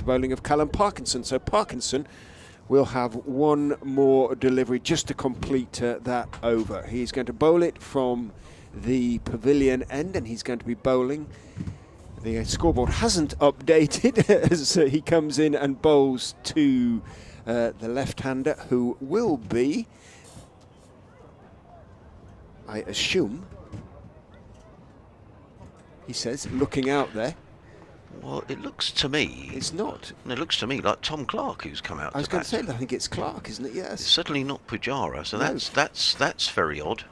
bowling of Callum Parkinson. So Parkinson will have one more delivery just to complete that over. He's going to bowl it from the pavilion end, and he's going to be bowling. The scoreboard hasn't updated as he comes in and bowls to the left-hander, who will be, I assume, he says, looking out there. Well, it looks to me... It's not. It looks to me like Tom Clark who's come out. I was going to say, I think it's Clark, isn't it? Yes. It's certainly not Pujara, so No. that's very odd.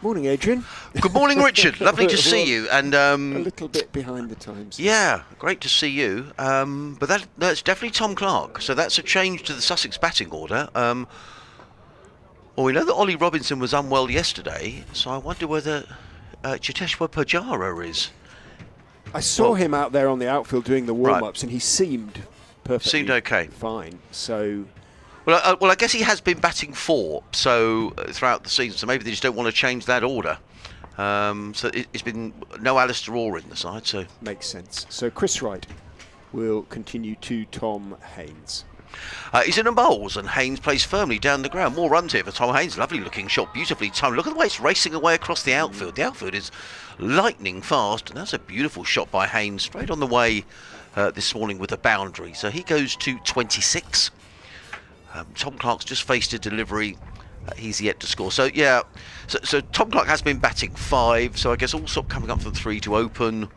Morning, Adrian. Good morning, Richard. Lovely to see you. And a little bit behind the times. Yeah, great to see you. But that's definitely Tom Clark. So that's a change to the Sussex batting order. Well, we know that Ollie Robinson was unwell yesterday, so I wonder whether Cheteshwar Pujara is. I saw him out there on the outfield doing the warm-ups, and he seemed perfectly seemed okay. Fine. So. Well, I guess he has been batting 4 throughout the season, so maybe they just don't want to change that order. So it's been no Alistair Orr in the side, so makes sense. So Chris Wright will continue to Tom Haynes. He's in and bowls, and Haynes plays firmly down the ground. More runs here for Tom Haynes. Lovely looking shot, beautifully timed. Look at the way it's racing away across the outfield. The outfield is lightning fast, and that's a beautiful shot by Haynes, straight on the way this morning with a boundary. So he goes to 26. Tom Clark's just faced a delivery. He's yet to score. So yeah, so Tom Clark has been batting 5. So I guess all sort of coming up from 3 to open.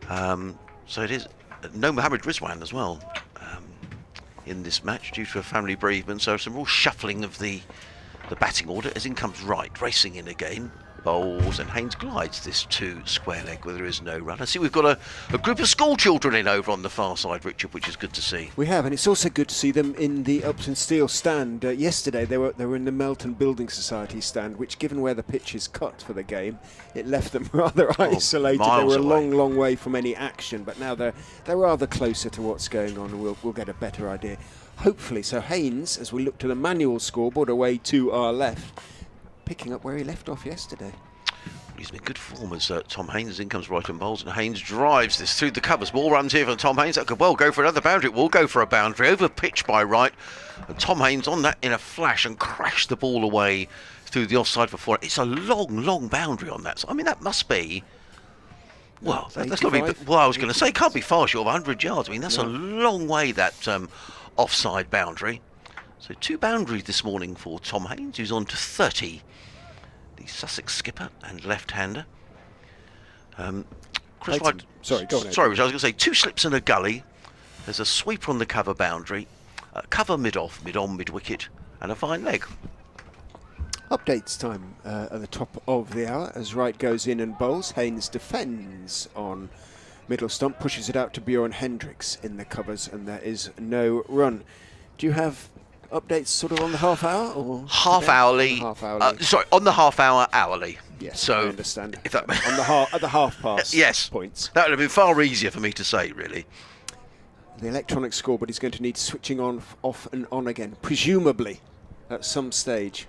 So it is no Mohammad Rizwan as well in this match due to a family bereavement. So some real shuffling of the batting order as in comes Wright, racing in again. Bowls, and Haynes glides this to square leg where there is no run. I see we've got a group of school children in over on the far side, Richard, which is good to see. We have, and it's also good to see them in the Uptonsteel stand. Yesterday they were in the Melton Building Society stand, which, given where the pitch is cut for the game, it left them rather isolated. They were a long way from any action, but now they're rather closer to what's going on, and we'll get a better idea, hopefully. So Haynes, as we look to the manual scoreboard away to our left, picking up where he left off yesterday. He's been good form as Tom Haynes in comes right and bowls, and Haynes drives this through the covers. More runs here from Tom Haynes. That could well go for another boundary. It will go for a boundary over pitch by Wright, and Tom Haynes on that in a flash and crashed the ball away through the offside for 4. It's a long boundary on that. So, I mean, that must be, well, that's got to be, well, I was going to say, can't be far short of 100 yards. I mean, that's a long way, that offside boundary. So 2 boundaries this morning for Tom Haynes, who's on to 30. The Sussex skipper and left-hander. Chris Wright, sorry, go on. Sorry, Richard, I was going to say 2 slips and a gully. There's a sweeper on the cover boundary, cover mid-off, mid-on, mid-wicket, and a fine leg. Updates time at the top of the hour as Wright goes in and bowls. Haynes defends on middle stump, pushes it out to Bjorn Hendricks in the covers, and there is no run. Do you have updates sort of on the half hour or half-hourly? Sorry, on the half-hour hourly. Yes, so I understand. If that on the at the half past yes, points. That would have been far easier for me to say, really. The electronic scoreboard is going to need switching on, off and on again, presumably at some stage,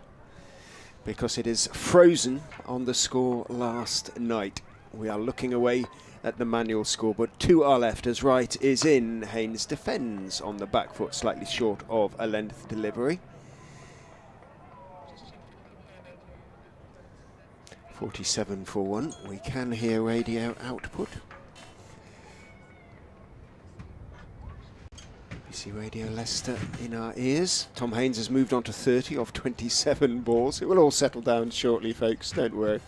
because it is frozen on the score last night. We are looking away at the manual scoreboard. To our left as Wright is in. Haynes defends on the back foot, slightly short of a length delivery. 47 for 1. We can hear radio output. BBC Radio Leicester in our ears. Tom Haynes has moved on to 30 off 27 balls. It will all settle down shortly, folks, don't worry.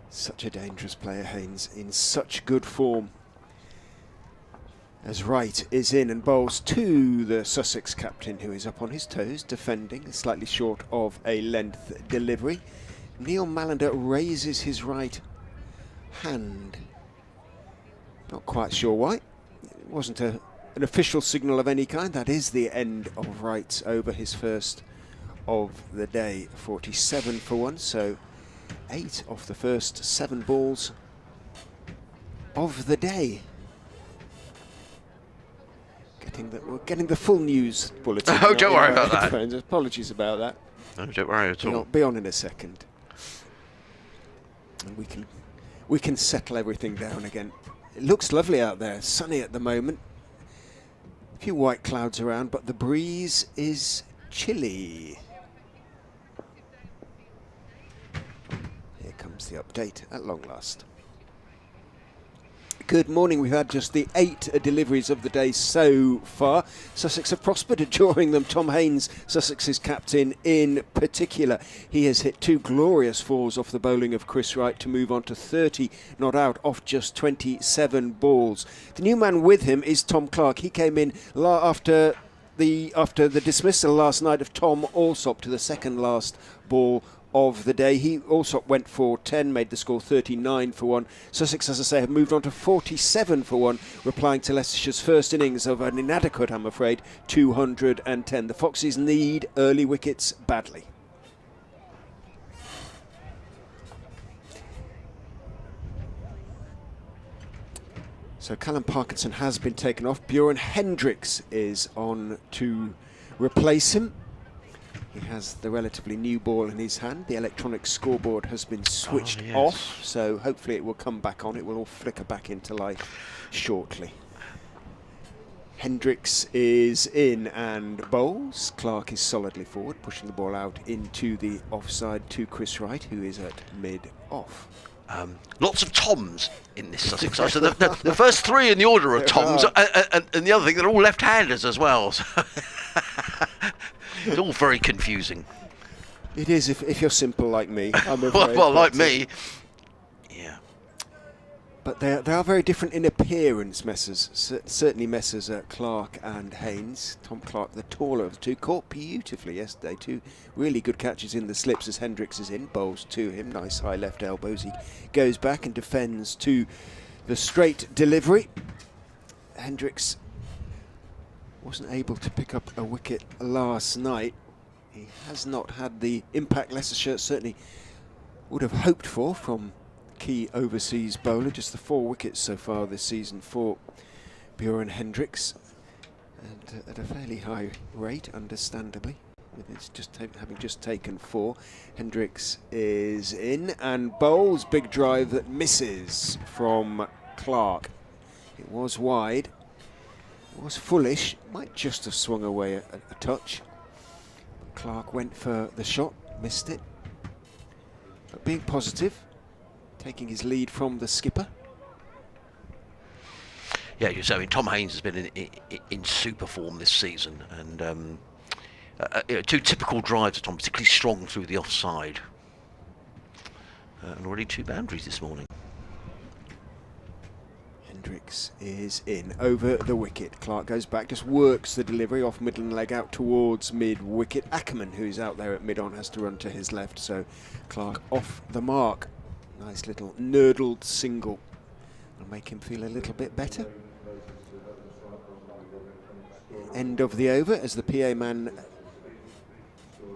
Such a dangerous player, Haynes, in such good form. As Wright is in and bowls to the Sussex captain, who is up on his toes, defending, slightly short of a length delivery. Neil Mallender raises his right hand. Not quite sure why. It wasn't an official signal of any kind. That is the end of Wright's over, his first of the day. 47 for 1, so 8 off the first 7 balls of the day. We're getting the full news bulletin. Oh, don't worry about that. Apologies about that. No, don't worry at all. Be on in a second. And we can settle everything down again It looks lovely out there, sunny at the moment. A few white clouds around, but the breeze is chilly. Here comes the update at long last. Good morning. We've had just the 8 deliveries of the day so far. Sussex have prospered, drawing them. Tom Haynes, Sussex's captain in particular. He has hit 2 glorious fours off the bowling of Chris Wright to move on to 30 not out off just 27 balls. The new man with him is Tom Clark. He came in after the dismissal last night of Tom Alsop to the second last ball of the day. He also went for 10, made the score 39 for 1. Sussex, as I say, have moved on to 47 for 1, replying to Leicestershire's first innings of an inadequate, I'm afraid, 210. The Foxes need early wickets badly. So Callum Parkinson has been taken off. Bjorn Hendricks is on to replace him. He has the relatively new ball in his hand. The electronic scoreboard has been switched off, so hopefully it will come back on. It will all flicker back into life shortly. Hendricks is in and bowls. Clark is solidly forward, pushing the ball out into the offside to Chris Wright, who is at mid-off. Lots of Toms in this Sussex side. So the first 3 in the order are Toms, and the other thing, they're all left-handers as well. So it's all very confusing. It is if you're simple like me. I'm afraid, well, like me. Yeah. But they are very different in appearance, Messrs. Certainly Messrs. Clark and Haynes. Tom Clark, the taller of the two, caught beautifully yesterday. 2 really good catches in the slips as Hendricks is in. Bowls to him. Nice high left elbows. He goes back and defends to the straight delivery. Hendricks wasn't able to pick up a wicket last night. He has not had the impact Leicestershire certainly would have hoped for from key overseas bowler. Just the 4 wickets so far this season for Bjorn Hendricks, and at a fairly high rate, understandably, with it's just having just taken 4. Hendricks is in and bowls. Big drive that misses from Clark. It was wide. It was foolish, might just have swung away a touch. But Clark went for the shot, missed it. But being positive, taking his lead from the skipper. Yeah, you're saying Tom Haynes has been in super form this season, and 2 typical drives of Tom, particularly strong through the offside. And already 2 boundaries this morning. Hendricks is in over the wicket. Clark goes back, just works the delivery off middle and leg out towards mid-wicket. Ackerman, who's out there at mid-on, has to run to his left, so Clark off the mark. Nice little nurdled single. Will make him feel a little bit better. End of the over as the PA man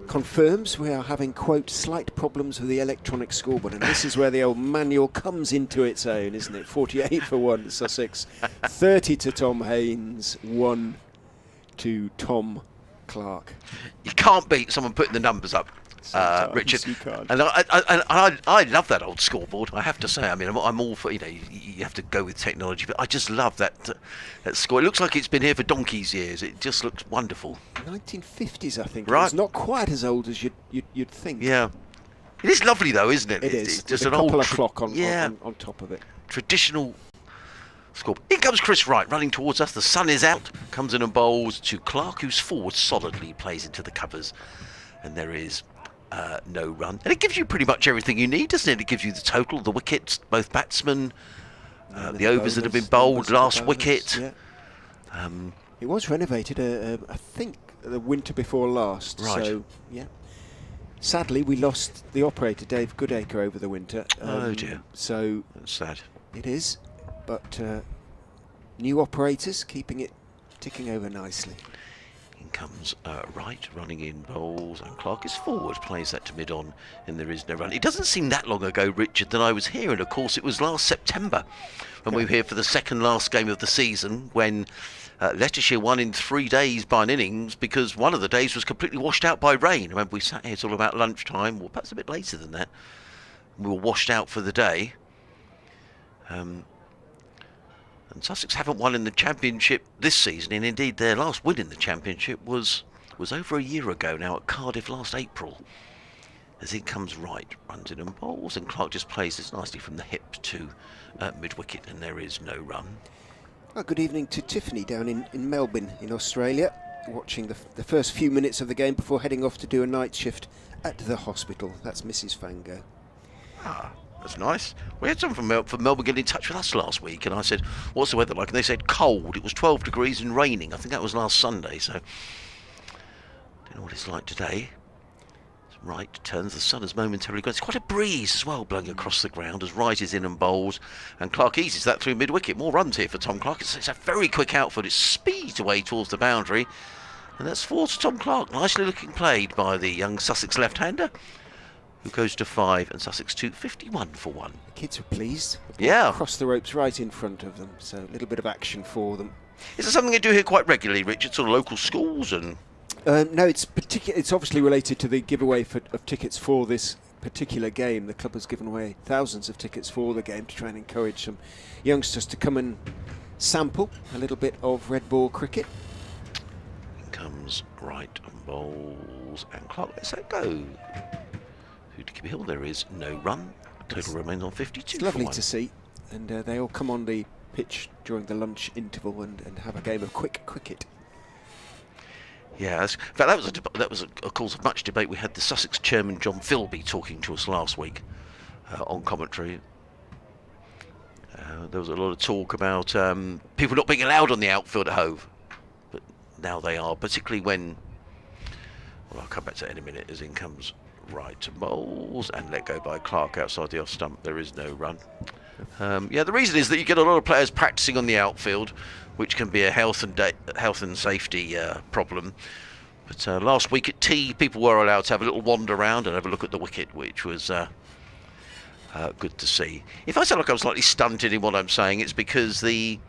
confirms we are having, quote, slight problems with the electronic scoreboard, and this is where the old manual comes into its own, isn't it? 48 for 1 Sussex, 30 to Tom Haynes, 1 to Tom Clark. You can't beat someone putting the numbers up, Richard. You can't. And I love that old scoreboard, I have to say. I mean, I'm all for, you have to go with technology, but I just love that score. It looks like it's been here for donkey's years. It just looks wonderful. 1950s, I think. Right. It's not quite as old as you'd think. Yeah. It is lovely, though, isn't it? It is. It's just an old clock on top of it. Traditional scoreboard. In comes Chris Wright, running towards us. The sun is out. Comes in and bowls to Clark, who's forward solidly, plays into the covers. And there is no run. And it gives you pretty much everything you need, doesn't it? It gives you the total, the wickets, both batsmen, the overs that have been bowled, last wicket. Yeah. It was renovated, I think, the winter before last. Right. So, yeah. Sadly, we lost the operator, Dave Goodacre, over the winter. Oh dear. So that's sad. It is, but new operators keeping it ticking over nicely. In comes Wright, running in bowls, and Clark is forward, plays that to mid-on, and there is no run. It doesn't seem that long ago, Richard, that I was here, and of course it was last September when we were here for the second last game of the season, when Leicestershire won in 3 days by an innings, because one of the days was completely washed out by rain. I remember we sat here till about lunchtime, or perhaps a bit later than that. We were washed out for the day. And Sussex haven't won in the Championship this season, and indeed their last win in the Championship was over a year ago now at Cardiff last April. As in comes Wright, runs in and bowls, and Clark just plays this nicely from the hip to mid-wicket, and there is no run. Well, good evening to Tiffany down in Melbourne in Australia, watching the first few minutes of the game before heading off to do a night shift at the hospital. That's Mrs. Fango. Ah, that's nice. We had someone from Melbourne get in touch with us last week, and I said, what's the weather like? And they said cold. It was 12 degrees and raining. I think that was last Sunday, so don't know what it's like today. Wright turns, the sun has momentarily gone. It's quite a breeze as well blowing across the ground as Wright is in and bowls, and Clark eases that through mid-wicket. More runs here for Tom Clark. It's a very quick outfield. It speeds away towards the boundary, and that's 4 to Tom Clark. Nicely looking played by the young Sussex left-hander, who goes to 5, and Sussex to 51 for 1. The kids were pleased. Yeah. Across the ropes right in front of them, so a little bit of action for them. Is that something they do here quite regularly, Richard? Sort of local schools and... No, it's obviously related to the giveaway of tickets for this particular game. The club has given away thousands of tickets for the game to try and encourage some youngsters to come and sample a little bit of red ball cricket. In comes Wright and bowls, and Clark lets that go. Who to keep it hill? There is no run. Total remains on 52. It's lovely to see, and they all come on the pitch during the lunch interval and have a game of quick cricket. Yeah, in fact, that was a cause of much debate. We had the Sussex chairman, John Philby, talking to us last week on commentary. There was a lot of talk about people not being allowed on the outfield at Hove, but now they are, particularly when... Well, I'll come back to that in a minute, as in comes Wright to bowls, and let go by Clark outside the off stump. There is no run. Yeah, the reason is that you get a lot of players practising on the outfield, which can be a health and safety problem. But last week at tea, people were allowed to have a little wander around and have a look at the wicket, which was good to see. If I sound like I'm slightly stunted in what I'm saying, it's because we're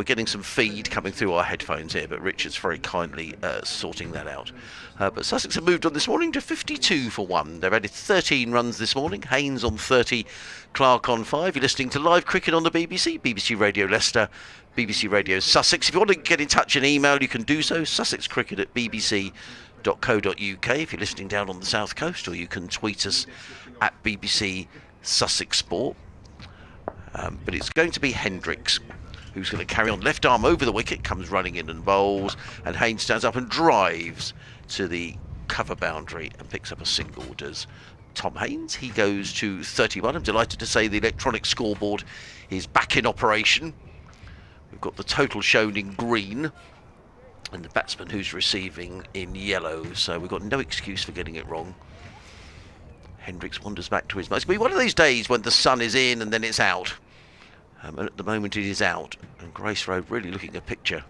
getting some feed coming through our headphones here, but Richard's very kindly sorting that out. But Sussex have moved on this morning to 52 for 1. They've added 13 runs this morning. Haynes on 30, Clark on 5. You're listening to live cricket on the BBC, BBC Radio Leicester, BBC Radio Sussex. If you want to get in touch and email, you can do so, sussexcricket@bbc.co.uk if you're listening down on the south coast, or you can tweet us at BBC Sussex Sport. But it's going to be Hendricks who's going to carry on. Left arm over the wicket, comes running in and bowls, and Haynes stands up and drives to the cover boundary and picks up a single. Does Tom Haynes. He goes to 31. I'm delighted to say the electronic scoreboard is back in operation. We've got the total shown in green and the batsman who's receiving in yellow, so we've got no excuse for getting it wrong. Hendricks wanders back to his... It's going to be one of those days when the sun is in and then it's out. And at the moment it is out, and Grace Road really looking a picture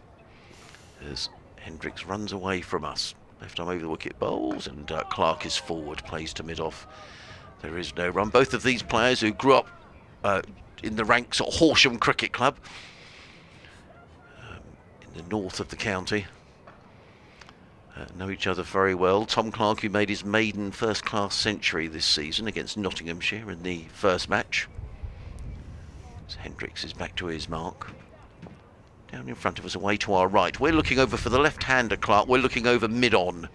as Hendricks runs away from us. Left arm over the wicket, bowls, and Clark is forward, plays to mid-off. There is no run. Both of these players who grew up in the ranks at Horsham Cricket Club in the north of the county know each other very well. Tom Clark, who made his maiden first-class century this season against Nottinghamshire in the first match. So Hendricks is back to his mark. Down in front of us, away to our right. We're looking over for the left-hander, Clark. We're looking over mid-on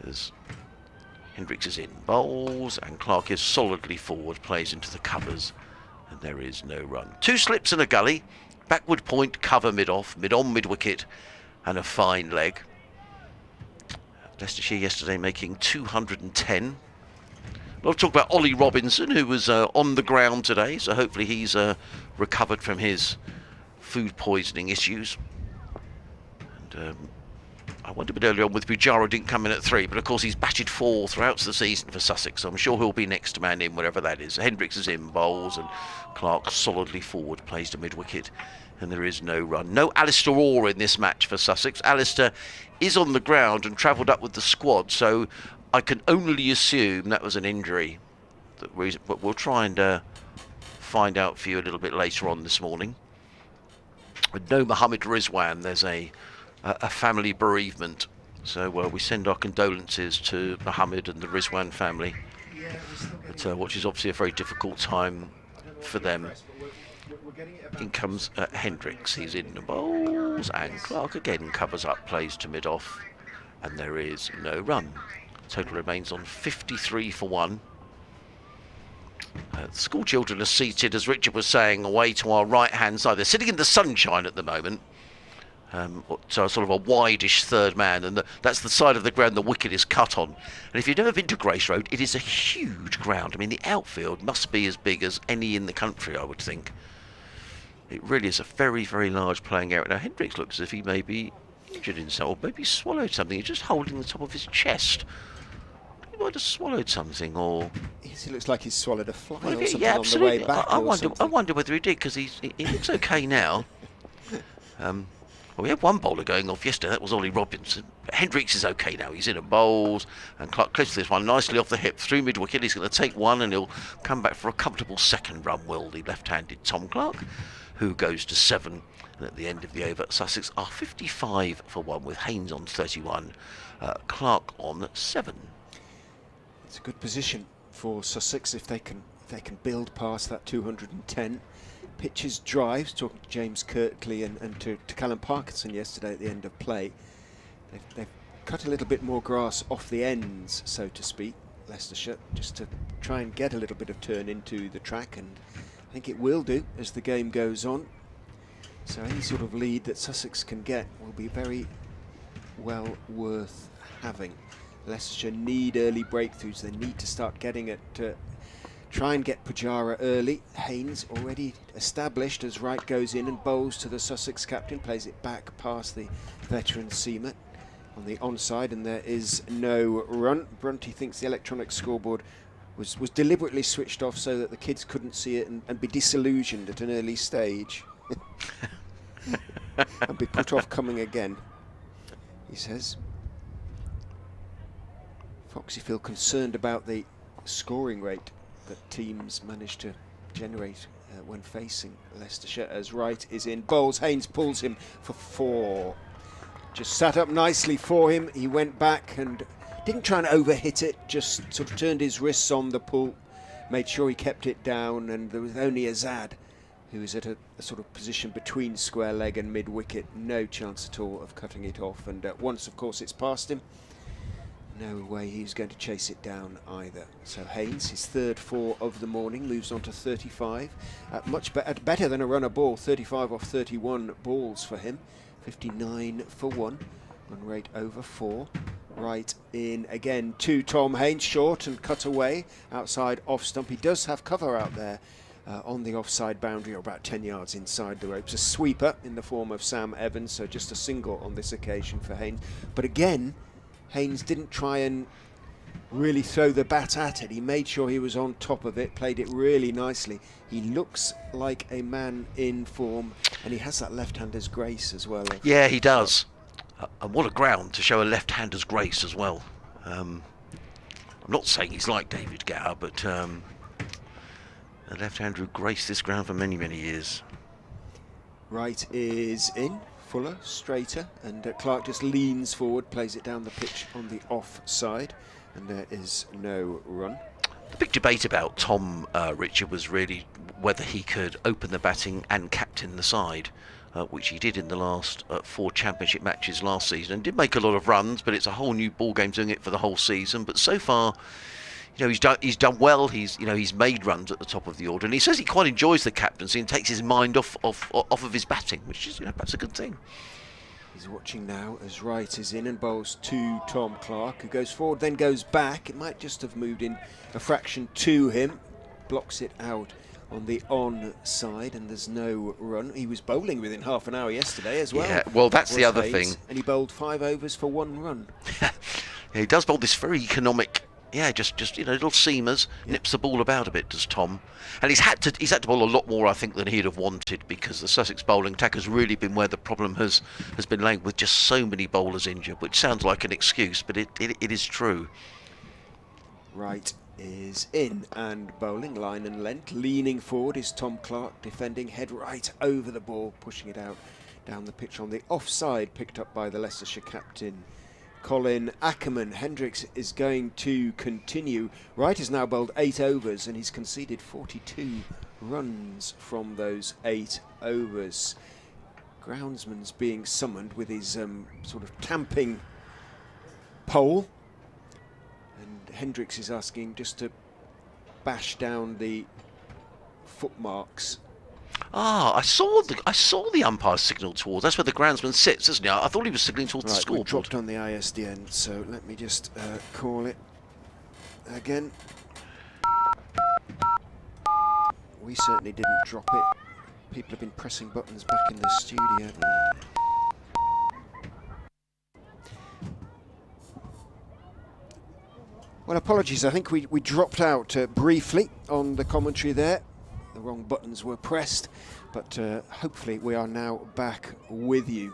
as Hendricks is in. Bowls, and Clark is solidly forward, plays into the covers, and there is no run. 2 slips and a gully. Backward point, cover mid-off, mid-on, mid-wicket, and a fine leg. Leicestershire yesterday making 210. A lot of talk about Ollie Robinson, who was on the ground today, so hopefully he's recovered from his food poisoning issues. And I wondered a bit earlier on with Pujara didn't come in at 3, but of course he's batted 4 throughout the season for Sussex, so I'm sure he'll be next man in, whatever that is. Hendricks is in, bowls, and Clark solidly forward, plays to mid-wicket, and there is no run. No Alistair Orr in this match for Sussex. Alistair is on the ground and travelled up with the squad, so I can only assume that was an injury. But we'll try and find out for you a little bit later on this morning. With no Mohammed Rizwan, there's a family bereavement, so we send our condolences to Mohammed and the Rizwan family, which is obviously a very difficult time for them. in comes Hendricks. He's in the bowls, and Clark again covers up, plays to mid-off, and there is no run. Total remains on 53 for 1. The school children are seated, as Richard was saying, away to our right-hand side. They're sitting in the sunshine at the moment. So sort of a wide-ish third man, and that's the side of the ground the wicket is cut on. And if you've never been to Grace Road, it is a huge ground. I mean, the outfield must be as big as any in the country, I would think. It really is a very, very large playing area. Now, Hendricks looks as if he may be injured himself, or maybe swallowed something. He's just holding the top of his chest. He might have swallowed something, or... Yes, he looks like he's swallowed a fly or something yeah, on the way back. I wonder whether he did, because he looks okay now. Well, we had one bowler going off yesterday, that was Ollie Robinson. But Hendricks is okay now, he's in at bowls, and Clark clips this one nicely off the hip through mid-wicket. He's going to take one, and he'll come back for a comfortable second run, will the left-handed Tom Clark, who goes to 7. And at the end of the over, Sussex are 55 for 1, with Haynes on 31, Clark on 7. It's a good position for Sussex if they can build past that 210. Pitches drives, talking to James Kirkley and to Callum Parkinson yesterday at the end of play. They've cut a little bit more grass off the ends, so to speak, Leicestershire, just to try and get a little bit of turn into the track, and I think it will do as the game goes on. So any sort of lead that Sussex can get will be very well worth having. Leicestershire need early breakthroughs. They need to start getting it. Try and get Pujara early. Haynes already established as Wright goes in and bowls to the Sussex captain, plays it back past the veteran seamer on the onside, and there is no run. Brunty thinks the electronic scoreboard was deliberately switched off so that the kids couldn't see it and be disillusioned at an early stage. And be put off coming again, he says. Foxy feel concerned about the scoring rate that teams manage to generate when facing Leicestershire, as Wright is in bowls. Haynes pulls him for 4. Just sat up nicely for him. He went back and didn't try and overhit it, just sort of turned his wrists on the pull, made sure he kept it down, and there was only Azad, who was at a sort of position between square leg and mid-wicket. No chance at all of cutting it off, and once, of course, it's past him, no way he's going to chase it down either. So Haynes, his third 4 of the morning, moves on to 35. Better than a runner ball, 35 off 31 balls for him. 59 for 1, run rate over 4. Right in again to Tom Haynes, short and cut away, outside off stump. He does have cover out there on the offside boundary, or about 10 yards inside the ropes. A sweeper in the form of Sam Evans, so just a single on this occasion for Haynes. But again, Haynes didn't try and really throw the bat at it. He made sure he was on top of it, played it really nicely. He looks like a man in form, and he has that left-hander's grace as well. Yeah, he does. And what a ground to show a left-hander's grace as well. I'm not saying he's like David Gower, but a left-hander who graced this ground for many, many years. Wright is in. Fuller, straighter, and Clark just leans forward, plays it down the pitch on the offside, and there is no run. The big debate about Tom, Richard, was really whether he could open the batting and captain the side, which he did in the last 4 championship matches last season, and did make a lot of runs, but it's a whole new ball game doing it for the whole season. But so far, you know, he's done well. He's made runs at the top of the order, and he says he quite enjoys the captaincy and takes his mind off of his batting, which is, perhaps a good thing. He's watching now as Wright is in and bowls to Tom Clark, who goes forward, then goes back. It might just have moved in a fraction to him, blocks it out on the onside, and there's no run. He was bowling within half an hour yesterday as well. Yeah, well, that's the other Haynes, thing. and he bowled 5 overs for 1 run. Yeah, he does bowl this very economic. Yeah, just little seamers, nips the ball about a bit, does Tom. And he's had to bowl a lot more, I think, than he'd have wanted, because the Sussex bowling attack has really been where the problem has been laid, with just so many bowlers injured, which sounds like an excuse, but it is true. Wright is in and bowling line and length. Leaning forward is Tom Clark, defending, head right over the ball, pushing it out down the pitch on the offside, picked up by the Leicestershire captain, Colin Ackerman. Hendricks is going to continue. Wright has now bowled 8 overs and he's conceded 42 runs from those 8 overs. Groundsman's being summoned with his sort of tamping pole, and Hendricks is asking just to bash down the footmarks. Ah, I saw the umpire signal towards. That's where the groundsman sits, isn't he? I thought he was signalling towards the scoreboard. Dropped on the ISDN, so let me just call it again. We certainly didn't drop it. People have been pressing buttons back in the studio. Well, apologies, I think we dropped out briefly on the commentary there. The wrong buttons were pressed, but hopefully we are now back with you.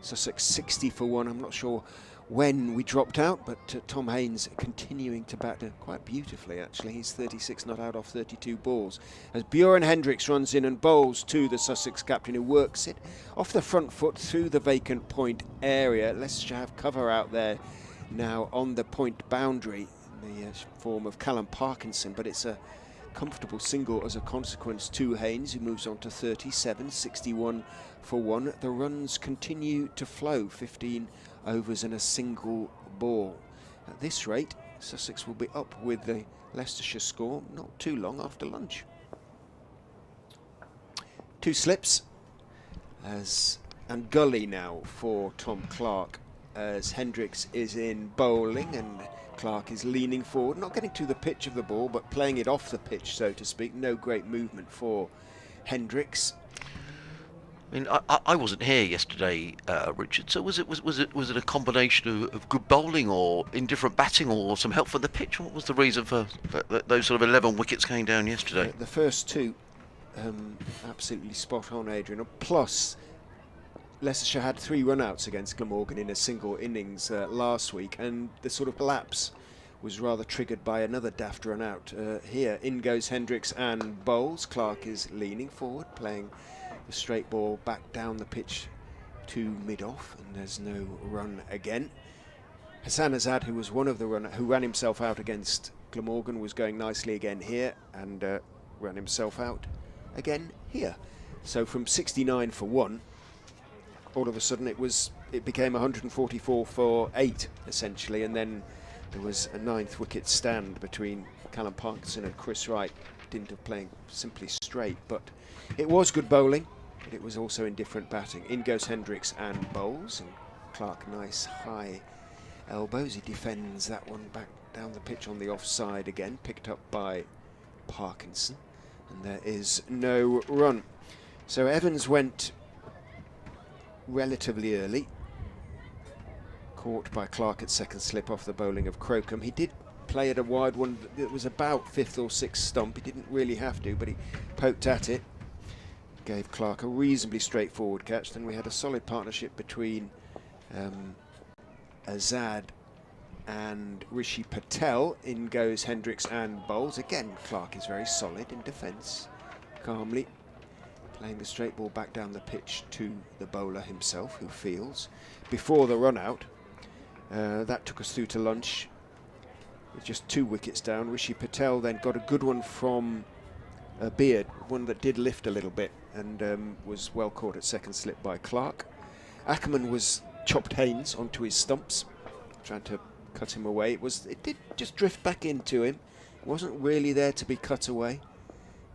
Sussex 60 for 1. I'm not sure when we dropped out, but Tom Haynes continuing to bat quite beautifully, actually. He's 36 not out off 32 balls. As Bjorn Hendricks runs in and bowls to the Sussex captain, who works it off the front foot through the vacant point area. Leicestershire have cover out there now on the point boundary in the form of Callum Parkinson, but it's a comfortable single as a consequence to Haynes, who moves on to 37, 61 for 1. The runs continue to flow, 15 overs and a single ball. At this rate, Sussex will be up with the Leicestershire score not too long after lunch. 2 slips and gully now for Tom Clark, as Hendricks is in bowling and Clark is leaning forward, not getting to the pitch of the ball, but playing it off the pitch, so to speak. No great movement for Hendricks. I mean, I wasn't here yesterday, Richard. So was it a combination of good bowling or indifferent batting or some help from the pitch? What was the reason for those sort of 11 wickets going down yesterday? The first 2, absolutely spot on, Adrian. Plus, Leicestershire had 3 run-outs against Glamorgan in a single innings last week, and the sort of lapse was rather triggered by another daft run-out. Here, in goes Hendricks and bowls. Clark is leaning forward, playing the straight ball back down the pitch to mid-off, and there's no run again. Hassan Azad, who was one of the who ran himself out against Glamorgan, was going nicely again here, and ran himself out again here. So from 69 for 1, all of a sudden it became 144 for 8 essentially, and then there was a 9th wicket stand between Callum Parkinson and Chris Wright. Didn't have playing simply straight, but it was good bowling, but it was also indifferent batting. In goes Hendricks and bowls, and Clark nice high elbows. He defends that one back down the pitch on the offside again, picked up by Parkinson, and there is no run. So Evans went relatively early, caught by Clark at second slip off the bowling of Crocombe. He did play at a wide one that was about 5th or 6th stump. He didn't really have to, but he poked at it, gave Clark a reasonably straightforward catch. Then we had a solid partnership between Azad and Rishi Patel. In goes Hendricks and bowls. Again, Clark is very solid in defence, calmly playing the straight ball back down the pitch to the bowler himself, who fields. Before the run-out, that took us through to lunch with just 2 wickets down. Rishi Patel then got a good one from Beard, one that did lift a little bit, and was well caught at second slip by Clark. Ackerman was chopped Haynes onto his stumps, trying to cut him away. It did just drift back into him. It wasn't really there to be cut away.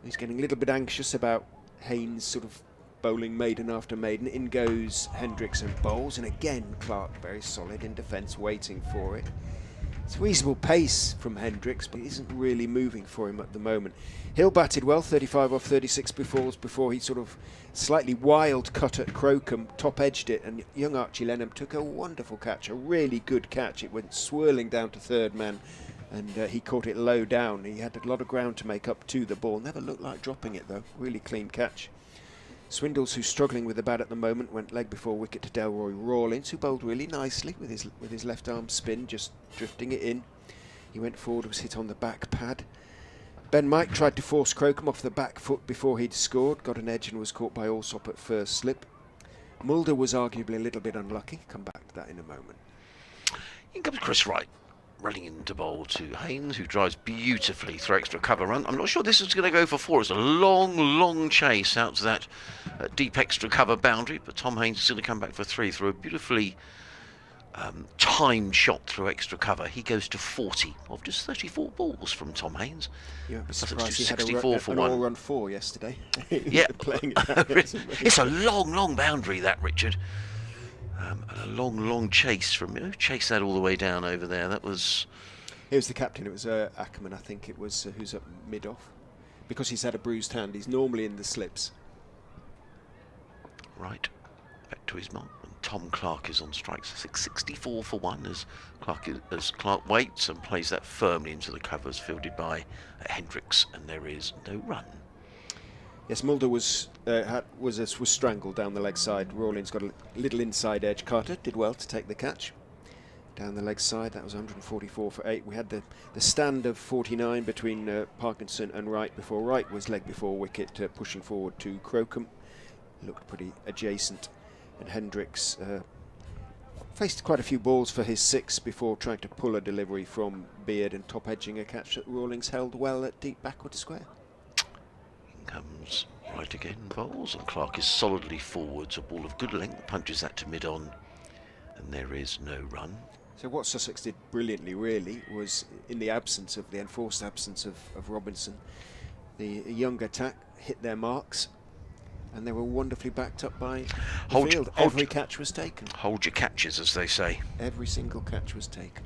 He's getting a little bit anxious about Haynes sort of bowling maiden after maiden. In goes Hendricks and bowls, and again Clark very solid in defence, waiting for it. It's reasonable pace from Hendricks, but it isn't really moving for him at the moment. Hill batted well, 35 off 36 before he sort of slightly wild cut at Crocombe, top-edged it, and young Archie Lenham took a wonderful catch, a really good catch. It went swirling down to third man, and he caught it low down. He had a lot of ground to make up to the ball. Never looked like dropping it though. Really clean catch. Swindles, who's struggling with the bat at the moment, went leg before wicket to Delroy Rawlins, who bowled really nicely with his left arm spin, just drifting it in. He went forward, was hit on the back pad. Ben Mike tried to force Crocombe off the back foot before he'd scored, got an edge and was caught by Allsop at first slip. Mulder was arguably a little bit unlucky. Come back to that in a moment. In comes Chris Wright. running into bowl to Haynes, who drives beautifully through extra cover run. I'm not sure this is going to go for 4. It's a long chase out to that deep extra cover boundary, but Tom Haynes is going to come back for 3 through a beautifully timed shot through extra cover. He goes to 40 of just 34 balls from Tom Haynes. Yeah, Sussex to he had 64 for an 1. all-run 4 yesterday. Yeah, playing it it's a long boundary, that, Richard. And a long chase from, chase that all the way down over there. That was... It was the captain. It was Ackerman, I think it was, who's up mid-off. Because he's had a bruised hand, he's normally in the slips. Right, back to his mark. And Tom Clark is on strike. 64 for 1 as Clark waits and plays that firmly into the covers, fielded by Hendricks, and there is no run. Yes, Mulder was strangled down the leg side. Rawlins got a little inside edge. Carter did well to take the catch down the leg side. That was 144 for 8. We had the stand of 49 between Parkinson and Wright before Wright was leg before wicket, pushing forward to Crocombe. Looked pretty adjacent, and Hendricks faced quite a few balls for his 6 before trying to pull a delivery from Beard and top edging a catch that Rawlings held well at deep backward square. Comes right again, bowls, and Clark is solidly forwards. A ball of good length punches that to mid-on, and there is no run. So what Sussex did brilliantly, really, was in the enforced absence of Robinson, the young attack hit their marks, and they were wonderfully backed up by the field. Every catch was taken. Hold your catches, as they say. Every single catch was taken.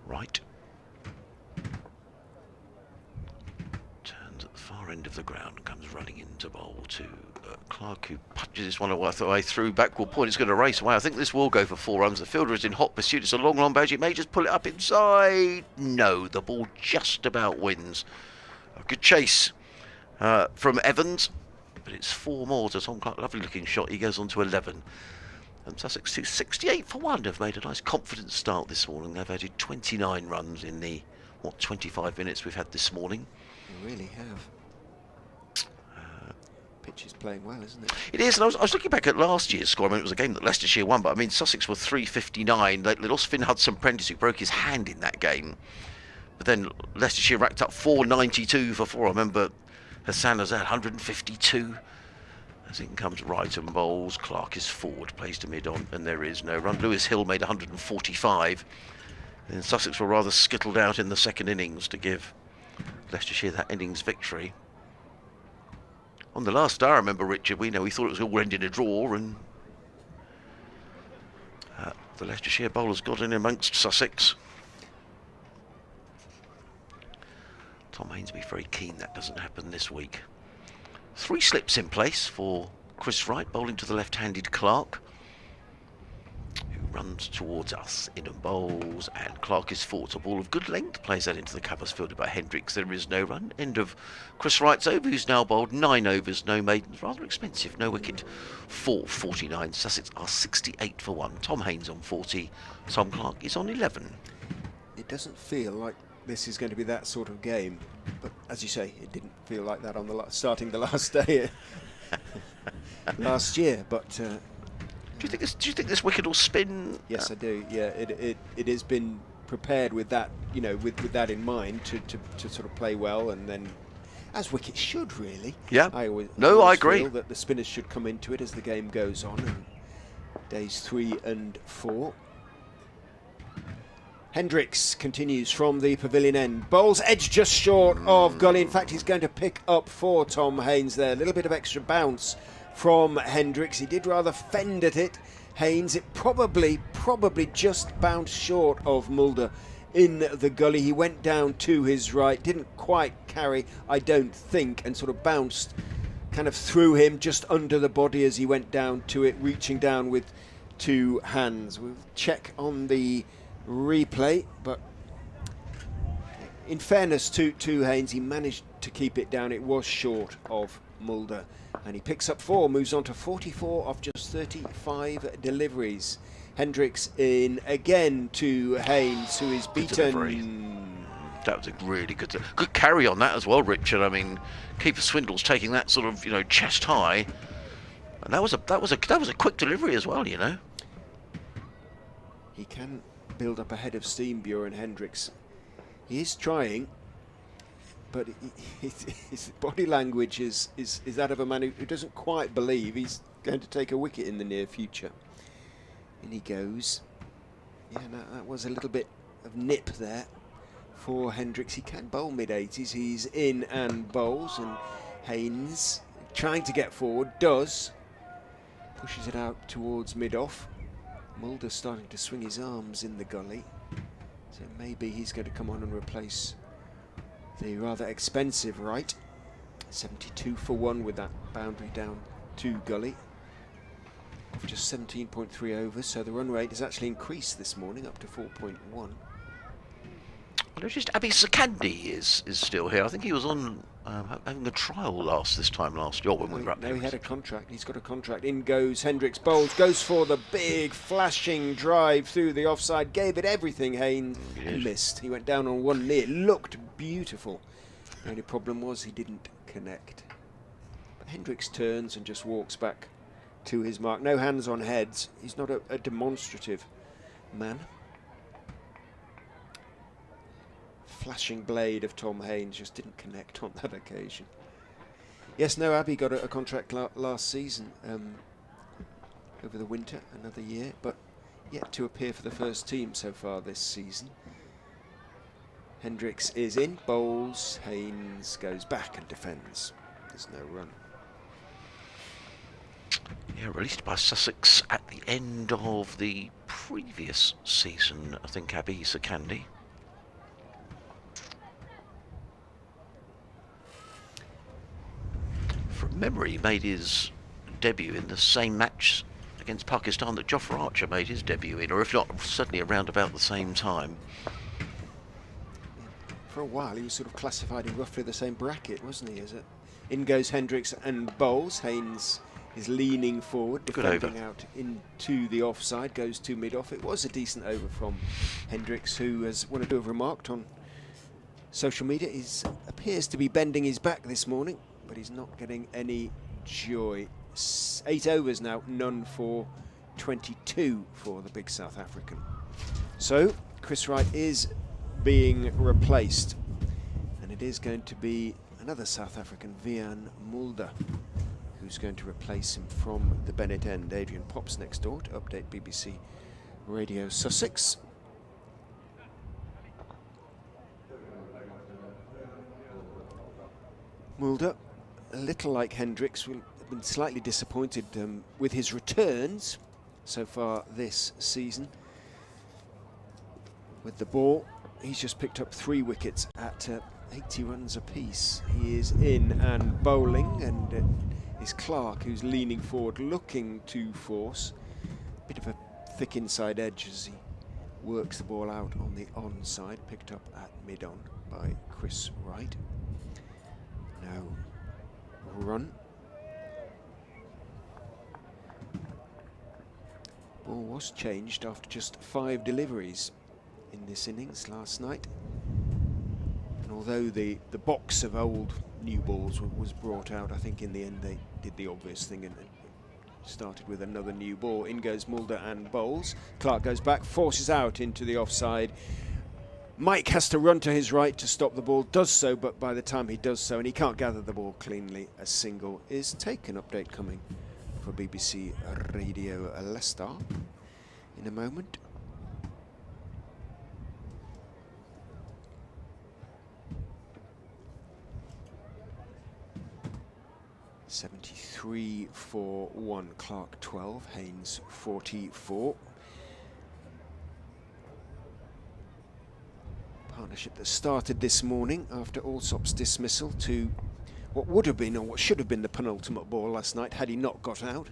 Right. Far end of the ground, comes running into bowl to Clark, who punches this one away through backward point. It's going to race away. I think this will go for 4 runs. The fielder is in hot pursuit. It's a long boundary. It may just pull it up inside. No, the ball just about wins. A good chase from Evans, but it's 4 more to Tom Clark. Lovely looking shot. He goes on to 11. And Sussex, 68 for 1, have made a nice confident start this morning. They've added 29 runs in the 25 minutes we've had this morning. They really have. Pitch is playing well, isn't it? It is, and I was looking back at last year's score. I mean, it was a game that Leicestershire won, but I mean, Sussex were 359. They lost Finn Hudson-Prentice, who broke his hand in that game. But then Leicestershire racked up 492 for 4. I remember Hassan was at 152. As in comes right and bowls. Clark is forward, plays to mid-on, and there is no run. Lewis Hill made 145. And Sussex were rather skittled out in the second innings to give Leicestershire that innings victory. On the last day, I remember, Richard, we thought it was all end in a draw, and the Leicestershire bowlers got in amongst Sussex. Tom Haynes will be very keen that doesn't happen this week. 3 slips in place for Chris Wright, bowling to the left-handed Clark, who runs towards us in and bowls, and Clark is forward. A ball of good length, plays that into the covers, fielded by Hendricks. There is no run. End of Chris Wright's over, who's now bowled 9 overs, no maidens. Rather expensive, no wicket. 4.49. Sussex are 68 for 1. Tom Haynes on 40. Tom Clark is on 11. It doesn't feel like this is going to be that sort of game, but as you say, it didn't feel like that on starting the last day last year. But do you think this wicket will spin? Yes, I do. Yeah, it has been prepared with that, with that in mind to sort of play well, and then as wickets should really. Yeah. I agree. Feel that the spinners should come into it as the game goes on. And days 3 and 4. Hendricks continues from the pavilion end. Bowls edge just short of gully. In fact, he's going to pick up for Tom Haynes there. A little bit of extra bounce from Hendricks. He did rather fend at it. Haynes, it probably just bounced short of Mulder in the gully. He went down to his right, didn't quite carry, I don't think, and sort of bounced kind of through him just under the body as he went down to it, reaching down with 2 hands. We'll check on the replay, but in fairness to Haynes, he managed to keep it down. It was short of Mulder, and he picks up 4, moves on to 44 of just 35 deliveries. Hendricks in again to Haynes, who is beaten. That was a really good carry on that as well, Richard. I mean, keeper Swindle's taking that sort of chest high, and that was a quick delivery as well. He can build up a head of steam, Bjorn Hendricks. He is trying, but his body language is that of a man who doesn't quite believe he's going to take a wicket in the near future. In he goes. Yeah, that was a little bit of nip there for Hendricks. He can bowl mid-80s. He's in and bowls, and Haynes trying to get forward, does. Pushes it out towards mid-off. Mulder starting to swing his arms in the gully. So maybe he's going to come on and replace the rather expensive right. 72 for 1 with that boundary down to gully. Of just 17.3 overs, so the run rate has actually increased this morning up to 4.1. I noticed Abhi Sakandi is still here. I think he was on having a trial this time last year when we were up there. No, he had a contract. He's got a contract. In goes Hendricks, bowls, goes for the big flashing drive through the offside, gave it everything, Haynes, and missed. He went down on one knee. It looked beautiful. The only problem was he didn't connect. But Hendricks turns and just walks back to his mark. No hands on heads. He's not a demonstrative man. Flashing blade of Tom Haynes just didn't connect on that occasion. Yes, no, Abhi got a contract last season, over the winter, another year, but yet to appear for the first team so far this season. Hendricks is in, bowls, Haynes goes back and defends. There's no run. Yeah, released by Sussex at the end of the previous season, I think, Abhi Sakandi. From memory, he made his debut in the same match against Pakistan that Jofra Archer made his debut in, or if not, certainly around about the same time. For a while, he was sort of classified in roughly the same bracket, wasn't he? Is it? In goes Hendricks and bowls. Haynes is leaning forward, defending out into the offside, goes to mid-off. It was a decent over from Hendricks, who, as one or two have remarked on social media, appears to be bending his back this morning, but he's not getting any joy. 8 overs now, none for 22 for the big South African. So, Chris Wright is being replaced, and it is going to be another South African, Vian Mulder, who's going to replace him from the Bennett end. Adrian Pops next door to update BBC Radio Sussex. Mulder, a little like Hendricks, will have been slightly disappointed with his returns so far this season. With the ball, he's just picked up 3 wickets at 80 runs apiece. He is in and bowling, and is Clark, who's leaning forward, looking to force. Bit of a thick inside edge as he works the ball out on the onside, picked up at mid-on by Chris Wright. No run. Ball was changed after just 5 deliveries in this innings last night. And although the box of old new balls was brought out, I think in the end they did the obvious thing and started with another new ball. In goes Mulder and bowls. Clark goes back, forces out into the offside. Mike has to run to his right to stop the ball, does so, but by the time he does so, and he can't gather the ball cleanly, a single is taken. Update coming for BBC Radio Leicester in a moment. (73 for 1). Clark 12, Haynes 44. Partnership that started this morning after Alsop's dismissal to what would have been, or what should have been, the penultimate ball last night had he not got out.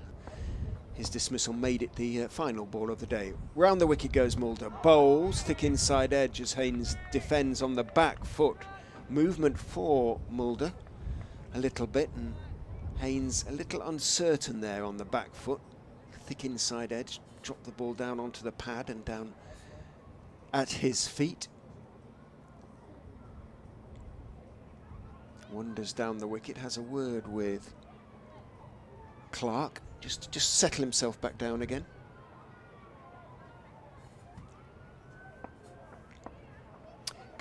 His dismissal made it the final ball of the day. Round the wicket goes Mulder. Bowls, thick inside edge as Haynes defends on the back foot. Movement for Mulder a little bit, and Haynes a little uncertain there on the back foot. Thick inside edge, dropped the ball down onto the pad and down at his feet. Wanders down the wicket, has a word with Clark, just settle himself back down again.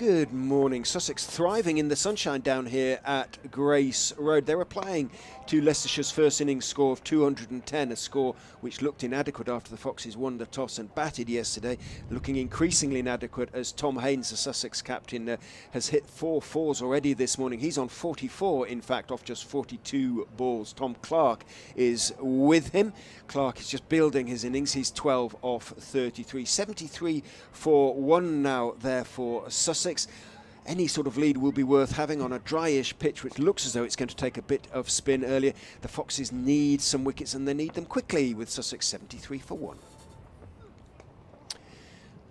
Good morning. Sussex thriving in the sunshine down here at Grace Road. They were playing to Leicestershire's first innings score of 210, a score which looked inadequate after the Foxes won the toss and batted yesterday, looking increasingly inadequate as Tom Haynes, the Sussex captain, has hit 4 fours already this morning. He's on 44, in fact, off just 42 balls. Tom Clark is with him. Clark is just building his innings. He's 12 off 33. 73 for 1 now there for Sussex. Any sort of lead will be worth having on a dryish pitch, which looks as though it's going to take a bit of spin earlier. The Foxes need some wickets, and they need them quickly, with Sussex 73 for 1.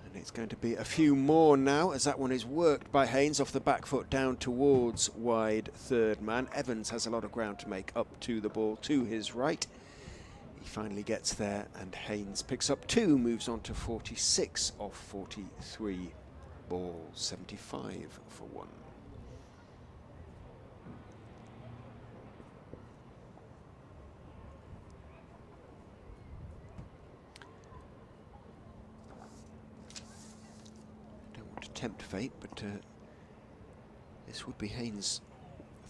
And it's going to be a few more now, as that one is worked by Haynes off the back foot down towards wide third man. Evans has a lot of ground to make up to the ball to his right. He finally gets there, and Haynes picks up 2, moves on to 46 off 43 balls, 75 for 1. Don't want to tempt fate, but this would be Haynes'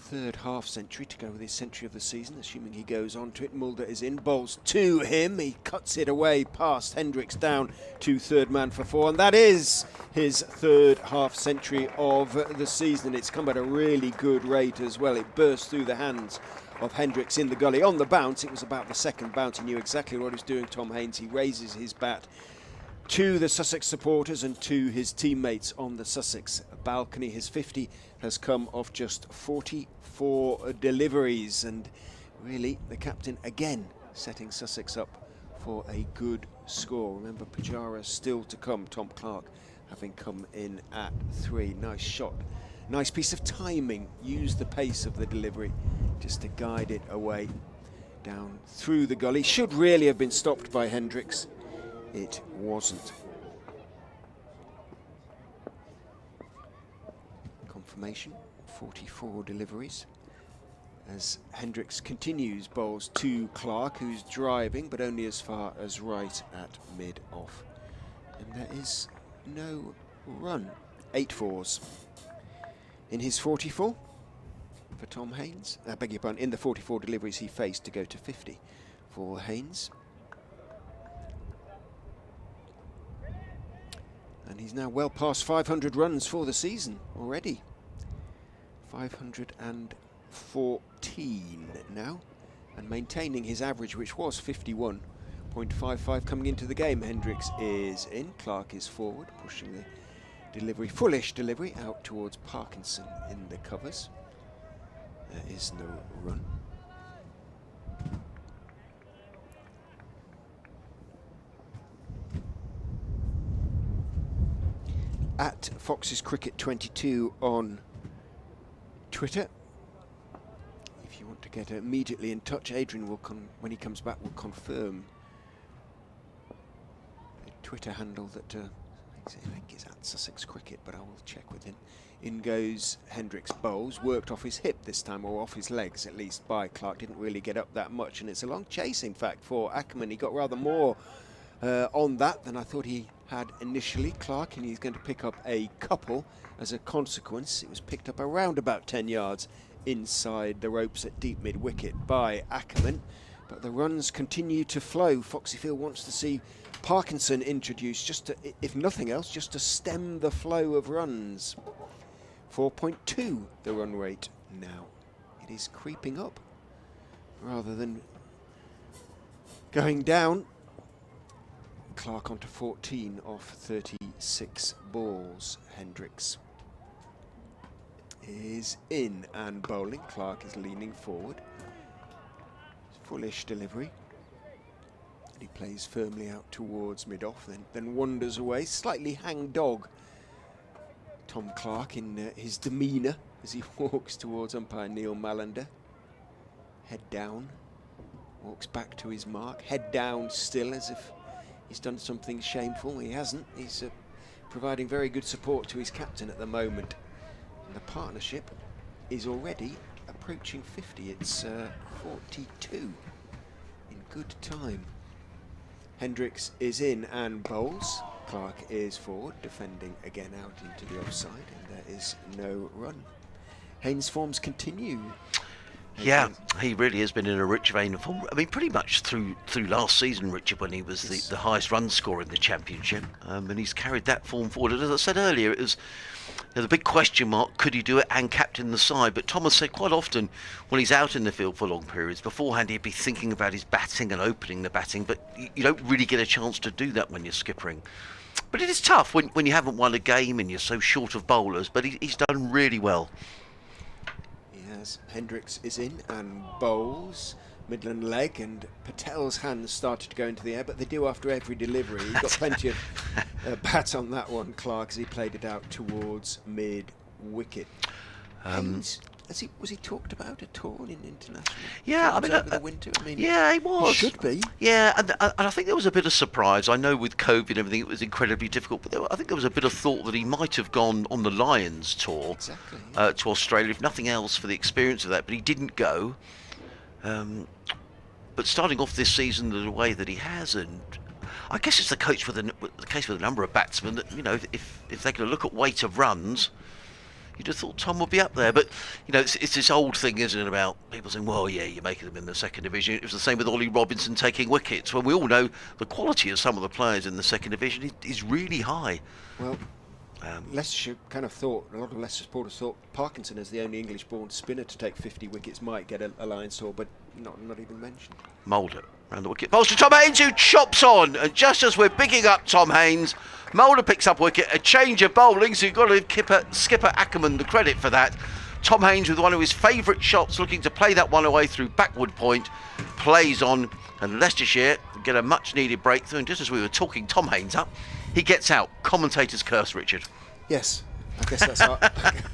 third half century to go with his century of the season, assuming he goes on to it. Mulder is in, bowls to him, he cuts it away past Hendricks down to third man for 4, and that is his third half century of the season. It's come at a really good rate as well. It burst through the hands of Hendricks in the gully. On the bounce, it was about the second bounce, he knew exactly what he was doing, Tom Haynes. He raises his bat to the Sussex supporters and to his teammates on the Sussex balcony. His 50 has come off just 44 deliveries, and really the captain again setting Sussex up for a good score. Remember, Pujara still to come, Tom Clark having come in at 3. Nice shot, nice piece of timing, used the pace of the delivery just to guide it away down through the gully. Should really have been stopped by Hendricks. It wasn't. Confirmation, 44 deliveries, as Hendricks continues bowls to Clark, who's driving, but only as far as right at mid-off. And there is no run. 8 fours in his 44 for Tom Haynes. I beg your pardon, in the 44 deliveries he faced to go to 50 for Haynes. And he's now well past 500 runs for the season already. 514 now, and maintaining his average, which was 51.55 coming into the game. Hendricks is in, Clark is forward, pushing the delivery, foolish delivery, out towards Parkinson in the covers. There is no run. At Foxes Cricket 22 on Twitter. If you want to get immediately in touch, Adrian will, when he comes back, will confirm the Twitter handle that I think is at Sussex Cricket, but I will check with him. In goes Hendricks, bowls, worked off his hip this time, or off his legs at least, by Clark. Didn't really get up that much, and it's a long chase in fact for Ackerman. He got rather more on that than I thought he had initially, Clark, and he's going to pick up a couple as a consequence. It was picked up around about 10 yards inside the ropes at deep mid-wicket by Ackerman, but the runs continue to flow. Foxyfield wants to see Parkinson introduced, just to, if nothing else, just to stem the flow of runs. 4.2 the run rate now. It is creeping up rather than going down. Clark onto 14 off 36 balls. Hendricks is in and bowling. Clark is leaning forward. Foolish delivery. And he plays firmly out towards mid-off, then wanders away. Slightly hang-dog, Tom Clark, in his demeanour as he walks towards umpire Neil Mallender. Head down, walks back to his mark. Head down still, as if he's done something shameful. He hasn't. He's providing very good support to his captain at the moment. And the partnership is already approaching 50. It's 42 in good time. Hendricks is in and bowls. Clark is forward, defending again out into the offside, and there is no run. Haynes' forms continue. Yeah, he really has been in a rich vein of form. I mean, pretty much through last season, Richard, when he was the highest run scorer in the Championship, and he's carried that form forward. And as I said earlier, it was the big question mark: could he do it and captain the side? But Thomas said quite often when he's out in the field for long periods, beforehand he'd be thinking about his batting and opening the batting, but you don't really get a chance to do that when you're skippering. But it is tough when you haven't won a game and you're so short of bowlers, but he's done really well. Yes, Hendricks is in and bowls, Midland leg, and Patel's hands started to go into the air, but they do after every delivery. He's got plenty of bat on that one, Clark, as he played it out towards mid-wicket. Haynes, was he talked about at all in international? Yeah, I mean, over the winter. I mean, yeah, he was. He should be. Yeah, and I think there was a bit of surprise. I know with COVID and everything, it was incredibly difficult, but I think there was a bit of thought that he might have gone on the Lions tour to Australia, if nothing else, for the experience of that. But he didn't go. But starting off this season the way that he has, and I guess it's the case with a number of batsmen that, you know, if they're going to look at weight of runs, you'd have thought Tom would be up there. But, you know, it's this old thing, isn't it, about people saying, well, yeah, you're making them in the second division. It was the same with Ollie Robinson taking wickets, when we all know the quality of some of the players in the second division is really high. Well, Leicestershire kind of thought, a lot of Leicester supporters thought Parkinson, as the only English-born spinner to take 50 wickets, might get a Lions tour, but not even mentioned. Moulder around the wicket. Bowls to Tom Haynes, who chops on. And just as we're bigging up Tom Haynes, Moulder picks up wicket. A change of bowling, so you've got to give skipper Ackerman the credit for that. Tom Haynes with one of his favourite shots, looking to play that one away through backward point. Plays on, and Leicestershire get a much-needed breakthrough. And just as we were talking Tom Haynes up, he gets out. Commentator's curse, Richard. Yes, I guess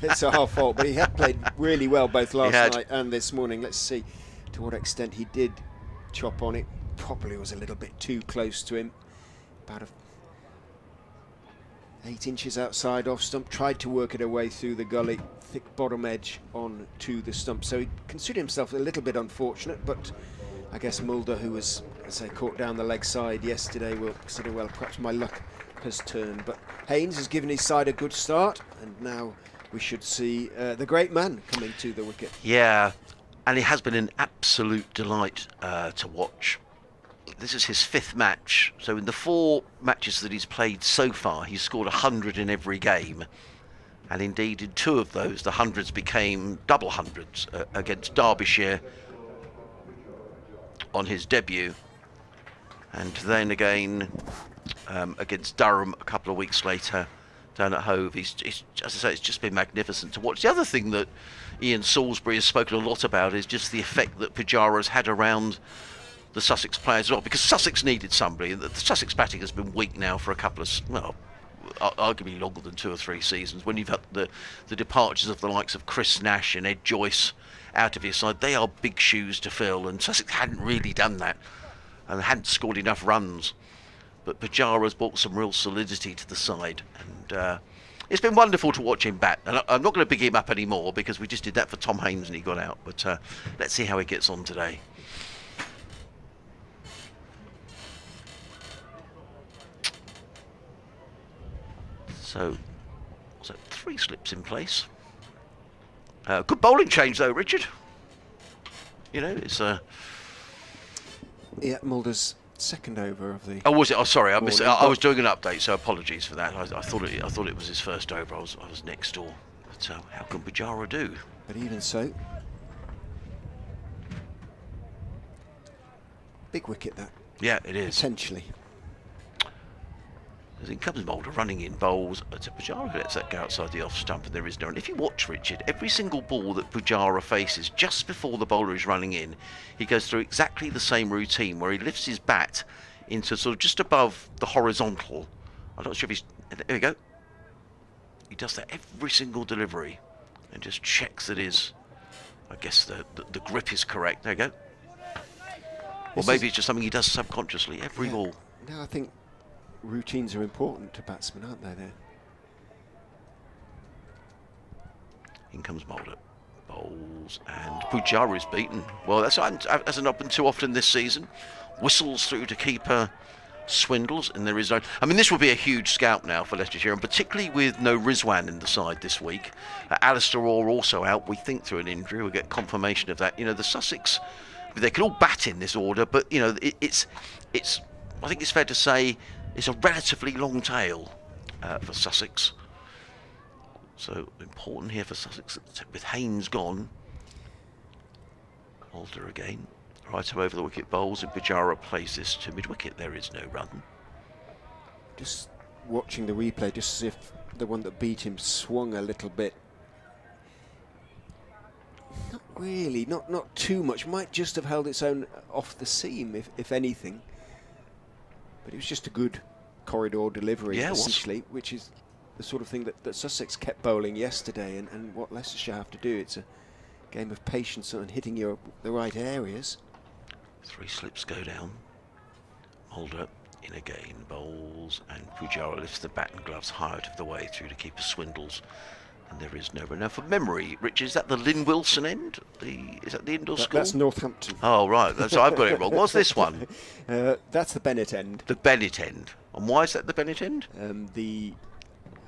it's our fault. But he had played really well both last night and this morning. Let's see to what extent he did chop on it. Probably was a little bit too close to him. About 8 inches outside off stump. Tried to work it away through the gully. Thick bottom edge on to the stump. So he considered himself a little bit unfortunate, but I guess Mulder, who was, as I caught down the leg side yesterday, will consider, well, perhaps my luck has turned. But Haynes has given his side a good start, and now we should see the great man coming to the wicket. Yeah, and it has been an absolute delight to watch. This is his 5th match, so in the 4 matches that he's played so far, he's scored 100 in every game, and indeed in 2 of those the hundreds became double hundreds, against Derbyshire on his debut, and then again against Durham a couple of weeks later down at Hove. He's, as I say, it's just been magnificent to watch. The other thing that Ian Salisbury has spoken a lot about is just the effect that Pujara's had around the Sussex players as well, because Sussex needed somebody. The Sussex batting has been weak now for a couple of, well, arguably longer than 2 or 3 seasons. When you've had the departures of the likes of Chris Nash and Ed Joyce out of your side, they are big shoes to fill, and Sussex hadn't really done that and hadn't scored enough runs. But Pujara's brought some real solidity to the side, and it's been wonderful to watch him bat. And I'm not going to big him up anymore because we just did that for Tom Haynes and he got out. But let's see how he gets on today. So 3 slips in place. Good bowling change though, Richard. You know, it's yeah, Mulder's second over of the. Oh, was it? Oh, sorry, I missed it. I was doing an update, so apologies for that. I thought it was his first over. I was next door. But how can Pujara do? But even so, big wicket that. Yeah, it is. Potentially. As in comes Mulder running in bowls to Pujara, who lets that go outside the off stump, and there is no. And if you watch, Richard, every single ball that Pujara faces just before the bowler is running in, he goes through exactly the same routine where he lifts his bat into sort of just above the horizontal. I'm not sure if he's. There we go. He does that every single delivery and just checks that his, I guess the grip is correct. There you go. Or maybe it's just something he does subconsciously every ball. No, I think routines are important to batsmen, aren't they? There. In comes Mulder. Bowls, and Pujara is beaten. Well, that hasn't happened too often this season. Whistles through to keeper Swindles, and there is no... I mean, this will be a huge scalp now for Leicestershire, and particularly with no Rizwan in the side this week. Alistair Orr also out, we think, through an injury. We'll get confirmation of that. You know, the Sussex, they could all bat in this order, but, you know, it's I think it's fair to say it's a relatively long tail for Sussex. So, important here for Sussex, with Haynes gone. Alder again. Right over the wicket bowls, and Pujara plays this to mid-wicket. There is no run. Just watching the replay, just as if the one that beat him swung a little bit. Not really, not too much. Might just have held its own off the seam, if anything. But it was just a good corridor delivery, essentially, which is the sort of thing that Sussex kept bowling yesterday, and what Leicestershire have to do. It's a game of patience and hitting the right areas. 3 slips go down. Mulder in again, bowls, and Pujara lifts the bat and gloves high out of the way through to keep Swindles. And there is no run. Now, for memory, Rich, is that the Lynn Wilson end? Is that the indoor school? That's Northampton. Oh, right. So I've got it wrong. What's this one? That's the Bennett end. The Bennett end. And why is that the Bennett end?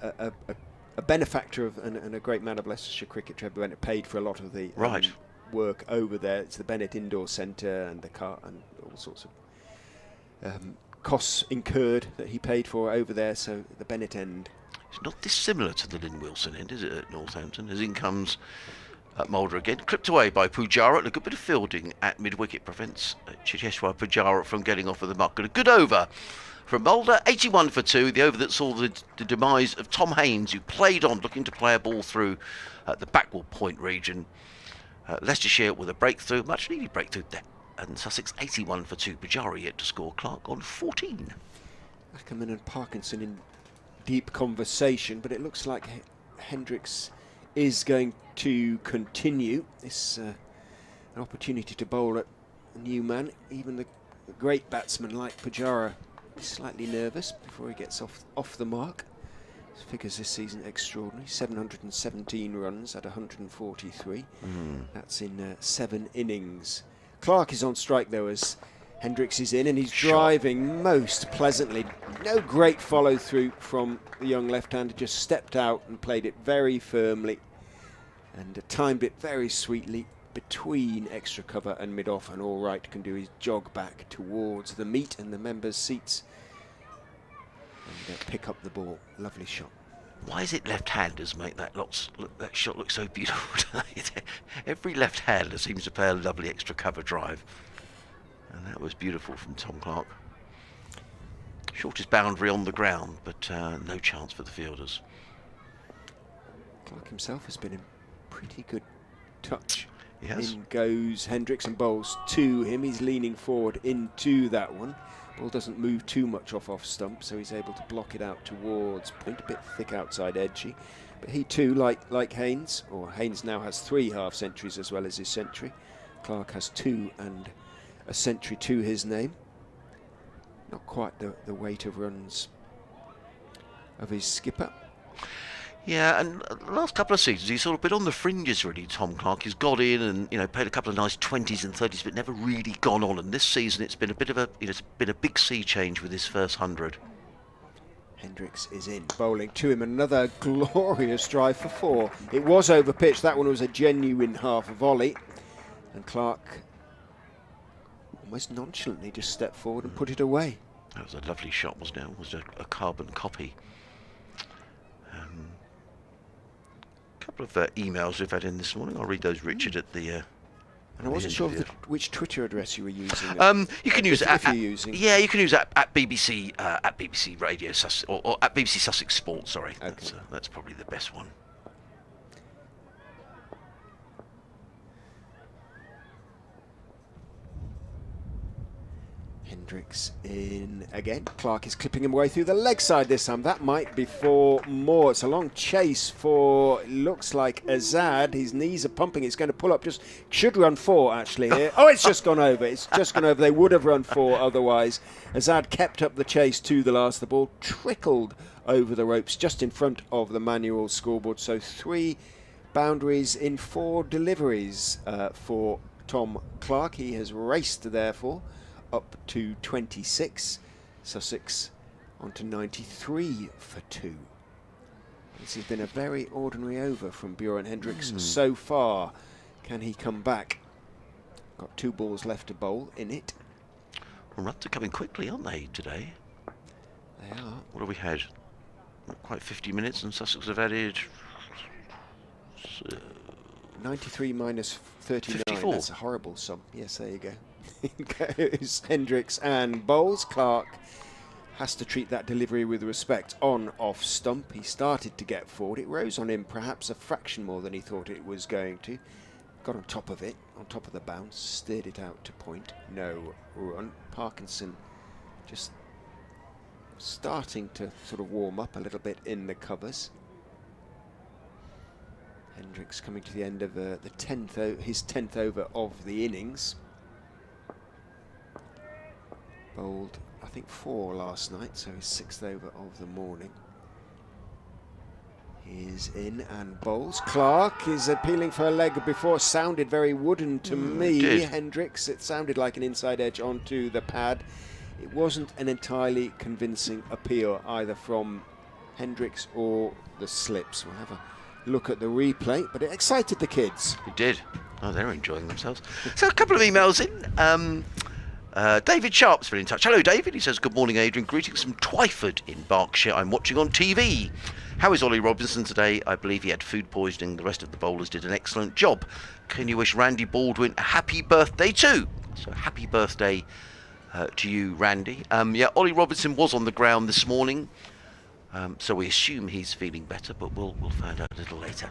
A benefactor of and a great man of Leicestershire cricket, Trevor Bennett, paid for a lot of the work over there. It's the Bennett Indoor Centre and the car and all sorts of costs incurred that he paid for over there. So the Bennett end. It's not dissimilar to the Lynn Wilson end, is it, at Northampton? As in comes Mulder again, clipped away by Pujara. A good bit of fielding at mid-wicket prevents Chiteshwar Pujara from getting off of the mark. And a good over from Mulder, 81 for 2, the over that saw the demise of Tom Haynes, who played on, looking to play a ball through the backward point region. Leicestershire with a breakthrough, much needed breakthrough there. And Sussex 81 for 2. Pujara yet to score. Clark on 14. Ackerman and Parkinson in deep conversation, but it looks like Hendricks is going to continue. It's an opportunity to bowl at a new man. Even the great batsman like Pujara is slightly nervous before he gets off the mark. His figures this season extraordinary. 717 runs at 143. That's in 7 innings. Clark is on strike though as Hendricks is in, and he's driving most pleasantly. No great follow through from the young left-hander, just stepped out and played it very firmly and timed it very sweetly between extra cover and mid-off, and all right can do his jog back towards the meet and the members' seats and pick up the ball. Lovely shot. Why is it left-handers make that shot look so beautiful? Every left-hander seems to play a lovely extra cover drive. And that was beautiful from Tom Clark. Shortest boundary on the ground, but no chance for the fielders. Clark himself has been in pretty good touch. Yes. In goes Hendricks and bowls to him. He's leaning forward into that one. Ball doesn't move too much off stump, so he's able to block it out towards point. A bit thick outside edgy. But he too, like Haynes, or Haynes now has 3 half-centuries as well as his century. Clark has 2 and a century to his name. Not quite the weight of runs of his skipper. Yeah, and the last couple of seasons he's sort of been on the fringes really, Tom Clark. He's got in and, you know, played a couple of nice 20s and 30s, but never really gone on. And this season it's been a bit of a, it's been a big sea change with his first 100. Hendricks is in, bowling to him. Another glorious drive for 4. It was over pitch. That one was a genuine half volley. And Clark almost nonchalantly just stepped forward and put it away. That was a lovely shot, wasn't it? It was a carbon copy. Couple of emails we've had in this morning. I'll read those, Richard, at the... and I wasn't sure which Twitter address you were using. You can use it if you're using. Yeah, you can use it at BBC Radio Sussex, or at BBC Sussex Sport. Sorry, okay. That's probably the best one. Hendricks in again. Clark is clipping him away through the leg side this time. That might be for more. It's a long chase for, looks like Azad. His knees are pumping. It's going to pull up. Just should run 4 actually here. Oh, it's just gone over. It's just gone over. They would have run 4 otherwise. Azad kept up the chase to the last. The ball trickled over the ropes just in front of the manual scoreboard. So 3 boundaries in 4 deliveries for Tom Clark. He has raced therefore up to 26. Sussex on to 93 for 2. This has been a very ordinary over from Bjorn Hendricks so far. Can he come back? Got 2 balls left to bowl in it. Well, runs are coming quickly, aren't they, today? They are. What have we had? Not quite 50 minutes, and Sussex have added... 93 minus 39. 54. That's a horrible sum. Yes, there you go. In goes Hendricks and bowls. Clark has to treat that delivery with respect. On off stump, he started to get forward. It rose on him perhaps a fraction more than he thought it was going to. Got on top of it, on top of the bounce, steered it out to point. No run. Parkinson just starting to sort of warm up a little bit in the covers. Hendricks coming to the end of his 10th over of the innings. Bowled, I think, 4 last night, so his 6th over of the morning. He's in and bowls. Clark is appealing for a leg before. Sounded very wooden to me. Hendricks, it sounded like an inside edge onto the pad. It wasn't an entirely convincing appeal either from Hendricks or the slips. We'll have a look at the replay, but it excited the kids. It did. Oh, they're enjoying themselves. So a couple of emails in. David Sharp's been in touch. Hello, David. He says, good morning, Adrian. Greetings from Twyford in Berkshire. I'm watching on TV. How is Ollie Robinson today? I believe he had food poisoning. The rest of the bowlers did an excellent job. Can you wish Randy Baldwin a happy birthday too? So happy birthday to you, Randy. Yeah, Ollie Robinson was on the ground this morning. So we assume he's feeling better, but we'll find out a little later.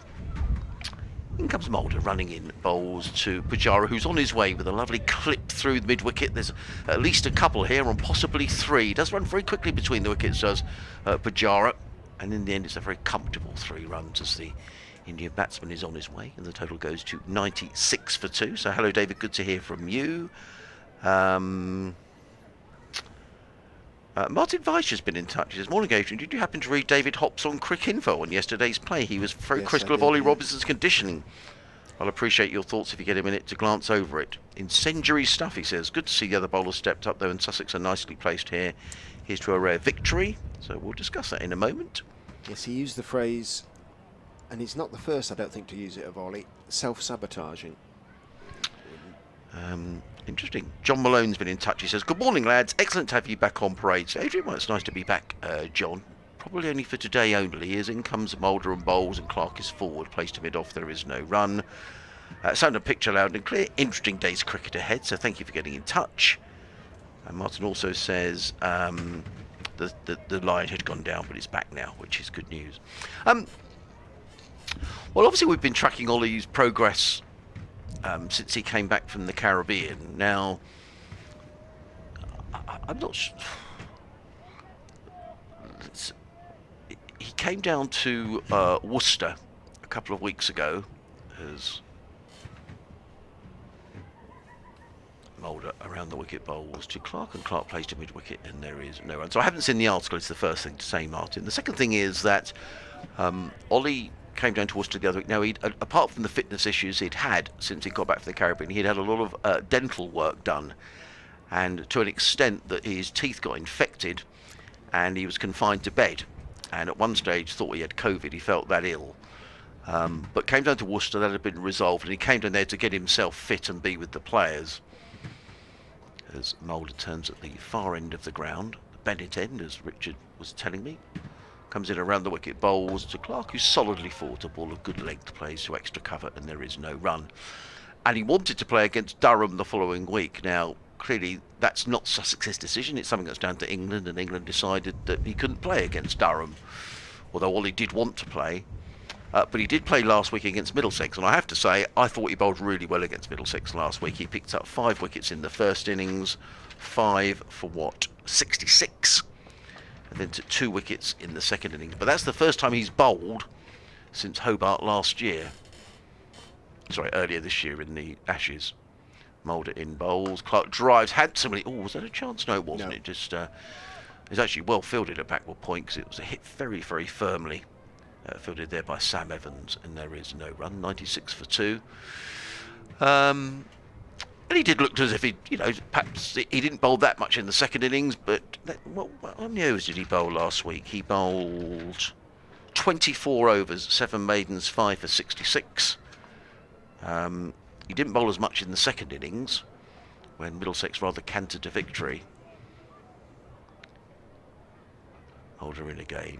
In comes Mulder, running in bowls to Pujara, who's on his way with a lovely clip through the mid-wicket. There's at least a couple here, and possibly 3. Does run very quickly between the wickets, does Pujara. And in the end, it's a very comfortable 3 runs as the Indian batsman is on his way, and the total goes to 96 for 2. So hello, David, good to hear from you. Martin Weiss has been in touch. He says, morning, Adrian. Did you happen to read David Hopp's on Cricinfo on yesterday's play? He was very critical of Ollie Robinson's conditioning. I'll appreciate your thoughts if you get a minute to glance over it. Incendiary stuff, he says. Good to see the other bowlers stepped up, though, and Sussex are nicely placed here. Here's to a rare victory. So we'll discuss that in a moment. Yes, he used the phrase, and he's not the first, I don't think, to use it of Ollie, self-sabotaging. Interesting. John Malone's been in touch. He says, good morning, lads. Excellent to have you back on parade. So, Adrian, well, it's nice to be back, John. Probably only for today only, as in comes Mulder and bowls, and Clark is forward, placed to mid-off. There is no run. Sound and picture loud and clear. Interesting day's cricket ahead, so thank you for getting in touch. And Martin also says the line had gone down, but it's back now, which is good news. Well, obviously, we've been tracking Ollie's progress since he came back from the Caribbean. Now, I'm not sure. He came down to Worcester a couple of weeks ago as Mulder around the wicket bowls to Clark, and Clark plays to mid-wicket, and there is no run. So I haven't seen the article. It's the first thing to say, Martin. The second thing is that Ollie came down to Worcester the other week. Now, apart from the fitness issues he'd had since he got back from the Caribbean, he'd had a lot of dental work done, and to an extent that his teeth got infected, and he was confined to bed. And at one stage thought he had COVID. He felt that ill, but came down to Worcester. That had been resolved, and he came down there to get himself fit and be with the players. As Mulder turns at the far end of the ground, the Bennett end, as Richard was telling me. Comes in around the wicket, bowls to Clark, who's solidly forward to ball of good length, plays to extra cover, and there is no run. And he wanted to play against Durham the following week. Now, clearly, that's not Sussex's decision. It's something that's down to England, and England decided that he couldn't play against Durham, although Ollie did want to play. But he did play last week against Middlesex, and I have to say, I thought he bowled really well against Middlesex last week. He picked up 5 wickets in the first innings, 5 for 66, and then took 2 wickets in the second innings. But that's the first time he's bowled since Hobart last year. Sorry, earlier this year in the Ashes. Mulder in bowls. Clark drives handsomely. Oh, was that a chance? No, it wasn't. No. It just it was actually well fielded at backward point, because it was a hit very, very firmly. Fielded there by Sam Evans, and there is no run. 96 for 2. And he did look as if he, perhaps he didn't bowl that much in the second innings, but what overs did he bowl last week? He bowled 24 overs, 7 maidens, 5 for 66. He didn't bowl as much in the second innings, when Middlesex rather cantered to victory. Holder in again.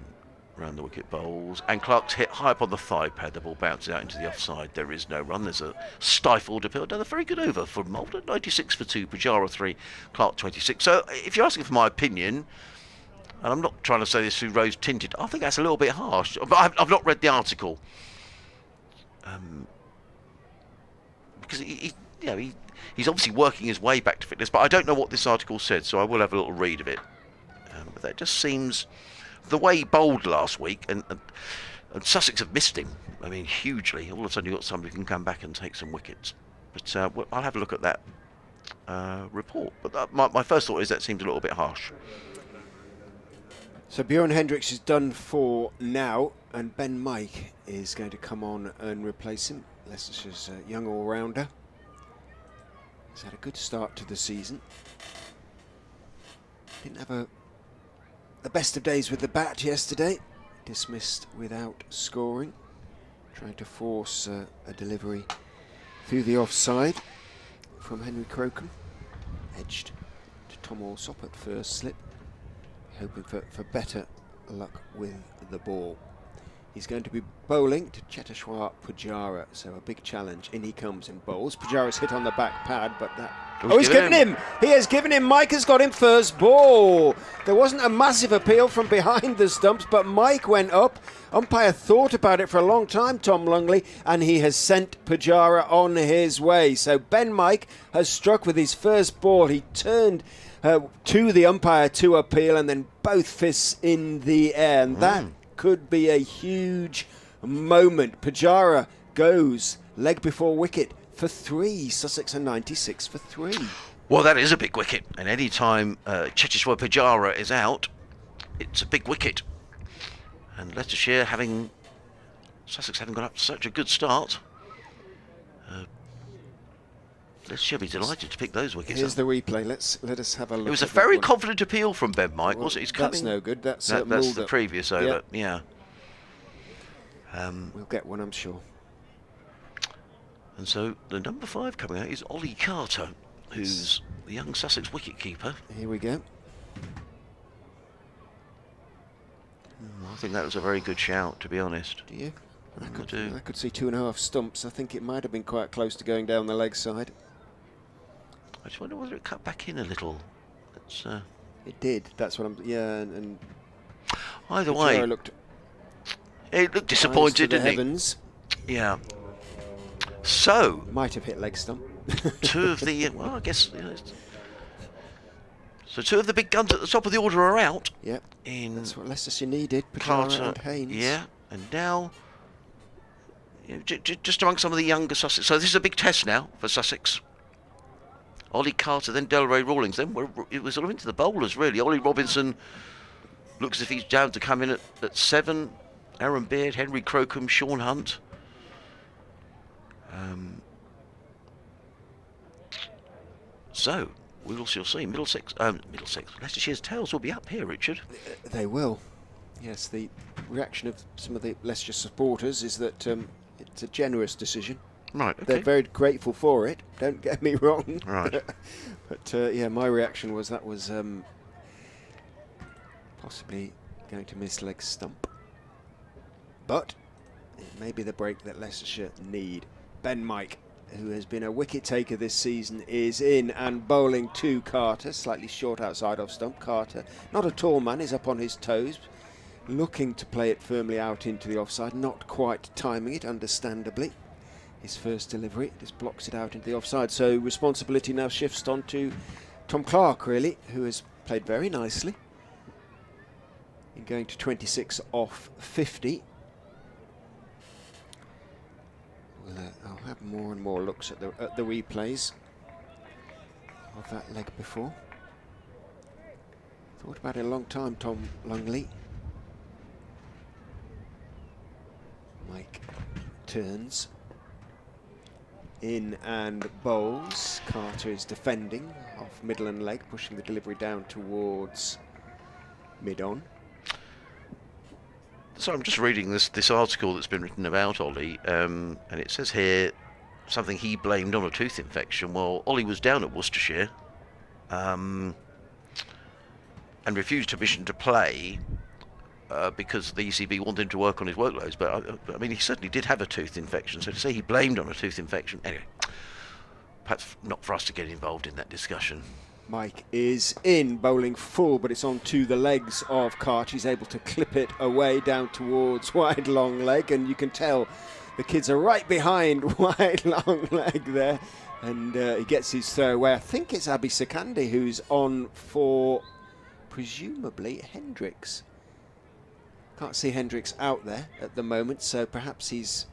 Round the wicket bowls, and Clark's hit high up on the thigh pad. The ball bounces out into the offside. There is no run. There's a stifled appeal. Another very good over for Mulder. 96 for 2, Pujara 3, Clark 26. So if you're asking for my opinion, and I'm not trying to say this through rose tinted, I think that's a little bit harsh. But I've not read the article because he's obviously working his way back to fitness. But I don't know what this article said, so I will have a little read of it. But that just seems. The way he bowled last week, and Sussex have missed him, I mean, hugely. All of a sudden you've got somebody who can come back and take some wickets. But I'll have a look at that report. But my first thought is that seems a little bit harsh. So Bjorn Hendricks is done for now, and Ben Mike is going to come on and replace him. Leicestershire's young all-rounder. He's had a good start to the season. Didn't have the best of days with the bat yesterday. Dismissed without scoring. Trying to force a delivery through the offside from Henry Crocombe. Edged to Tom Alsop at first slip. Hoping for better luck with the ball. He's going to be bowling to Cheteshwar Pujara, so a big challenge. In he comes and bowls. Pujara's hit on the back pad, but that... Oh, he's given him! He has given him. Mike has got him first ball. There wasn't a massive appeal from behind the stumps, but Mike went up. Umpire thought about it for a long time, Tom Lungley, and he has sent Pujara on his way. So Ben Mike has struck with his first ball. He turned to the umpire to appeal, and then both fists in the air. And that could be a huge moment. Pujara goes leg before wicket for 3. Sussex are 96 for 3. Well, that is a big wicket, and any time Cheteshwar Pujara is out, it's a big wicket. And Leicestershire Sussex having got up to such a good start, Leicestershire be delighted to pick those wickets. Here's the replay. Let us have a look. It was a very confident appeal from Ben Mike, wasn't it? That's no good. That's the previous over. Yeah. We'll get one, I'm sure. And so the number 5 coming out is Ollie Carter, who's the young Sussex wicketkeeper. Here we go. I think that was a very good shout, to be honest. Do you? I could see 2.5 stumps. I think it might have been quite close to going down the leg side. I just wonder whether it cut back in a little. It did. That's what I'm... Yeah, and either way, it looked disappointed, didn't heavens. It? Yeah. So... Might have hit leg stump. 2 of the... Well, I guess... So 2 of the big guns at the top of the order are out. Yep. That's what Leicestershire needed. Carter and Haynes. Yeah. And now... just among some of the younger Sussex. So this is a big test now for Sussex. Ollie Carter, then Delray Rawlings. Then it was all into the bowlers, really. Ollie Robinson looks as if he's down to come in at 7. Aaron Beard, Henry Crocombe, Sean Hunt. So, we will see. Middlesex, Leicestershire's tails will be up here, Richard. They will. Yes, the reaction of some of the Leicester supporters is that it's a generous decision. Right, okay. They're very grateful for it, don't get me wrong. Right. But yeah, my reaction was that was possibly going to miss leg stump. But it may be the break that Leicestershire need. Ben Mike, who has been a wicket taker this season, is in and bowling to Carter, slightly short outside of stump. Carter, not a tall man, is up on his toes, looking to play it firmly out into the offside, not quite timing it, understandably. His first delivery just blocks it out into the offside, so responsibility now shifts on to Tom Clark, really, who has played very nicely in going to 26 off 50. I'll have more and more looks at the replays of that leg before. Thought about it a long time, Tom Lungley. Mike turns. in and bowls. Carter is defending off middle and leg, pushing the delivery down towards mid-on. So I'm just reading this article that's been written about Ollie, and it says here something he blamed on a tooth infection. Well, Ollie was down at Worcestershire and refused permission to play because the ECB wanted him to work on his workloads. But I mean, he certainly did have a tooth infection. So to say he blamed on a tooth infection, anyway, perhaps not for us to get involved in that discussion. Mike is in, bowling full, but it's onto the legs of Carter. He's able to clip it away down towards wide long leg, and you can tell the kids are right behind wide long leg there. And he gets his throw away. I think it's Abhi Sakandi who's on for, presumably, Hendricks. Can't see Hendricks out there at the moment, so perhaps he's...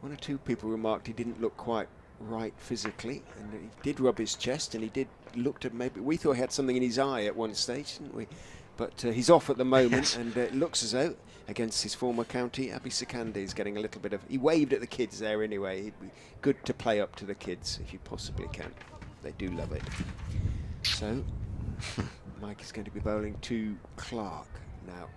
One or two people remarked he didn't look quite right physically, and he did rub his chest, and he did looked at maybe... We thought he had something in his eye at one stage, didn't we? But he's off at the moment, yes. And it looks as though, against his former county, Abhi Sakandi is getting a little bit of... He waved at the kids there anyway. It'd be good to play up to the kids, if you possibly can. They do love it. So, Mike is going to be bowling to Clark now.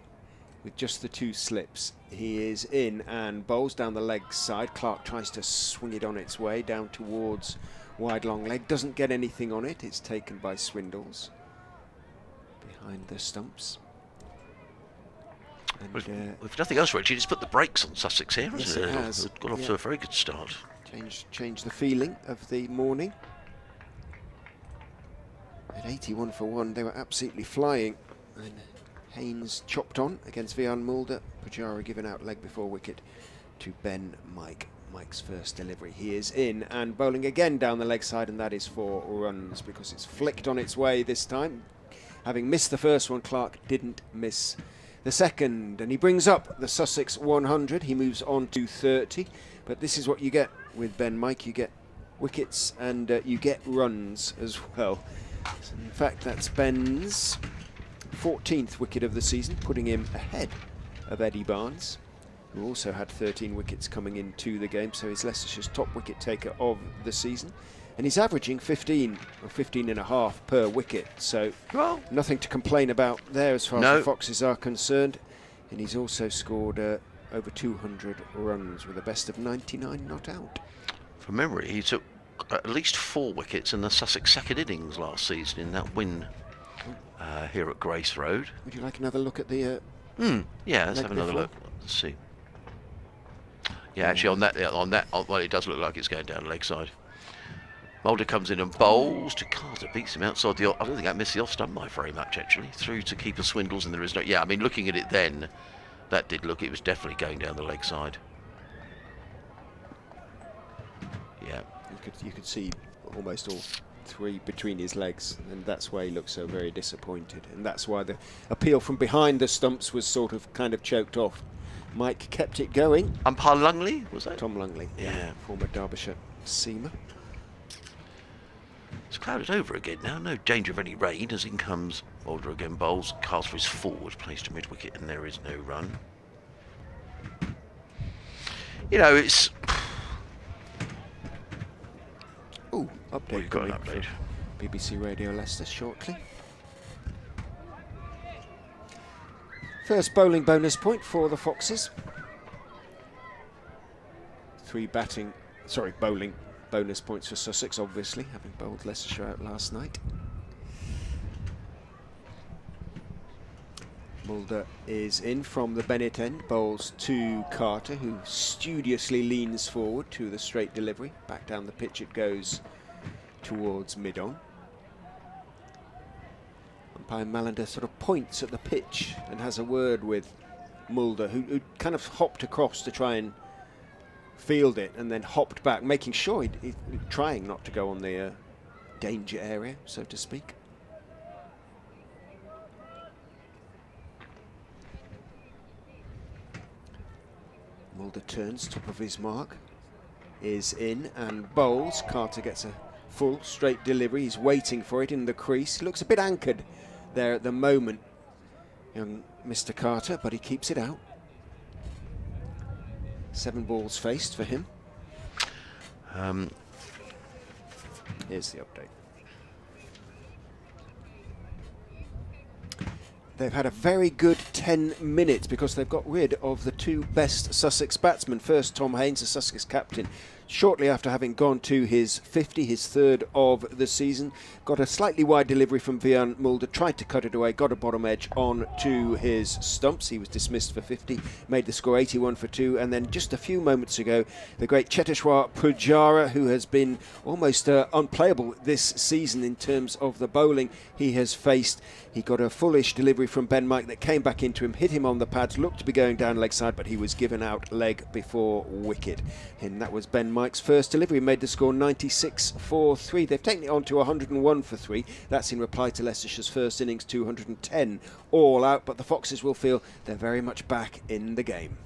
With just the two slips, he is in and bowls down the leg side. Clark tries to swing it on its way down towards wide long leg. Doesn't get anything on it. It's taken by Swindles behind the stumps. And, if nothing else, Richie, just put the brakes on Sussex here. Yes, it has. Got off to a very good start. Change the feeling of the morning. At 81 for 1, they were absolutely flying. And Haynes chopped on against Vian Mulder. Pujara giving out leg before wicket to Ben Mike. Mike's first delivery. He is in and bowling again down the leg side, and that is 4 runs because it's flicked on its way this time. Having missed the first one, Clark didn't miss the second, and he brings up the Sussex 100. He moves on to 30, but this is what you get with Ben Mike. You get wickets and you get runs as well. So in fact, that's Ben's 14th wicket of the season, putting him ahead of Eddie Barnes, who also had 13 wickets coming into the game, so he's Leicestershire's top wicket taker of the season. And he's averaging 15 or 15 and a half per wicket, so nothing to complain about there as far as the Foxes are concerned. And he's also scored over 200 runs with a best of 99 not out. From memory, he took at least 4 wickets in the Sussex second innings last season in that win here at Grace Road. Would you like another look at the... yeah, let's have another look. Let's see. Yeah, actually on that, well, it does look like it's going down the leg side. Mulder comes in and bowls to Carter, beats him outside the... I don't think that missed the off stump by very much, actually. Through to keeper Swindles, and there is no... Yeah, I mean, looking at it then, that did look... It was definitely going down the leg side. Yeah. You could see almost all 3 between his legs, and that's why he looked so very disappointed. And that's why the appeal from behind the stumps was sort of kind of choked off. Mike kept it going. Umpire Lungley, was that? Tom Lungley, yeah. Former Derbyshire seamer. It's clouded over again now, no danger of any rain as in comes Mulder again bowls. Carter is forward, placed to mid-wicket, and there is no run. You know, it's... Ooh, update. We've got an update. BBC Radio Leicester shortly. First bowling bonus point for the Foxes. 3 bowling bonus points for Sussex, obviously, having bowled Leicestershire out last night. Mulder is in from the Bennett end, bowls to Carter, who studiously leans forward to the straight delivery. Back down the pitch it goes towards mid-on. Umpire Malander sort of points at the pitch and has a word with Mulder, who kind of hopped across to try and field it and then hopped back, making sure he's trying not to go on the danger area, so to speak. Mulder turns, top of his mark, is in and bowls. Carter gets a full straight delivery. He's waiting for it in the crease. He looks a bit anchored there at the moment, young Mr. Carter, but he keeps it out. 7 balls faced for him. Here's the update. They've had a very good 10 minutes because they've got rid of the 2 best Sussex batsmen. First, Tom Haynes, the Sussex captain, shortly after having gone to his 50, his 3rd of the season, got a slightly wide delivery from Vian Mulder, tried to cut it away, got a bottom edge on to his stumps. He was dismissed for 50, made the score 81 for 2, and then just a few moments ago, the great Cheteshwar Pujara, who has been almost unplayable this season in terms of the bowling he has faced. He got a fullish delivery from Ben Mike that came back into him, hit him on the pads, looked to be going down leg side, but he was given out leg before wicket. And that was Ben Mike's first delivery, made the score 96 for 3. They've taken it on to 101 for 3. That's in reply to Leicestershire's first innings, 210 all out, but the Foxes will feel they're very much back in the game.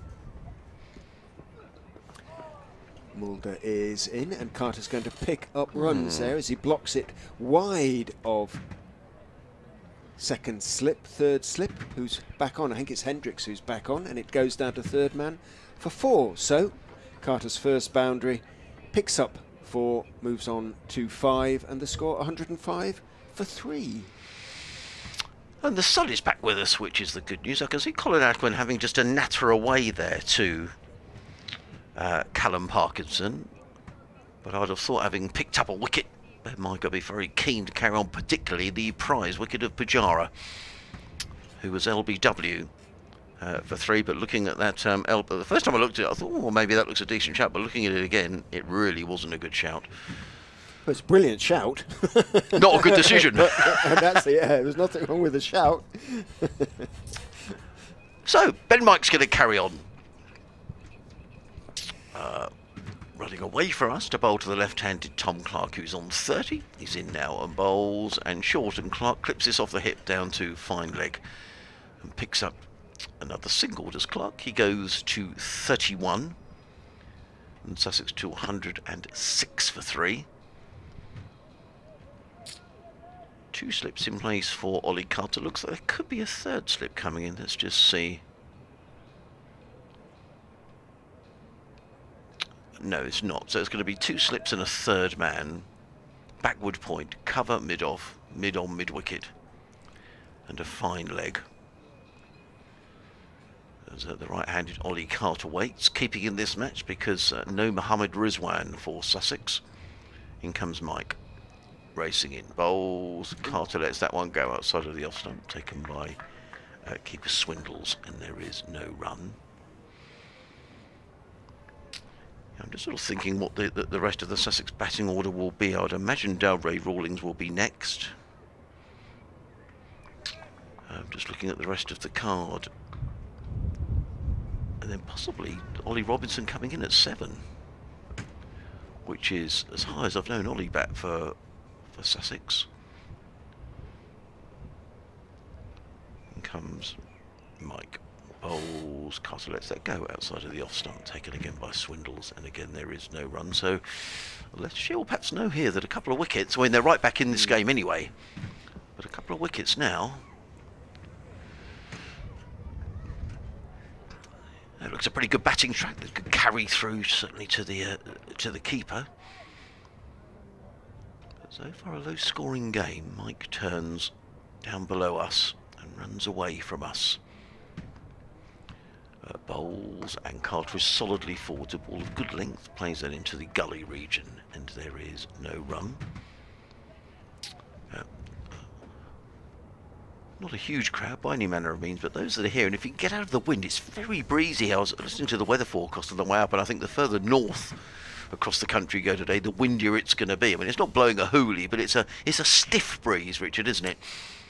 Mulder is in, and Carter's going to pick up runs there as he blocks it wide of second slip, third slip. Who's back on? I think it's Hendricks who's back on, and it goes down to third man for 4. So Carter's first boundary picks up 4, moves on to 5, and the score 105 for 3. And the sun is back with us, which is the good news. I can see Colin Atwin having just a natter away there to Callum Parkinson, but I'd have thought, having picked up a wicket, Ben Mike will be very keen to carry on, particularly the prize wicket of Pujara, who was LBW for 3. But looking at that, the first time I looked at it, I thought, well, maybe that looks a decent shout. But looking at it again, it really wasn't a good shout. Well, it's a brilliant shout. Not a good decision. That's it, yeah, there's nothing wrong with the shout. So, Ben Mike's going to carry on. Running away for us to bowl to the left-handed Tom Clark, who's on 30. He's in now and bowls, and short, and Clark clips this off the hip down to fine leg and picks up another single. Does Clark? He goes to 31, and Sussex to 106 for 3. 2 slips in place for Ollie Carter. Looks like there could be a 3rd slip coming in. Let's just see. No, it's not. So it's going to be 2 slips and a 3rd man. Backward point, cover mid-off, mid-on, mid-wicket. And a fine leg. As the right-handed Ollie Carter waits, keeping in this match because no Mohammed Rizwan for Sussex. In comes Mike. Racing in. Bowls. Carter lets that one go outside of the off-stump. Taken by keeper Swindles. And there is no run. I'm just sort of thinking what the rest of the Sussex batting order will be. I would imagine Dalray Rawlings will be next. I'm just looking at the rest of the card. And then possibly Ollie Robinson coming in at 7. Which is as high as I've known Ollie bat for Sussex. In comes Mike. Bowls. Carter lets that go outside of the off stump, taken again by Swindles, and again there is no run. So Leicestershire will perhaps know here that a couple of wickets, I mean they're right back in this game anyway, but a couple of wickets now. That looks a pretty good batting track that could carry through certainly to the keeper. But so far a low scoring game. Mike turns down below us and runs away from us. Bowls, and Carter is solidly forward. A ball of good length, plays that into the gully region, and there is no run. Not a huge crowd by any manner of means, but those that are here, and if you get out of the wind, it's very breezy. I was listening to the weather forecast on the way up, and I think the further north across the country you go today, the windier it's going to be. I mean, it's not blowing a hoolie, but it's a stiff breeze, Richard, isn't it?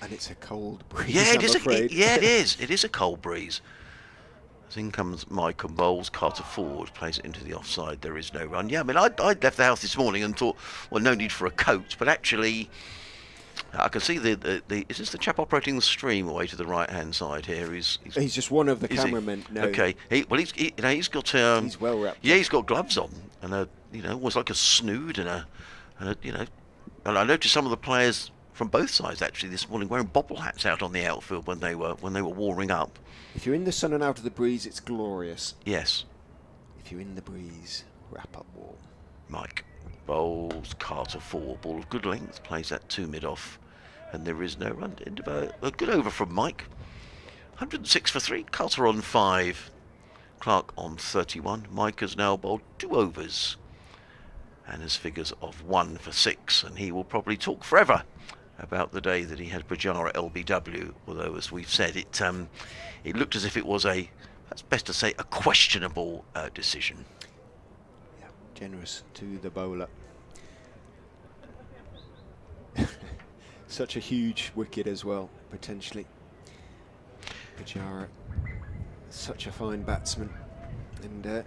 And it's a cold breeze. Yeah, it is. Afraid. It is. It is a cold breeze. As in comes Mike and bowls, Carter forward, plays it into the offside. There is no run. Yeah, I mean, I left the house this morning and thought, well, no need for a coat, but actually, I can see the is this the chap operating the stream away to the right hand side here? He's just one of the cameramen. No. Okay. He's got he's well wrapped. Yeah, he's got gloves on and almost like a snood and and I noticed some of the players from both sides actually this morning wearing bobble hats out on the outfield when they were warming up. If you're in the sun and out of the breeze, it's glorious. Yes. If you're in the breeze, wrap up warm. Mike bowls Carter 4, ball of good length, plays that 2 mid-off, and there is no run. End of a good over from Mike. 106 for 3, Carter on 5, Clark on 31. Mike has now bowled 2 overs and has figures of 1 for 6, and he will probably talk forever about the day that he had Pujara LBW, although as we've said, it looked as if it was that's best to say, a questionable decision. Yeah, generous to the bowler. Such a huge wicket as well, potentially. Pujara, such a fine batsman, and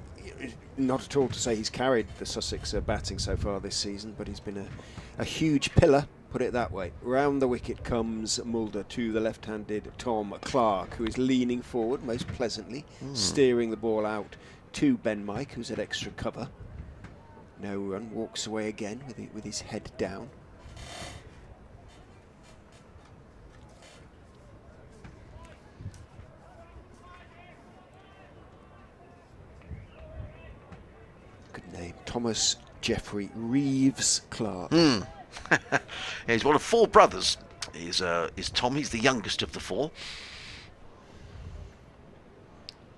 not at all to say he's carried the Sussex batting so far this season, but he's been a huge pillar, put it that way. Round the wicket comes Mulder to the left-handed Tom Clark, who is leaning forward most pleasantly, steering the ball out to Ben Mike, who's at extra cover. No run, walks away again with his head down. Good name, Thomas Jeffrey Reeves Clark. He's one of 4 brothers. Is Tom? He's the youngest of the 4.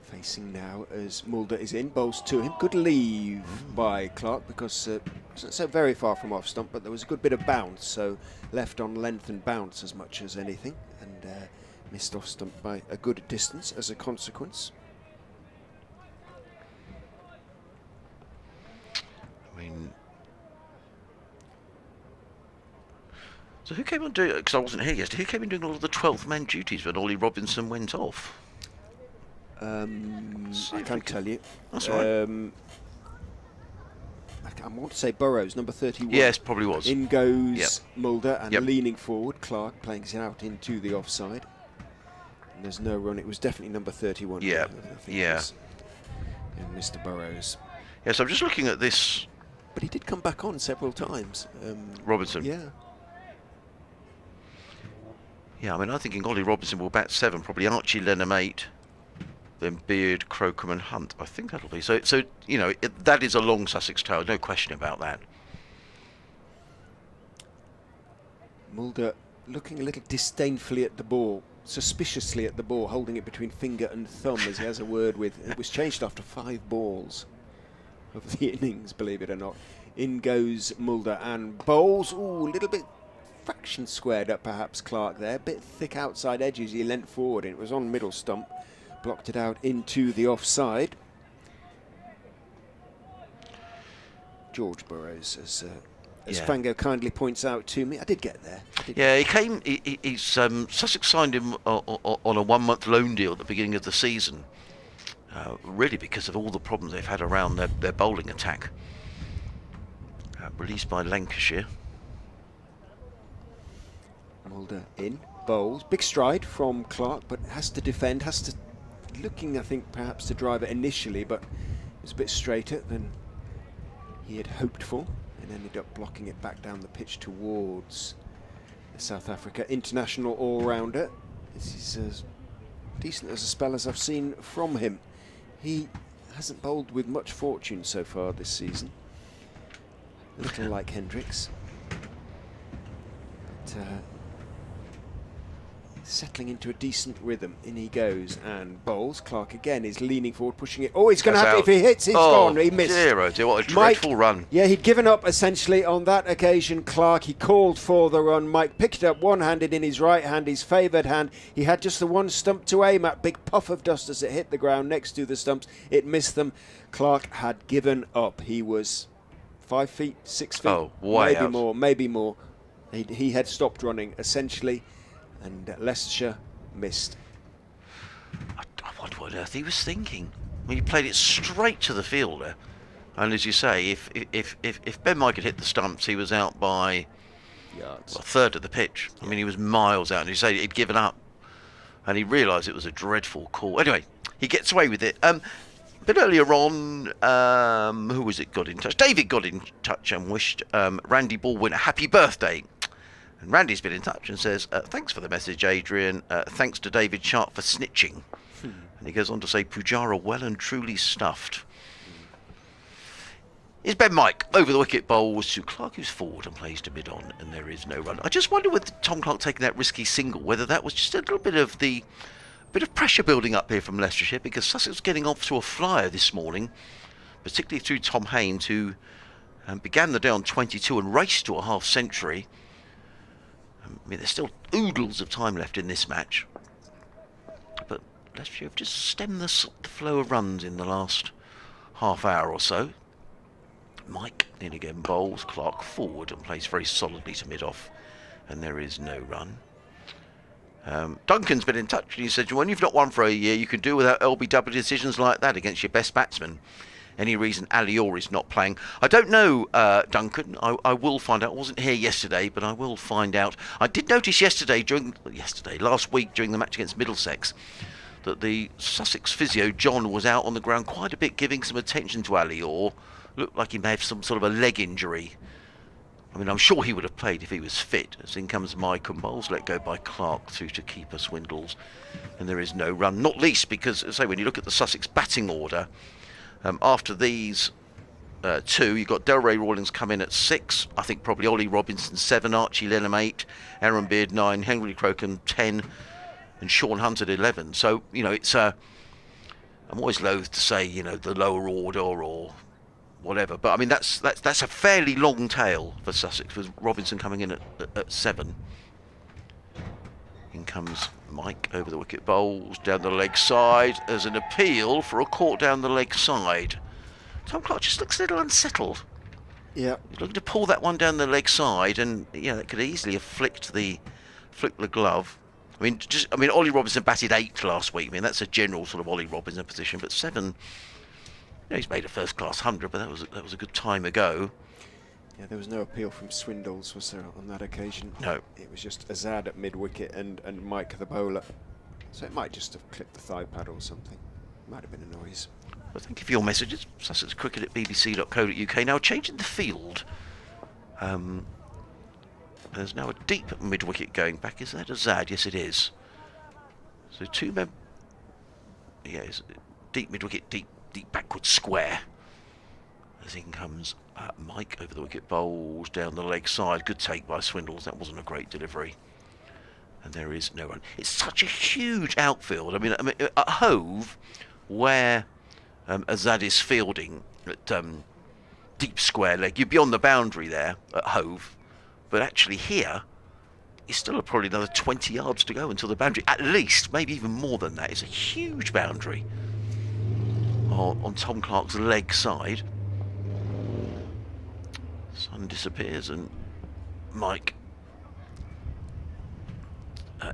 Facing now as Mulder is in, bowls to him. Good leave by Clark because wasn't so very far from off stump, but there was a good bit of bounce, so left on length and bounce as much as anything, and missed off stump by a good distance as a consequence. I mean, so who came on doing? Because I wasn't here yesterday. Who came in doing all of the 12th man duties when Ollie Robinson went off? I can't tell you. That's all right. I want to say Burrows, number 31. Yes, probably was. In goes Mulder, and leaning forward, Clark playing it out into the offside. And there's no run. It was definitely number 31. Yeah, it was, Mr. Burrows. Yes, I'm just looking at this. But he did come back on several times. Robinson. Yeah. Yeah, I mean, I'm thinking Ollie Robinson will bat 7, probably Archie Lenham 8, then Beard, Crocombe and Hunt. I think that'll be. So you know, that is a long Sussex tale, no question about that. Mulder looking a little disdainfully at the ball, suspiciously at the ball, holding it between finger and thumb as he has a word with. It was changed after 5 balls of the innings, believe it or not. In goes Mulder and bowls. Ooh, a little bit fraction squared up perhaps Clark there. A bit thick outside edges. He leant forward and it was on middle stump. Blocked it out into the offside. George Burrows, as Fango kindly points out to me. I did get there. He came. He's Sussex signed him on a 1-month loan deal at the beginning of the season. Really because of all the problems they've had around their bowling attack. Released by Lancashire. Mulder in, bowls. Big stride from Clark, but has to defend, looking, I think, perhaps to drive it initially, but it was a bit straighter than he had hoped for, and ended up blocking it back down the pitch towards the South Africa international all-rounder. This is as decent as a spell as I've seen from him. He hasn't bowled with much fortune so far this season. A little like Hendricks. But settling into a decent rhythm. In he goes and bowls. Clark again is leaning forward, pushing it. Oh, he's going to have it. If he hits, he's gone. He missed. Dear, what a dreadful run. Yeah, he'd given up essentially on that occasion. Clark, he called for the run. Mike picked it up one-handed in his right hand, his favoured hand. He had just the one stump to aim at. Big puff of dust as it hit the ground next to the stumps. It missed them. Clark had given up. He was 5 feet, 6 feet, maybe more. He had stopped running essentially. And Leicestershire missed. I wonder what on earth he was thinking. I mean, he played it straight to the fielder, and as you say, if Ben Mike had hit the stumps, he was out by yards, a third of the pitch. I mean, he was miles out. And you say he'd given up, and he realised it was a dreadful call. Anyway, he gets away with it. A bit earlier on, who was it got in touch? David got in touch and wished Randy Baldwin a happy birthday. And Randy's been in touch and says, thanks for the message, Adrian. Thanks to David Sharp for snitching. And he goes on to say, Pujara well and truly stuffed. is Ben Mike. Over the wicket bowls to Clark, who's forward and plays to mid-on, and there is no run. I just wonder with Tom Clark taking that risky single, whether that was just a little bit of pressure building up here from Leicestershire, because Sussex was getting off to a flyer this morning, particularly through Tom Haynes, who began the day on 22 and raced to a half century. I mean, there's still oodles of time left in this match, but Leicestershire have just stemmed the flow of runs in the last half hour or so. Mike in again bowls, Clark forward and plays very solidly to mid-off, and there is no run. Duncan's been in touch and he said, when you've not won for a year, you can do without LBW decisions like that against your best batsman. Any reason Ali Orr is not playing? I don't know, Duncan. I will find out. I wasn't here yesterday, but I will find out. I did notice last week during the match against Middlesex, that the Sussex physio, John, was out on the ground quite a bit giving some attention to Ali Orr. Looked like he may have some sort of a leg injury. I mean, I'm sure he would have played if he was fit. As in comes Mike and bowls let go by Clark through to keeper Swindles. And there is no run, not least because, as I say, when you look at the Sussex batting order, after these two, you've got Delray Rawlings come in at 6. I think probably Ollie Robinson 7, Archie Lenham 8, Aaron Beard 9, Henry Crocombe 10, and Sean Hunt at 11. So, you know, it's I'm always loath to say, you know, the lower order or whatever, but I mean that's a fairly long tail for Sussex, with Robinson coming in at 7. In comes Mike over the wicket bowls down the leg side. There's an appeal for a caught down the leg side. Tom Clark just looks a little unsettled. Yeah, He's looking to pull that one down the leg side, and yeah, that could easily have flicked the glove. I mean, Ollie Robinson batted 8 last week. I mean, that's a general sort of Ollie Robinson position, but 7. You know, he's made a first-class 100, but that was a good time ago. Yeah, there was no appeal from Swindles, was there, on that occasion? No. It was just Azad at mid-wicket and Mike the bowler. So it might just have clipped the thigh pad or something. Might have been a noise. Well, thank you for your messages. Sussex Cricket at bbc.co.uk. Now changing the field. There's now a deep mid-wicket going back. Is that Azad? Yes, it is. So 2 men. Yes, deep mid-wicket, deep backward square. As in comes Mike over the wicket bowls down the leg side. Good take by Swindles. That wasn't a great delivery. And there is no run. It's such a huge outfield. I mean at Hove, where Azad is fielding at deep square leg, you'd be on the boundary there at Hove. But actually here, it's still probably another 20 yards to go until the boundary. At least, maybe even more than that. It's a huge boundary on Tom Clark's leg side. Sun disappears and Mike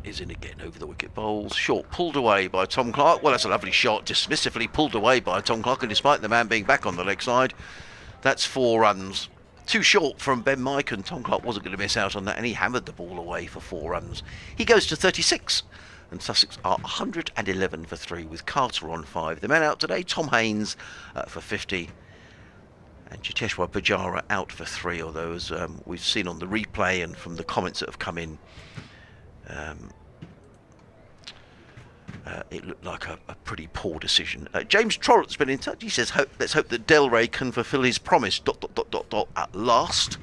is in again over the wicket bowls. Short pulled away by Tom Clark. Well, that's a lovely shot. Dismissively pulled away by Tom Clark, and despite the man being back on the leg side, that's 4 runs. Too short from Ben Mike, and Tom Clark wasn't going to miss out on that, and he hammered the ball away for 4 runs. He goes to 36. And Sussex are 111 for 3 with Carter on 5. The men out today, Tom Haynes for 50 and Jiteshwar Pujara out for 3, although as we've seen on the replay and from the comments that have come in, it looked like a pretty poor decision. James Trollope's been in touch. He says, let's hope that Delray can fulfil his promise, ... at last.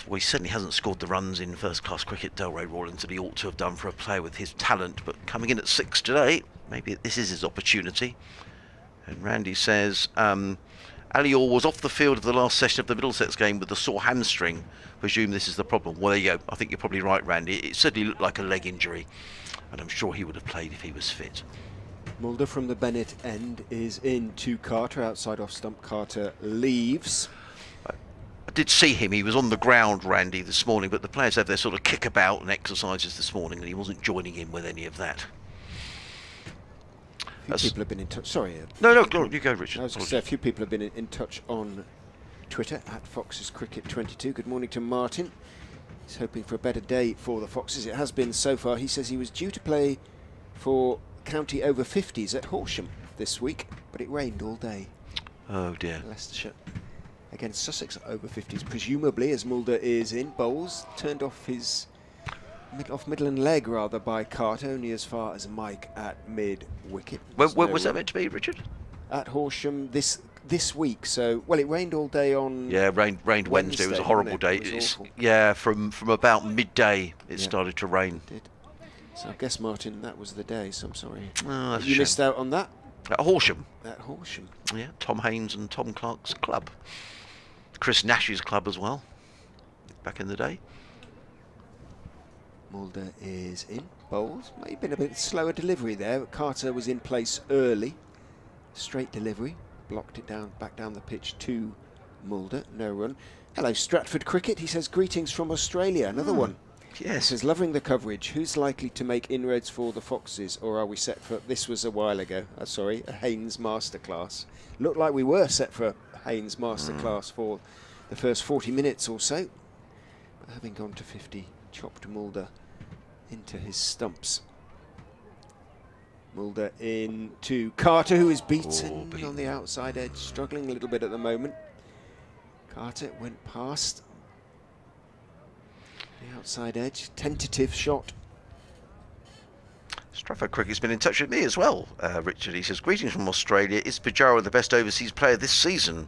Well, he certainly hasn't scored the runs in first-class cricket, Delray Rawlings, that he ought to have done for a player with his talent. But coming in at 6 today, maybe this is his opportunity. And Randy says, Ali Orr was off the field of the last session of the Middlesex game with a sore hamstring. Presume this is the problem. Well, there you go. I think you're probably right, Randy. It certainly looked like a leg injury, and I'm sure he would have played if he was fit. Mulder from the Bennett end is in to Carter, outside off stump. Carter leaves. I did see him. He was on the ground, Randy, this morning, but the players have their sort of kickabout and exercises this morning, and he wasn't joining in with any of that. A few people have been in touch. Sorry. No, you go, Richard. I was going to say, a few people have been in touch on Twitter, at Foxes Cricket 22. Good morning to Martin. He's hoping for a better day for the Foxes. It has been so far. He says he was due to play for county over 50s at Horsham this week, but it rained all day. Oh, dear. Leicestershire against Sussex over 50s, presumably, as Mulder is in. Bowles turned off his middle and leg, rather, by Carter, only as far as Mike at mid-wicket. Where was that meant to be, Richard? At Horsham. This this week. So, well, it rained all day on. Yeah, rained Wednesday. It was a horrible day. It was awful. Yeah, from about midday it started to rain. It did. So I guess, Martin, that was the day. So I'm sorry. Oh, that's you missed out on that. At Horsham. At Horsham. Yeah, Tom Haynes and Tom Clark's club. Chris Nash's club as well. Back in the day. Mulder is in. Bowles. May have been a bit slower delivery there. Carter was in place early. Straight delivery. Blocked it down, back down the pitch to Mulder. No run. Hello, Stratford Cricket. He says, greetings from Australia. Another one. Yes. He says, loving the coverage. Who's likely to make inroads for the Foxes, or are we set for... This was a while ago. Sorry, a Haynes masterclass. Looked like we were set for a Haynes masterclass for the first 40 minutes or so. But having gone to 50, chopped Mulder into his stumps. Mulder in to Carter, who is beaten on the outside edge, struggling a little bit at the moment. Carter went past the outside edge, tentative shot. Stratford Cricket's been in touch with me as well, Richard. He says, greetings from Australia. Is Pajaro the best overseas player this season?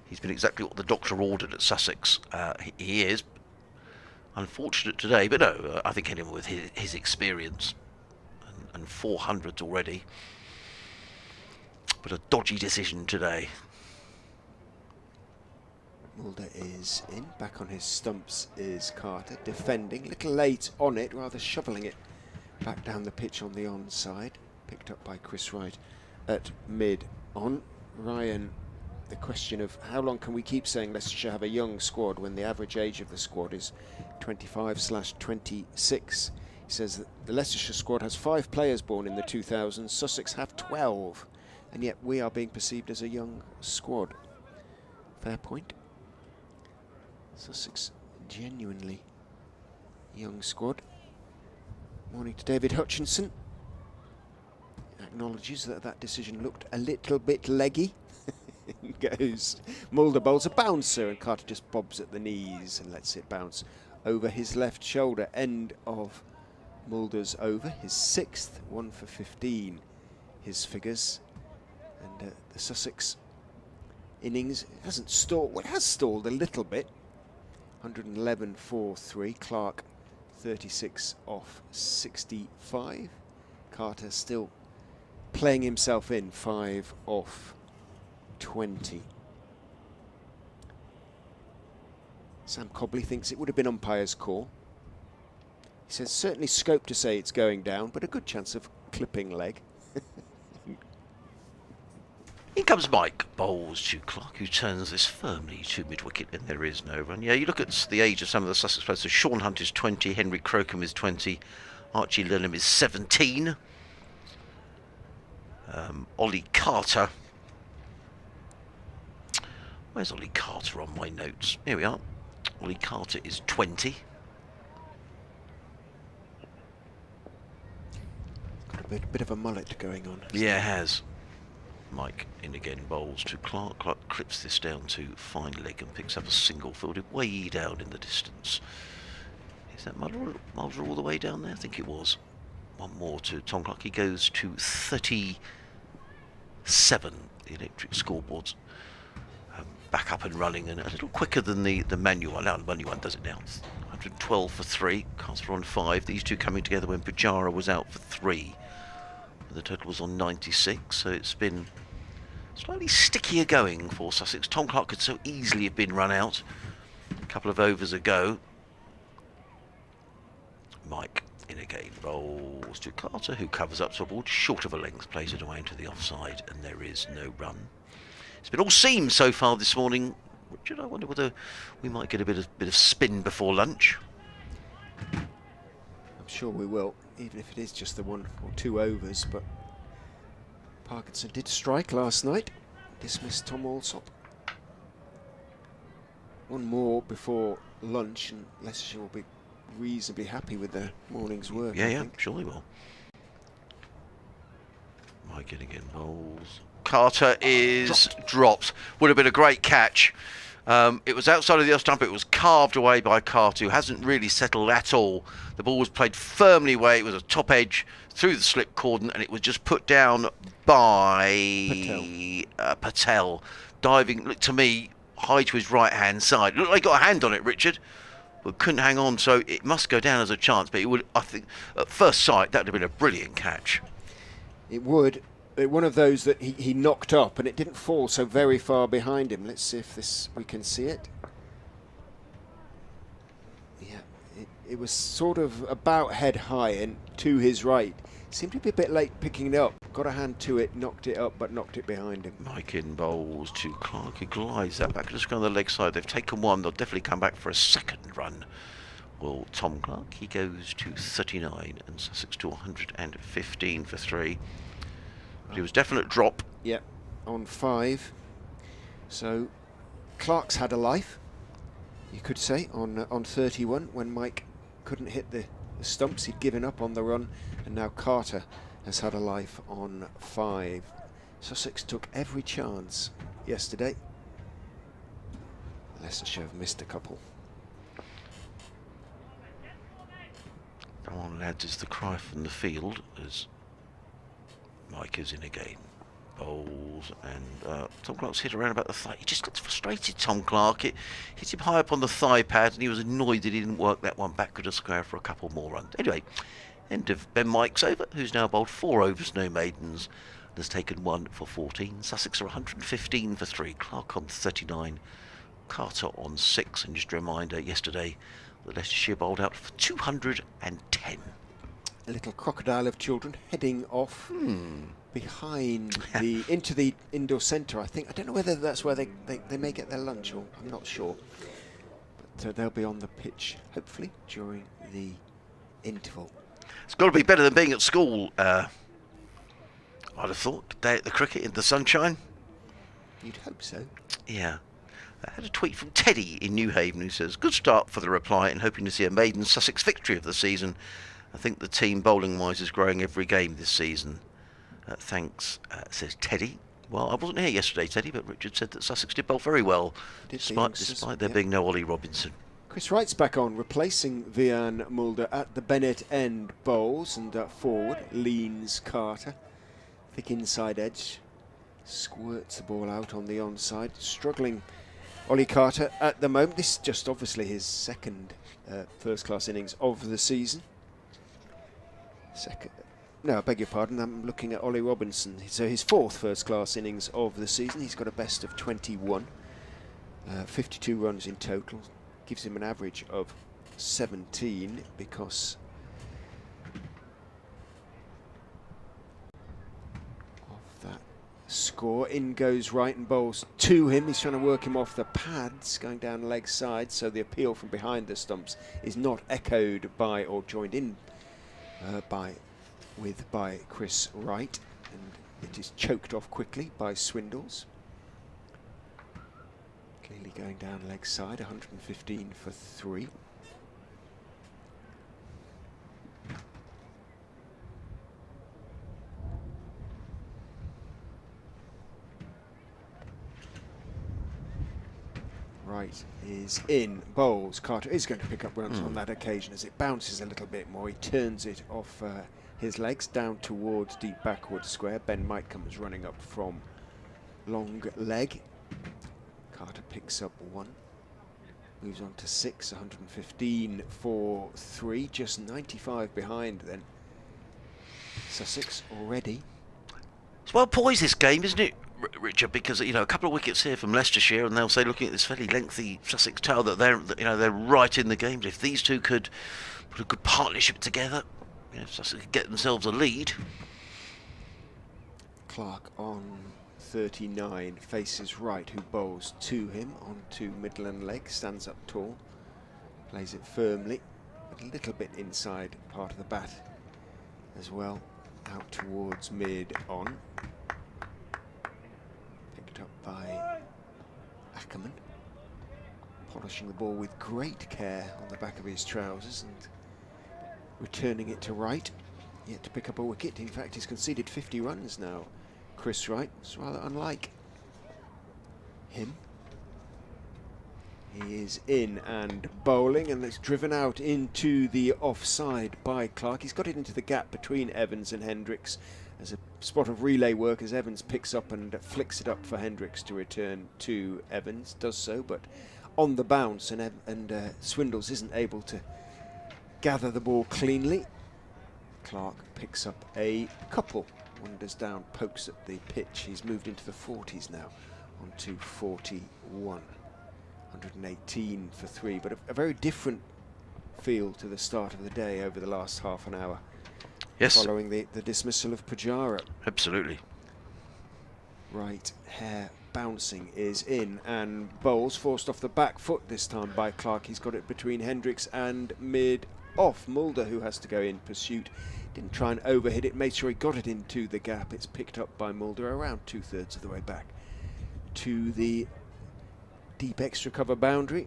He's been exactly what the doctor ordered at Sussex. He is. Unfortunate today, but no, I think anyone with his experience and 400s already. But a dodgy decision today. Mulder is in. Back on his stumps is Carter, defending. A little late on it, rather shoveling it back down the pitch on the onside. Picked up by Chris Wright at mid-on. Ryan, the question of how long can we keep saying Leicestershire have a young squad when the average age of the squad is 25/26. He says that the Leicestershire squad has 5 players born in the 2000s. Sussex have 12. And yet we are being perceived as a young squad. Fair point. Sussex, genuinely young squad. Morning to David Hutchinson. Acknowledges that that decision looked a little bit leggy. Goes Mulder bowls a bouncer and Carter just bobs at the knees and lets it bounce over his left shoulder. End of Mulder's over, his 6th, 1 for 15. His figures. And the Sussex innings hasn't stalled. Well, it has stalled a little bit. 111 for 3. Clark 36 off 65. Carter still playing himself in, 5 off 20. Sam Cobley thinks it would have been umpire's call. He says certainly scope to say it's going down, but a good chance of clipping leg. In comes Mike, bowls to Clark, who turns this firmly to mid-wicket, and there is no run. Yeah, you look at the age of some of the Sussex players. So Sean Hunt is 20, Henry Crocombe is 20, Archie Lillam is 17, Ollie Carter. Where's Ollie Carter on my notes? Here we are. Ollie Carter is 20. Got a bit of a mullet going on. Yeah, it has. Mike in again, bowls to Clark. Clark clips this down to fine leg and picks up a single fielded way down in the distance. Is that Mulder all the way down there? I think it was. One more to Tom Clark. He goes to 37. The electric scoreboards back up and running and a little quicker than the manual one. Now the manual one does it now. 112 for 3. Carter on 5. These two coming together when Pajaro was out for 3. The total was on 96, so it's been slightly stickier going for Sussex. Tom Clark could so easily have been run out a couple of overs ago. Mike in again, rolls to Carter, who covers up to a ball short of a length, plays it away into the offside, and there is no run. It's been all seams so far this morning. Richard, I wonder whether we might get a bit of spin before lunch. I'm sure we will, even if it is just the 1 or 2 overs, but Parkinson did strike last night, dismissed Tom Alsop. One more before lunch and Leicestershire will be reasonably happy with their morning's work. Yeah, sure they will. Mike again bowls. Carter is dropped. Would have been a great catch. It was outside of the off stump. It was carved away by Carter, who hasn't really settled at all. The ball was played firmly away. It was a top edge through the slip cordon, and it was just put down by Patel. Diving, look to me, high to his right-hand side. Looked like he got a hand on it, Richard, but couldn't hang on, so it must go down as a chance. But it would, I think, at first sight, that would have been a brilliant catch. It would. One of those that he knocked up, and it didn't fall so very far behind him. Let's see if we can see it. Yeah, it was sort of about head high and to his right. Seemed to be a bit late picking it up. Got a hand to it, knocked it up, but knocked it behind him. Mike in bowls to Clark. He glides that back. Just go on the leg side. They've taken one. They'll definitely come back for a second run. Well, Tom Clark, he goes to 39 and Sussex to 115 for 3. But it was definite drop. Yeah, on 5. So Clark's had a life, you could say, on 31 when Mike couldn't hit the stumps. He'd given up on the run, and now Carter has had a life on 5. Sussex took every chance yesterday. Leicestershire have missed a couple. Come on, lads, is the cry from the field as Mike is in again. Bowls, and Tom Clark's hit around about the thigh. He just looks frustrated, Tom Clark. It hit him high up on the thigh pad, and he was annoyed that he didn't work that one back. Could just go for a couple more runs. Anyway, end of Ben Mike's over, who's now bowled 4 overs, no maidens, and has taken 1 for 14. Sussex are 115 for 3. Clark on 39. Carter on 6. And just a reminder, yesterday, the Leicestershire bowled out for 210. A little crocodile of children heading off behind into the indoor centre, I think. I don't know whether that's where they may get their lunch, or I'm not sure. But they'll be on the pitch, hopefully, during the interval. It's got to be better than being at school, I'd have thought. Day at the cricket in the sunshine. You'd hope so. Yeah. I had a tweet from Teddy in New Haven who says, good start for the reply and hoping to see a maiden Sussex victory of the season. I think the team bowling-wise is growing every game this season. Thanks, says Teddy. Well, I wasn't here yesterday, Teddy, but Richard said that Sussex did bowl very well, despite there being no Ollie Robinson. Chris Wright's back on, replacing Vian Mulder at the Bennett end. Bowls and forward leans Carter. Thick inside edge. Squirts the ball out on the onside. Struggling Ollie Carter at the moment. This is just obviously his second first-class innings of the season. No, I beg your pardon, I'm looking at Ollie Robinson. So his 4th first-class innings of the season. He's got a best of 21. 52 runs in total. Gives him an average of 17 because of that score. In goes Wright and bowls to him. He's trying to work him off the pads, going down leg side, so the appeal from behind the stumps is not echoed by or joined in by Chris Wright, and it is choked off quickly by Swindles. Clearly going down leg side, 115 for 3. Wright is in, bowls. Carter is going to pick up runs on that occasion as it bounces a little bit more. He turns it off his legs down towards deep backward square. Ben Mike comes running up from long leg. Carter picks up 1, moves on to 6, 115 for 3, just 95 behind then. Sussex already. It's well poised, this game, isn't it, Richard? Because, you know, a couple of wickets here from Leicestershire, and they'll say, looking at this fairly lengthy Sussex tail, that they're right in the game. If these two could put a good partnership together, you know, Sussex could get themselves a lead. Clark on 39 faces Wright, who bowls to him onto Midland leg, stands up tall, plays it firmly, but a little bit inside part of the bat as well, out towards mid on. Picked up by Ackerman, polishing the ball with great care on the back of his trousers and returning it to Wright, yet to pick up a wicket. In fact, he's conceded 50 runs now. Chris Wright, it's rather unlike him. He is in and bowling, and it's driven out into the offside by Clark. He's got it into the gap between Evans and Hendricks, There's a spot of relay work as Evans picks up and flicks it up for Hendricks to return to Evans. Does so, but on the bounce, and Swindles isn't able to gather the ball cleanly. Clark picks up a couple, wanders down, pokes at the pitch. He's moved into the 40s now, on to 41. 118 for 3, but a very different feel to the start of the day over the last half an hour. Yes. Following the dismissal of Pujara. Absolutely. Right hair bouncing is in, and Bowles forced off the back foot this time by Clark. He's got it between Hendricks and mid-off. Mulder, who has to go in pursuit, didn't try and overhit it, made sure he got it into the gap. It's picked up by Mulder around 2/3 of the way back to the deep extra cover boundary.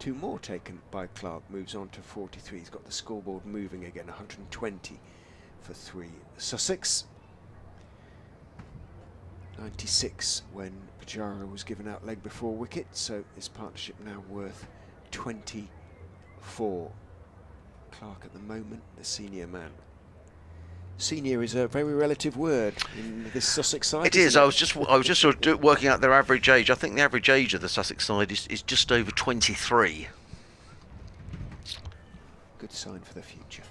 2 more taken by Clark, moves on to 43. He's got the scoreboard moving again, 120 for 3. Sussex, 96 when Pujara was given out leg before wicket, so his partnership now worth 24. Clark at the moment, the senior man. Senior is a very relative word in this Sussex side. It is. I was just sort of working out their average age. I think the average age of the Sussex side is just over 23. Good sign for the future.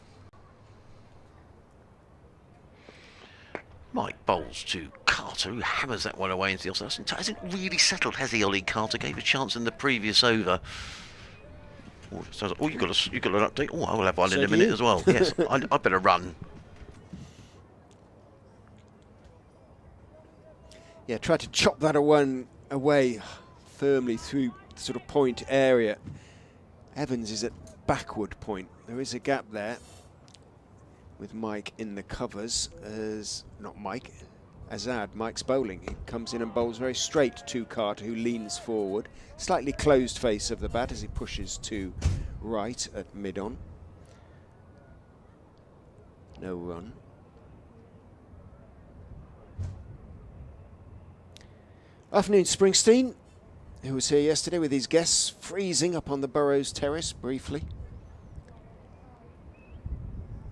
Mike Bowles to Carter, who hammers that one away into the offside. Hasn't really settled, has he, Ollie? Carter gave a chance in the previous over. Oh, you got an update. Oh, I will have one in a minute as well. Yes, I better run. Yeah, tried to chop that away firmly through sort of point area. Evans is at backward point. There is a gap there with Mike in the covers. Azad, Mike's bowling. He comes in and bowls very straight to Carter, who leans forward. Slightly closed face of the bat as he pushes to right at mid-on. No run. Afternoon, Springsteen, who was here yesterday with his guests, freezing up on the Burrows terrace briefly.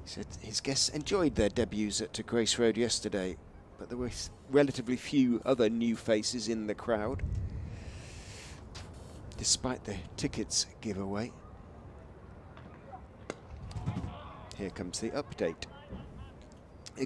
He said his guests enjoyed their debuts at Grace Road yesterday, but there were relatively few other new faces in the crowd, despite the tickets giveaway. Here comes the update.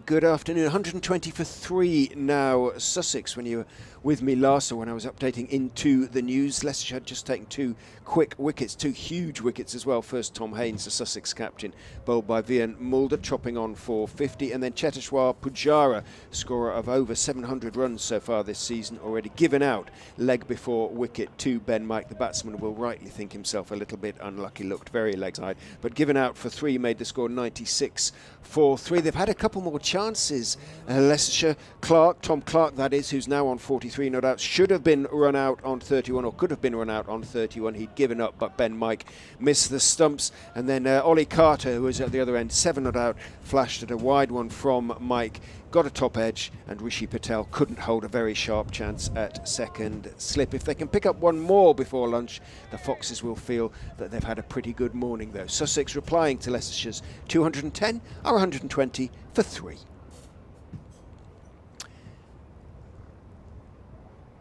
Good afternoon, 120 for 3 now. Sussex, when you were with me last, or when I was updating into the news, Leicestershire had just taken 2 quick wickets, 2 huge wickets as well. First, Tom Haynes, the Sussex captain, bowled by Vian Mulder, chopping on for 50, and then Cheteshwar Pujara, scorer of over 700 runs so far this season, already given out leg before wicket to Ben Mike. The batsman will rightly think himself a little bit unlucky, looked very leg side, but given out for 3, made the score 96 for 3. They've had a couple more chances. Leicestershire, Tom Clark that is, who's now on 43, no doubt, should have been run out on 31, or could have been run out on 31. He'd given up, but Ben Mike missed the stumps. And then Ollie Carter, who was at the other end, 7 not out, flashed at a wide one from Mike, got a top edge, and Rishi Patel couldn't hold a very sharp chance at second slip. If they can pick up one more before lunch, the Foxes will feel that they've had a pretty good morning though. Sussex replying to Leicestershire's 210 or 120 for 3.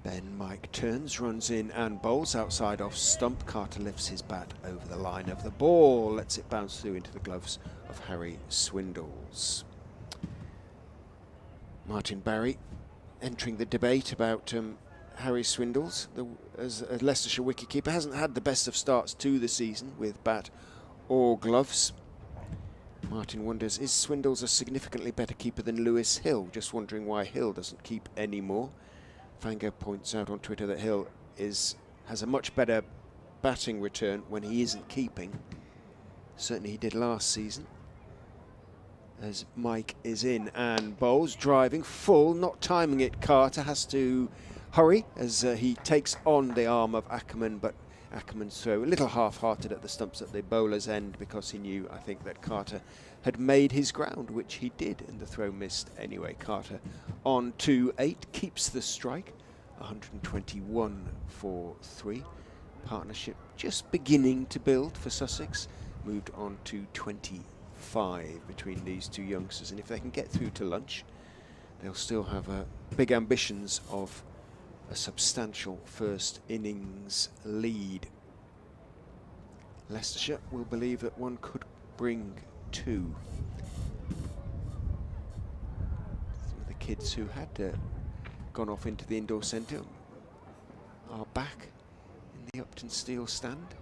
Ben Mike turns, runs in and bowls outside off stump. Carter lifts his bat over the line of the ball, lets it bounce through into the gloves of Harry Swindles. Martin Barry entering the debate about Harry Swindles, as a Leicestershire wicketkeeper. Hasn't had the best of starts to the season with bat or gloves. Martin wonders, is Swindles a significantly better keeper than Lewis Hill? Just wondering why Hill doesn't keep any more. Fango points out on Twitter that Hill has a much better batting return when he isn't keeping. Certainly he did last season. As Mike is in and bowls, driving full, not timing it. Carter has to hurry as he takes on the arm of Ackerman, but Ackerman's throw a little half-hearted at the stumps at the bowler's end, because he knew, I think, that Carter had made his ground, which he did, and the throw missed anyway. Carter on to 8, keeps the strike, 121 for 3. Partnership just beginning to build for Sussex, moved on to 25 between these two youngsters, and if they can get through to lunch, they'll still have big ambitions of a substantial first innings lead. Leicestershire will believe that one could bring 2. Some of the kids who had gone off into the indoor centre are back in the Uptonsteel stand.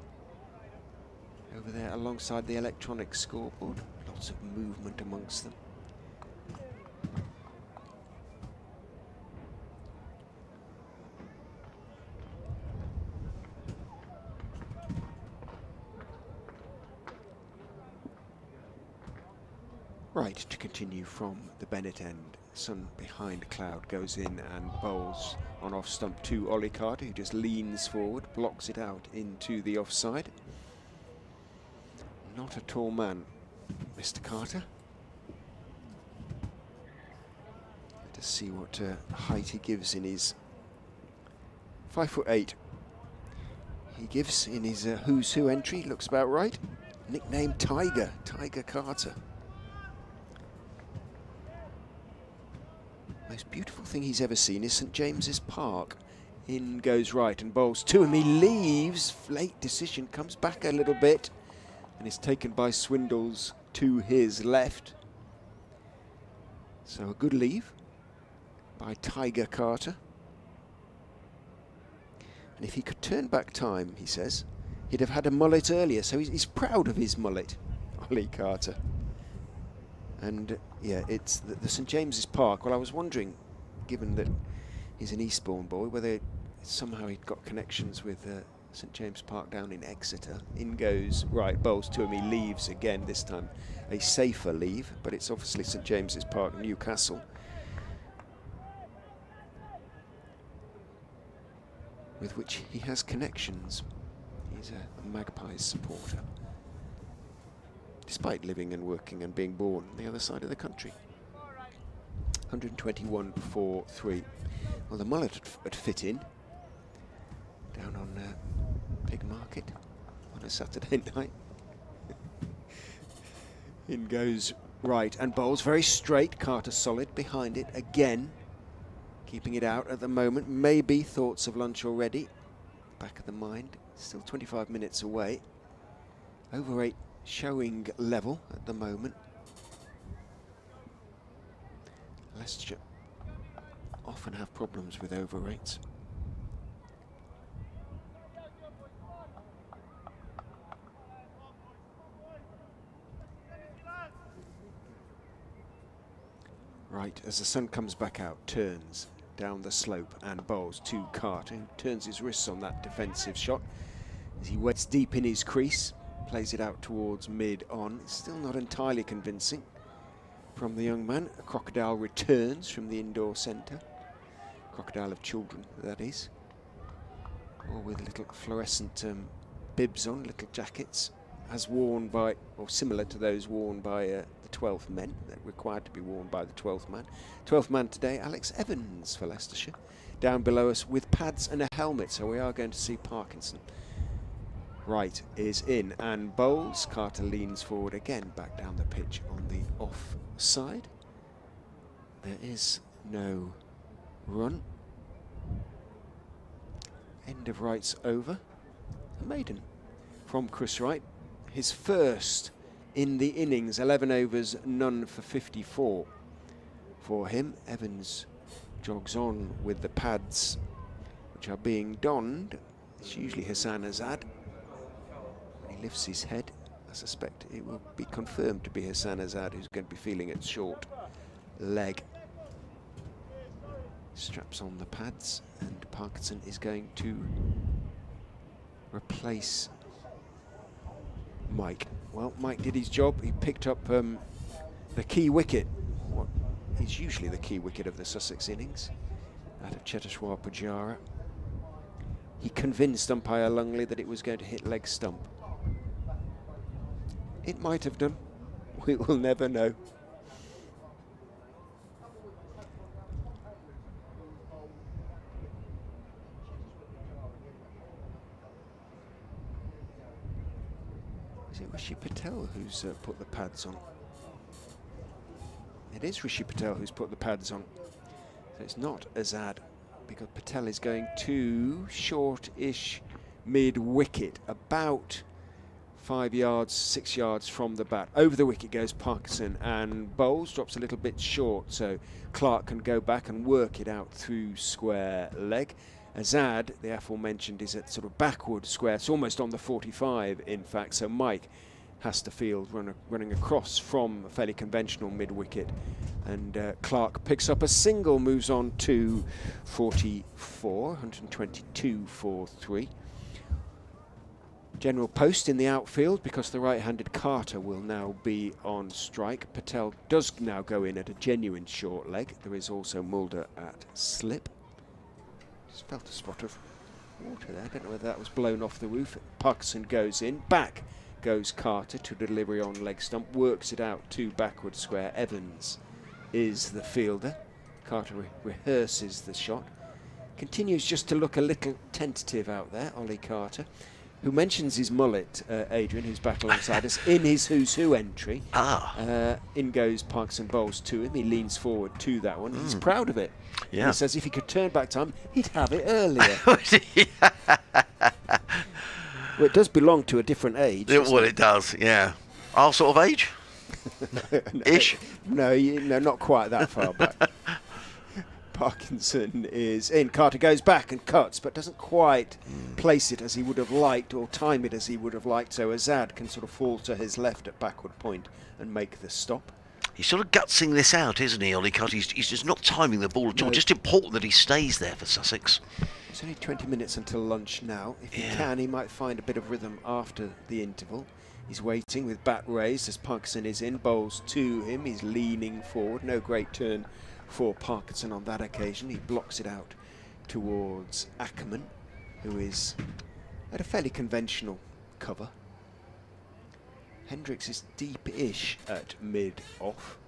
Over there alongside the electronic scoreboard. Lots of movement amongst them. Right, to continue from the Bennett end, sun behind cloud goes in and bowls on off stump to Ollie Carter, who just leans forward, blocks it out into the offside. Not a tall man, Mr. Carter. Let us see what height he gives in his 5'8". He gives in his Who's Who entry, looks about right. Nicknamed Tiger, Tiger Carter. Most beautiful thing he's ever seen is St James's Park. In goes right and bowls 2 and he leaves. Late decision, comes back a little bit and is taken by Swindles to his left. So a good leave by Tiger Carter. And if he could turn back time, he says, he'd have had a mullet earlier. So he's proud of his mullet, Ollie Carter. And yeah, it's the St James's Park. Well, I was wondering, given that he's an Eastbourne boy, whether somehow he'd got connections with St James Park down in Exeter. In goes right, bowls 2 and he leaves again, this time a safer leave, but it's obviously St James's Park, Newcastle. With which he has connections. He's a Magpies supporter, despite living and working and being born on the other side of the country. 121 for 3. Well, the mullet would fit in down on Pig Market on a Saturday night. In goes right and bowls very straight. Carter solid behind it again, keeping it out at the moment. Maybe thoughts of lunch already. Back of the mind. Still 25 minutes away. Over 8 showing level at the moment. Leicestershire often have problems with over rates. Right, as the sun comes back out, turns down the slope and bowls to Carter, who turns his wrists on that defensive shot as he waits deep in his crease. Plays it out towards mid-on. Still not entirely convincing from the young man. A crocodile returns from the indoor centre. Crocodile of children, that is. All with little fluorescent bibs on, little jackets, as worn by, or similar to those worn by the 12th men, that required to be worn by the 12th man. 12th man today, Alex Evans for Leicestershire. Down below us with pads and a helmet, so we are going to see Parkinson. Right is in and bowls. Carter leans forward again, back down the pitch on the off side. There is no run. End of rights over. A maiden from Chris Wright. His first in the innings. 11 overs, none for 54 for him. Evans jogs on with the pads, which are being donned. It's usually Hassan Azad. Lifts his head, I suspect it will be confirmed to be Hassan Azad who's going to be feeling its short leg. Straps on the pads and Parkinson is going to replace Mike. Well, Mike did his job. He picked up the key wicket, what is usually the key wicket of the Sussex innings, out of Cheteshwar Pujara. He convinced umpire Lungley that it was going to hit leg stump. It might have done. We will never know. Is it Rishi Patel who's put the pads on? It is Rishi Patel who's put the pads on. So it's not Azad, because Patel is going too short-ish mid-wicket, about 5 yards, 6 yards from the bat. Over the wicket goes Parkinson, and bowls, drops a little bit short, so Clark can go back and work it out through square leg. Azad, the aforementioned, is at sort of backward square. It's almost on the 45, in fact, so Mike has to field running across from a fairly conventional mid-wicket, and Clark picks up a single, moves on to 44, 122 for 3. General post in the outfield, because the right-handed Carter will now be on strike. Patel does now go in at a genuine short leg. There is also Mulder at slip. Just felt a spot of water there. I don't know whether that was blown off the roof. Parkinson goes in. Back goes Carter to delivery on leg stump. Works it out to backward square. Evans is the fielder. Carter rehearses the shot. Continues just to look a little tentative out there, Ollie Carter, who mentions his mullet, Adrian, who's back alongside us, in his Who's Who entry. In goes Parkinson, bowls to him. He leans forward to that one. He's proud of it. Yeah. He says if he could turn back time, he'd have it earlier. Well, it does belong to a different age. Well, it does, yeah. Our sort of age? Ish? No, not quite that far back. Parkinson is in. Carter goes back and cuts, but doesn't quite place it as he would have liked, or time it as he would have liked, so Azad can sort of fall to his left at backward point and make the stop. He's sort of gutsing this out, isn't he, Ollie Carter? He's just not timing the ball at all. Just important that he stays there for Sussex. It's only 20 minutes until lunch now. If he can, he might find a bit of rhythm after the interval. He's waiting with bat raised as Parkinson is in. Bowls to him. He's leaning forward. No great turn for Parkinson on that occasion. He blocks it out towards Ackerman, who is at a fairly conventional cover. Hendricks is deep-ish at mid-off.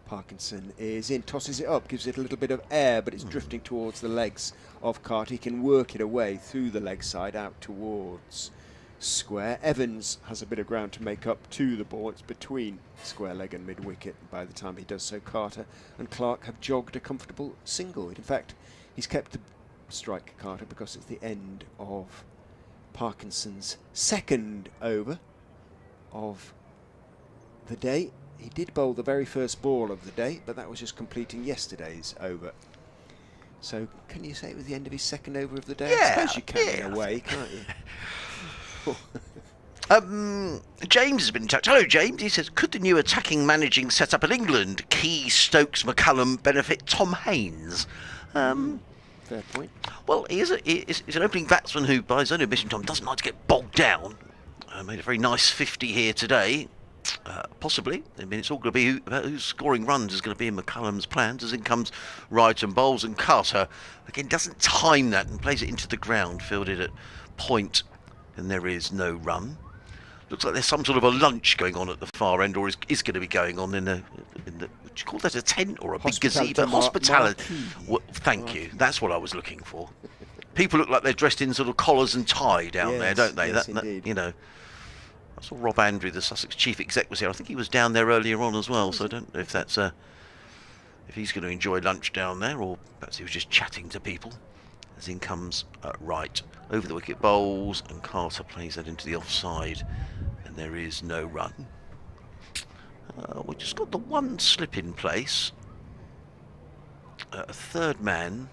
Parkinson is in, tosses it up, gives it a little bit of air, but it's drifting towards the legs of Carter. He can work it away through the leg side out towards square. Evans has a bit of ground to make up to the ball. It's between square leg and mid-wicket. By the time he does so, Carter and Clark have jogged a comfortable single. In fact, he's kept the strike, Carter, because it's the end of Parkinson's second over of the day. He did bowl the very first ball of the day, but that was just completing yesterday's over. So can you say it was the end of his second over of the day? Yeah, I suppose you can in a way, can't you? James has been in touch. Hello, James. He says, could the new attacking managing setup in England, Key, Stokes, McCullum, benefit Tom Haynes? Fair point. Well, he's an opening batsman who, by his own admission, Tom, doesn't like to get bogged down. Made a very nice 50 here today. Possibly. I mean, it's all going to be about who's scoring runs is going to be in McCullum's plans. As in comes Wright and bowls, and Carter, again, doesn't time that and plays it into the ground, fielded at point, and there is no run. Looks like there's some sort of a lunch going on at the far end, or is going to be going on in the would you call that a tent or a big gazebo? Hospitality. Well, thank you. That's what I was looking for. People look like they're dressed in sort of collars and tie down there, don't they? Yes, that, indeed. you know. I saw Rob Andrew, the Sussex chief exec, was here. I think he was down there earlier on as well, so I don't know if that's if he's going to enjoy lunch down there, or perhaps he was just chatting to people. As in comes Wright over the wicket, bowls, and Carter plays that into the offside, and there is no run. We've just got the one slip in place. A third man,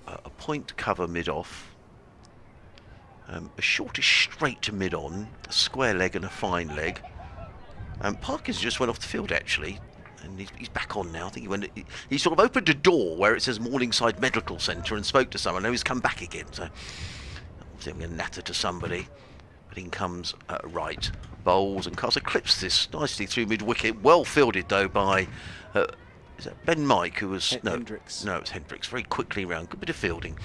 a point cover mid-off, a shortish straight to mid-on, a square leg and a fine leg. Parkins just went off the field actually, and he's back on now. I think he sort of opened a door where it says Morningside Medical Centre and spoke to someone. Now he's come back again, so obviously I'm going to natter to somebody. But in comes Wright, bowls, and Carter clips this nicely through mid-wicket. Well fielded though by is that Ben Mike, who was Hendricks. No, it's Hendricks. Very quickly round, good bit of fielding.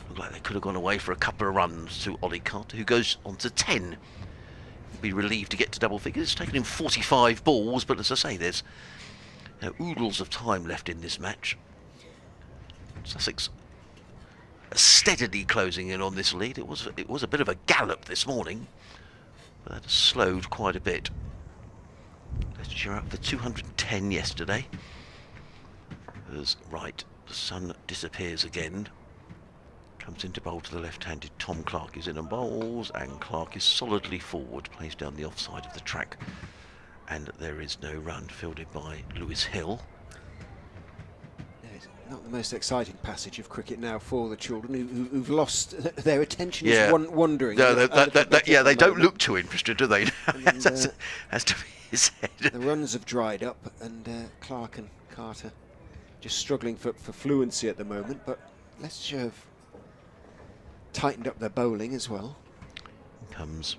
Looked like they could have gone away for a couple of runs to Ollie Carter, who goes on to 10. He'll be relieved to get to double figures. It's taken him 45 balls, but as I say, there's oodles of time left in this match. Sussex steadily closing in on this lead. It was a bit of a gallop this morning, but that has slowed quite a bit. Leicestershire up for 210 yesterday. As right, the sun disappears again. Comes into bowl to the left-handed Tom Clark is in and bowls, and Clark is solidly forward, plays down the offside of the track, and there is no run, fielded by Lewis Hill. It's not the most exciting passage of cricket now for the children who've lost their attention. Yeah. Is wandering. No, they don't look too interested, do they? Has to be said. The runs have dried up, and Clark and Carter just struggling for fluency at the moment, but Leicestershire have tightened up their bowling as well. Comes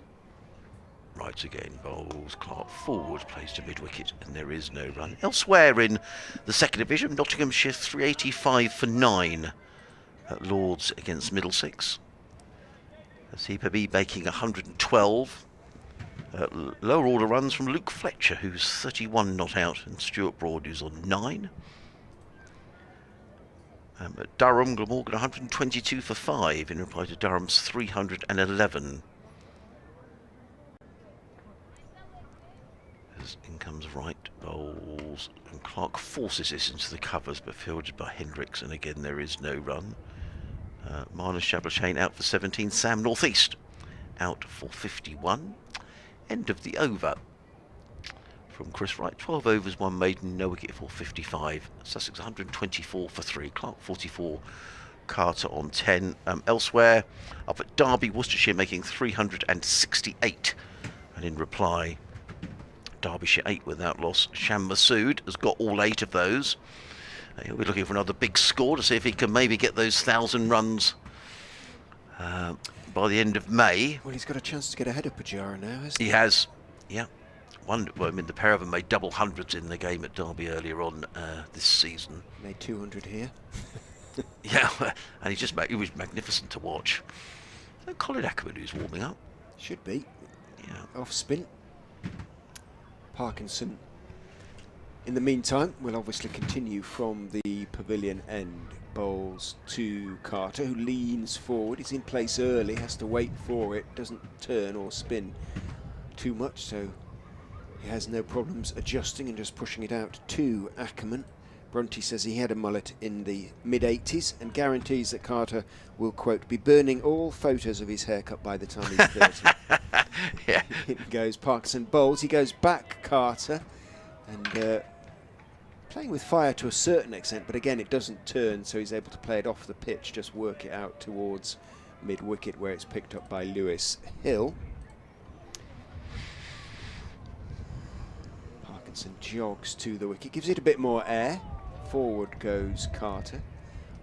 right again, bowls, Clark forward, plays to mid-wicket, and there is no run. Elsewhere in the second division, Nottinghamshire 385 for 9 at Lords against Middlesex. Asipa making 112. Lower order runs from Luke Fletcher, who's 31 not out, and Stuart Broad, who's on 9. At Durham, Glamorgan 122 for 5 in reply to Durham's 311. As in comes right, bowls, and Clark forces this into the covers, but fielded by Hendricks, and again there is no run. Marnus Chablachane out for 17. Sam Northeast out for 51. End of the over from Chris Wright. 12 overs, 1 maiden, no wicket for 55. Sussex 124 for 3. Clark 44. Carter on 10. Elsewhere, up at Derby, Worcestershire making 368. And in reply, Derbyshire 8 without loss. Sham Masood has got all 8 of those. He'll be looking for another big score to see if he can maybe get those 1,000 runs by the end of May. Well, he's got a chance to get ahead of Pujara now, hasn't he? He has, yeah. Well, I mean, the pair of them made double hundreds in the game at Derby earlier on this season. Made 200 here. Yeah, and he was magnificent to watch. Colin Ackerman, who's warming up. Should be. Yeah. Off spin. Parkinson. In the meantime, we'll obviously continue from the pavilion end. Bowls to Carter, who leans forward. He's in place early, has to wait for it, doesn't turn or spin too much, so he has no problems adjusting and just pushing it out to Ackerman. Brunty says he had a mullet in the mid-80s and guarantees that Carter will, quote, be burning all photos of his haircut by the time he's 30. Yeah. It goes Parkinson bowls. He goes back Carter and playing with fire to a certain extent, but again it doesn't turn, so he's able to play it off the pitch, just work it out towards mid-wicket where it's picked up by Lewis Hill. Parkinson jogs to the wicket, gives it a bit more air. Forward goes Carter,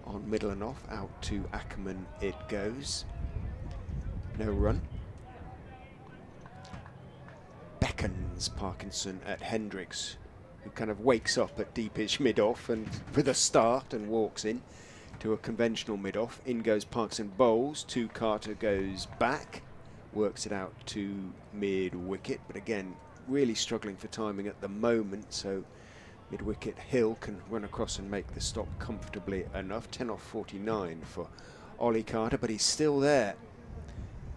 on middle and off, out to Ackerman it goes. No run. Beckons Parkinson at Hendricks, who kind of wakes up at deepish mid-off and with a start and walks in to a conventional mid-off. In goes Parkinson bowls, to Carter goes back, works it out to mid-wicket, but again really struggling for timing at the moment, so mid-wicket Hill can run across and make the stop comfortably enough. 10 off 49 for Ollie Carter, but he's still there.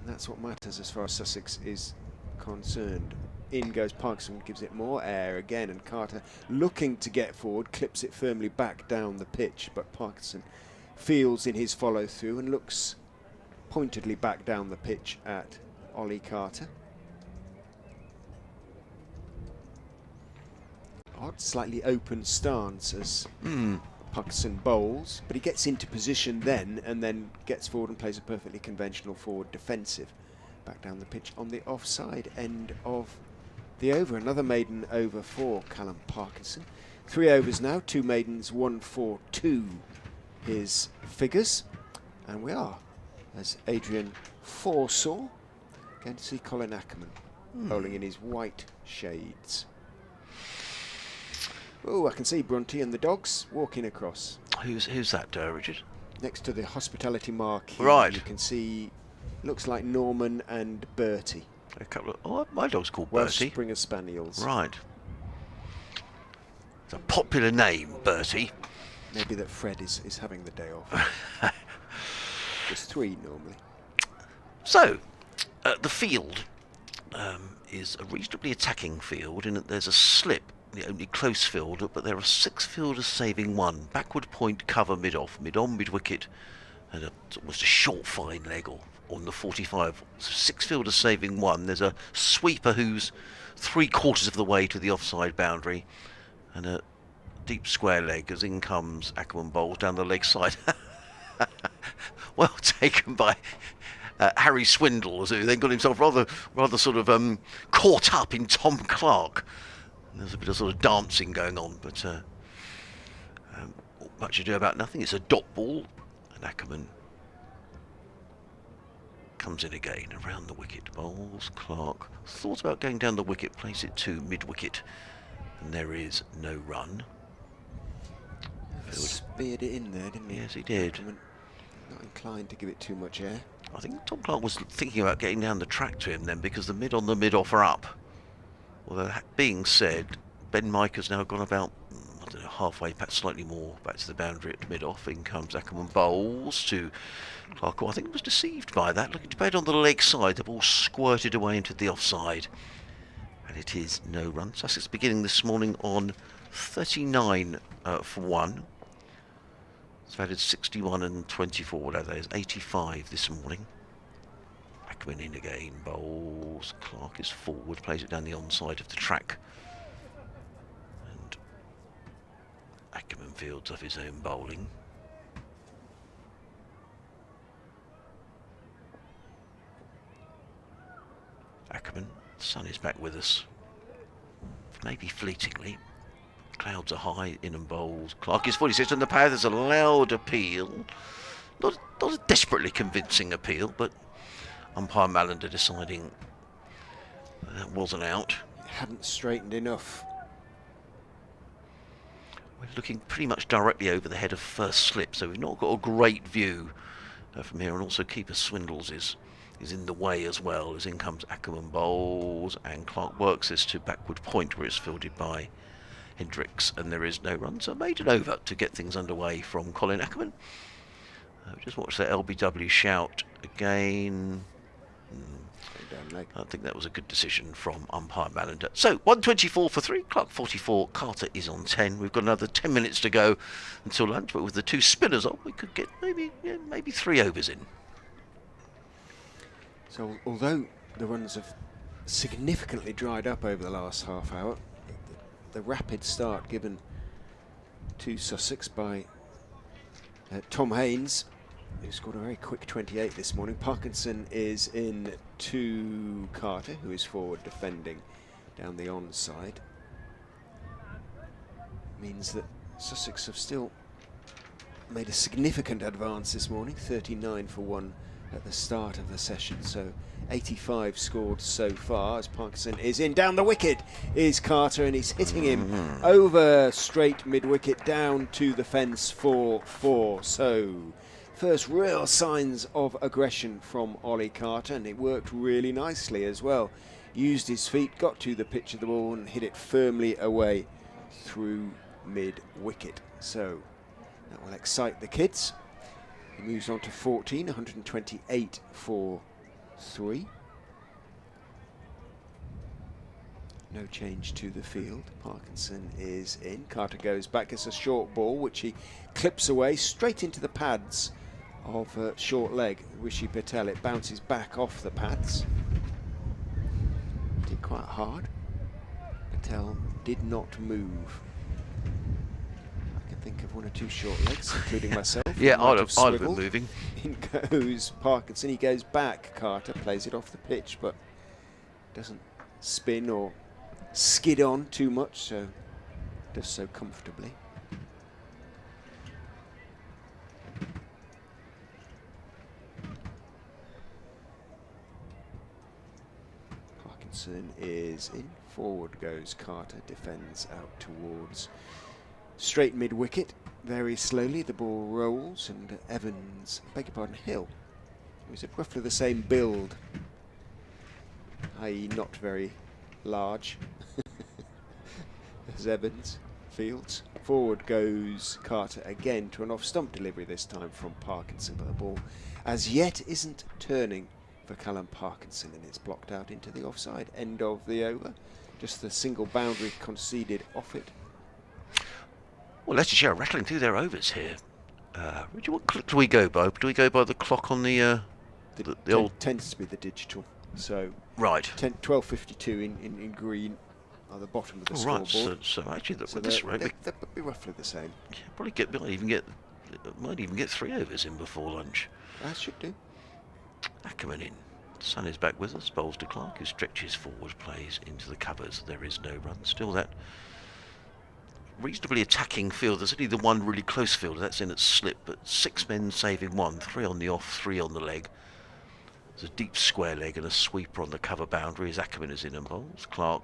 And that's what matters as far as Sussex is concerned. In goes Parkinson, gives it more air again, and Carter looking to get forward, clips it firmly back down the pitch, but Parkinson fields in his follow through and looks pointedly back down the pitch at Ollie Carter. Odd, slightly open stance as Parkinson bowls, but he gets into position then and then gets forward and plays a perfectly conventional forward defensive back down the pitch on the offside end of the over. Another maiden over for Callum Parkinson. 3 overs now, 2 maidens, 1 for 2 his figures, and we are, as Adrian foresaw, going to see Colin Ackerman bowling in his white shades. Oh, I can see Brunty and the dogs walking across. Who's that, Richard? Next to the hospitality marquee, right, you can see, looks like Norman and Bertie. A couple of, oh, my dog's called Welsh Bertie. Springer Spaniels. Right. It's a popular name, Bertie. Maybe that Fred is having the day off. There's 3 normally. So, the field is a reasonably attacking field in that there's a slip, the only close fielder, but there are 6 fielders saving 1. Backward point, cover, mid-off, mid-on, mid-wicket, and almost a short fine leg on the 45. So 6 fielders saving 1. There's a sweeper who's 3/4 of the way to the offside boundary, and a deep square leg as in comes Ackerman bowls down the leg side. Well taken by Harry Swindle, who then got himself rather sort of caught up in Tom Clark. And there's a bit of sort of dancing going on, but much ado about nothing. It's a dot ball, and Ackerman comes in again around the wicket. Bowls, Clark thought about going down the wicket, plays it to mid-wicket, and there is no run. Speared it in there, didn't he? Yes, he did. Ackerman not inclined to give it too much air. I think Tom Clark was thinking about getting down the track to him then, because the mid-on, the mid-off are up. Although that being said, Ben Mike has now gone about, I don't know, halfway, perhaps slightly more, back to the boundary at mid-off. In comes Ackerman bowls to Clark, who I think was deceived by that. Looking to bed on the leg side, the ball squirted away into the offside. And it is no run. Sussex beginning this morning on 39 for 1. It's added 61 and 24, whatever that is, 85 this morning. Ackerman in again, bowls, Clark is forward, plays it down the onside of the track. And Ackerman fields off his own bowling. Ackerman, the sun is back with us, maybe fleetingly. Clouds are high, in and bowls. Clark is 46 on the pad. There's a loud appeal. Not a desperately convincing appeal, but umpire Mallender deciding that wasn't out. It hadn't straightened enough. We're looking pretty much directly over the head of first slip, so we've not got a great view from here. And also keeper Swindles is in the way as well, as in comes Ackerman bowls, and Clark works this to backward point, where it's fielded by Hendricks, and there is no run, so made it over to get things underway from Colin Ackerman. Just watch that LBW shout again. I think that was a good decision from umpire Mallender. So 124 for 3, Clark 44, Carter is on 10. We've got another 10 minutes to go until lunch, but with the 2 spinners on, we could get maybe 3 overs in. So although the runs have significantly dried up over the last half hour, the rapid start given to Sussex by Tom Haynes, who scored a very quick 28 this morning. Parkinson is in to Carter, who is forward defending down the onside. Means that Sussex have still made a significant advance this morning, 39 for 1 at the start of the session, so 85 scored so far as Parkinson is in. Down the wicket is Carter, and he's hitting him over straight mid-wicket down to the fence for 4. So first real signs of aggression from Ollie Carter, and it worked really nicely as well. Used his feet, got to the pitch of the ball and hit it firmly away through mid-wicket. So that will excite the kids. He moves on to 14, 128 for 3. No change to the field. Parkinson is in. Carter goes back. It's a short ball, which he clips away straight into the pads of short leg Rishi Patel. It bounces back off the pads. Did quite hard. Patel did not move. Think of 1 or 2 short legs, including myself. Yeah, I'd have been moving. In goes Parkinson. He goes back. Carter plays it off the pitch, but doesn't spin or skid on too much, so does so comfortably. Parkinson is in. Forward goes Carter. Defends out towards straight mid-wicket, very slowly. The ball rolls, and Evans, beg your pardon, Hill, who's at roughly the same build, i.e. not very large, as Evans fields. Forward goes Carter again to an off-stump delivery, this time from Parkinson, but the ball as yet isn't turning for Callum Parkinson, and it's blocked out into the offside end of the over. Just the single boundary conceded off it. Well, Leicestershire are rattling through their overs here. What clock do we go by? Do we go by the clock on the old... Tends to be the digital. So right. 12:52 in green are the bottom of the scoreboard. Right, so actually, with this rate, they'll be roughly the same. Yeah, probably might even get 3 overs in before lunch. That should do. Ackerman in. Sun is back with us. Bowls to Clark, who stretches forward, plays into the covers. There is no run. Still that reasonably attacking field. There's only the one really close fielder, that's in at slip, but 6 men saving 1, 3 on the off, 3 on the leg. There's a deep square leg and a sweeper on the cover boundary as Ackerman is in and bowls. Clark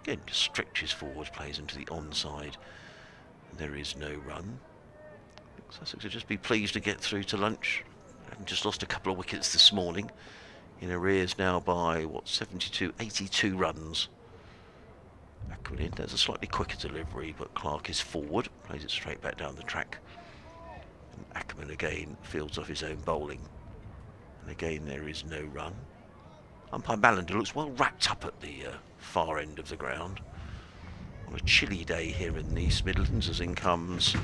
again just stretches forward, plays into the onside. There is no run. Sussex will just be pleased to get through to lunch. Having just lost a couple of wickets this morning. In arrears now by, 82 runs. Ackerman in. There's a slightly quicker delivery, but Clark is forward. Plays it straight back down the track. And Ackerman again fields off his own bowling. And again there is no run. Umpire Mallender looks well wrapped up at the far end of the ground. On a chilly day here in the East Midlands, as in comes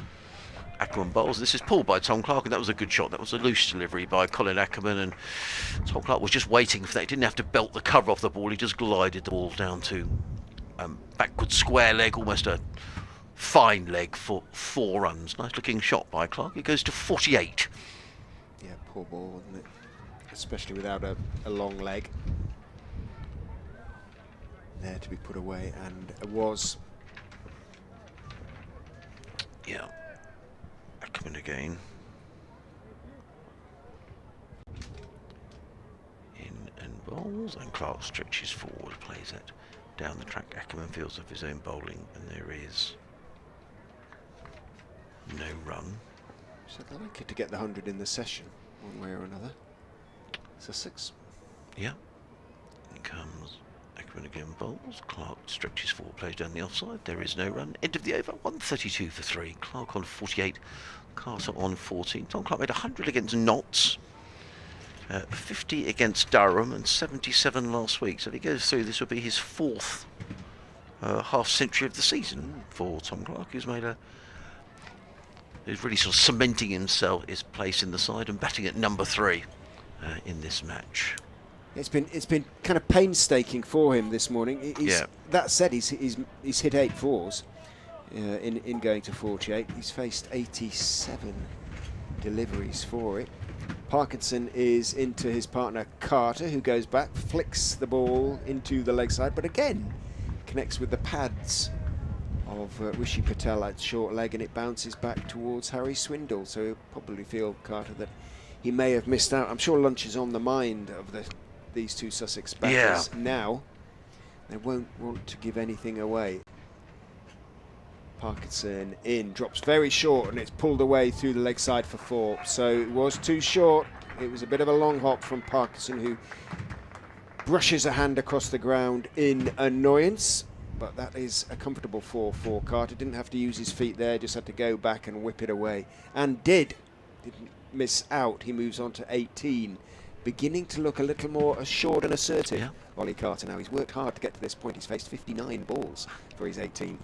Ackerman bowls. This is pulled by Tom Clark, and that was a good shot. That was a loose delivery by Colin Ackerman, and Tom Clark was just waiting for that. He didn't have to belt the cover off the ball. He just glided the ball down to backward square leg, almost a fine leg for 4 runs. Nice looking shot by Clark. It goes to 48. Yeah, poor ball, wasn't it? Especially without a long leg. There to be put away, and it was. Yeah. Ackerman again. In and bowls, and Clark stretches forward, plays it down the track. Ackerman fields off his own bowling, and there is no run. So they're likely to get the 100 in the session, one way or another. Sussex. Yeah. In comes Ackerman again bowls. Clark stretches forward, plays down the offside. There is no run. End of the over. 132 for 3. Clark on 48. Carter on 14. Tom Clark made 100 against Notts. 50 against Durham and 77 last week. So if he goes through, this will be his 4th half century of the season for Tom Clark, who's really sort of cementing his place in the side and batting at number 3 in this match. It's been kind of painstaking for him this morning. Yeah. That said, he's hit 8 fours in going to 48. He's faced 87 deliveries for it. Parkinson is into his partner Carter, who goes back, flicks the ball into the leg side, but again connects with the pads of Rishi Patel at short leg, and it bounces back towards Harry Swindle. So he'll probably feel, Carter, that he may have missed out. I'm sure lunch is on the mind of these two Sussex batters now. They won't want to give anything away. Parkinson in, drops very short, and it's pulled away through the leg side for 4. So it was too short. It was a bit of a long hop from Parkinson, who brushes a hand across the ground in annoyance. But that is a comfortable 4 for Carter. Didn't have to use his feet there, just had to go back and whip it away. And didn't miss out. He moves on to 18. Beginning to look a little more assured and assertive. Yeah. Ollie Carter now. He's worked hard to get to this point. He's faced 59 balls for his 18.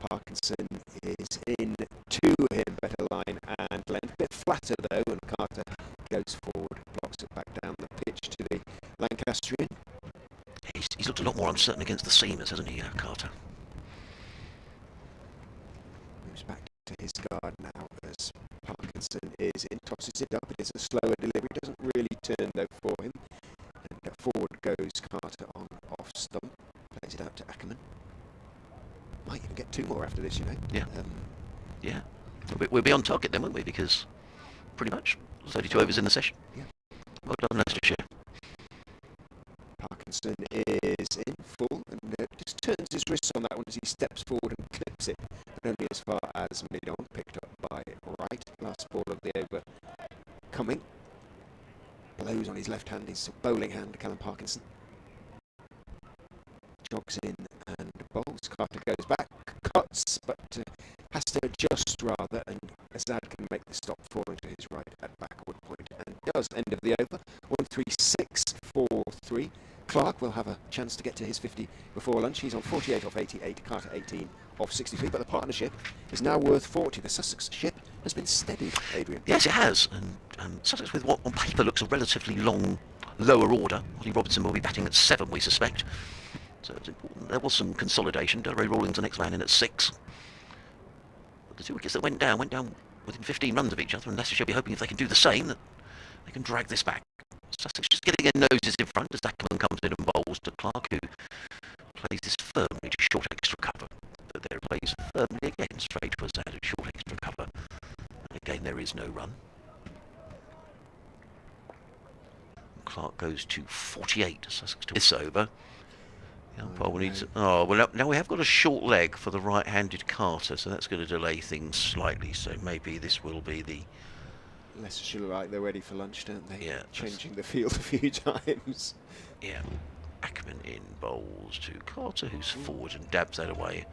Parkinson is in to him, better line and length. A bit flatter though, and Carter goes forward, blocks it back down the pitch to the Lancastrian. He's looked a lot more uncertain against the seamers, hasn't he, Carter? Moves back to his guard now as Parkinson is in, tosses it up. It is a slower delivery, doesn't really turn though for him. And forward goes Carter on off stump, plays it out to Ackerman. Might even get 2 more after this, you know. Yeah. Yeah. We'll be on target then, won't we? Because pretty much 32 overs in the session. Yeah. Well done, Leicestershire. Parkinson is in full and just turns his wrists on that one as he steps forward and clips it, but only as far as mid-on, picked up by Wright. Last ball of the over coming. Blows on his left hand, his bowling hand, Callum Parkinson. Jogs in and bowls. Carter goes back, cuts, but has to adjust rather, and Azad can make the stop falling to his right at backward point, and does. End of the over, 136.43. Clark will have a chance to get to his 50 before lunch. He's on 48 off 88, Carter 18 off 63, but the partnership is now worth 40. The Sussex ship has been steadied, Adrian. Yes, it has, and Sussex with what on paper looks a relatively long lower order. Ollie Robinson will be batting at 7, we suspect. So it's important. There was some consolidation. Delray Rawlings, the next man in at 6. But the 2 wickets that went down within 15 runs of each other, and Leicester should be hoping if they can do the same, that they can drag this back. Sussex just getting their noses in front as Ackerman comes in and bowls to Clark, who plays this firmly to short extra cover. But there plays firmly again, straight to Azad at short extra cover. And again, there is no run. Clark goes to 48. Sussex to this over. The umpire needs. Oh well, now we have got a short leg for the right-handed Carter, so that's going to delay things slightly. So maybe this will be the. Leicestershire look like they're ready for lunch, don't they? Yeah. Changing the field a few times. Yeah. Ackerman in bowls to Carter, who's forward and dabs that away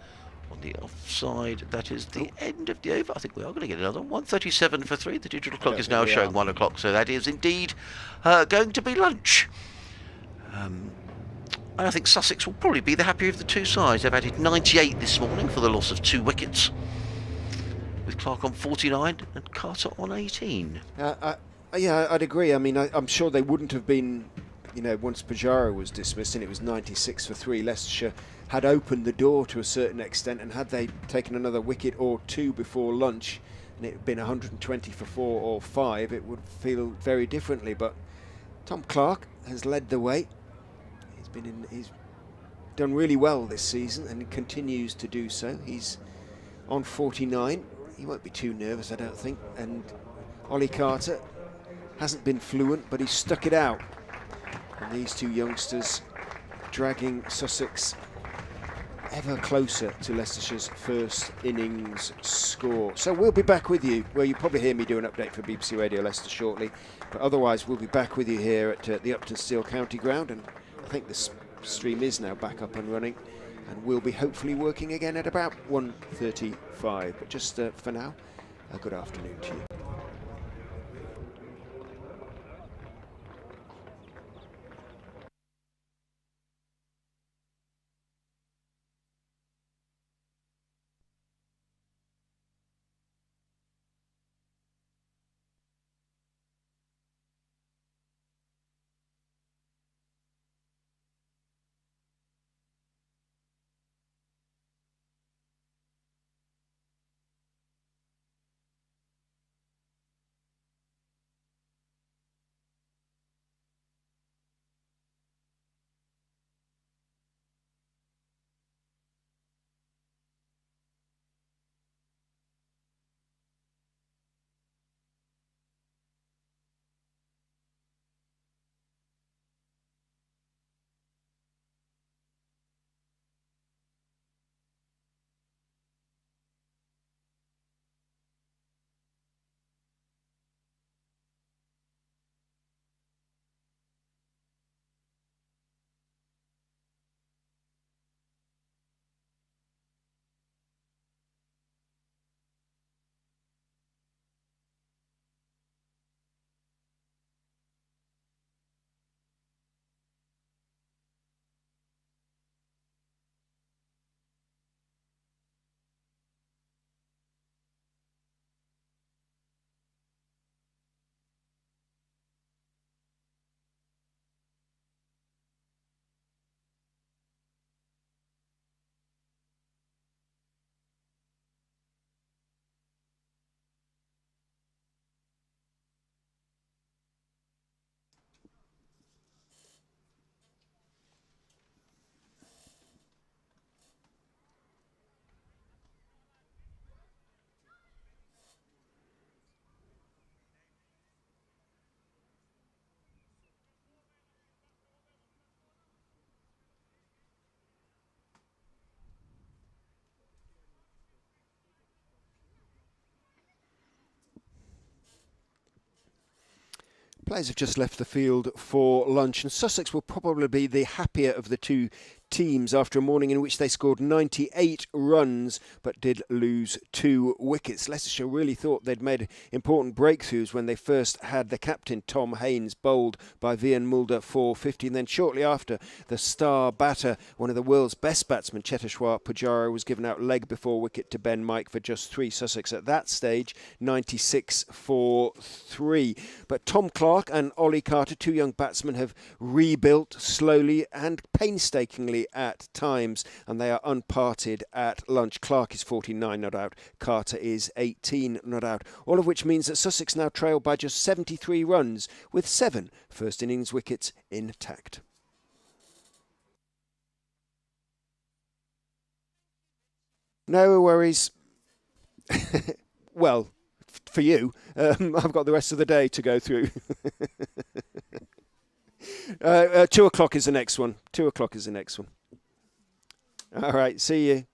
on the offside. That is the end of the over. I think we are going to get another 1:37 for 3. The digital clock is now showing 1 o'clock, so that is indeed going to be lunch. And I think Sussex will probably be the happier of the two sides. They've added 98 this morning for the loss of 2 wickets, with Clark on 49 and Carter on 18. Yeah, I'd agree. I mean, I'm sure they wouldn't have been, you know, once Pajara was dismissed and it was 96 for 3. Leicestershire had opened the door to a certain extent, and had they taken another wicket or 2 before lunch and it had been 120 for 4 or 5, it would feel very differently. But Tom Clark has led the way. He's done really well this season and continues to do so. He's on 49. He won't be too nervous, I don't think. And Ollie Carter hasn't been fluent, but he's stuck it out. And these 2 youngsters dragging Sussex ever closer to Leicestershire's first innings score. So we'll be back with you. Well, you'll probably hear me do an update for BBC Radio Leicester shortly, but otherwise we'll be back with you here at the Uptonsteel County Ground, and I think the stream is now back up and running, and we'll be hopefully working again at about 1:35. But just for now, a good afternoon to you. Players have just left the field for lunch, and Sussex will probably be the happier of the 2 teams after a morning in which they scored 98 runs but did lose 2 wickets. Leicestershire really thought they'd made important breakthroughs when they first had the captain Tom Haynes bowled by Vian Mulder for 50, and then shortly after, the star batter, one of the world's best batsmen, Cheteshwar Pujara, was given out leg before wicket to Ben Mike for just 3. Sussex at that stage 96 for 3. But Tom Clark and Ollie Carter, 2 young batsmen, have rebuilt slowly and painstakingly at times, and they are unparted at lunch. Clark is 49 not out, Carter is 18 not out, all of which means that Sussex now trail by just 73 runs with 7 first innings wickets intact. No worries. Well, for you, I've got the rest of the day to go through. 2 o'clock is the next one. 2 o'clock is the next one. All right, see you.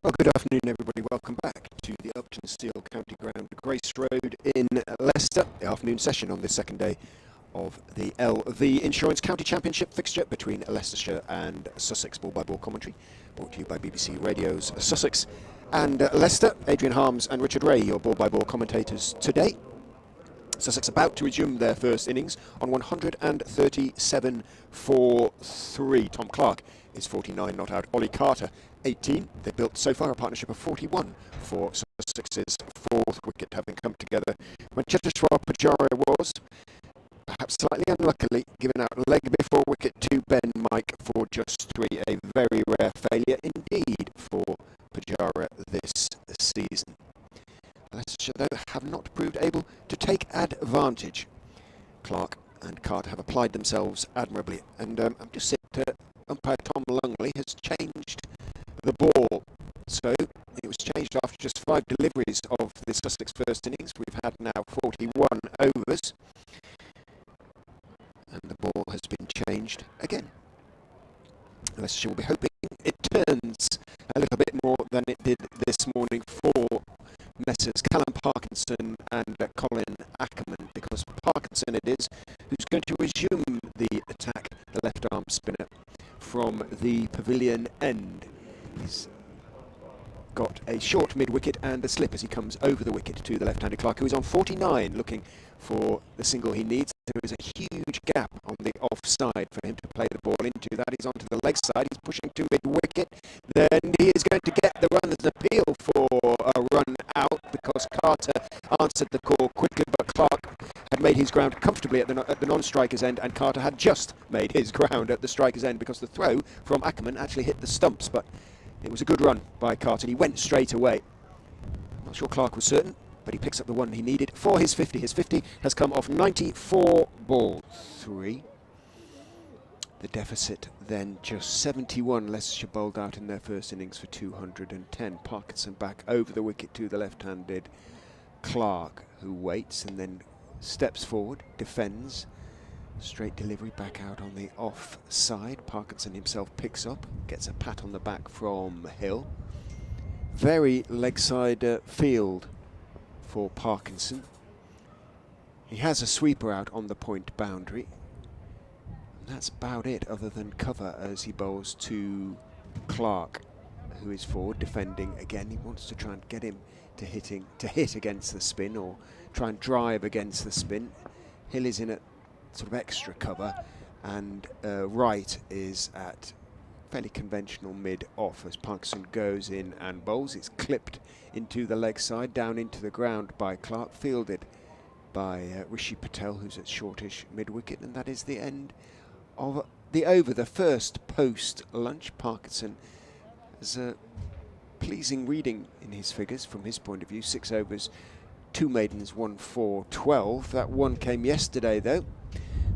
Well, good afternoon, everybody. Welcome back to the Uptonsteel County Ground, Grace Road in Leicester. The afternoon session on this second day of the LV Insurance County Championship fixture between Leicestershire and Sussex. Ball-by-ball commentary brought to you by BBC Radio's Sussex and Leicester. Adrian Harms and Richard Ray, your ball-by-ball commentators today. Sussex about to resume their first innings on 137 for 3. Tom Clark is 49 not out. Ollie Carter 18. They built so far a partnership of 41 for Sussex's fourth wicket, having come together when Cheteshwar Pujara was, perhaps slightly unluckily, given out leg before wicket to Ben Mike for just 3. A very rare failure indeed for Pujara this season. Leicestershire, though, have not proved able to take advantage. Clark and Carter have applied themselves admirably, and I'm just saying umpire Tom Lungley has changed the ball. So it was changed after just 5 deliveries of the Sussex first innings. We've had now 41 overs, and the ball has been changed again. Leicestershire will be hoping it turns a little bit more than it did this morning for Messrs Callum Parkinson and Colin Ackerman, because Parkinson it is who's going to resume the attack, the left arm spinner, from the pavilion end. He's got a short mid-wicket and a slip as he comes over the wicket to the left-handed Clark, who is on 49, looking for the single he needs. There is a huge gap on the offside for him to play the ball into. That is onto the leg side. He's pushing to mid-wicket. Then he is going to get the run. There's an appeal for a run out because Carter answered the call quickly, but Clark had made his ground comfortably at the non-striker's end, and Carter had just made his ground at the striker's end because the throw from Ackerman actually hit the stumps, but it was a good run by Carter. He went straight away. I'm not sure Clark was certain, but he picks up the one he needed for his 50. His 50 has come off 94 ball 3. The deficit then just 71. Leicestershire bowled out in their first innings for 210. Parkinson back over the wicket to the left-handed Clark, who waits and then steps forward, defends. Straight delivery back out on the off side. Parkinson himself picks up, gets a pat on the back from Hill. Very leg side field for Parkinson. He has a sweeper out on the point boundary. And that's about it, other than cover as he bowls to Clark, who is forward defending again. He wants to try and get him to hit against the spin, or try and drive against the spin. Hill is in a sort of extra cover, and Wright is at fairly conventional mid-off as Parkinson goes in and bowls. It's clipped into the leg side, down into the ground by Clark, fielded by Rishi Patel, who's at shortish mid-wicket, and that is the end of the over. The first post-lunch. Parkinson has a pleasing reading in his figures from his point of view. 6 overs, 2 maidens, 1 for 12. That one came yesterday, though.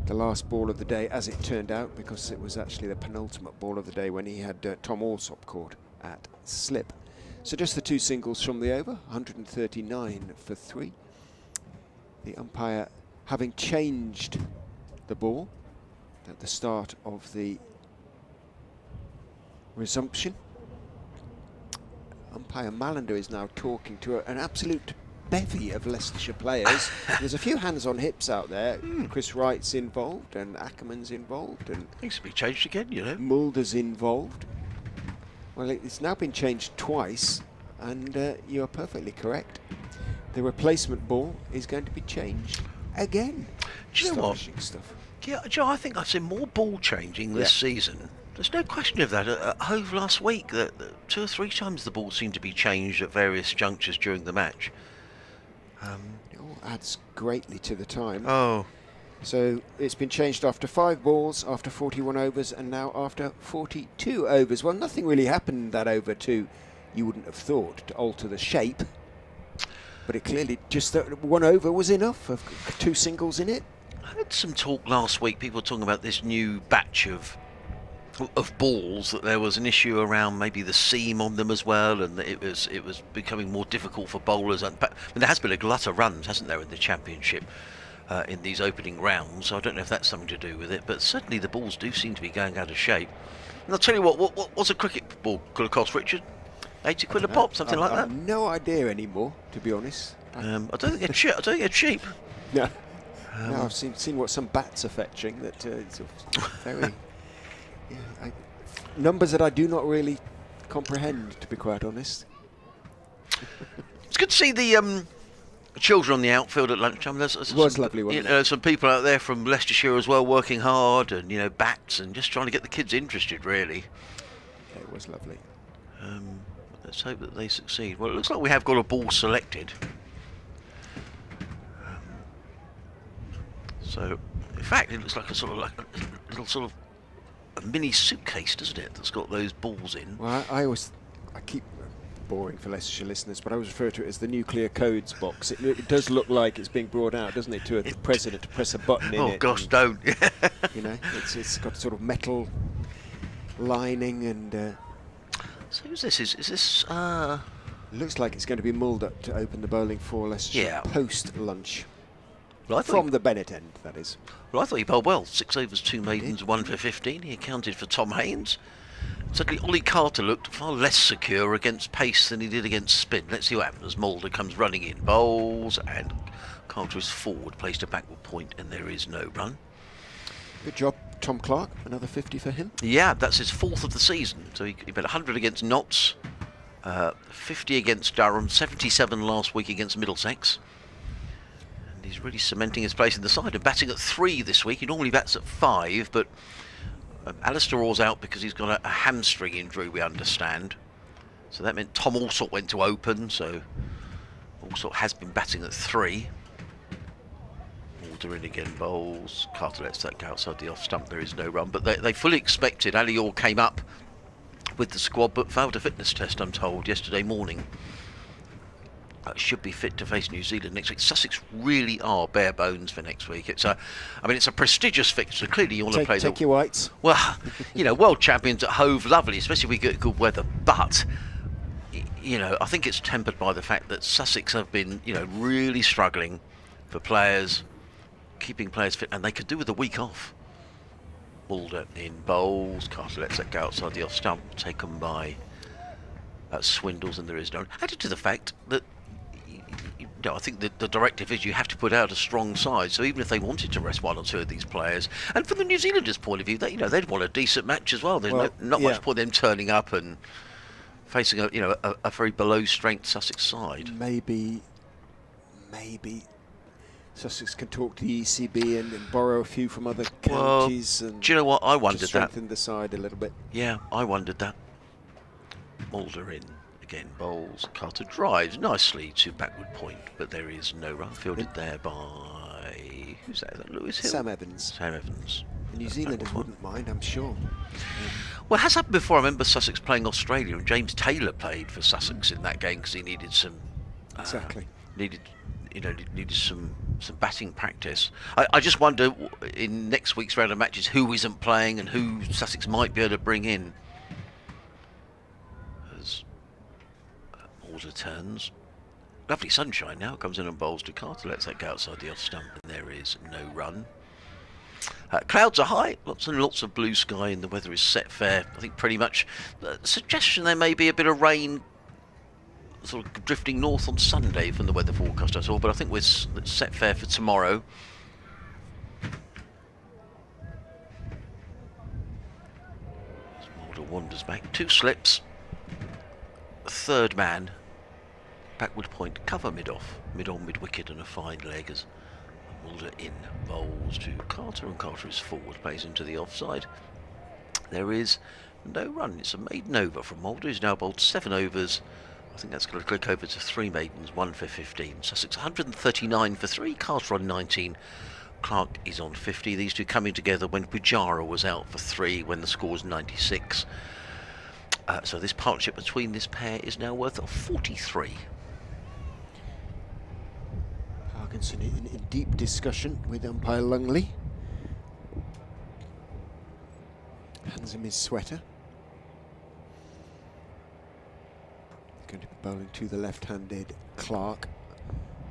The last ball of the day, as it turned out, because it was actually the penultimate ball of the day when he had Tom Alsop caught at slip. So just the 2 singles from the over, 139 for 3. The umpire having changed the ball at the start of the resumption. Umpire Mallender is now talking to an absolute bevy of Leicestershire players. There's a few hands on hips out there. Chris Wright's involved, and Ackerman's involved, and Things to be changed again, you know. Mulder's involved. Well, it's now been changed twice, and you are perfectly correct. The replacement ball is going to be changed again. Do you know what? Astonishing stuff. Yeah, Joe, I think I've seen more ball changing this season. There's no question of that. At Hove last week, that 2 or 3 times the ball seemed to be changed at various junctures during the match. It all adds greatly to the time. Oh. So it's been changed after 5 balls, after 41 overs, and now after 42 overs. Well, nothing really happened in that over two, you wouldn't have thought, to alter the shape. But it clearly, just that 1 over was enough, of 2 singles in it. I had some talk last week, people talking about this new batch of balls, that there was an issue around maybe the seam on them as well, and that it was becoming more difficult for bowlers. And there has been a glut of runs, hasn't there, in the championship in these opening rounds. So I don't know if that's something to do with it, but certainly the balls do seem to be going out of shape. And I'll tell you what's a cricket ball going to cost, Richard? 80 quid a pop, something like that. I've no idea anymore, to be honest. I don't think they're cheap. I don't think they're cheap. No. No, I've seen what some bats are fetching. That it's very numbers that I do not really comprehend, to be quite honest. It's good to see the children on the outfield at lunchtime. There's was lovely, wasn't it? Some people out there from Leicestershire as well, working hard, and bats, and just trying to get the kids interested. Really, yeah, it was lovely. Let's hope that they succeed. Well, it looks like we have got a ball selected. So, in fact, it looks like a little sort of a mini suitcase, doesn't it? That's got those balls in. Well, I keep boring for Leicestershire listeners, but I always refer to it as the nuclear codes box. It does look like it's being brought out, doesn't it, to the president to press a button in it. Oh gosh, don't! It's got a sort of metal lining and. So who's this? Is this? Looks like it's going to be mulled up to open the bowling for Leicestershire post lunch. Well, from the Bennett end, that is. Well, I thought he bowled well. 6 overs, 2 maidens, 1 for 15. He accounted for Tom Haynes. Certainly, Ollie Carter looked far less secure against pace than he did against spin. Let's see what happens as Mulder comes running in. Bowls, and Carter is forward, placed a backward point, and there is no run. Good job, Tom Clark. Another 50 for him. Yeah, that's his 4th of the season. So he bet 100 against Notts, 50 against Durham, 77 last week against Middlesex. He's really cementing his place in the side and batting at 3 this week. He normally bats at 5, but Alistair Orr's out because he's got a hamstring injury, we understand. So that meant Tom Allsop went to open, so Allsop has been batting at 3. Alder in again, bowls. Carter lets that go outside the off stump. There is no run, but they fully expected. Ali Orr came up with the squad, but failed a fitness test, I'm told, yesterday morning. Should be fit to face New Zealand next week. Sussex really are bare bones for next week. It's a prestigious fixture. Clearly, you want to play. Take your whites. Well, world champions at Hove, lovely, especially if we get good weather. But I think it's tempered by the fact that Sussex have been, really struggling for players, keeping players fit, and they could do with a week off. Mulder in bowls. Carter lets that go outside the off stump, taken by Swindles, and there is no. Added to the fact that. I think the directive is you have to put out a strong side. So even if they wanted to rest 1 or 2 of these players, and from the New Zealanders' point of view, they'd want a decent match as well. There's not much point them turning up and facing a very below strength Sussex side. Maybe Sussex can talk to the ECB and borrow a few from other counties. And do you know what? I wondered that. Strengthen the side a little bit. Yeah, I wondered that. Mulder in. Again, bowls. Carter drives nicely to backward point, but there is no run. Fielded there by... Who's that? Is that Lewis Hill? Sam Evans. Sam Evans. The New Zealanders wouldn't mind, I'm sure. Well, it has happened before. I remember Sussex playing Australia, and James Taylor played for Sussex in that game because he needed some... Exactly. Needed some batting practice. I just wonder, in next week's round of matches, who isn't playing and who Sussex might be able to bring in. Order turns. Lovely sunshine now. Comes in and bowls to Carter. Lets that go outside the off stump, and there is no run. Clouds are high. Lots and lots of blue sky, and the weather is set fair. I think pretty much. Suggestion there may be a bit of rain, sort of drifting north on Sunday from the weather forecast I saw, but I think we're set fair for tomorrow. Mulder wanders back. 2 slips. A 3rd man. Backward point, cover mid-off, mid-on, mid-wicket, and a fine leg as Mulder in, bowls to Carter, and Carter is forward, plays into the offside. There is no run. It's a maiden over from Mulder, who's now bowled 7 overs. I think that's going to click over to 3 maidens, 1 for 15. Sussex 139 for 3, Carter on 19. Clark is on 50. These two coming together when Pujara was out for 3 when the score was 96. So this partnership between this pair is now worth 43. Parkinson in deep discussion with umpire Lungley. Hands him his sweater. Going to be bowling to the left-handed Clark.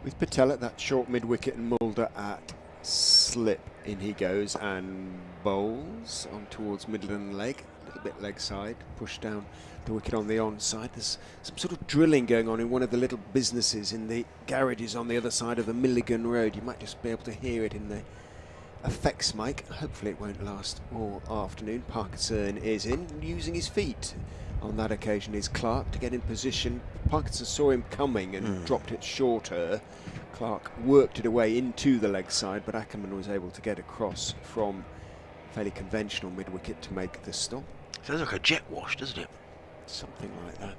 With Patel at that short mid-wicket and Mulder at slip. In he goes and bowls on towards middle and leg. little bit leg side, push down the wicket on the onside. There's some sort of drilling going on in one of the little businesses in the garages on the other side of the Milligan Road. You might just be able to hear it in the effects mic. Hopefully it won't last all afternoon. Parkinson is in, using his feet. On that occasion is Clark to get in position. Parkinson saw him coming and dropped it shorter. Clark worked it away into the leg side, but Ackerman was able to get across from fairly conventional mid-wicket to make the stop. Sounds like a jet wash, doesn't it? Something like that.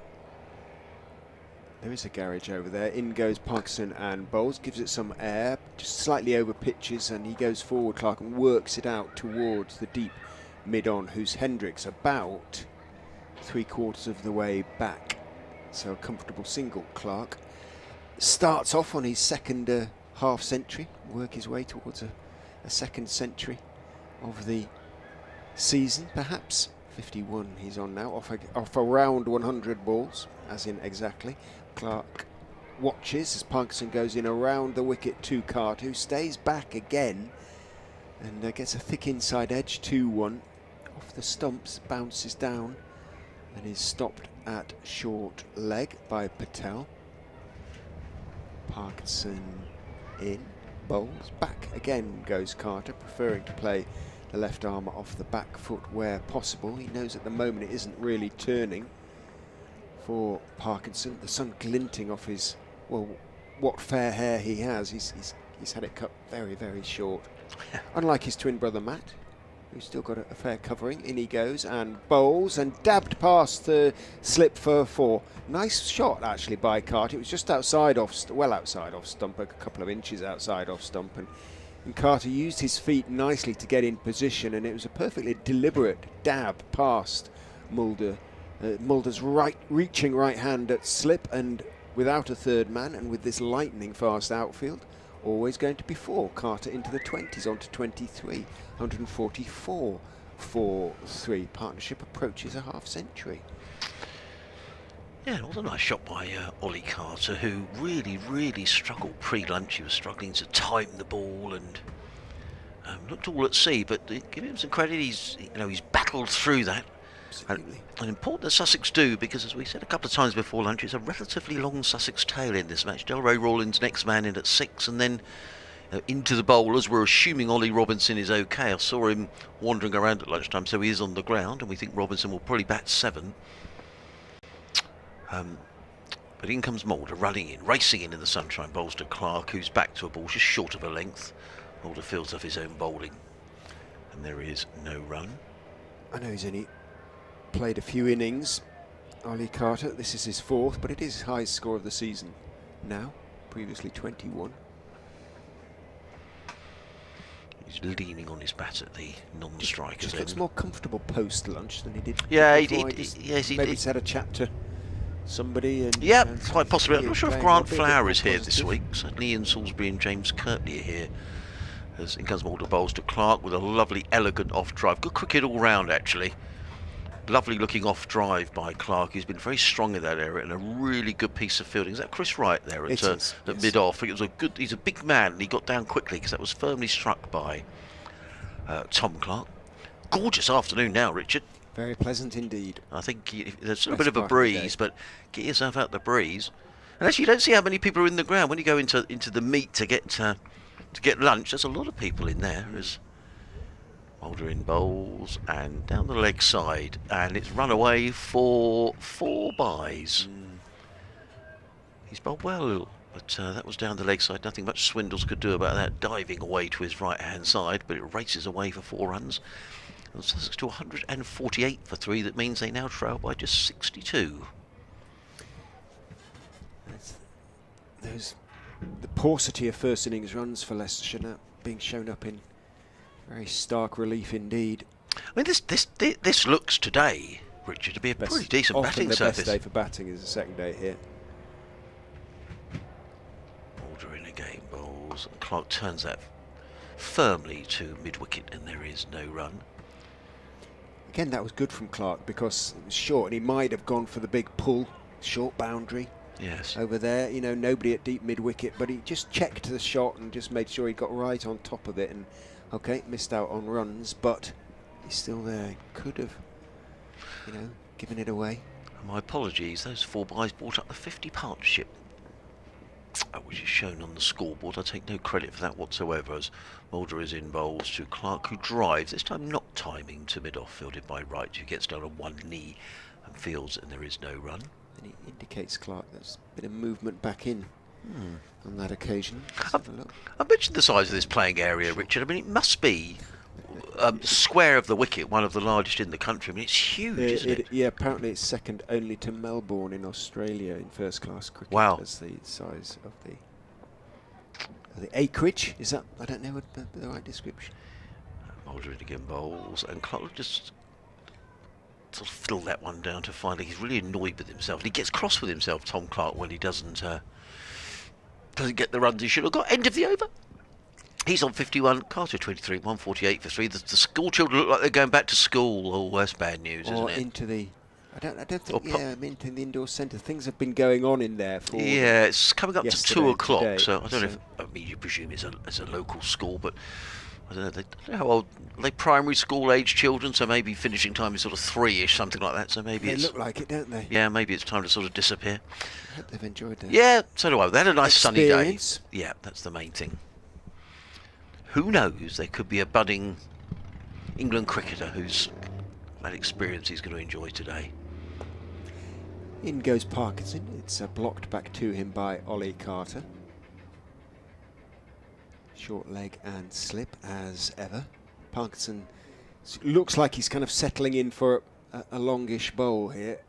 There is a garage over there. In goes Parkinson and bowls, gives it some air, just slightly over pitches, and he goes forward, Clark, and works it out towards the deep mid-on, who's Hendricks, about 3/4 of the way back. So a comfortable single. Clark starts off on his second half century, work his way towards a second century of the season, perhaps. 51 he's on now, off around 100 balls, as in exactly. Clark watches as Parkinson goes in around the wicket to Carter, who stays back again and gets a thick inside edge, 2-1. Off the stumps, bounces down and is stopped at short leg by Patel. Parkinson in, bowls, back again goes Carter, preferring to play the left arm off the back foot where possible. He knows at the moment it isn't really turning for Parkinson. The sun glinting off his, well, what fair hair he has. He's had it cut very, very short. Unlike his twin brother Matt, who's still got a fair covering. In he goes and bowls and dabbed past the slip for 4. Nice shot actually by Carter. It was just outside off, well outside off stump, a couple of inches outside off stump, and Carter used his feet nicely to get in position, and it was a perfectly deliberate dab past Mulder. Mulder's reaching right hand at slip, and without a third man and with this lightning fast outfield, always going to be 4. Carter into the 20s, on to 23, 144 for 3. Partnership approaches a half century. Yeah, it was a nice shot by Ollie Carter, who really struggled pre-lunch. He was struggling to time the ball and looked all at sea. But give him some credit. He's battled through that. Absolutely. And important that Sussex do, because as we said a couple of times before lunch, it's a relatively long Sussex tail in this match. Delray Rawlins next man in at 6, and then into the bowlers. We're assuming Ollie Robinson is okay. I saw him wandering around at lunchtime, so he is on the ground, and we think Robinson will probably bat 7. But in comes Mulder, running in, racing in the sunshine, bowls to Clark, who's back to a ball just short of a length. Mulder fields off his own bowling, and there is no run. I know he's only played a few innings, Ollie Carter. This is his 4th, but it is his highest score of the season now, previously 21. He's leaning on his bat at the non-strikers. Just looks more comfortable post-lunch than he did. Yeah, he did. Yes, he did. Maybe he's had a chat to somebody. And yeah, quite possibly. I'm not sure if Grant Flower is here positive this week. Certainly Ian Salisbury and James Kirtley are here. As in comes Mulder, bowls to Clark with a lovely, elegant off-drive. Good cricket all round, actually. Lovely looking off-drive by Clark. He's been very strong in that area, and a really good piece of fielding. Is that Chris Wright there at yes. mid-off? It was a good. He's a big man, and he got down quickly because that was firmly struck by Tom Clark. Gorgeous afternoon now, Richard. Very pleasant indeed. I think there's a bit of a breeze, but get yourself out the breeze. And actually, you don't see how many people are in the ground when you go into the meet to get lunch. There's a lot of people in there. There's Mulder in bowls and down the leg side, and it's run away for 4 byes. He's bowled well, but that was down the leg side. Nothing much Swindles could do about that, diving away to his right hand side, but it races away for 4 runs. And Sussex to 148 for 3. That means they now trail by just 62. There's the paucity of first innings runs for Leicestershire now being shown up in very stark relief indeed. I mean, this looks today, Richard, to be a pretty decent batting surface. The best day for batting is the second day here. Mulder in again, bowls, and Clark turns that firmly to mid-wicket, and there is no run. Again, that was good from Clark because it was short, and he might have gone for the big pull, short boundary. Yes. Over there, you know, nobody at deep mid-wicket, but he just checked the shot and just made sure he got right on top of it. And okay, missed out on runs, but he's still there. Could have you know, giving it away. My apologies, those 4 buys brought up the 50 partnership, which is shown on the scoreboard. I take no credit for that whatsoever, as Mulder is in bowls to Clark, who drives, this time not timing to mid-off, fielded by Wright, who gets down on one knee and fields, and there is no run. And he indicates Clark there's a bit of movement back in on that occasion. Let's have a look. I mentioned the size of this playing area, Richard. I mean, it must be square of the wicket, one of the largest in the country. I mean, it's huge, isn't it? Yeah, apparently it's second only to Melbourne in Australia in first-class cricket. Wow. As the size of the acreage. Is that, I don't know what the right description. Mulder in again bowls, and Clark just sort of fiddle that one down to finally. He's really annoyed with himself, and he gets cross with himself, Tom Clark, when he doesn't get the runs he should have got. End of the over. He's on 51, Carter 23, 148 for 3. The school children look like they're going back to school. Oh, that's bad news, isn't it? Into the, I don't think, into the indoor centre. Things have been going on in there for. Yeah, it's coming up to 2 o'clock, today, so I don't know if, I mean, you presume it's a local school, but I don't know, how old, are they primary school age children, so maybe finishing time is sort of 3-ish, something like that, so maybe they it's... look like it, don't they? Yeah, maybe it's time to sort of disappear. I hope they've enjoyed that. Yeah, so do I. They had a nice sunny day. Experience. Yeah, that's the main thing. Who knows, there could be a budding England cricketer who's that experience he's going to enjoy today. In goes Parkinson. It's blocked back to him by Ollie Carter. Short leg and slip as ever. Parkinson looks like he's kind of settling in for a longish bowl here.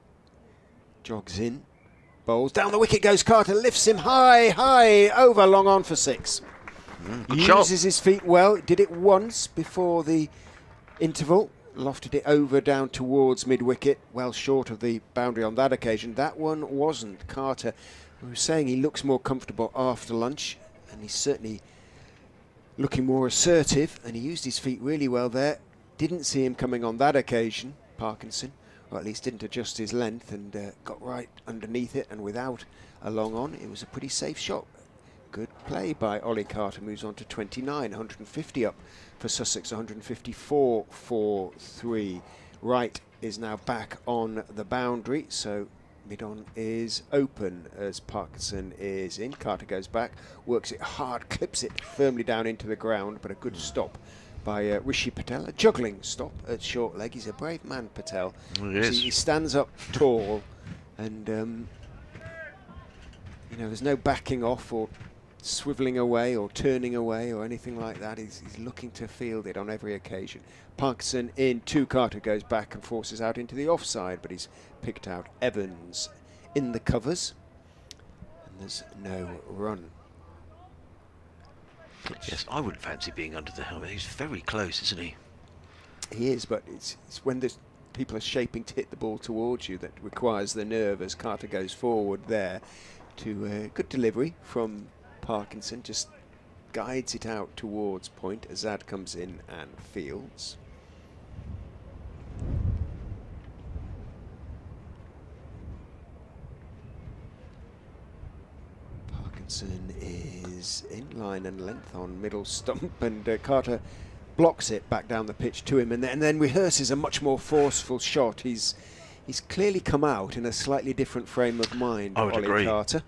Jogs in, bowls down the wicket goes Carter, lifts him high over, long on for 6. Good shot. Uses his feet well. Did it once before the interval. Lofted it over down towards mid-wicket, well short of the boundary on that occasion. That one wasn't. Carter, we were saying he looks more comfortable after lunch, and he's certainly looking more assertive, and he used his feet really well there. Didn't see him coming on that occasion, Parkinson, or at least didn't adjust his length, and got right underneath it, and without a long on, it was a pretty safe shot. Good play by Ollie Carter, moves on to 29, 150 up for Sussex, 154 for 3. Wright is now back on the boundary, so mid-on is open as Parkinson is in. Carter goes back, works it hard, clips it firmly down into the ground, but a good stop by Rishi Patel, a juggling stop at short leg. He's a brave man, Patel. He stands up tall, and you know, there's no backing off or swivelling away or turning away or anything like that. He's looking to field it on every occasion. Parkinson in 2. Carter goes back and forces out into the offside, but he's picked out Evans in the covers, and there's no run. Yes, I wouldn't fancy being under the helmet. He's very close, isn't he? He is, but it's when the people are shaping to hit the ball towards you that requires the nerve as Carter goes forward there to good delivery from Parkinson, just guides it out towards point. Azad comes in and fields. Parkinson is in line and length on middle stump, and Carter blocks it back down the pitch to him, and then rehearses a much more forceful shot. He's clearly come out in a slightly different frame of mind, I would Ollie agree. Carter.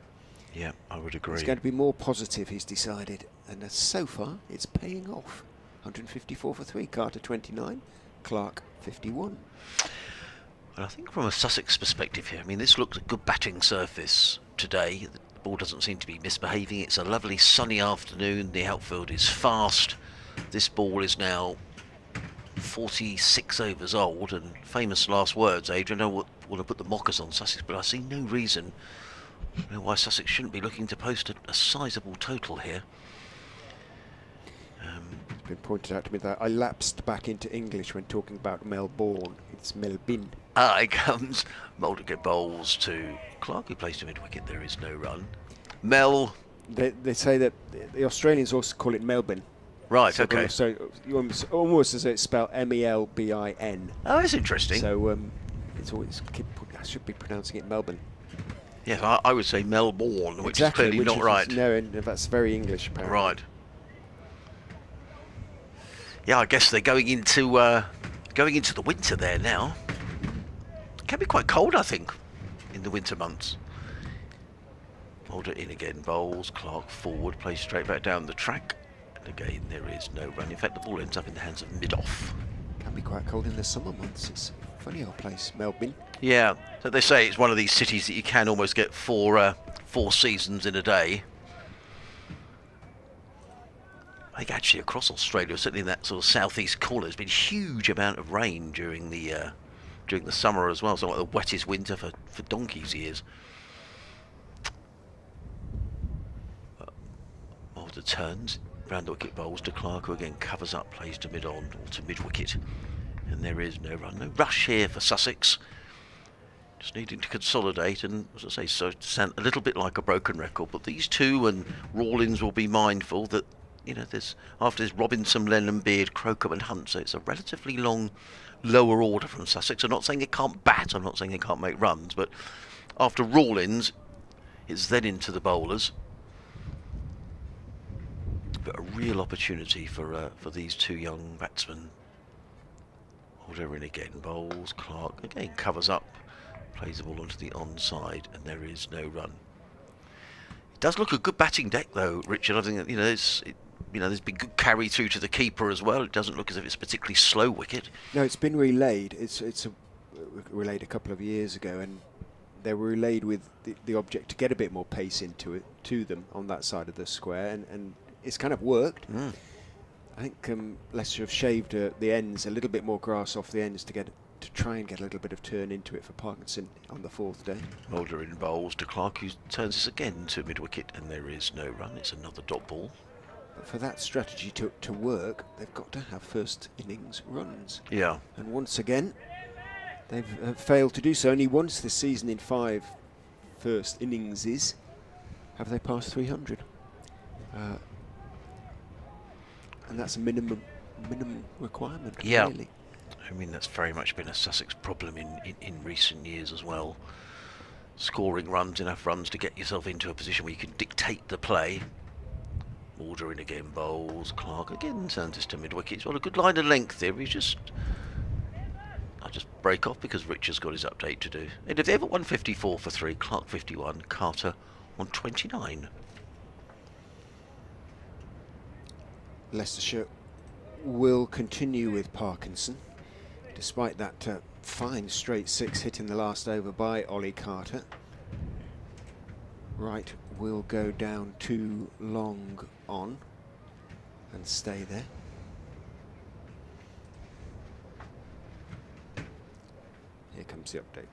Yeah, I would agree. He's going to be more positive, he's decided, and so far it's paying off. 154 for 3, Carter 29, Clark 51. And I think from a Sussex perspective here, I mean, this looks a good batting surface today. The ball doesn't seem to be misbehaving. It's a lovely sunny afternoon. The outfield is fast. This ball is now 46 overs old, and famous last words, Adrian. I want to put the mockers on Sussex, but I see no reason why Sussex shouldn't be looking to post a sizable total here. It's been pointed out to me that I lapsed back into English when talking about Melbourne. It's Melbourne. Here comes Mulder bowls to Clark, who plays to mid-wicket. There is no run. They say that the Australians also call it Melbourne. Right, so okay. So almost as it's spelled M-E-L-B-I-N. Oh, that's interesting. So it's always I should be pronouncing it Melbourne. Yes, I would say Melbourne, which exactly, is clearly not right. No, and that's very English, apparently. Right. Yeah, I guess they're going into the winter there now. can be quite cold, I think, in the winter months. Holder in again, bowls, Clark forward, plays straight back down the track. And again, there is no run. In fact, the ball ends up in the hands of mid-off. Can be quite cold in the summer months. It's a funny old place, Melbourne. Yeah, so they say it's one of these cities that you can almost get four seasons in a day. I think actually across Australia, certainly in that sort of southeast corner, there's been a huge amount of rain during the summer as well. So like the wettest winter for donkey's years. Mulder turns, round the wicket bowls to Clark, who again covers up, plays to mid-on or to mid-wicket. And there is no run, no rush here for Sussex. Just needing to consolidate, and as I say, so it sounds a little bit like a broken record. But these two and Rawlins will be mindful that, you know, there's after this Robinson, Lennon, Beard, Crocombe and Hunt, so it's a relatively long lower order from Sussex. I'm not saying it can't bat, I'm not saying it can't make runs, but after Rawlins, it's then into the bowlers. But a real opportunity for these two young batsmen. Order in again, bowls, Clark again covers up, plays the ball onto the onside, and there is no run. It does look a good batting deck, though, Richard. I think that, there's been good carry through to the keeper as well. It doesn't look as if it's a particularly slow wicket. No, it's been relayed. It's relayed a couple of years ago, and they were relayed with the object to get a bit more pace into it to them on that side of the square, and it's kind of worked. I think Leicester have shaved the ends, a little bit more grass off the ends to try and get a little bit of turn into it for Parkinson on the fourth day. Mulder in bowls to Clark, who turns this again to mid-wicket, and there is no run. It's another dot ball. But for that strategy to work, they've got to have first innings runs. Yeah. And once again, they've failed to do so. Only once this season in 5 first innings have they passed 300. And that's a minimum requirement, yeah. Really. I mean, that's very much been a Sussex problem in recent years as well. Scoring runs, enough runs to get yourself into a position where you can dictate the play. Order in again, bowls, Clark again turns this to mid-wicket. He's got a good line of length there. I'll just break off because Richard's got his update to do. And if they ever 154 for 3, Clark 51, Carter on 29. Leicestershire will continue with Parkinson, despite that fine straight 6 hit in the last over by Ollie Carter. Wright will go down too long on and stay there. Here comes the update.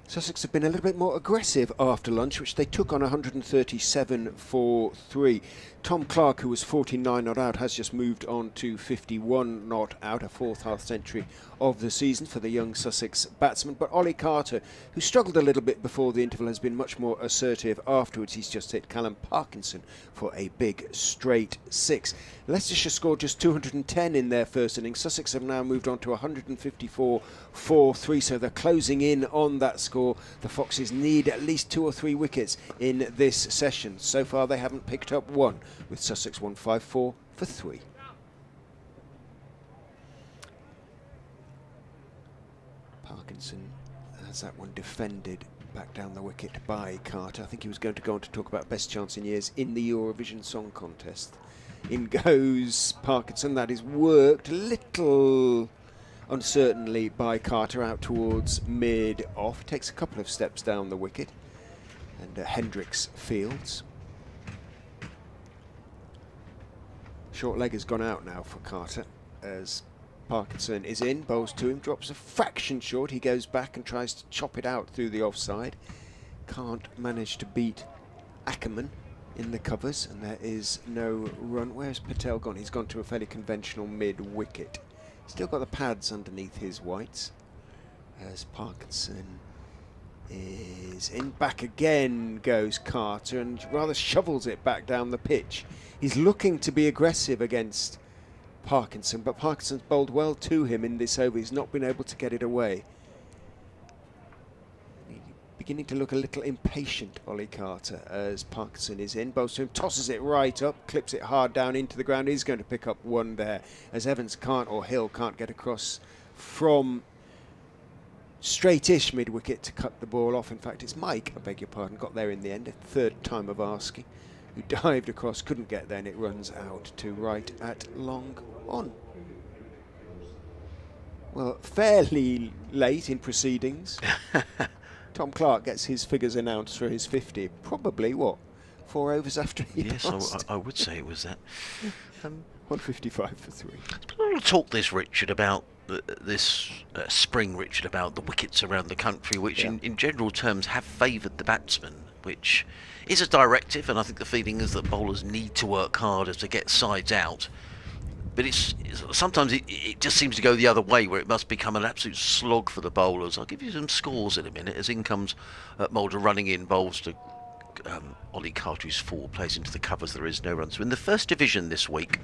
Sussex have been a little bit more aggressive after lunch, which they took on 137 for 3. Tom Clark, who was 49 not out, has just moved on to 51 not out, a 4th half century of the season for the young Sussex batsman. But Ollie Carter, who struggled a little bit before the interval, has been much more assertive afterwards. He's just hit Callum Parkinson for a big straight 6. Leicestershire scored just 210 in their first innings. Sussex have now moved on to 154 for 3, so they're closing in on that score. The Foxes need at least 2 or 3 wickets in this session. So far they haven't picked up one, with Sussex 154 for 3. Parkinson has that one defended back down the wicket by Carter. I think he was going to go on to talk about best chance in years in the Eurovision Song Contest. In goes Parkinson. That is worked a little uncertainly by Carter out towards mid-off. Takes a couple of steps down the wicket. And Hendricks fields. Short leg has gone out now for Carter as Parkinson is in, bowls to him, drops a fraction short. He goes back and tries to chop it out through the offside. Can't manage to beat Ackerman in the covers, and there is no run. Where's Patel gone? He's gone to a fairly conventional mid-wicket. Still got the pads underneath his whites as Parkinson is in. Back again goes Carter and rather shovels it back down the pitch. He's looking to be aggressive against Parkinson, but Parkinson's bowled well to him in this over. He's not been able to get it away. Beginning to look a little impatient, Ollie Carter, as Parkinson is in. Bowls to him, tosses it right up, clips it hard down into the ground. He's going to pick up one there, as Evans can't, or Hill can't get across from straightish mid-wicket to cut the ball off. In fact, it's Mike, I beg your pardon, got there in the end, a third time of asking, who dived across, couldn't get there, and it runs out to right at long on. Well, fairly late in proceedings. Tom Clark gets his figures announced for his 50. Probably, what, 4 overs after he passed? Yes, I would say it was that. 155 for 3. There's been a lot of talk this, Richard, about this spring, Richard, about the wickets around the country, which in general terms have favoured the batsman, which is a directive, and I think the feeling is that bowlers need to work harder to get sides out. But sometimes it just seems to go the other way, where it must become an absolute slog for the bowlers. I'll give you some scores in a minute, as in comes Mulder running in, bowls to Ollie Carter, who's 4, plays into the covers, there is no run. So in the first division this week,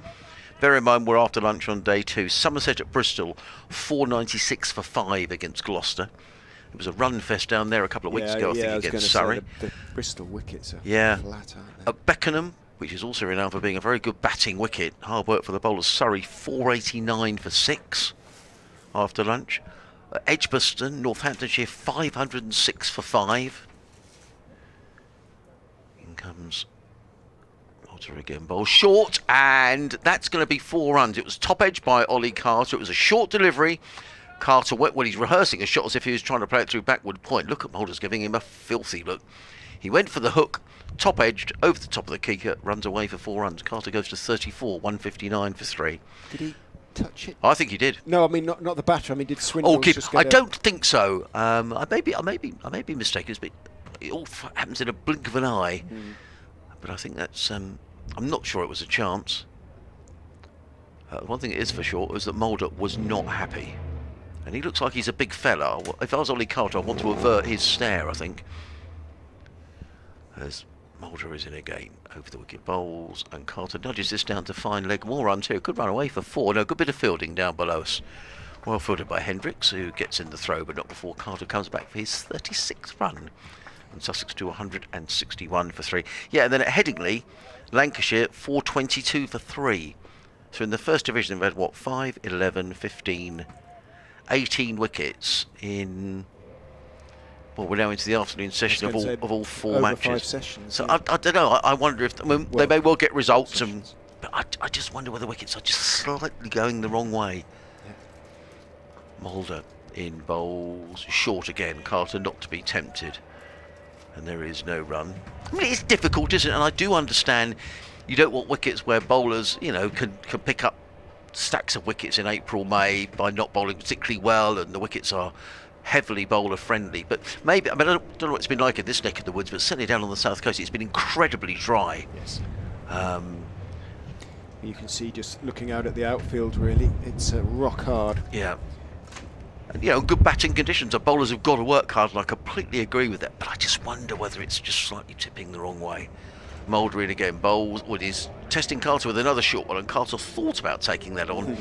bear in mind we're after lunch on day 2, Somerset at Bristol, 496 for 5 against Gloucester. It was a run fest down there a couple of weeks ago, I think, against Surrey. The Bristol wickets are flat, aren't they? At Beckenham, which is also renowned for being a very good batting wicket, hard work for the bowlers. Surrey, 489 for 6 after lunch. At Edgbaston, Northamptonshire, 506 for 5. In comes Potter again, bowl short, and that's going to be 4 runs. It was top edge by Ollie Carter. It was a short delivery. Carter went, well, he's rehearsing a shot as if he was trying to play it through backward point. Look at Mulder's giving him a filthy look. He went for the hook, top edged, over the top of the keeper, runs away for 4 runs. Carter goes to 34, 159 for 3. Did he touch it? I think he did. No, I mean not the batter. I mean, did Swindle just get I don't think so. I may be mistaken, but it all happens in a blink of an eye. But I think that's. I'm not sure it was a chance. One thing it is for sure is that Mulder was not happy, and he looks like he's a big fella. If I was Ollie Carter, I'd want to avert his stare, I think. As Mulder is in again, over the wicket bowls, and Carter nudges this down to fine leg. More runs here, could run away for 4. No, good bit of fielding down below us. Well fielded by Hendricks, who gets in the throw, but not before Carter comes back for his 36th run. And Sussex to 161 for 3. Yeah, and then at Headingley, Lancashire, 422 for 3. So in the first division, they've had, what, 5, 11, 15, 18 wickets in... Well, we're now into the afternoon session of all 4 matches. 5 sessions. So I don't know. I wonder if they may well get results, but I just wonder whether the wickets are just slightly going the wrong way. Yeah. Mulder in bowls short again. Carter not to be tempted, and there is no run. I mean, it's difficult, isn't it? And I do understand you don't want wickets where bowlers, can pick up stacks of wickets in April, May by not bowling particularly well, and the wickets are heavily bowler friendly. But maybe, I don't know what it's been like in this neck of the woods, but certainly down on the south coast it's been incredibly dry. Yes. You can see, just looking out at the outfield, really, it's rock hard. Yeah. And, good batting conditions. Our bowlers have got to work hard, and I completely agree with that. But I just wonder whether it's just slightly tipping the wrong way. Mulder in again, bowls. He's testing Carter with another short one, and Carter thought about taking that on.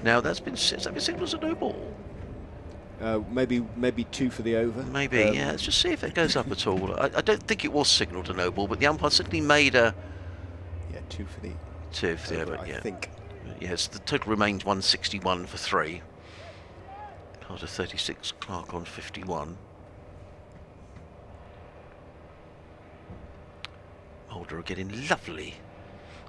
Now that's been signalled as a no ball. Maybe 2 for the over. Maybe, yeah. Let's just see if it goes up at all. I don't think it was signalled a no ball, but the umpire certainly made a... Yeah, 2 for the... 2 for the over, I think. Yes, the total remains 161 for 3. Carter 36, Clark on 51. Mulder getting lovely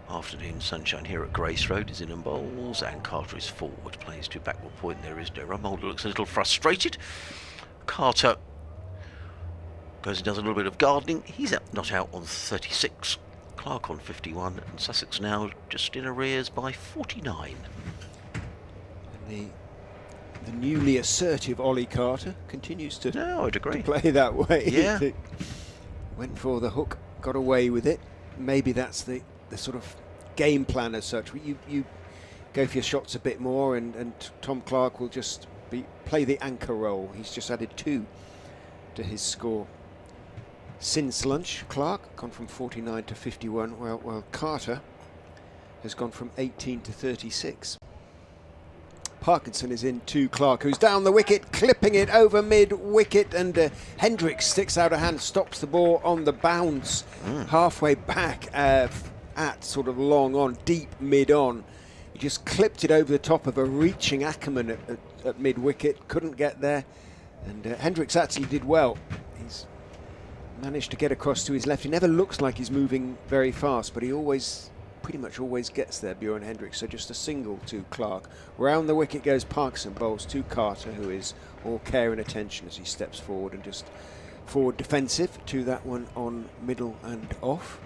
afternoon sunshine here at Grace Road. Is in and bowls, and Carter is forward, plays to backward point. There is no run. Mulder looks a little frustrated. Carter goes and does a little bit of gardening. He's not out on 36. Clark on 51, and Sussex now just in arrears by 49. And the newly assertive Ollie Carter continues to, I'd agree, to play that way. Yeah. Went for the hook, got away with it. Maybe that's the sort of game plan as such. You go for your shots a bit more, and Tom Clark will just play the anchor role. He's just added 2 to his score. Since lunch, Clark gone from 49 to 51, while Carter has gone from 18 to 36. Parkinson is in to Clark, who's down the wicket, clipping it over mid-wicket, and Hendricks sticks out a hand, stops the ball on the bounce, halfway back at sort of long on, deep mid-on. He just clipped it over the top of a reaching Ackerman at mid-wicket, couldn't get there, And Hendricks actually did well. He's managed to get across to his left. He never looks like he's moving very fast, but he pretty much always gets there, Bjorn Hendricks. So just a single to Clark. Round the wicket goes Parkinson, bowls to Carter, who is all care and attention as he steps forward and just forward defensive to that one on middle and off.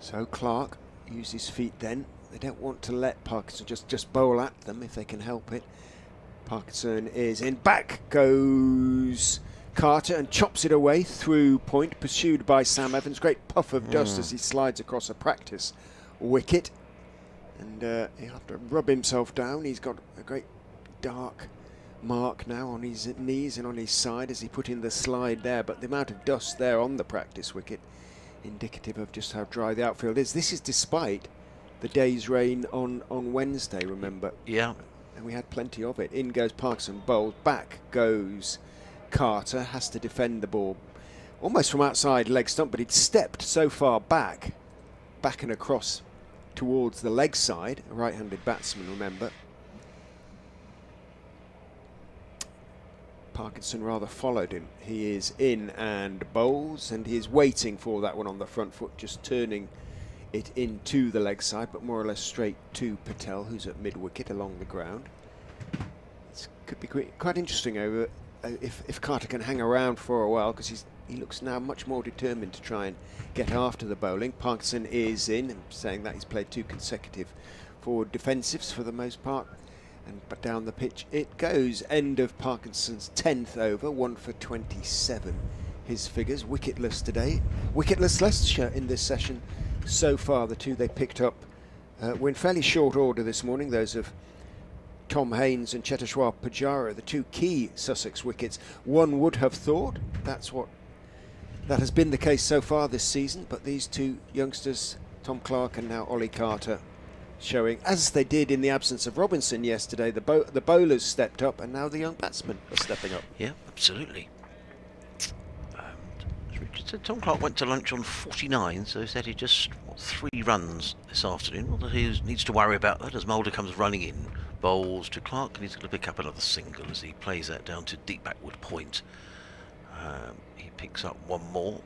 So Clark used his feet then. They don't want to let Parkinson just bowl at them if they can help it. Parkinson is in. Back goes Carter and chops it away through point, pursued by Sam Evans. Great puff of dust as he slides across a practice wicket. And he'll have to rub himself down. He's got a great dark mark now on his knees and on his side as he put in the slide there. But the amount of dust there on the practice wicket, indicative of just how dry the outfield is. This is despite the day's rain on Wednesday, remember? Yeah. And we had plenty of it. In goes Parkinson, bowled. Back goes Carter, has to defend the ball almost from outside leg stump, but he'd stepped so far back and across towards the leg side. A right-handed batsman, remember. Parkinson rather followed him. He is in and bowls, and he is waiting for that one on the front foot, just turning it into the leg side, but more or less straight to Patel, who's at mid-wicket along the ground. It could be quite interesting over if Carter can hang around for a while, because he looks now much more determined to try and get after the bowling. Parkinson is in, and saying that he's played 2 consecutive forward defensives for the most part. But down the pitch it goes. End of Parkinson's 10th over, 1 for 27. His figures wicketless today. Wicketless Leicestershire in this session so far. The 2 they picked up were in fairly short order this morning. Those of Tom Haynes and Cheteshwar Pujara, the 2 key Sussex wickets. One would have thought that has been the case so far this season. But these 2 youngsters, Tom Clark and now Ollie Carter, showing, as they did in the absence of Robinson yesterday, the bowlers stepped up, and now the young batsmen are stepping up. Yeah, absolutely. As Richard said, Tom Clark went to lunch on 49, so he said he just 3 runs this afternoon. Not that he needs to worry about that as Mulder comes running in. Bowls to Clark, and he's going to pick up another single as he plays that down to deep backward point. He picks up one more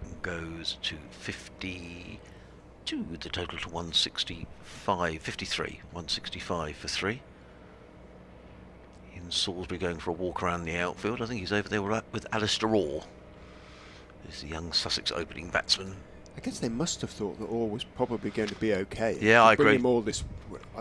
and goes to 50. With the total to 165 for 3. In Salisbury going for a walk around the outfield. I think he's over there with Alistair Orr. He's the young Sussex opening batsman. I guess they must have thought that Orr was probably going to be okay. Yeah, I agree. Bring him all this,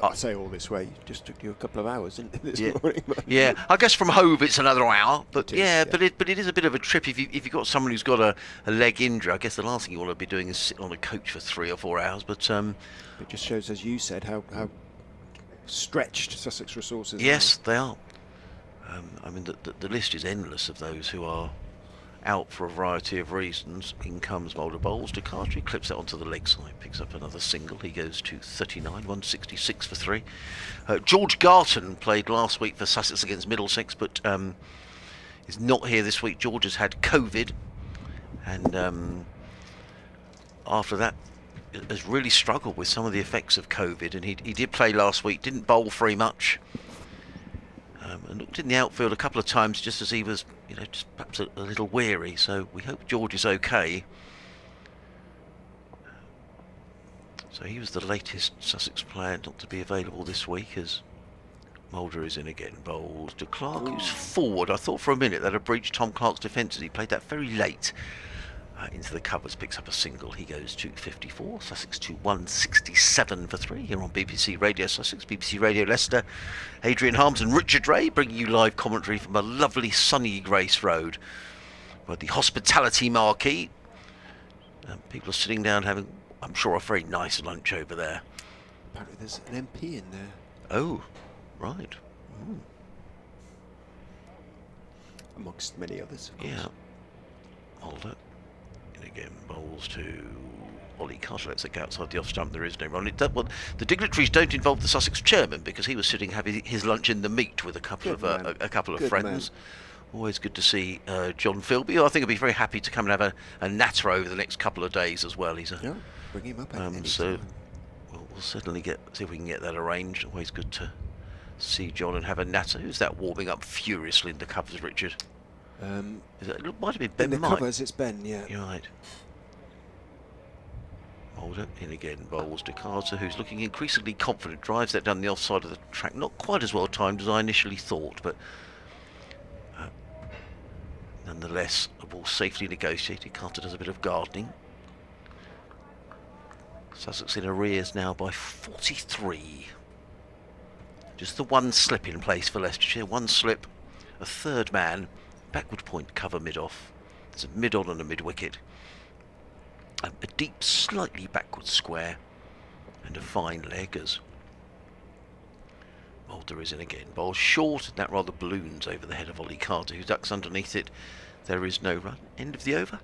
I say all this way, it just took you a couple of hours, didn't it, this morning? Yeah, I guess from Hove it's another hour, but it is, but it is a bit of a trip if you've got someone who's got a leg injury. I guess the last thing you want to be doing is sitting on a coach for 3 or 4 hours. But it just shows, as you said, how stretched Sussex resources are. Yes, they are. I mean, the list is endless of those who are out for a variety of reasons. In comes Mulder, bowls to Carter. He clips that onto the leg side, picks up another single. He goes to 39, 166 for 3. George Garton played last week for Sussex against Middlesex, but is not here this week. George has had COVID, and after that has really struggled with some of the effects of COVID. And he did play last week, didn't bowl very much, and looked in the outfield a couple of times just as he was, just perhaps a little weary. So we hope George is okay. So he was the latest Sussex player not to be available this week, as Mulder is in again. Bowls to Clark, who's forward. I thought for a minute that had breached Tom Clark's defence, as he played that very late into the covers, picks up a single. He goes to 54. Sussex to 167 for 3 here on BBC Radio Sussex, BBC Radio Leicester. Adrian Harms and Richard Ray bringing you live commentary from a lovely sunny Grace Road, where the hospitality marquee. People are sitting down having, I'm sure, a very nice lunch over there. Apparently there's an MP in there. Oh, right. Amongst many others, of course. Yeah. Mulder. And again, bowls to Ollie Carter. Let's look outside the off stump. There is no run. The dignitaries don't involve the Sussex chairman, because he was sitting having his lunch in the meat with a couple of friends. Man. Always good to see John Philby, who I think will be very happy to come and have a natter over the next couple of days as well. Bring him up. So we'll certainly see if we can get that arranged. Always good to see John and have a natter. Who's that warming up furiously in the covers, Richard? It might have been Ben in the Mike. covers, it's Ben, yeah. You're right. Holder in again, bowls to Carter, who's looking increasingly confident, drives that down the offside of the track. Not quite as well timed as I initially thought, but nonetheless, a ball safely negotiated. Carter does a bit of gardening. Sussex in arrears now by 43. Just the one slip in place for Leicestershire. One slip, a third man, backward point cover mid-off. There's a mid-on and a mid-wicket. A deep, slightly backward square, and a fine leg as Mulder is in again. Ball short, and that rather balloons over the head of Ollie Carter, who ducks underneath it. There is no run. End of the over.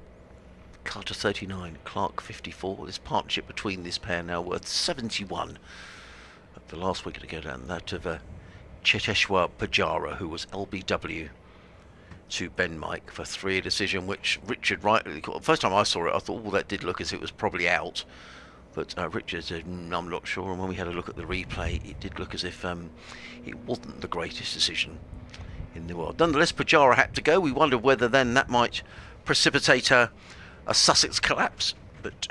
Carter 39, Clark 54. This partnership between this pair now worth 71. The last wicket to go down, that of Cheteshwar Pujara, who was LBW to Ben Mike for 3, a decision which Richard rightly called. First time I saw it, I thought, that did look as if it was probably out. But Richard said, I'm not sure. And when we had a look at the replay, it did look as if it wasn't the greatest decision in the world. Nonetheless, Pujara had to go. We wondered whether then that might precipitate a Sussex collapse. But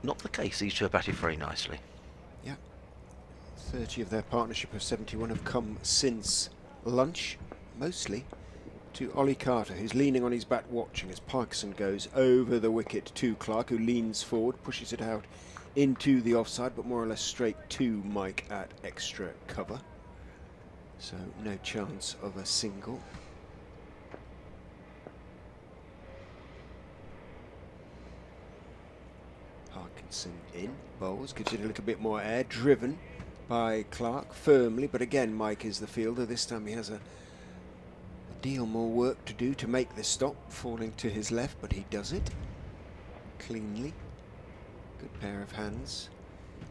not the case. These two have batted very nicely. Yeah. 30 of their partnership of 71 have come since lunch, mostly to Ollie Carter, who's leaning on his bat watching as Parkinson goes over the wicket to Clark, who leans forward, pushes it out into the offside, but more or less straight to Mike at extra cover. So no chance of a single. Parkinson in, bowls, gives it a little bit more air, driven by Clark firmly, but again Mike is the fielder. This time he has a deal more work to do to make this stop, falling to his left, but he does it cleanly. Good pair of hands.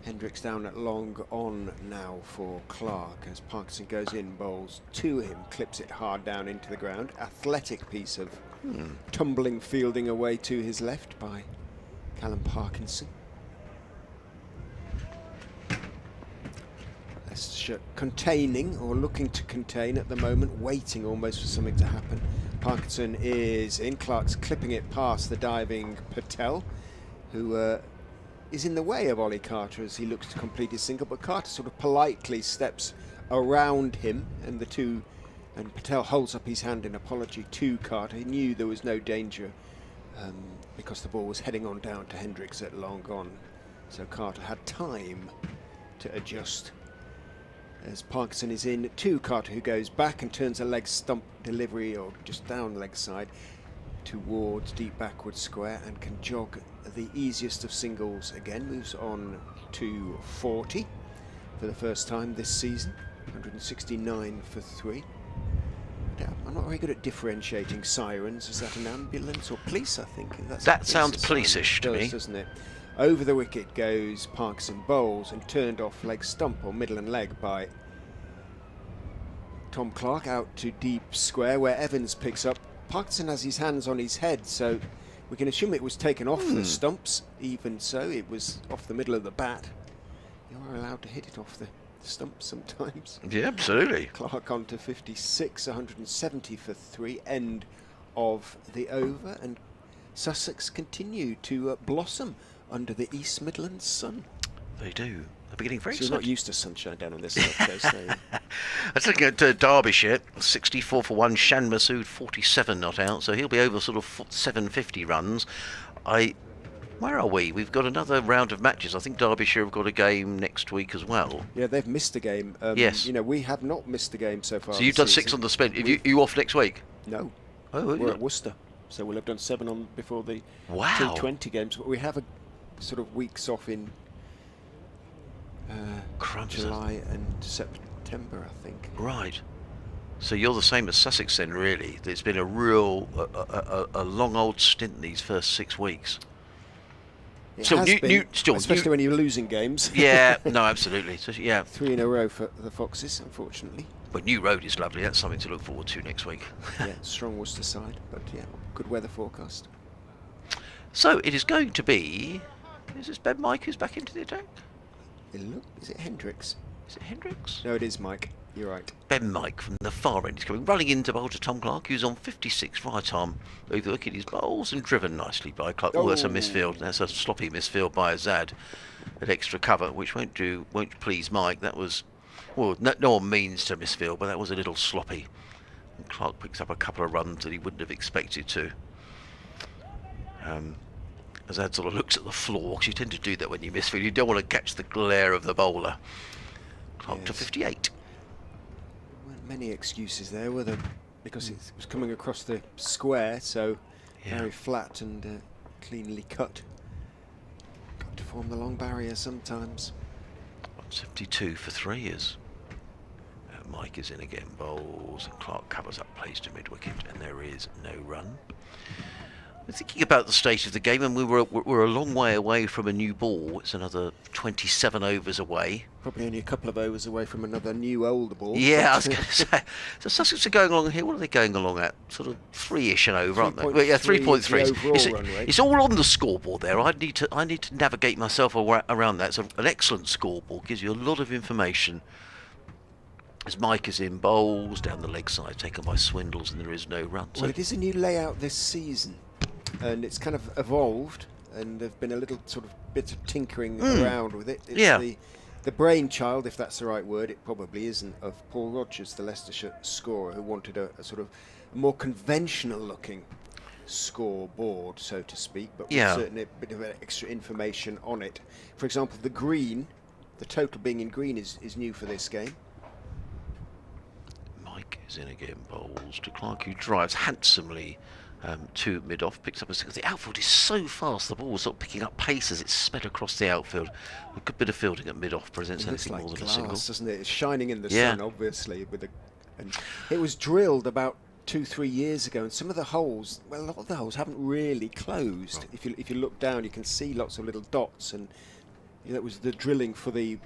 Hendricks down at long on now for Clark as Parkinson goes in, bowls to him, clips it hard down into the ground. Athletic piece of tumbling fielding away to his left by Callum Parkinson. Leicestershire containing, or looking to contain at the moment, waiting almost for something to happen. Parkinson is in, Clark's clipping it past the diving Patel, who is in the way of Ollie Carter as he looks to complete his single, but Carter sort of politely steps around him, and Patel holds up his hand in apology to Carter. He knew there was no danger because the ball was heading on down to Hendricks at long on, so Carter had time to adjust. As Parkinson is in to Carter, who goes back and turns a leg stump delivery, or just down leg side, towards deep backward square, and can jog the easiest of singles again. Moves on to 40 for the first time this season. 169 for 3. I'm not very good at differentiating sirens. Is that an ambulance or police? I think that sounds police-ish to me, doesn't it? Over the wicket goes Parkinson, bowls and turned off leg stump or middle and leg by Tom Clark out to deep square where Evans picks up. Parkinson has his hands on his head, so we can assume it was taken off the stumps. Even so, it was off the middle of the bat. You are allowed to hit it off the stumps sometimes. Yeah, absolutely. Clark on to 56, 170 for 3, end of the over, and Sussex continue to blossom under the East Midlands sun. They do. They're beginning very So you're not used to sunshine down on this south coast, are you? Let's look at Derbyshire, 64 for 1, Shan Masood 47 not out, so he'll be over sort of 750 runs. Where are we? We've got another round of matches. I think Derbyshire have got a game next week as well. Yeah, they've missed a game. Yes. You know, we have not missed a game so far. So you've done 6 on the spin. Are you off next week? No. Oh, we're at Worcester, so we'll have done 7 on before the Wow. T20 games. But we have a sort of weeks off in July and September, I think. Right. So you're the same as Sussex then, really. It's been a real, a long old stint these first 6 weeks. It has been, especially new. when you're losing games. Yeah, no, absolutely. So, yeah. 3 in a row for the Foxes, unfortunately. But New Road is lovely. That's something to look forward to next week. Yeah, strong Worcester side, but yeah, good weather forecast. So it is going to be. Is this Ben Mike who's back into the attack? Look, is it Hendricks? Is it Hendricks? No, it is Mike. You're right. Ben Mike from the far end is coming running into bowl to Tom Clark, who's on 56 right arm. Look at his bowls and driven nicely by Clark. Oh, that's a misfield. That's a sloppy misfield by Azad at extra cover, which won't please Mike. That was, well, no one means to misfield, but that was a little sloppy. And Clark picks up a couple of runs that he wouldn't have expected to. Azad sort of looks at the floor, because you tend to do that when you misfield. You don't want to catch the glare of the bowler. Clark to 58. Many excuses there, were there? Because it was coming across the square, so very flat and cleanly cut. Got to form the long barrier sometimes. 72 for 3 years. Mike is in again, bowls, and Clark covers up, plays to mid-wicket, and there is no run. We're thinking about the state of the game, and we're a long way away from a new ball. It's another 27 overs away. Probably only a couple of overs away from another new older ball. Yeah, I was going to say. So Sussex are going along here. What are they going along at? Sort of 3-ish and over, aren't they? Well, yeah, 3.3. It's all on the scoreboard there. I need to navigate myself around that. So an excellent scoreboard gives you a lot of information. As Mike is in bowls down the leg side, taken by Swindles, and there is no run. Well, it is a new layout this season, and it's kind of evolved, and there've been a little sort of bit of tinkering around with it. It's the brainchild, if that's the right word, it probably isn't, of Paul Rogers, the Leicestershire scorer, who wanted a sort of more conventional looking scoreboard, so to speak, but with certainly a bit of extra information on it. For example, the green, the total being in green is new for this game. Mike is in again, bowls to Clark, who drives handsomely to mid-off, picks up a 6. The outfield is so fast, the ball is sort of picking up pace as it's sped across the outfield. A good bit of fielding at mid-off presents anything more than a single. Doesn't it? It's shining in the sun, obviously. And it was drilled about 2-3 years ago, and some of the holes, well, a lot of the holes haven't really closed. Right. If you look down, you can see lots of little dots, and that was the drilling for the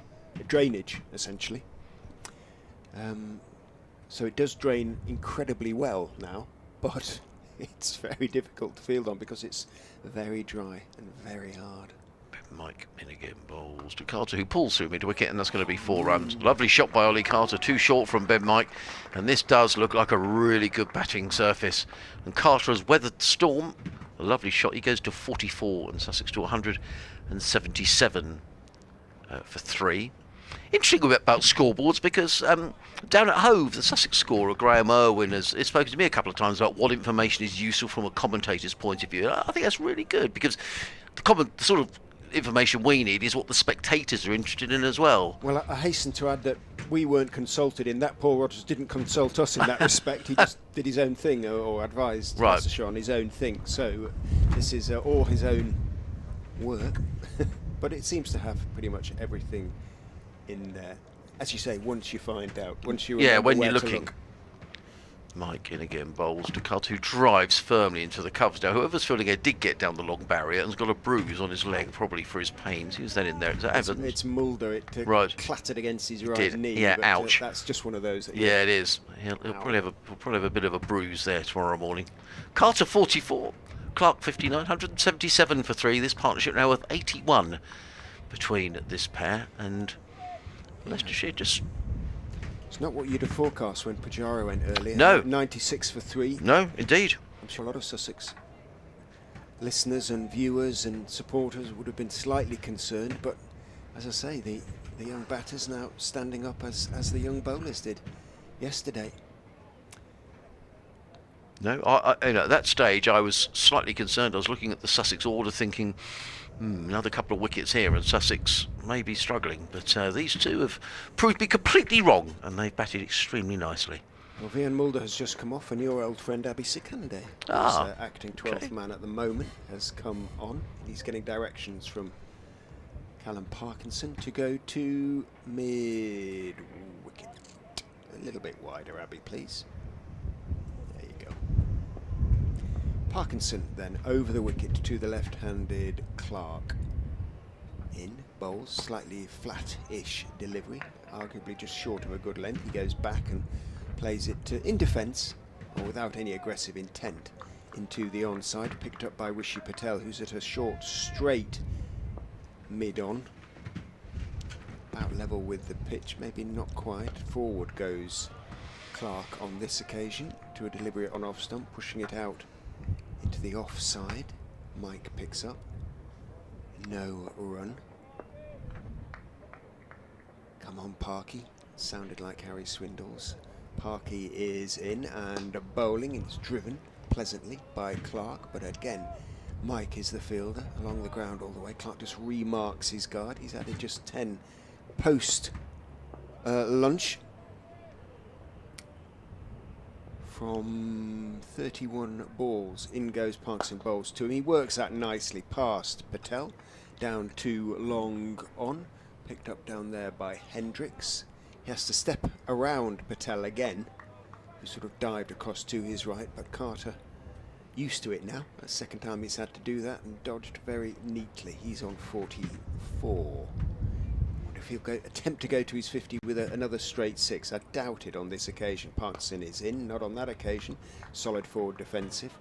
drainage, essentially. So it does drain incredibly well now, but it's very difficult to field on because it's very dry and very hard. Mike in again, bowls to Carter, who pulls through mid-wicket, and that's going to be 4 runs. Lovely shot by Ollie Carter, too short from Ben Mike, and this does look like a really good batting surface. And Carter has weathered the storm. A lovely shot. He goes to 44, and Sussex to 177 for 3. Interesting about scoreboards, because down at Hove, the Sussex scorer Graham Irwin has spoken to me a couple of times about what information is useful from a commentator's point of view. I think that's really good, because the sort of information we need is what the spectators are interested in as well. Well, I hasten to add that we weren't consulted in that. Paul Rogers didn't consult us in that respect. He just did his own thing, or advised Leicestershire on his own thing. So this is all his own work, but it seems to have pretty much everything in there, as you say. Once you find out, once you when you're looking. Mike in again, bowls to Cut, who drives firmly into the covers. Now, whoever's fielding it did get down the long barrier and has got a bruise on his leg, probably for his pains. Who's then in there? Is that Evans? It's Mulder. It clattered against his right knee. Yeah, ouch. That's just one of those. Yeah, it is. He'll probably have a bit of a bruise there tomorrow morning. Carter 44, Clark 59, 177 for 3. This partnership now with 81 between this pair, and Leicestershire just. It's not what you'd have forecast when Pajaro went earlier. No. 96 for 3. No, indeed. I'm sure a lot of Sussex listeners and viewers and supporters would have been slightly concerned, but as I say, the young batters now standing up as the young bowlers did yesterday. No, at that stage I was slightly concerned. I was looking at the Sussex order thinking, another couple of wickets here and Sussex may be struggling, but these two have proved to be completely wrong, and they've batted extremely nicely. Well, Vian Mulder has just come off, and your old friend Abby Sikande, who's acting 12th man at the moment, has come on. He's getting directions from Callum Parkinson to go to mid-wicket. A little bit wider, Abby, please. There you go. Parkinson then over the wicket to the left-handed Clark. In, bowls, slightly flat-ish delivery, arguably just short of a good length. He goes back and plays it in defence, or without any aggressive intent, into the onside, picked up by Rishi Patel, who's at a short straight mid-on. about level with the pitch, maybe not quite. Forward goes Clark on this occasion to a delivery on off stump, pushing it out into the offside. Mike picks up. No run. Come on, Parky. Sounded like Harry Swindles. Parky is in and bowling. It's driven pleasantly by Clark, but again, Mike is the fielder along the ground all the way. Clark just remarks his guard. He's added just 10 post lunch from 31 balls. In goes Parkinson, bowls 2. He works that nicely past Patel, down to long on, picked up down there by Hendricks. He has to step around Patel again, who sort of dived across to his right, but Carter used to it now. That's the second time he's had to do that and dodged very neatly. He's on 44. Wonder if he'll attempt to go to his 50 with another straight 6. I doubt it on this occasion. Parkinson is in, not on that occasion. Solid forward defensive.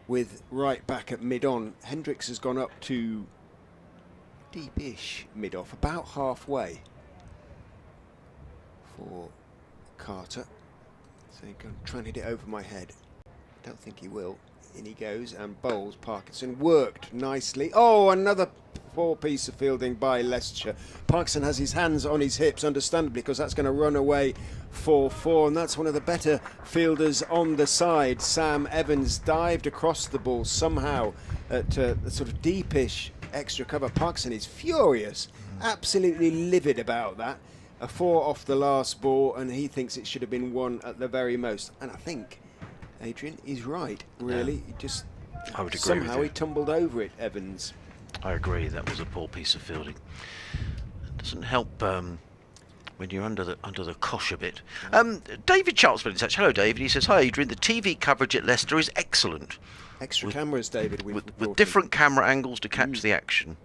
With right back at mid-on, Hendricks has gone up to deep-ish mid-off, about halfway for Carter. So he can try and hit it over my head. Don't think he will. In he goes and bowls. Parkinson worked nicely. Oh, another poor piece of fielding by Leicestershire. Parkinson has his hands on his hips, understandably, because that's going to run away for 4, and that's one of the better fielders on the side. Sam Evans dived across the ball somehow at the sort of deepish extra cover. Parkinson is furious, absolutely livid about that. A 4 off the last ball, and he thinks it should have been 1 at the very most. And I think Adrian is right, really. Yeah. He just I would agree somehow with he you. tumbled over it, Evans. I agree, that was a poor piece of fielding. It doesn't help when you're under the cosh a bit. David Charleston says, hello David, he says, hi Adrian, the TV coverage at Leicester is excellent. Extra cameras, David, with different camera angles to catch the action.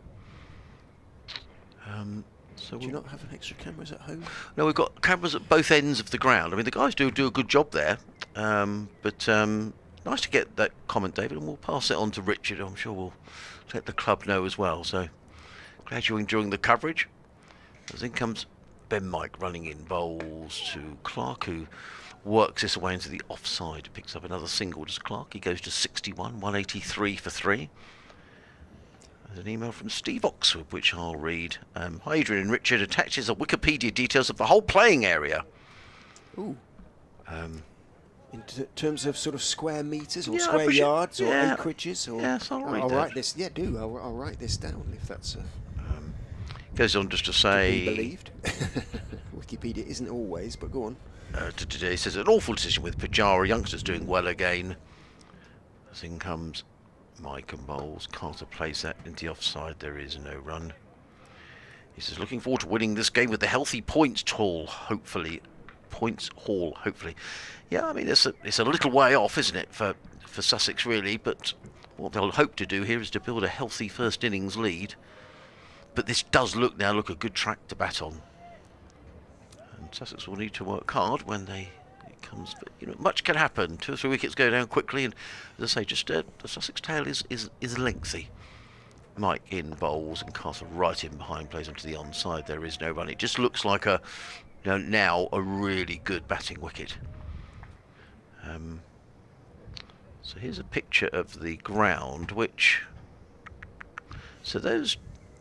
So do you not have an extra cameras at home? No, we've got cameras at both ends of the ground. I mean, the guys do a good job there. But nice to get that comment, David, and we'll pass it on to Richard. I'm sure we'll let the club know as well. So glad you're enjoying the coverage. As in comes Ben Mike running in, bowls to Clark, who works this away into the offside. Picks up another single. Does Clark? He goes to 61, 183 for 3. There's an email from Steve Oxford, which I'll read. Hi Adrian and Richard, attaches the Wikipedia details of the whole playing area. Ooh. In terms of sort of square metres or square appreciate, yards or acreages? Or, yes, I'll read I'll that. write this. Yeah, do. I'll write this down if that's Goes on just to say... to be believed. Wikipedia isn't always, but go on. Today says, an awful decision with Pajara. Youngsters doing well again. As in comes Mike and bowls. Carter plays that into the offside. There is no run. He says, looking forward to winning this game with the healthy points haul, hopefully. Yeah, I mean, it's a little way off, isn't it, for Sussex, really. But what they'll hope to do here is to build a healthy first innings lead. But this does look a good track to bat on. And Sussex will need to work hard when it comes. But, you know, much can happen. 2 or 3 wickets go down quickly. And as I say, just the Sussex tail is lengthy. Mike in bowls and Carter right in behind, plays onto the onside. There is no run. It just looks like now a really good batting wicket. So here's a picture of the ground,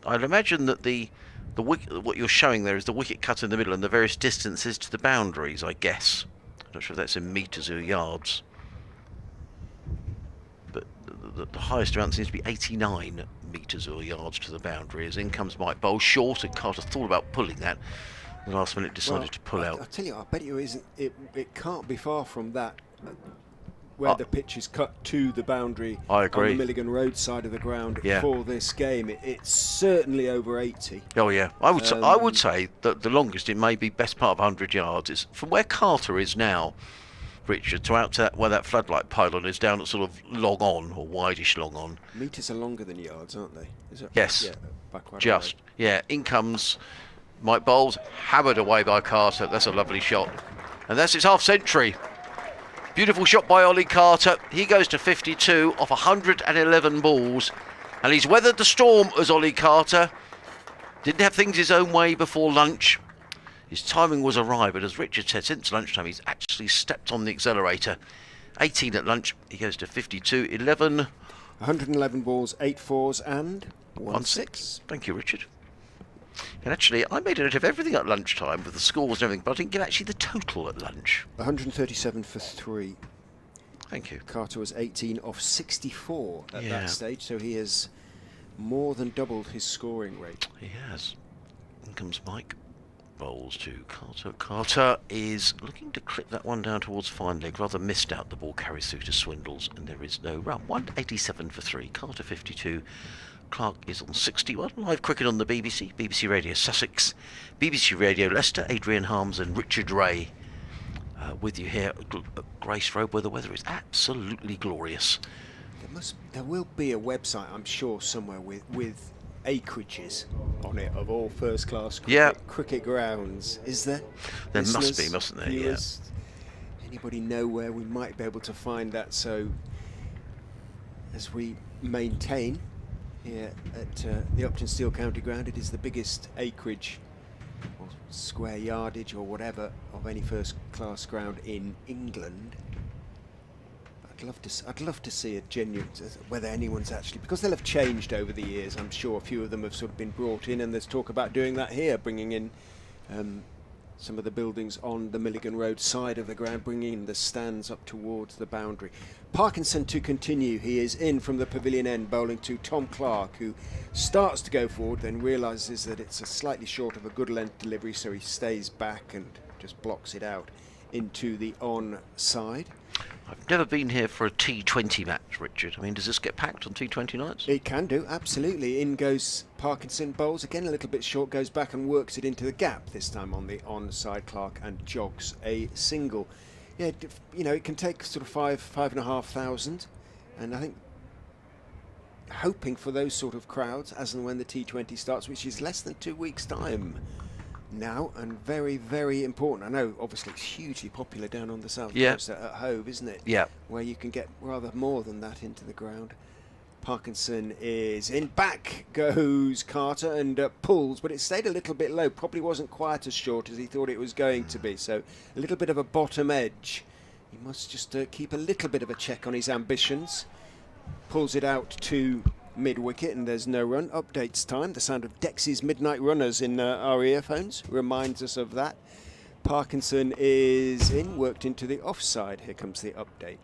I'd imagine that the wicket, what you're showing there is the wicket cut in the middle and the various distances to the boundaries, I guess. I'm not sure if that's in metres or yards. But the highest amount seems to be 89 metres or yards to the boundary. As in comes Mike Bowl, short, and Carter thought about pulling that. The last minute decided to pull out. I tell you, I bet you it can't be far from that, where the pitch is cut to the boundary. I agree. On the Milligan Road side of the ground for this game. It's certainly over 80. Oh yeah, I would say that the longest it may be, best part of 100 yards, is from where Carter is now, Richard, to out to where that floodlight pylon is, down at sort of long on or wideish long on. Metres are longer than yards, aren't they? Is it? Yes. Yeah, just in comes Mike Bowles, hammered away by Carter. That's a lovely shot, and that's his half century. Beautiful shot by Ollie Carter. He goes to 52 off 111 balls, and he's weathered the storm as Ollie Carter. Didn't have things his own way before lunch. His timing was awry, but as Richard said, since lunchtime he's actually stepped on the accelerator. 18 at lunch, he goes to 52, 11. 111 balls, 8 fours and 1 6. Thank you, Richard. And actually, I made a note of everything at lunchtime with the scores and everything, but I didn't give actually the total at lunch. 137 for 3. Thank you. Carter was 18 off 64 at that stage, so he has more than doubled his scoring rate. He has. In comes Mike. Bowls to Carter. Carter is looking to clip that one down towards fine leg. Rather missed out. The ball carries through to Swindles, and there is no run. 187 for 3. Carter 52. Clark is on 61. Live cricket on the BBC. BBC Radio Sussex. BBC Radio Leicester. Adrian Harms and Richard Ray with you here at Grace Road, where the weather is absolutely glorious. There will be a website, I'm sure, somewhere with acreages on it of all first-class cricket grounds. Is there? There must be, mustn't there? Viewers? Yeah. Anybody know where we might be able to find that? So, as we maintain here at the Uptonsteel County Ground, it is the biggest acreage or square yardage or whatever of any first-class ground in England. I'd love to see a genuine, whether anyone's actually, because they'll have changed over the years. I'm sure a few of them have sort of been brought in, and there's talk about doing that here, bringing in some of the buildings on the Milligan Road side of the ground, bringing in the stands up towards the boundary. Parkinson to continue. He is in from the pavilion end, bowling to Tom Clark, who starts to go forward, then realises that it's a slightly short of a good length delivery, so he stays back and just blocks it out into the on side. I've never been here for a T20 match, Richard. I mean, does this get packed on T20 nights? It can do, absolutely. In goes Parkinson, bowls again a little bit short, goes back and works it into the gap, this time on the onside. Clark and jogs a single. Yeah, you know, it can take sort of 5,500, and I think hoping for those sort of crowds as and when the T20 starts, which is less than 2 weeks' time now, and very, very important. I know obviously it's hugely popular down on the south coast at Hove, isn't it? Yeah. Where you can get rather more than that into the ground. Parkinson is in, back goes Carter, and pulls, but it stayed a little bit low, probably wasn't quite as short as he thought it was going to be, so a little bit of a bottom edge. He must just keep a little bit of a check on his ambitions. Pulls it out to mid-wicket, and there's no run. Updates time. The sound of Dex's Midnight Runners in our earphones reminds us of that. Parkinson is in, worked into the offside. Here comes the update.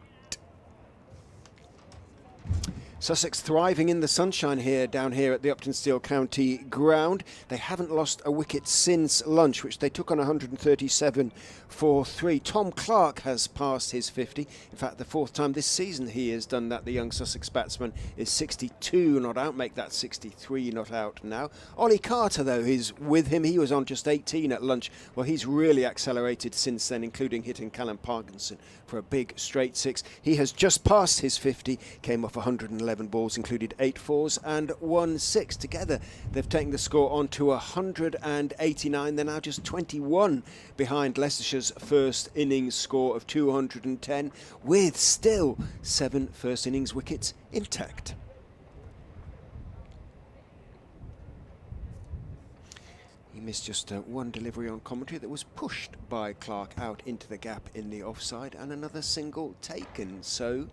Sussex thriving in the sunshine here, down here at the Uptonsteel County Ground. They haven't lost a wicket since lunch, which they took on 137 for 3. Tom Clark has passed his 50. In fact, the 4th time this season he has done that. The young Sussex batsman is 62 not out, make that 63 not out now. Ollie Carter, though, is with him. He was on just 18 at lunch. Well, he's really accelerated since then, including hitting Callum Parkinson for a big straight 6. He has just passed his 50, came off 111 balls, included 8 fours and 1 6. Together they've taken the score on to 189. They're now just 21 behind Leicestershire's first innings score of 210, with still 7 first innings wickets intact. He missed just one delivery on commentary that was pushed by Clark out into the gap in the offside, and another single taken. So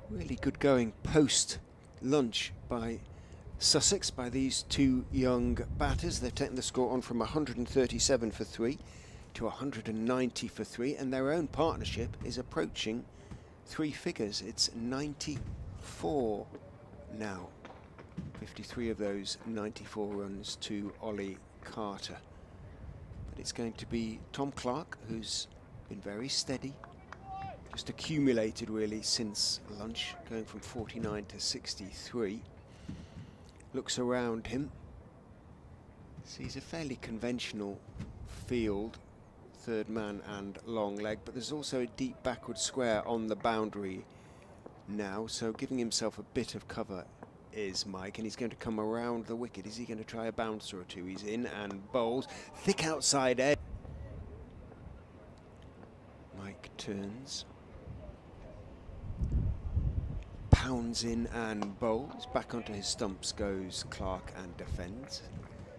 really good going post lunch by Sussex, by these two young batters. They've taken the score on from 137 for 3 to 190 for 3, and their own partnership is approaching 3 figures. It's 94 now. 53 of those 94 runs to Ollie Carter. But it's going to be Tom Clark, who's been very steady, just accumulated really since lunch, going from 49 to 63. Looks around him, sees a fairly conventional field, third man and long leg, but there's also a deep backward square on the boundary now, so giving himself a bit of cover is Mike, and he's going to come around the wicket. Is he going to try a bouncer or two? He's in and bowls, thick outside edge. Mike turns, pounds in and bowls. Back onto his stumps goes Clark and defends.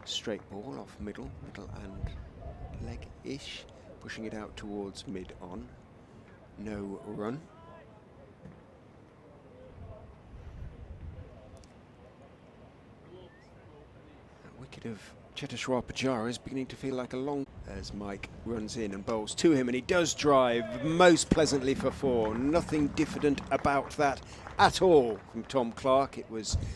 Straight ball off middle and leg-ish, pushing it out towards mid-on. No run. That wicket of Cheteshwar Pujara is beginning to feel like a long... As Mike runs in and bowls to him, and he does drive most pleasantly for 4. Nothing diffident about that at all from Tom Clark. It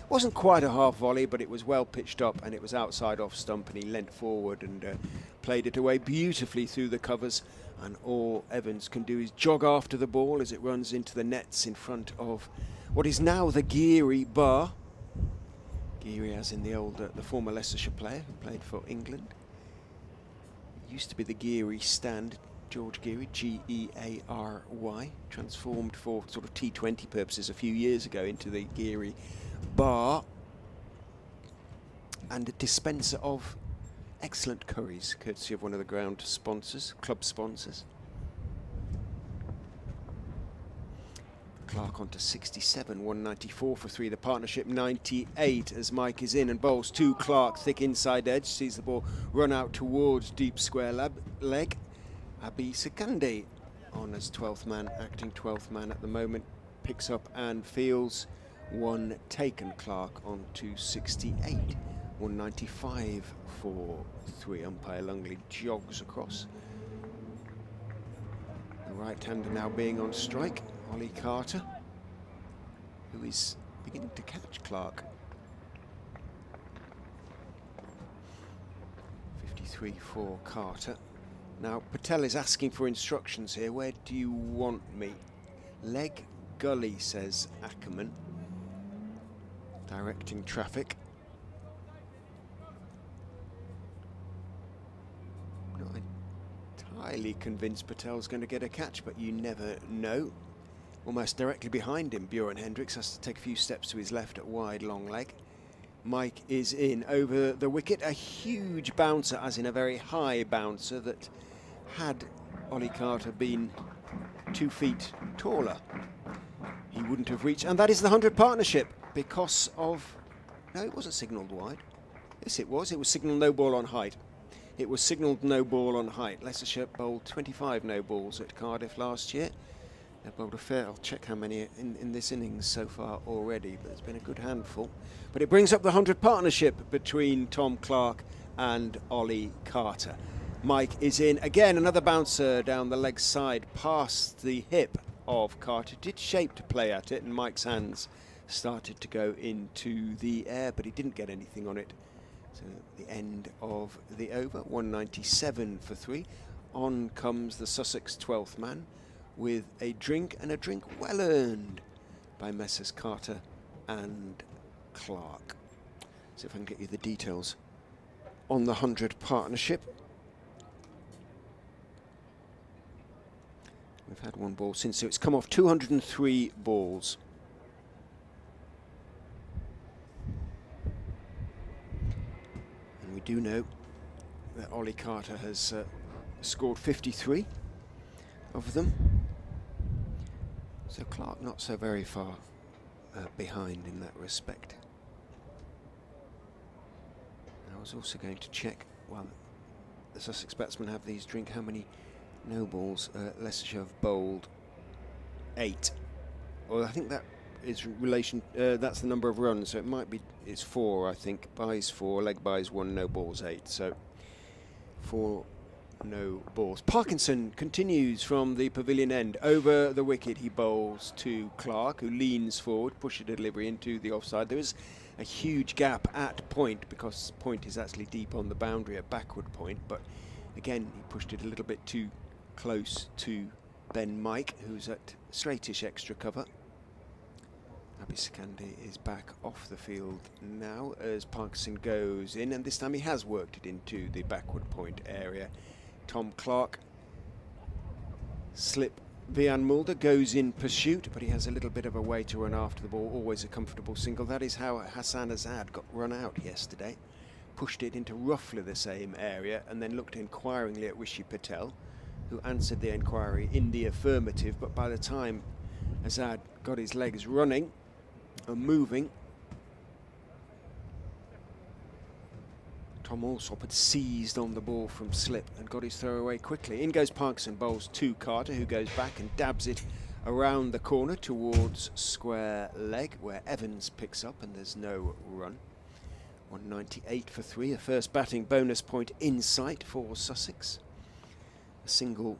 wasn't quite a half volley, but it was well pitched up, and it was outside off stump, and he leant forward and played it away beautifully through the covers. And all Evans can do is jog after the ball as it runs into the nets in front of what is now the Geary bar. Geary, as in the former Leicestershire player who played for England. Used to be the Geary stand, George Geary, G-E-A-R-Y, transformed for sort of T20 purposes a few years ago into the Geary bar, and a dispenser of excellent curries, courtesy of one of the ground sponsors, club sponsors. Clark on to 67, 194 for 3, the partnership 98 as Mike is in and bowls to Clark, thick inside edge, sees the ball run out towards deep square leg. Abi Sekande on as 12th man, acting 12th man at the moment, picks up and fields one taken. Clark on to 68, 195 for 3. Umpire Lungley jogs across. The right-hander now being on strike. Ollie Carter, who is beginning to catch Clark. 53 for Carter. Now Patel is asking for instructions here. Where do you want me? Leg gully, says Ackerman, directing traffic. Not entirely convinced Patel's going to get a catch, but you never know. Almost directly behind him, Bjorn Hendricks has to take a few steps to his left at wide long leg. Mike is in over the wicket, a huge bouncer, as in a very high bouncer, that had Ollie Carter been 2 feet taller, he wouldn't have reached. And that is the 100 partnership because of... No, it wasn't signalled wide. Yes, it was. It was signalled no ball on height. It was signalled no ball on height. Leicestershire bowled 25 no balls at Cardiff last year. They've bowled a fair, I'll check how many in this innings so far already, but it's been a good handful. But it brings up the 100 partnership between Tom Clark and Ollie Carter. Mike is in. Again, another bouncer down the leg side past the hip of Carter. Did shape to play at it, and Mike's hands started to go into the air, but he didn't get anything on it. So the end of the over, 197 for 3. On comes the Sussex 12th man, with a drink, and a drink well earned by Messrs Carter and Clark. See if I can get you the details on the 100 partnership. We've had one ball since, so it's come off 203 balls. And we do know that Ollie Carter has scored 53 of them. So Clark not so very far behind in that respect. I was also going to check, while the Sussex batsmen have these drink, how many no balls Leicestershire have bowled. 8. Well, I think that is relation. That's the number of runs, so it might be. It's 4, I think. Byes 4, leg byes 1, no balls 8. So 4 no balls. Parkinson continues from the pavilion end. Over the wicket he bowls to Clark, who leans forward, push a delivery into the offside. There is a huge gap at point, because point is actually deep on the boundary at backward point, but again he pushed it a little bit too close to Ben Mike, who's at straightish extra cover. Abi Sekande is back off the field now as Parkinson goes in, and this time he has worked it into the backward point area. Tom Clark, slip Vian Mulder goes in pursuit, but he has a little bit of a way to run after the ball, always a comfortable single. That is how Hassan Azad got run out yesterday. Pushed it into roughly the same area and then looked inquiringly at Rishi Patel, who answered the inquiry in the affirmative, but by the time Azad got his legs running and moving, Tom Tom Alsop had seized on the ball from slip and got his throw away quickly. In goes Parkinson, bowls to Carter, who goes back and dabs it around the corner towards square leg, where Evans picks up and there's no run. 198 for 3, a first batting bonus point in sight for Sussex. A single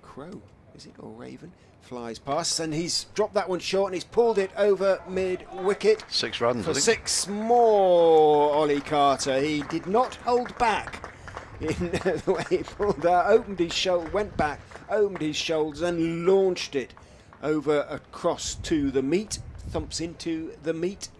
crow, is it, or raven, flies past, and he's dropped that one short and he's pulled it over mid-wicket. 6 runs, for I think. 6 more, Ollie Carter. He did not hold back in the way he pulled out, opened his shoulder, went back, opened his shoulders and launched it over across to the meat, thumps into the meat,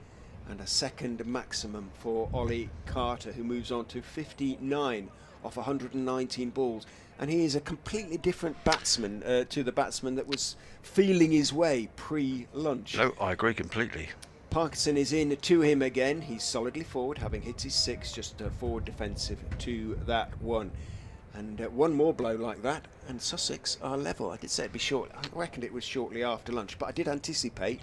and a second maximum for Ollie Carter, who moves on to 59 off 119 balls. And he is a completely different batsman to the batsman that was feeling his way pre-lunch. No, I agree completely. Parkinson is in to him again. He's solidly forward, having hit his 6, just forward defensive to that one. And one more blow like that, and Sussex are level. I did say it'd be short. I reckoned it was shortly after lunch, but I did anticipate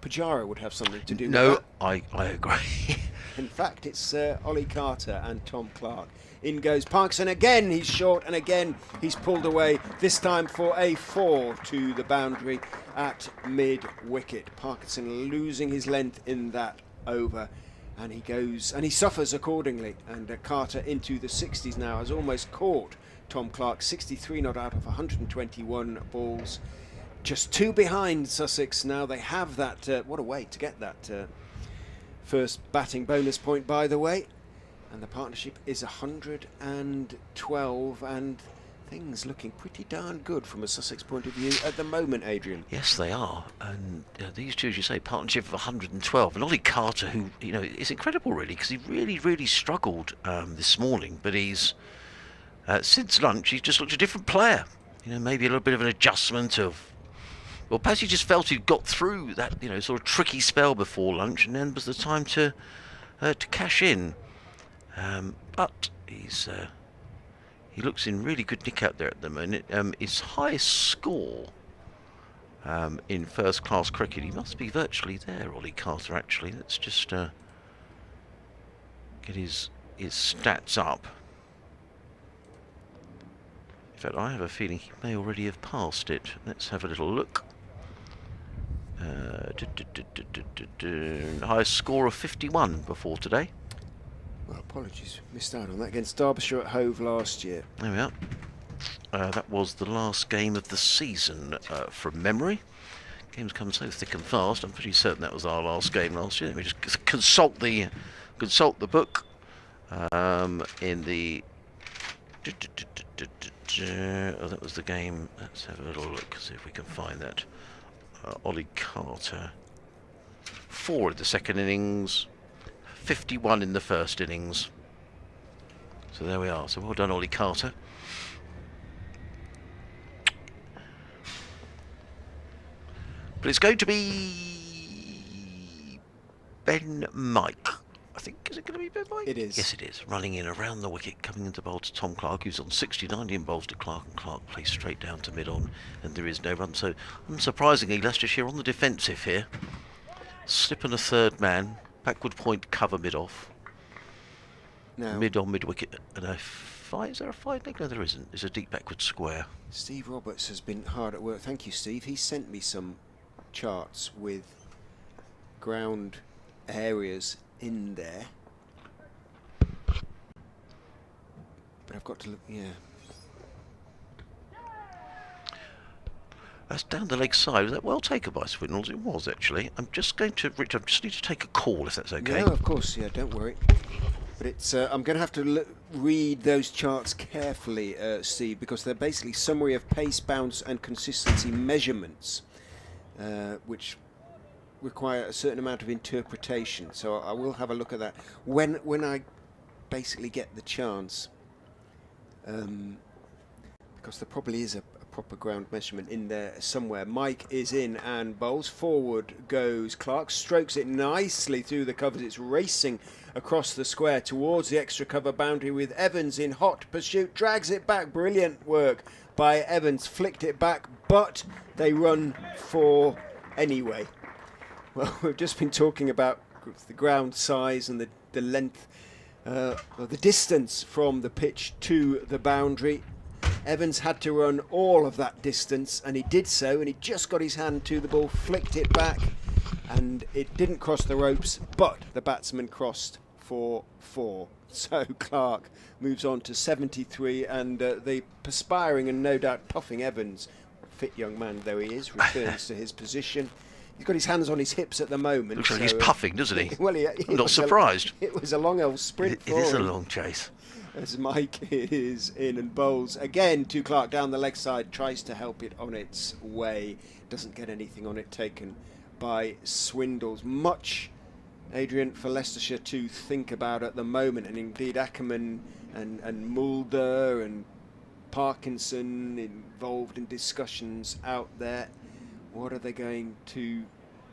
Pujara would have something to do with that. No, I agree. In fact, it's Ollie Carter and Tom Clark. In goes Parkinson again, he's short, and again he's pulled away, this time for a 4 to the boundary at mid-wicket. Parkinson losing his length in that over, and he goes, and he suffers accordingly, and Carter into the 60s now has almost caught Tom Clark, 63 not out of 121 balls. Just 2 behind Sussex now. They have that, what a way to get that first batting bonus point, by the way. And the partnership is 112, and things looking pretty darn good from a Sussex point of view at the moment, Adrian. Yes, they are. And these two, as you say, partnership of 112. And Ollie Carter, who, you know, is incredible, really, because he really struggled this morning. But he's, since lunch, he's just looked a different player. You know, maybe a little bit of an adjustment of, well, perhaps he just felt he'd got through that, you know, sort of tricky spell before lunch, and then was the time to cash in. But he's he looks in really good nick out there at the moment. His highest score in first-class cricket, he must be virtually there, Ollie Carter, actually. Let's just get his stats up. In fact, I have a feeling he may already have passed it. Let's have a little look. Highest score of 51 before today. Well, apologies, missed out on that against Derbyshire at Hove last year. There we are. That was the last game of the season from memory. Games come so thick and fast. I'm pretty certain that was our last game last year. Let me just consult the book in the. Oh, that was the game. Let's have a little look, see if we can find that. Ollie Carter, 4 in the second innings, 51 in the first innings. So there we are. So well done, Ollie Carter. But it's going to be Ben Mike. I think, is it going to be Ben Mike? It is. Yes, it is. Running in around the wicket, coming into bowl to Tom Clark, who's on 69 in bowls to Clark, and Clark plays straight down to mid-on, and there is no run. So, unsurprisingly, Leicestershire on the defensive here. Slip and a third man, backward point, cover mid-off. Now, Mid-on, mid-wicket, and a five. Is there a 5 leg? No, there isn't. It's a deep backward square. Steve Roberts has been hard at work. Thank you, Steve. He sent me some charts with ground areas in there, but I've got to look. Yeah, that's down the leg side. Was that well taken by Swindles? It was, actually. I'm just going to, Rich, I just need to take a call, if that's okay. no, of course, yeah, don't worry. But it's I'm going to have to read those charts carefully, Steve, because they're basically summary of pace, bounce and consistency measurements, which require a certain amount of interpretation. So I will have a look at that when I basically get the chance, because there probably is a proper ground measurement in there somewhere. Mike is in and bowls. Forward goes Clark, strokes it nicely through the covers. It's racing across the square towards the extra cover boundary with Evans in hot pursuit, drags it back. Brilliant work by Evans, flicked it back, but they run for anyway. Well, we've just been talking about the ground size and the length the distance from the pitch to the boundary. Evans had to run all of that distance, and he did so, and he just got his hand to the ball, flicked it back, and it didn't cross the ropes, but the batsman crossed for 4. So Clark moves on to 73, and the perspiring and no doubt puffing Evans, fit young man though he is, returns to his position. He's got his hands on his hips at the moment. Looks like he's puffing, doesn't he? Well, I'm not surprised. It was a long old sprint It is a long chase. As Mike is in and bowls again to Clark down the leg side, tries to help it on its way, doesn't get anything on it, taken by Swindles. Much, Adrian, for Leicestershire to think about at the moment, and indeed Ackerman and Mulder and Parkinson involved in discussions out there. What are they going to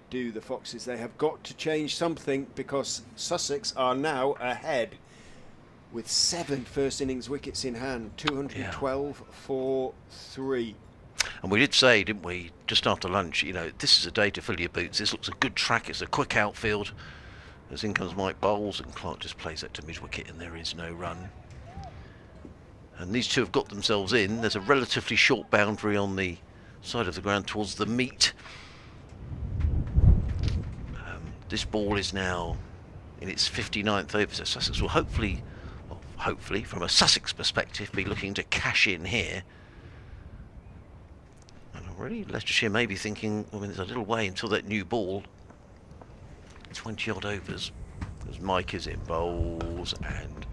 do, the Foxes? They have got to change something, because Sussex are now ahead with 7 first innings wickets in hand, 212 for 3. And we did say, didn't we, just after lunch, you know, this is a day to fill your boots. This looks a good track. It's a quick outfield. As in comes Mike Bowles, and Clark just plays that to mid-wicket, and there is no run. And these two have got themselves in. There's a relatively short boundary on the side of the ground towards the meet. This ball is now in its 59th over, so Sussex will hopefully, from a Sussex perspective, be looking to cash in here. And already Leicestershire may be thinking, I mean, there's a little way until that new ball. 20 odd overs, as Mike is in bowls, and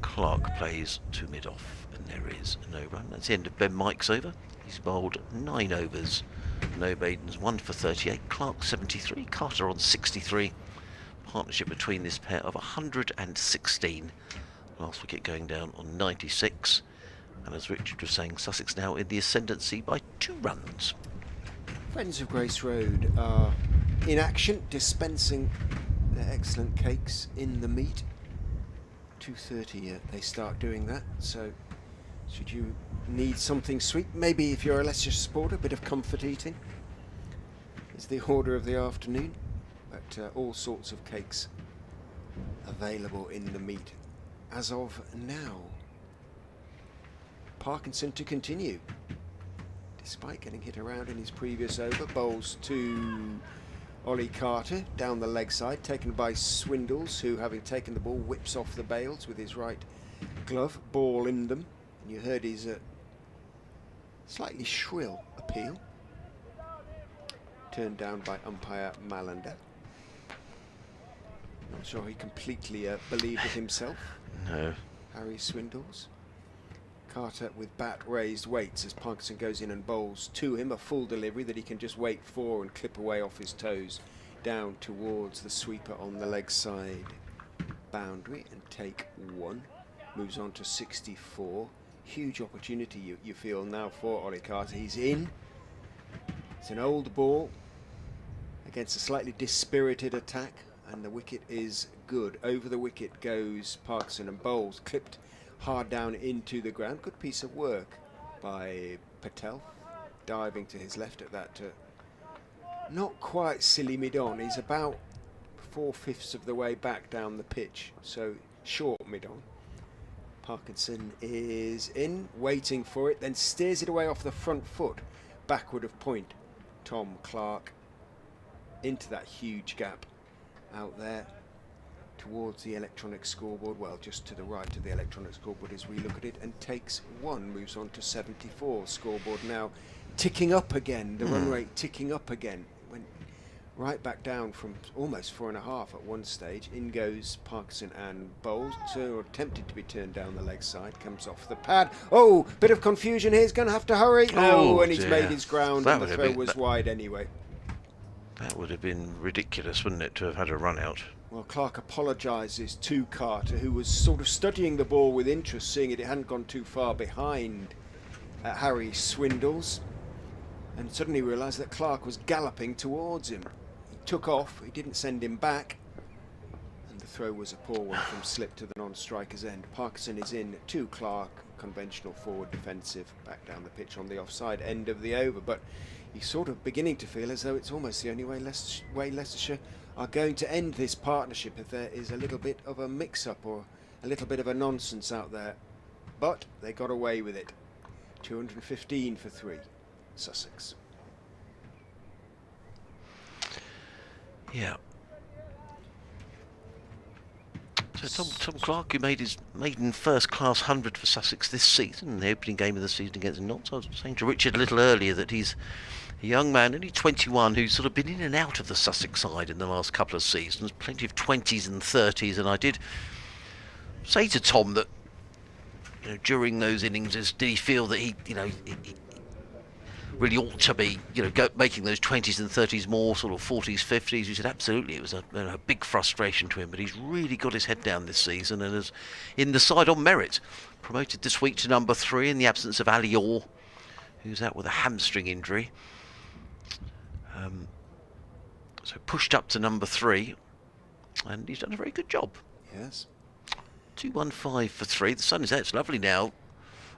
Clark plays to mid-off, and there is no run. That's the end of Ben Mike's over. He's bowled 9 overs, no maidens, 1 for 38. Clark 73, Carter on 63. Partnership between this pair of 116. Last wicket going down on 96. And as Richard was saying, Sussex now in the ascendancy by 2 runs. Friends of Grace Road are in action, dispensing their excellent cakes in the meet. 2:30 they start doing that, so should you need something sweet, maybe if you're a Leicestershire supporter, a bit of comfort eating is the order of the afternoon. But all sorts of cakes available in the meet as of now. Parkinson to continue, despite getting hit around in his previous over. Bowls to Ollie Carter down the leg side, taken by Swindles, who, having taken the ball, whips off the bails with his right glove, ball in them. And you heard his slightly shrill appeal, turned down by umpire Malander. Not sure he completely believed it himself. No. Harry Swindles. Carter with bat raised, waits as Parkinson goes in and bowls to him, a full delivery that he can just wait for and clip away off his toes down towards the sweeper on the leg side boundary, and take 1. Moves on to 64. Huge opportunity you feel now for Ollie Carter. He's in. It's an old ball against a slightly dispirited attack, and the wicket is good. Over the wicket goes Parkinson and bowls, clipped hard down into the ground. Good piece of work by Patel, diving to his left at that not quite silly mid-on. He's about 4/5 of the way back down the pitch, so short mid-on. Parkinson is in, waiting for it, then steers it away off the front foot, backward of point. Tom Clark into that huge gap out there towards the electronic scoreboard, well, just to the right of the electronic scoreboard as we look at it, and takes 1, moves on to 74. Scoreboard now ticking up again, the run rate ticking up again. Went right back down from almost 4.5 at one stage. In goes Parkinson and bowls, or attempted to be turned down the leg side, comes off the pad. Oh, bit of confusion here, he's going to have to hurry. Oh, and he's dear. Made his ground, That and the throw was wide anyway. That would have been ridiculous, wouldn't it, to have had a run out? Well, Clark apologises to Carter, who was sort of studying the ball with interest, seeing it hadn't gone too far behind Harry Swindles, and suddenly realised that Clark was galloping towards him. He took off, he didn't send him back, and the throw was a poor one from slip to the non-striker's end. Parkinson is in to Clark, conventional forward defensive, back down the pitch on the offside end of the over, but he's sort of beginning to feel as though it's almost the only way Leicestershire are going to end this partnership, if there is a little bit of a mix-up or a little bit of a nonsense out there, but they got away with it. 215 for 3, Sussex. Yeah. So Tom Clark, who made his maiden first-class 100 for Sussex this season, the opening game of the season against Notts. I was saying to Richard a little earlier that he's a young man, only 21, who's sort of been in and out of the Sussex side in the last couple of seasons. Plenty of 20s and 30s, and I did say to Tom that, you know, during those innings, did he feel that he really ought to be, making those 20s and 30s more sort of 40s, 50s. He said absolutely, it was a big frustration to him, but he's really got his head down this season and is in the side on merit. Promoted this week to number 3 in the absence of Ali Orr, who's out with a hamstring injury. So pushed up to number 3, and he's done a very good job. Yes. 215 for 3. The sun is out. It's lovely now.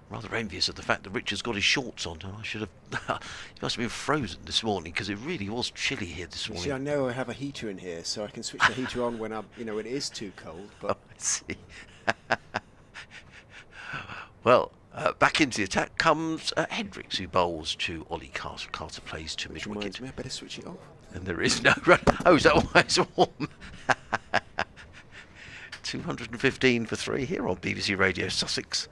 Rather envious of the fact that Richard's got his shorts on. I should have. He must have been frozen this morning because it really was chilly here this morning. See, I know I have a heater in here, so I can switch the heater on when it is too cold. But I see. Well, back into the attack comes Hendricks, who bowls to Ollie Carter. Carter plays to which mid-wicket. reminds me, I better switch it off. And there is no run. Oh, is that why it's warm? 215 for 3 here on BBC Radio Sussex.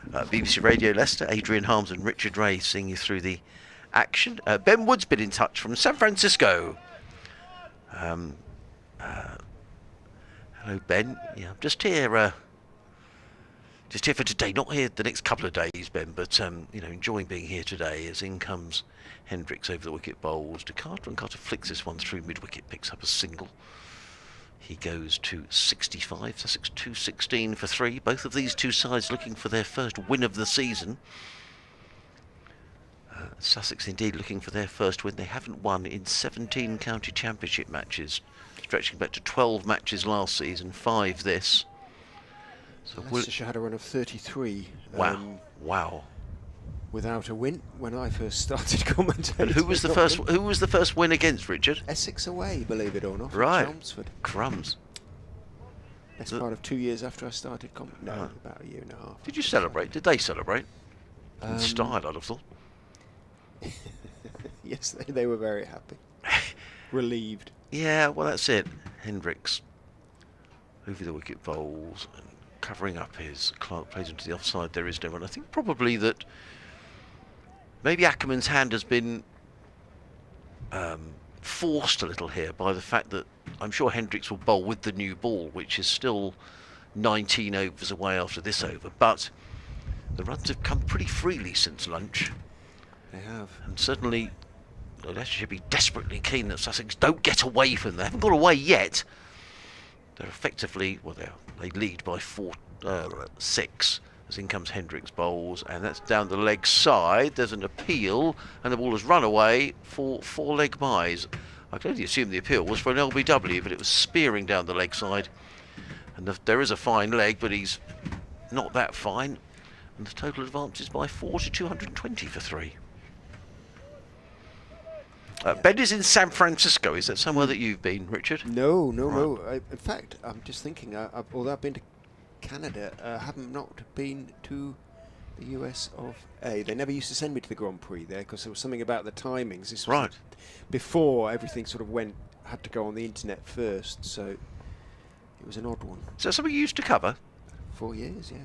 BBC Radio Leicester, Adrian Harms and Richard Ray seeing you through the action. Ben Wood's been in touch from San Francisco. Hello, Ben. Yeah, I'm just here for today. Not here the next couple of days, Ben, but enjoying being here today. As in comes Hendricks over the wicket, bowls to Carter, and Carter flicks this one through mid-wicket, picks up a single. He goes to 65, Sussex 216 for 3. Both of these two sides looking for their first win of the season. Sussex indeed looking for their first win. They haven't won in 17 county championship matches, stretching back to 12 matches last season, 5 this. So Leicestershire had a run of 33. Wow. Without a win when I first started commentating. And who was the first win against, Richard? Essex away, believe it or not. Right. Chelmsford. Crumbs. Best part of 2 years after I started commentating. No, about a year and a half. Did you celebrate? Did they celebrate? In style, I'd have thought. Yes, they were very happy. Relieved. Yeah, well, that's it. Hendricks over the wicket, bowls and covering up his. Clark plays into the offside. There is no run. I think probably that maybe Ackerman's hand has been forced a little here by the fact that I'm sure Hendricks will bowl with the new ball, which is still 19 overs away after this over. But the runs have come pretty freely since lunch. They have. And certainly Leicester should be desperately keen that Sussex don't get away from them. They haven't got away yet. They're effectively, they lead by 6. As in comes Hendricks, bowls, and that's down the leg side. There's an appeal, and the ball has run away for 4-leg byes. I can only assume the appeal was for an LBW, but it was spearing down the leg side. And there is a fine leg, but he's not that fine. And the total advances by 4 to 220 for 3. Ben is in San Francisco. Is that somewhere that you've been, Richard? No. In fact, I'm just thinking, although I've been to Canada, I haven't not been to the US of A. They never used to send me to the Grand Prix there because there was something about the timings. This was right before everything sort of had to go on the internet first, so it was an odd one. Is that something you used to cover? 4 years, yeah.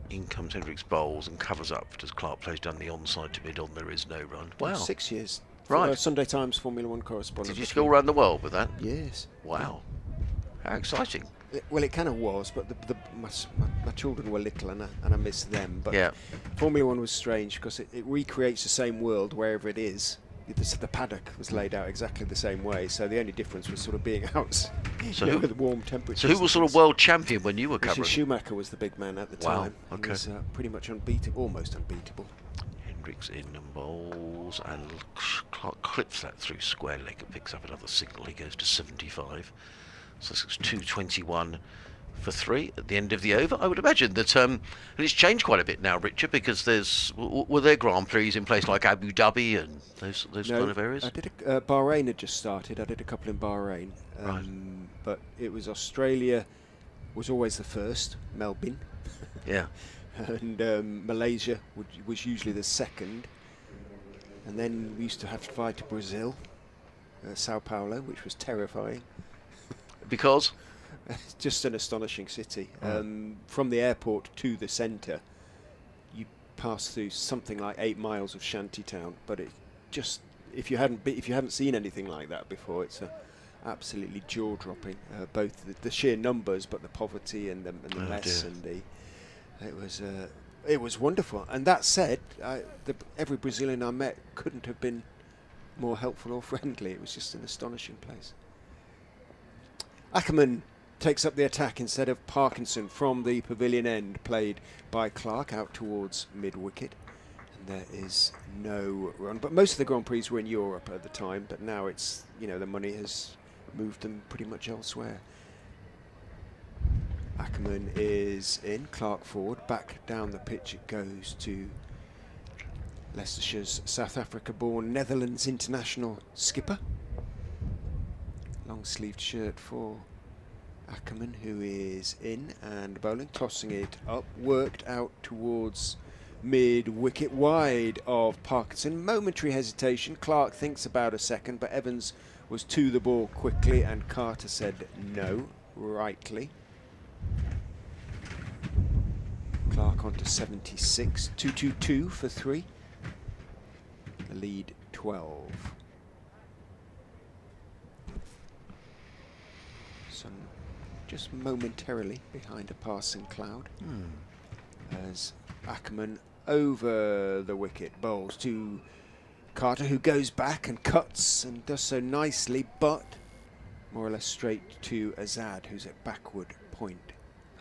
In comes Hendricks, bowls and covers up as Clark plays down the onside to mid-on. There is no run. Wow. 6 years. Right. Sunday Times Formula 1 correspondent. Did you still run the world with that? Yes. Wow. How exciting. Well, it kind of was, but my children were little and I missed them. But yeah. Formula 1 was strange because it recreates the same world wherever it is. The paddock was laid out exactly the same way, so the only difference was sort of being out with warm temperatures. So who was sort of world champion when you were covering? Schumacher was the big man at the time. Okay. He was pretty much unbeatable, almost unbeatable. Hendricks in and bowls, and Clark clips that through square leg and picks up another single. He goes to 75. Sussex 221 for 3 at the end of the over. I would imagine that, and it's changed quite a bit now, Richard, because were there Grand Prix in place like Abu Dhabi and those kind of areas? I did Bahrain had just started. I did a couple in Bahrain, right. But it was Australia, was always the first, Melbourne. Yeah. And Malaysia was usually the second. And then we used to have to fly to Brazil, Sao Paulo, which was terrifying. Because? It's just an astonishing city. Mm. From the airport to the centre, you pass through something like 8 miles of shantytown. But it just, if you haven't seen anything like that before, it's absolutely jaw-dropping. Both the sheer numbers, but the poverty and the mess, and it was wonderful. And that said, every Brazilian I met couldn't have been more helpful or friendly. It was just an astonishing place. Ackerman takes up the attack instead of Parkinson from the pavilion end, played by Clark out towards mid-wicket. And there is no run. But most of the Grand Prix were in Europe at the time, but now it's, the money has moved them pretty much elsewhere. Ackerman is in, Clark forward, back down the pitch it goes to Leicestershire's South Africa-born Netherlands international skipper. Long-sleeved shirt for Ackerman, who is in and bowling, tossing it up, worked out towards mid-wicket, wide of Parkinson. Momentary hesitation. Clark thinks about a second, but Evans was to the ball quickly, and Carter said no, rightly. Clark on to 76, 2-2-2 for 3. The lead 12. Sun just momentarily behind a passing cloud. As Ackerman over the wicket bowls to Carter, who goes back and cuts and does so nicely, but more or less straight to Azad, who's at backward point.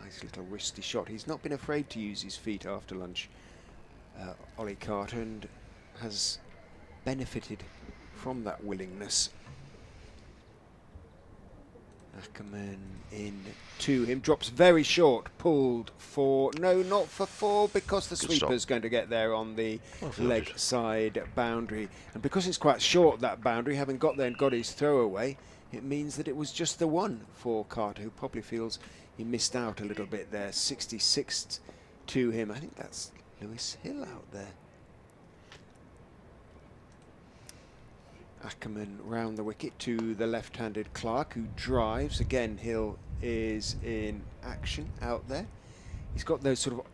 Nice little wristy shot. He's not been afraid to use his feet after lunch, Ollie Carter, and has benefited from that willingness. Ackerman in to him, drops very short, pulled for, no, not for 4, because the sweeper's going to get there on the leg side boundary. And because it's quite short, that boundary, having got there and got his throwaway, it means that it was just the one for Carter, who probably feels he missed out a little bit there. 66 to him. I think that's Lewis Hill out there. Ackerman round the wicket to the left-handed Clark, who drives. Again, Hill is in action out there. He's got those sort of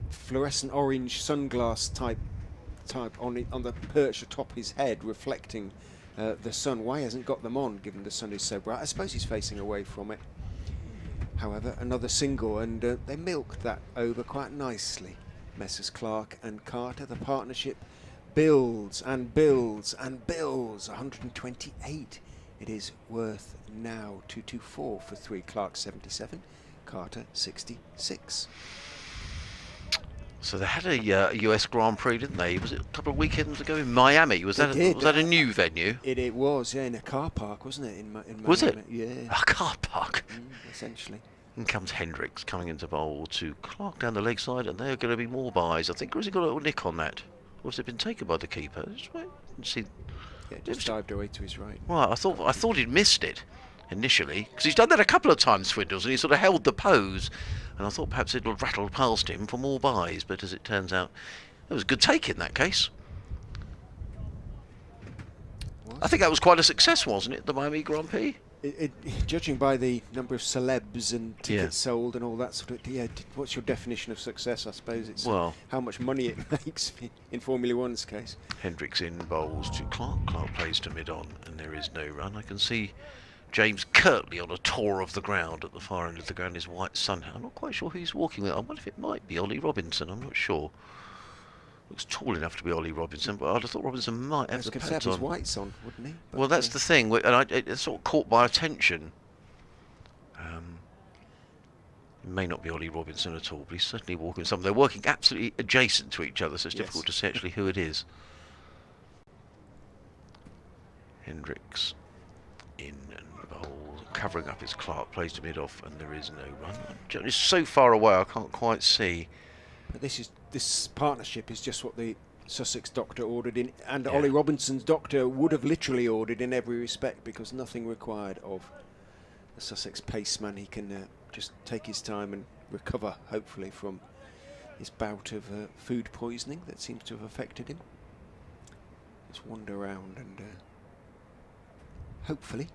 fluorescent orange sunglass type on the perch atop his head, reflecting the sun. Why hasn't got them on, given the sun is so bright? I suppose he's facing away from it. However, another single, and they milked that over quite nicely. Messrs Clark and Carter, the partnership builds and builds and builds. 128 it is worth now. 2-2-4 for 3. Clark 77, Carter 66. So they had a US Grand Prix, didn't they? Was it a couple of weekends ago in Miami? Was that a new venue? It was, yeah, in a car park, wasn't it? In Miami. Was it? Yeah. A car park? Essentially. In comes Hendricks coming into bowl to Clark down the leg side, and there are going to be more buys, I think. Or has he got a little nick on that? Or has it been taken by the keeper? Just wait and see. Yeah, just dived away to his right. Well, I thought he'd missed it initially, because he's done that a couple of times, Swindles, and he sort of held the pose, and I thought perhaps it'll rattle past him for more buys, but as it turns out, it was a good take in that case. I think that was quite a success, wasn't it, the Miami Grand Prix? Judging by the number of celebs and tickets sold and all that sort of, what's your definition of success? I suppose it's how much money it makes in Formula One's case. Hendricks in bowls to Clark. Clark plays to mid-on, and there is no run. I can see James Kirtley on a tour of the ground at the far end of the ground, his white sun hat. I'm not quite sure who he's walking with. I wonder if it might be Ollie Robinson. I'm not sure. Looks tall enough to be Ollie Robinson, but I'd have thought Robinson might have the pads have his whites on, wouldn't he? But well, that's the thing, and it's sort of caught my attention. It may not be Ollie Robinson at all, but he's certainly walking with someone. They're working absolutely adjacent to each other, so it's difficult to see actually who it is. Hendricks in and bowls, covering up his Clark, plays to mid-off, and there is no run. It's so far away, I can't quite see. But this partnership is just what the Sussex doctor ordered in, and Ollie Robinson's doctor would have literally ordered in every respect, because nothing required of the Sussex paceman. He can just take his time and recover, hopefully, from his bout of food poisoning that seems to have affected him. Just wander around and hopefully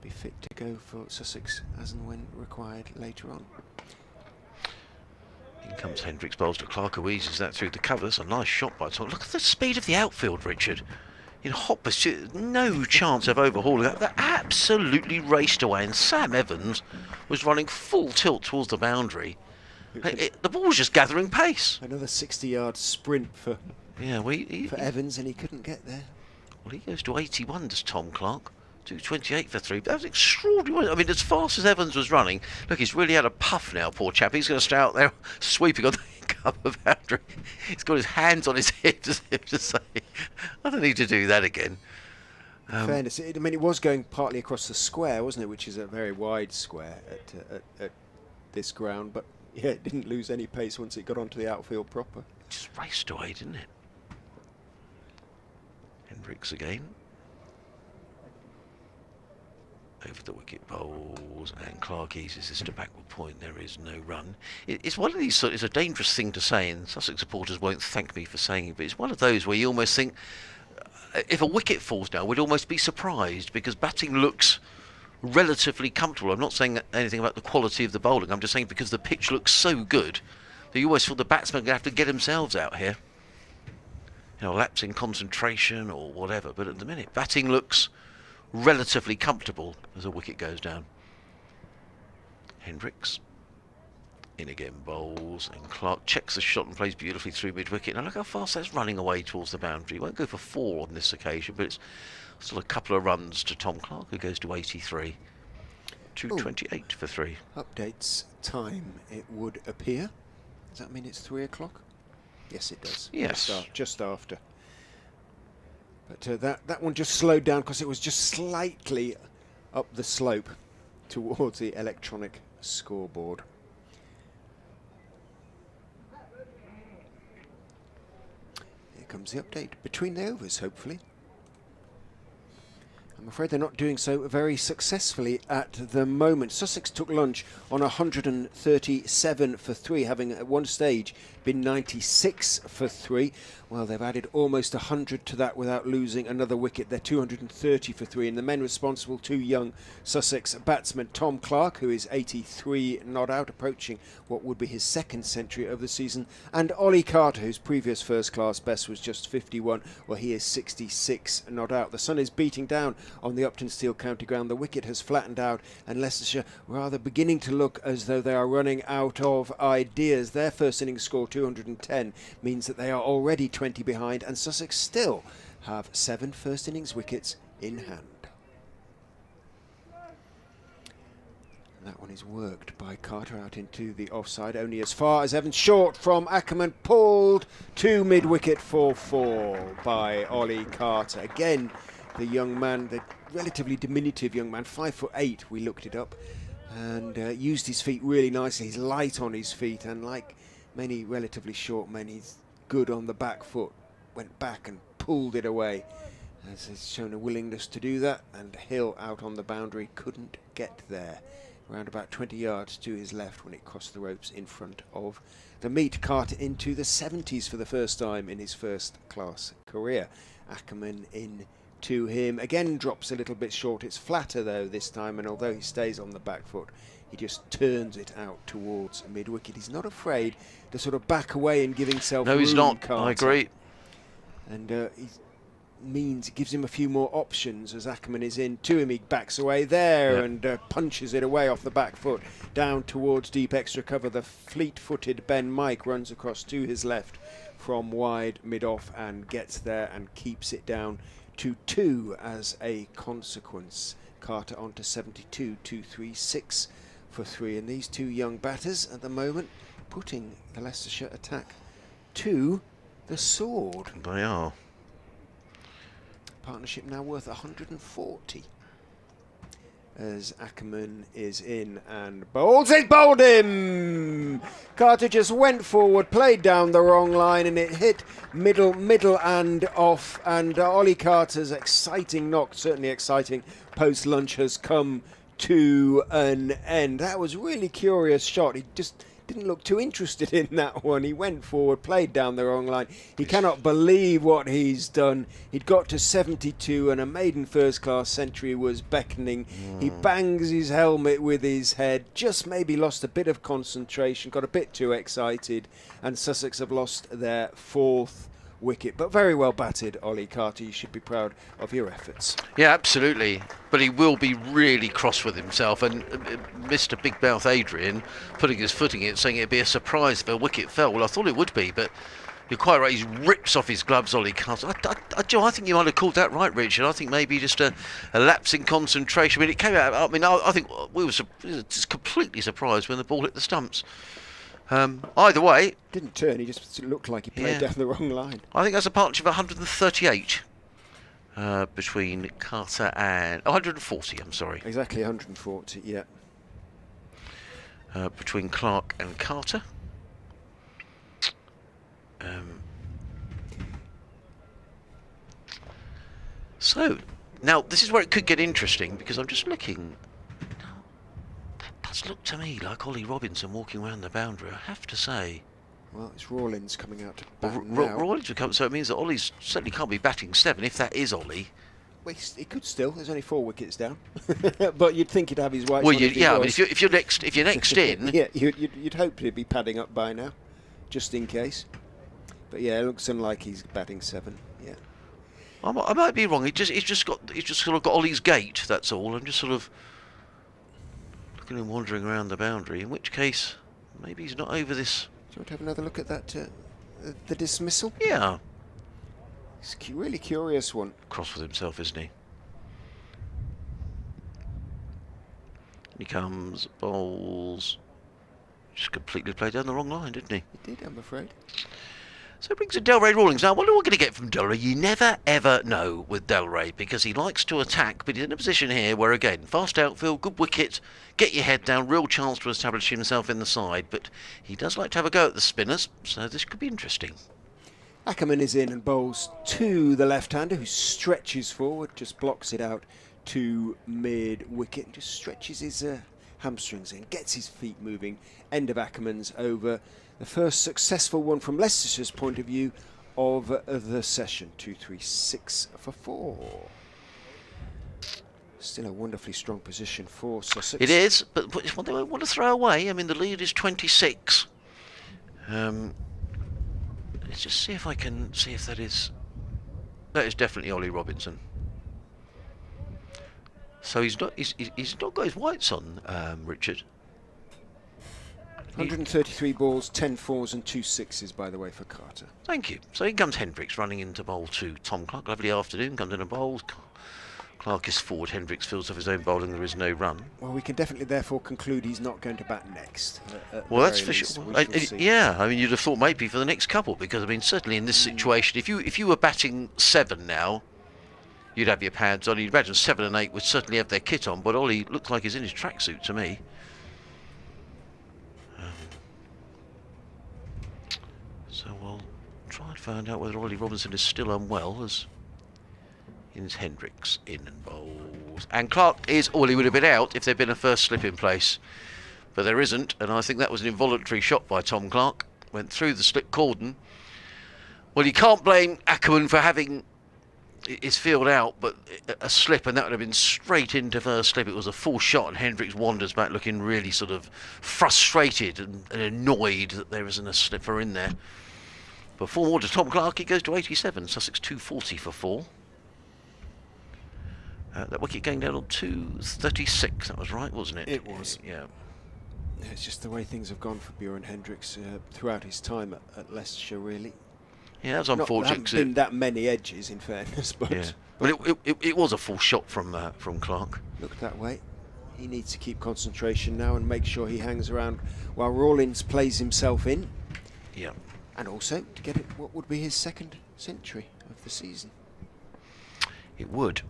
be fit to go for Sussex as and when required later on. In comes Hendricks, bowls to Clark, who eases that through the cover. That's a nice shot by Tom. Look at the speed of the outfield, Richard. In hot pursuit, no chance of overhauling that. They absolutely raced away, and Sam Evans was running full tilt towards the boundary. The ball was just gathering pace. Another 60-yard sprint for Evans, and he couldn't get there. Well, he goes to 81, does Tom Clark. 2:28 for 3. That was extraordinary. I mean, as fast as Evans was running, look, he's really had a puff now, poor chap. He's going to stay out there sweeping on the cover boundary. He's got his hands on his hips as if to say, I don't need to do that again. Fairness, I mean, it was going partly across the square, wasn't it, which is a very wide square at this ground, but yeah, it didn't lose any pace once it got onto the outfield proper. Just raced away, didn't it? Hendricks again. Over the wicket bowls, and Clark eases this to backward point. There is no run. It's one of these. It's a dangerous thing to say, and Sussex supporters won't thank me for saying it. But it's one of those where you almost think, if a wicket falls down, we'd almost be surprised because batting looks relatively comfortable. I'm not saying anything about the quality of the bowling. I'm just saying because the pitch looks so good that you always feel the batsmen are going to have to get themselves out here. You know, lapsing concentration or whatever. But at the minute, batting looks relatively comfortable as a wicket goes down. Hendricks in again, bowls, and Clark checks the shot and plays beautifully through mid-wicket. Now look how fast that's running away towards the boundary. He won't go for 4 on this occasion, but it's still a couple of runs to Tom Clark, who goes to 83. 2:28 for 3. Updates time, it would appear. Does that mean it's 3 o'clock? Yes, it does. Yes. Just after. But that one just slowed down because it was just slightly up the slope towards the electronic scoreboard. Here comes the update between the overs, hopefully. I'm afraid they're not doing so very successfully at the moment. Sussex took lunch on 137 for 3, having at one stage been 96 for 3. Well, they've added almost 100 to that without losing another wicket. They're 230 for 3, and the men responsible, 2 young Sussex batsmen, Tom Clark, who is 83 not out, approaching what would be his 2nd century of the season, and Ollie Carter, whose previous first-class best was just 51. Well, he is 66 not out. The sun is beating down on the Uptonsteel county ground. The wicket has flattened out, and Leicestershire rather beginning to look as though they are running out of ideas. Their first innings score, 210, means that they are already 20 behind, and Sussex still have 7 first innings wickets in hand. And that one is worked by Carter out into the offside, only as far as Evans, short from Ackerman, pulled to mid-wicket for 4 by Ollie Carter. Again, the young man, the relatively diminutive young man, 5'8", we looked it up, and used his feet really nicely. He's light on his feet, and like many relatively short men, he's good on the back foot. Went back and pulled it away, as he's shown a willingness to do that, and Hill out on the boundary couldn't get there. Around about 20 yards to his left when it crossed the ropes in front of the meet. Carter into the 70s for the first time in his first-class career. Ackerman in to him. Again drops a little bit short. It's flatter though this time, and although he stays on the back foot, he just turns it out towards mid-wicket. He's not afraid to sort of back away and give himself room. No, he's not. Carter. I agree. And it gives him a few more options as Ackerman is in to him. He backs away there and punches it away off the back foot down towards deep extra cover. The fleet-footed Ben Mike runs across to his left from wide mid-off and gets there and keeps it down to 2 as a consequence. Carter on to 72, 236 for 3, and these 2 young batters at the moment putting the Leicestershire attack to the sword. They are. Partnership now worth 140 as Ackerman is in and bowls it, bowled him! Carter just went forward, played down the wrong line, and it hit middle and off, and Ollie Carter's exciting knock, certainly exciting post-lunch, has come to an end. That was really curious shot. He just didn't look too interested in that one. He went forward, played down the wrong line. He cannot believe what he's done. He'd got to 72 and a maiden first-class century was beckoning. He bangs his helmet with his head, just maybe lost a bit of concentration, got a bit too excited, and Sussex have lost their 4th wicket. But very well batted, Ollie Carter. You should be proud of your efforts. Yeah, absolutely. But he will be really cross with himself. And Mr. Big Mouth Adrian putting his foot in it, saying it'd be a surprise if a wicket fell. Well, I thought it would be, but you're quite right. He rips off his gloves, Ollie Carter. I think you might have called that right, Richard. I think maybe just a lapse in concentration. I mean, it came out. I mean, I think we were just completely surprised when the ball hit the stumps. Either way, didn't turn, he just looked like he played down the wrong line. I think that's a partnership of 138 between Carter and 140, I'm sorry. Exactly 140, yeah. Between Clark and Carter. So, now this is where it could get interesting, because I'm just looking. Look to me like Ollie Robinson walking around the boundary, I have to say. Well, it's Rawlins coming out to bat now. Rawlins will come, so it means that Ollie's certainly can't be batting 7 if that is Ollie. Well, he could still. There's only 4 wickets down, but you'd think he'd have his white. Well, yeah, I mean, if you're next in, yeah, you'd hope he'd be padding up by now, just in case. But yeah, it looks unlike he's batting 7. Yeah, I might be wrong. He's just sort of got Ollie's gait. That's all. I'm just sort of looking and wandering around the boundary. In which case, maybe he's not over this. Do you want to have another look at that? The dismissal. Yeah. It's a really curious one. Cross with himself, isn't he? He comes, bowls. Just completely played down the wrong line, didn't he? He did, I'm afraid. So it brings in Delray Rawlings. Now, I wonder what we're going to get from Delray. You never, ever know with Delray, because he likes to attack, but he's in a position here where, again, fast outfield, good wicket, get your head down, real chance to establish himself in the side, but he does like to have a go at the spinners, so this could be interesting. Ackerman is in and bowls to the left-hander, who stretches forward, just blocks it out to mid-wicket, just stretches his hamstrings in, gets his feet moving. End of Ackerman's over. The first successful one from Leicestershire's point of view of the session. 2-3-6 for 4. Still a wonderfully strong position for Sussex. It is, but it's one they won't want to throw away. I mean, the lead is 26. Let's just see if I can see if that is definitely Ollie Robinson. So he's not got his whites on, Richard. 133 balls, 10 fours and 2 sixes, by the way, for Carter. Thank you. So in comes Hendricks running into bowl to Tom Clark. Lovely afternoon. Comes in a bowl. Clark is forward. Hendricks fields off his own bowling. There is no run. Well, we can definitely therefore conclude he's not going to bat next. Well, that's for sure. Yeah, I mean, you'd have thought maybe for the next couple, because I mean, certainly in this situation, if you were batting 7 now, you'd have your pads on. You'd imagine 7 and 8 would certainly have their kit on. But Ollie looks like he's in his tracksuit to me. So we'll try and find out whether Ollie Robinson is still unwell, as in Hendricks in and bowls. And Clark is, well, he would have been out if there'd been a first slip in place. But there isn't, and I think that was an involuntary shot by Tom Clark. Went through the slip cordon. Well, you can't blame Ackerman for having his field out, but a slip, and that would have been straight into first slip. It was a full shot, and Hendricks wanders back looking really sort of frustrated and annoyed that there isn't a slipper in there. But 4 more to Tom Clark, he goes to 87. Sussex 240 for 4. That wicket going down on 236, that was right, wasn't it? It was. Yeah. It's just the way things have gone for Bjorn Hendricks throughout his time at Leicestershire, really. Yeah, that's unfortunate. There haven't been that many edges, in fairness, but... Yeah. Well, it was a full shot from Clark. Looked that way. He needs to keep concentration now and make sure he hangs around while Rawlins plays himself in. Yeah. And also to get it what would be his 2nd century of the season. It would.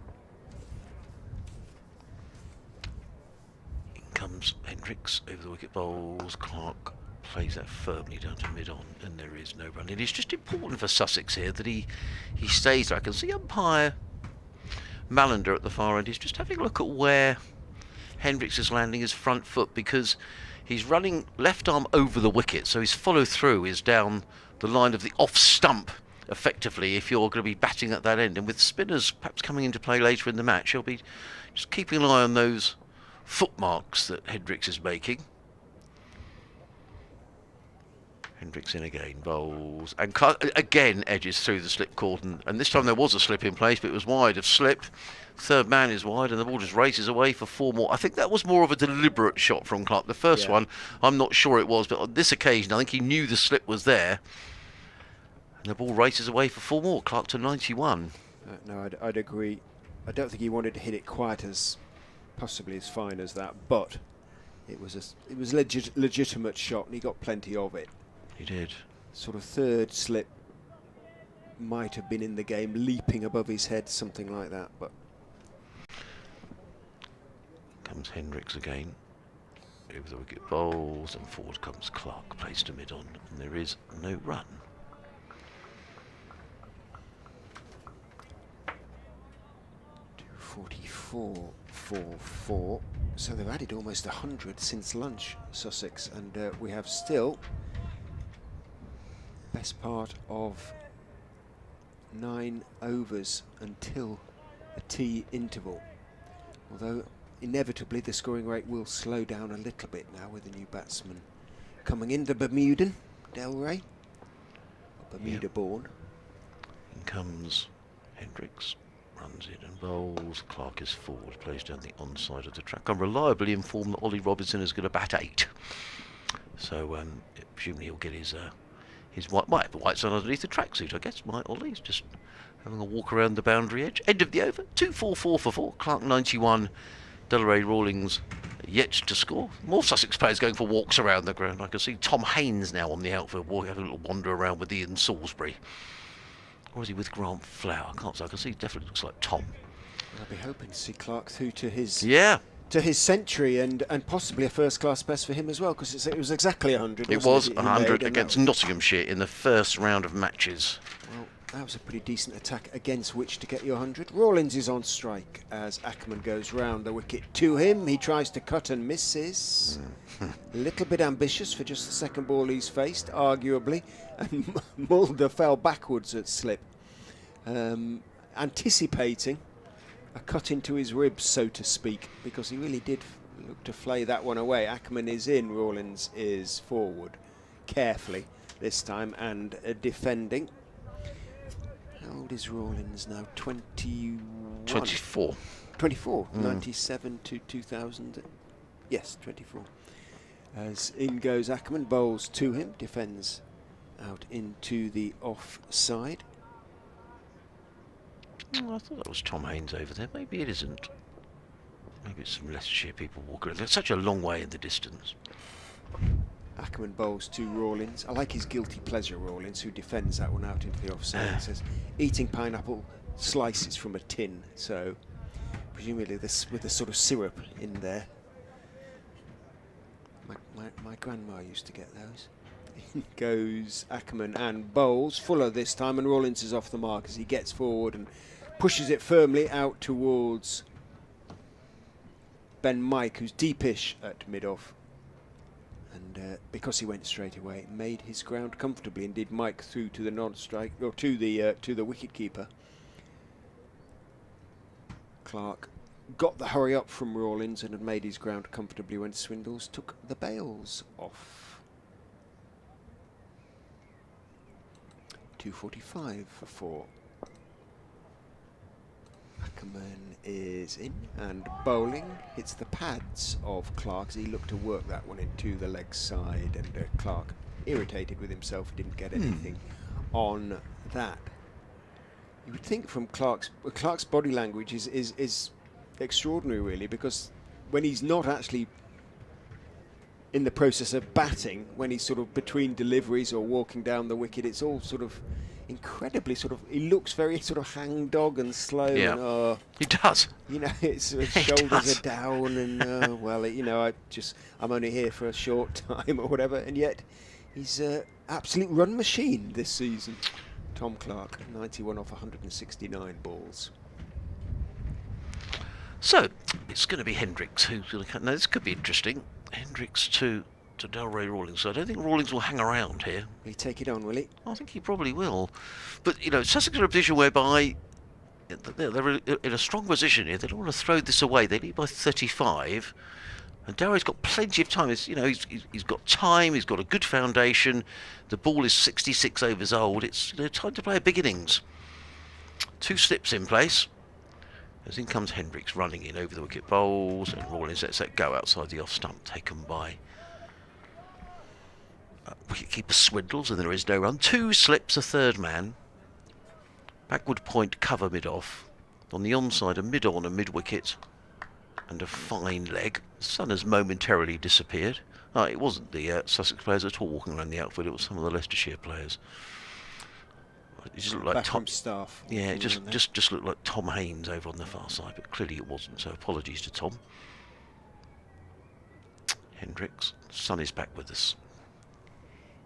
In comes Hendricks over the wicket bowls. Clark plays that firmly down to mid-on, and there is no run. It is just important for Sussex here that he stays there. I can see umpire Mallender at the far end. He's just having a look at where Hendricks is landing his front foot because he's running left arm over the wicket, so his follow through is down the line of the off stump effectively if you're going to be batting at that end. And with spinners perhaps coming into play later in the match, he'll be just keeping an eye on those footmarks that Hendricks is making. Hendricks in again, bowls, and again edges through the slip cordon, and this time there was a slip in place, but it was wide of slip. Third man is wide, and the ball just races away for 4 more. I think that was more of a deliberate shot from Clark. The first one, I'm not sure it was, but on this occasion, I think he knew the slip was there, and the ball races away for 4 more. Clark to 91. No, I'd agree. I don't think he wanted to hit it quite as possibly as fine as that, but it was a legitimate shot, and he got plenty of it. He did. Sort of third slip might have been in the game, leaping above his head, something like that. But comes Hendricks again. Over the wicket, bowls, and forward comes Clark, plays to mid-on, and there is no run. .4444. So they've added almost 100 since lunch, Sussex, and we have still best part of 9 overs until the tea interval. Although inevitably the scoring rate will slow down a little bit now with the new batsman coming in, the Bermudan, Del Rey, Bermuda born. In comes Hendricks, runs in and bowls. Clark is forward, plays down the onside of the track. I'm reliably informed that Ollie Robinson is going to bat 8. So presumably he'll get his white, might have the white sun underneath the tracksuit, I guess. Might Ollie. He's just having a walk around the boundary edge. End of the over. 2-4-4 for 4. Clark 91. Del Rey Rawlings yet to score. More Sussex players going for walks around the ground. I can see Tom Haynes now on the outfield, having a little wander around with Ian Salisbury. Or is he with Grant Flower? I can't say. I can see. Definitely looks like Tom. I'll be hoping to see Clark through to his to his century and possibly a first-class best for him as well, because it was exactly 100. It was 100 against Nottinghamshire in the first round of matches. Well, that was a pretty decent attack against which to get your 100. Rawlins is on strike as Ackerman goes round the wicket to him. He tries to cut and misses. A little bit ambitious for just the second ball he's faced, arguably. And Mulder fell backwards at slip, anticipating a cut into his ribs, so to speak, because he really did look to flay that one away. Ackerman is in, Rawlins is forward, carefully this time, and defending. How old is Rawlins now? 21? 24. 24, 97 to 2000. Yes, 24. As in goes Ackerman, bowls to him, defends out into the offside. Oh, I thought that was Tom Haynes over there. Maybe it isn't. Maybe it's some Leicestershire people walking around. They're such a long way in the distance. Ackerman bowls to Rawlins. I like his guilty pleasure, Rawlins, who defends that one out into the offside. He says, eating pineapple slices from a tin. So, presumably this with a sort of syrup in there. My grandma used to get those. Goes Ackerman and bowls. Fuller this time, and Rawlins is off the mark as he gets forward and pushes it firmly out towards Ben Mike, who's deepish at mid-off. And because he went straight away, made his ground comfortably. Indeed, Mike through to the non-strike, or to the wicket-keeper. Clark got the hurry up from Rawlins and had made his ground comfortably when Swindles took the bails off. 2:45 for 4. Ackerman is in and bowling. Hits the pads of Clark as he looked to work that one into the leg side, and Clark, irritated with himself, didn't get anything on that. You would think from Clark's body language is extraordinary, really, because when he's not actually in the process of batting, when he's sort of between deliveries or walking down the wicket, it's all sort of incredibly sort of, he looks very sort of hangdog and slow. Yeah, and, he does. You know, his shoulders are down, and well, you know, I'm only here for a short time or whatever, and yet he's an absolute run machine this season. Tom Clark, 91 off 169 balls. So, it's going to be Hendricks who's going to come. Now, this could be interesting. Hendricks to Delray Rawlings. So I don't think Rawlings will hang around here. Will he take it on, will he? I think he probably will. But, Sussex are in a position whereby they're in a strong position here. They don't want to throw this away. They lead by 35. And Delray's got plenty of time. He's got time. He's got a good foundation. The ball is 66 overs old. It's time to play a big innings. 2 slips in place. As in comes Hendricks running in over the wicket bowls, and Rawlings lets that go outside the off stump, taken by wicketkeeper Swindles, and there is no run. 2 slips, a third man. Backward point, cover mid-off. On the onside, a mid-on, a mid-wicket, and a fine leg. The sun has momentarily disappeared. It wasn't the Sussex players at all walking around the outfield, it was some of the Leicestershire players. It just looked like Tom staff. Yeah, it just looked like Tom Haynes over on the far side, but clearly it wasn't, so apologies to Tom. Hendricks, sun is back with us.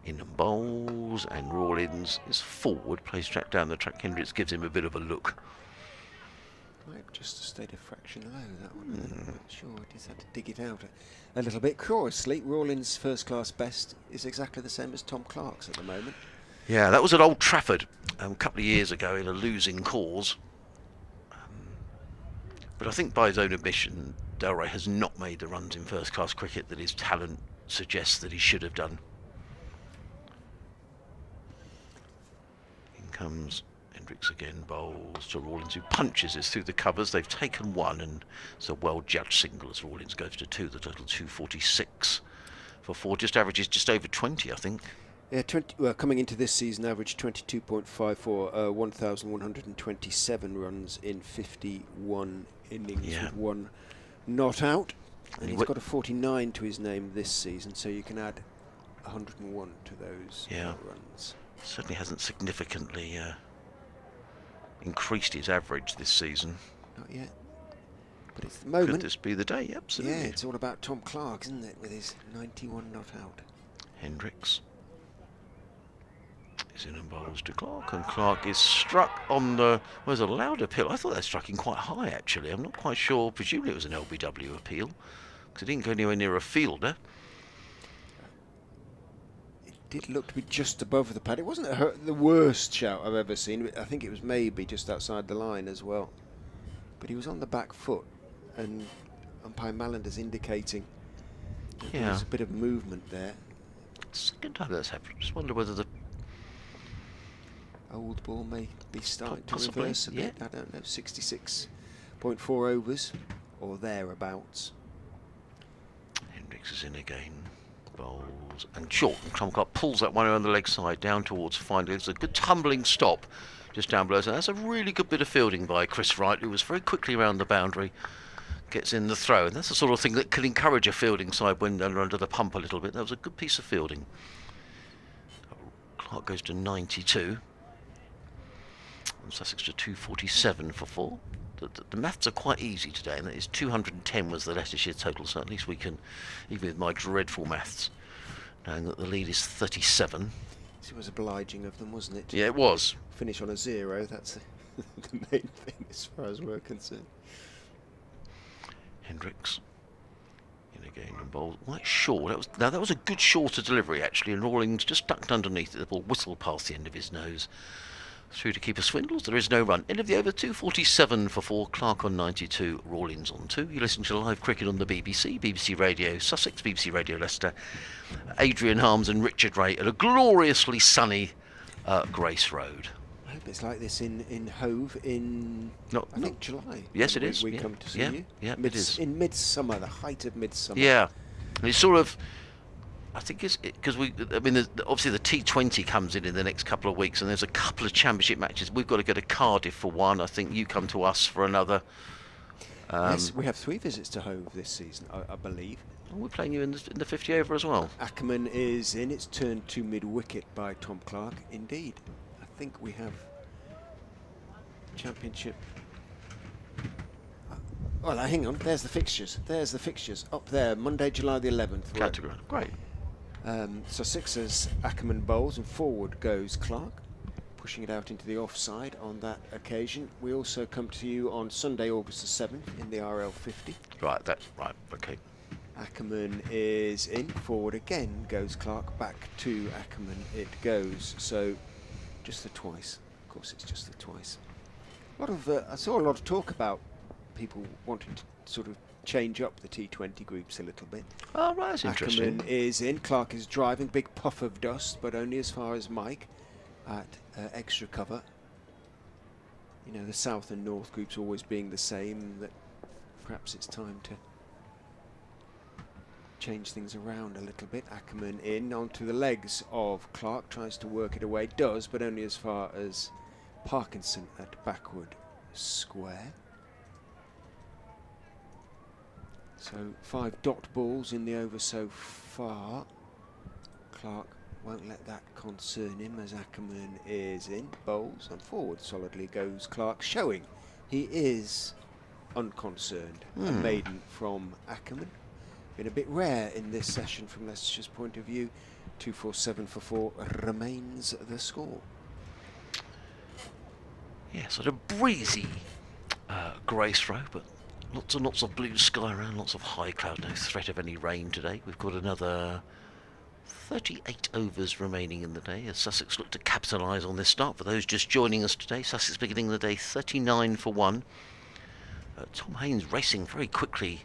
In and bowls, and Rawlings is forward, plays track down the track. Hendricks gives him a bit of a look. Might just have stayed a fraction low, that one. I'm not sure, I just had to dig it out a little bit. Curiously, Rawlings' first class best is exactly the same as Tom Clark's at the moment. Yeah, that was at Old Trafford a couple of years ago in a losing cause. But I think by his own admission, Delray has not made the runs in first-class cricket that his talent suggests that he should have done. In comes Hendricks again, bowls to Rawlings, who punches this through the covers. They've taken 1, and it's a well-judged single as Rawlings goes to 2, the total 246 for 4. Just averages just over 20, I think. Yeah, coming into this season, averaged 22.54, 1,127 runs in 51 innings with 1 not out. And he's got a 49 to his name this season, so you can add 101 to those runs. Certainly hasn't significantly increased his average this season. Not yet. But it's the moment. Could this be the day? Yep, absolutely. Yeah, it's all about Tom Clark, isn't it, with his 91 not out. Hendricks is in and bowls to Clark, and Clark is struck on the... Well, there's a louder appeal. I thought that struck him quite high, actually. I'm not quite sure. Presumably it was an LBW appeal, because it didn't go anywhere near a fielder. It did look to be just above the pad. It wasn't the worst shout I've ever seen. I think it was maybe just outside the line as well. But he was on the back foot, and umpire Malander's indicating that there was a bit of movement there. Second time that's happened. Just wonder whether the old ball may be starting to possibly reverse a bit. I don't know, 66.4 overs or thereabouts. Hendricks is in again. Bowls and short, and Tom Clark pulls that one around the leg side down towards finally. It's a good tumbling stop just down below. So that's a really good bit of fielding by Chris Wright, who was very quickly around the boundary. Gets in the throw, and that's the sort of thing that can encourage a fielding side when they're under the pump a little bit. That was a good piece of fielding. Clark goes to 92. And Sussex to 247 for 4. The maths are quite easy today, and that is 210 was the Leicestershire total, so at least we can, even with my dreadful maths, knowing that the lead is 37. It was obliging of them, wasn't it? Yeah, it was. Finish on a 0, that's the main thing as far as we're concerned. Hendricks in again and bowled quite short. That was a good shorter delivery actually, and Rawlings just ducked underneath it. The ball whistled past the end of his nose. Through to keeper Swindles. There is no run. End of the over, 247 for 4. Clark on 92. Rawlings on 2. You're listening to live cricket on the BBC, BBC Radio Sussex, BBC Radio Leicester. Adrian Harms and Richard Ray at a gloriously sunny Grace Road. I hope it's like this in Hove in, I think, July. Yes, it is. We come to see you. Yeah, it is. In midsummer, the height of midsummer. Yeah. And it's sort of... I think it's because obviously the T20 comes in the next couple of weeks, and there's a couple of championship matches. We've got to go to Cardiff for one. I think you come to us for another. Yes, we have 3 visits to Hove this season, I believe. And we're playing you in the 50 over as well. Ackerman is in. It's turned to mid-wicket by Tom Clark. Indeed, I think we have championship. Oh, hang on. There's the fixtures. There's the fixtures up there. Monday, July the 11th. Category. Great. So Sixers, Ackerman bowls, and forward goes Clark. pushing it out into the offside on that occasion. We also come to you on Sunday, August the 7th in the RL50. Right, that's right, okay. Ackerman is in, forward again goes Clark, back to Ackerman it goes. So just the twice. Of course, it's just the twice. A lot of I saw a lot of talk about people wanting to sort of change up the T20 groups a little bit. Oh, right, that's interesting. Ackerman is in, Clark is driving, big puff of dust, but only as far as Mike at extra cover. You know, the south and north groups always being the same, that perhaps it's time to change things around a little bit. Ackerman in onto the legs of Clark, tries to work it away, does, but only as far as Parkinson at backward square. So 5 dot balls in the over so far. Clark won't let that concern him as Ackerman is in, bowls and forward solidly goes Clark, showing he is unconcerned. A maiden from Ackerman. Been a bit rare in this session from Leicestershire's point of view. 2-4-7 for 4 remains the score. Yeah, sort of breezy grey throw, but lots and lots of blue sky around, lots of high cloud, no threat of any rain today. We've got another 38 overs remaining in the day as Sussex look to capitalise on this start. For those just joining us today, Sussex beginning the day 39 for 1. Tom Haynes racing very quickly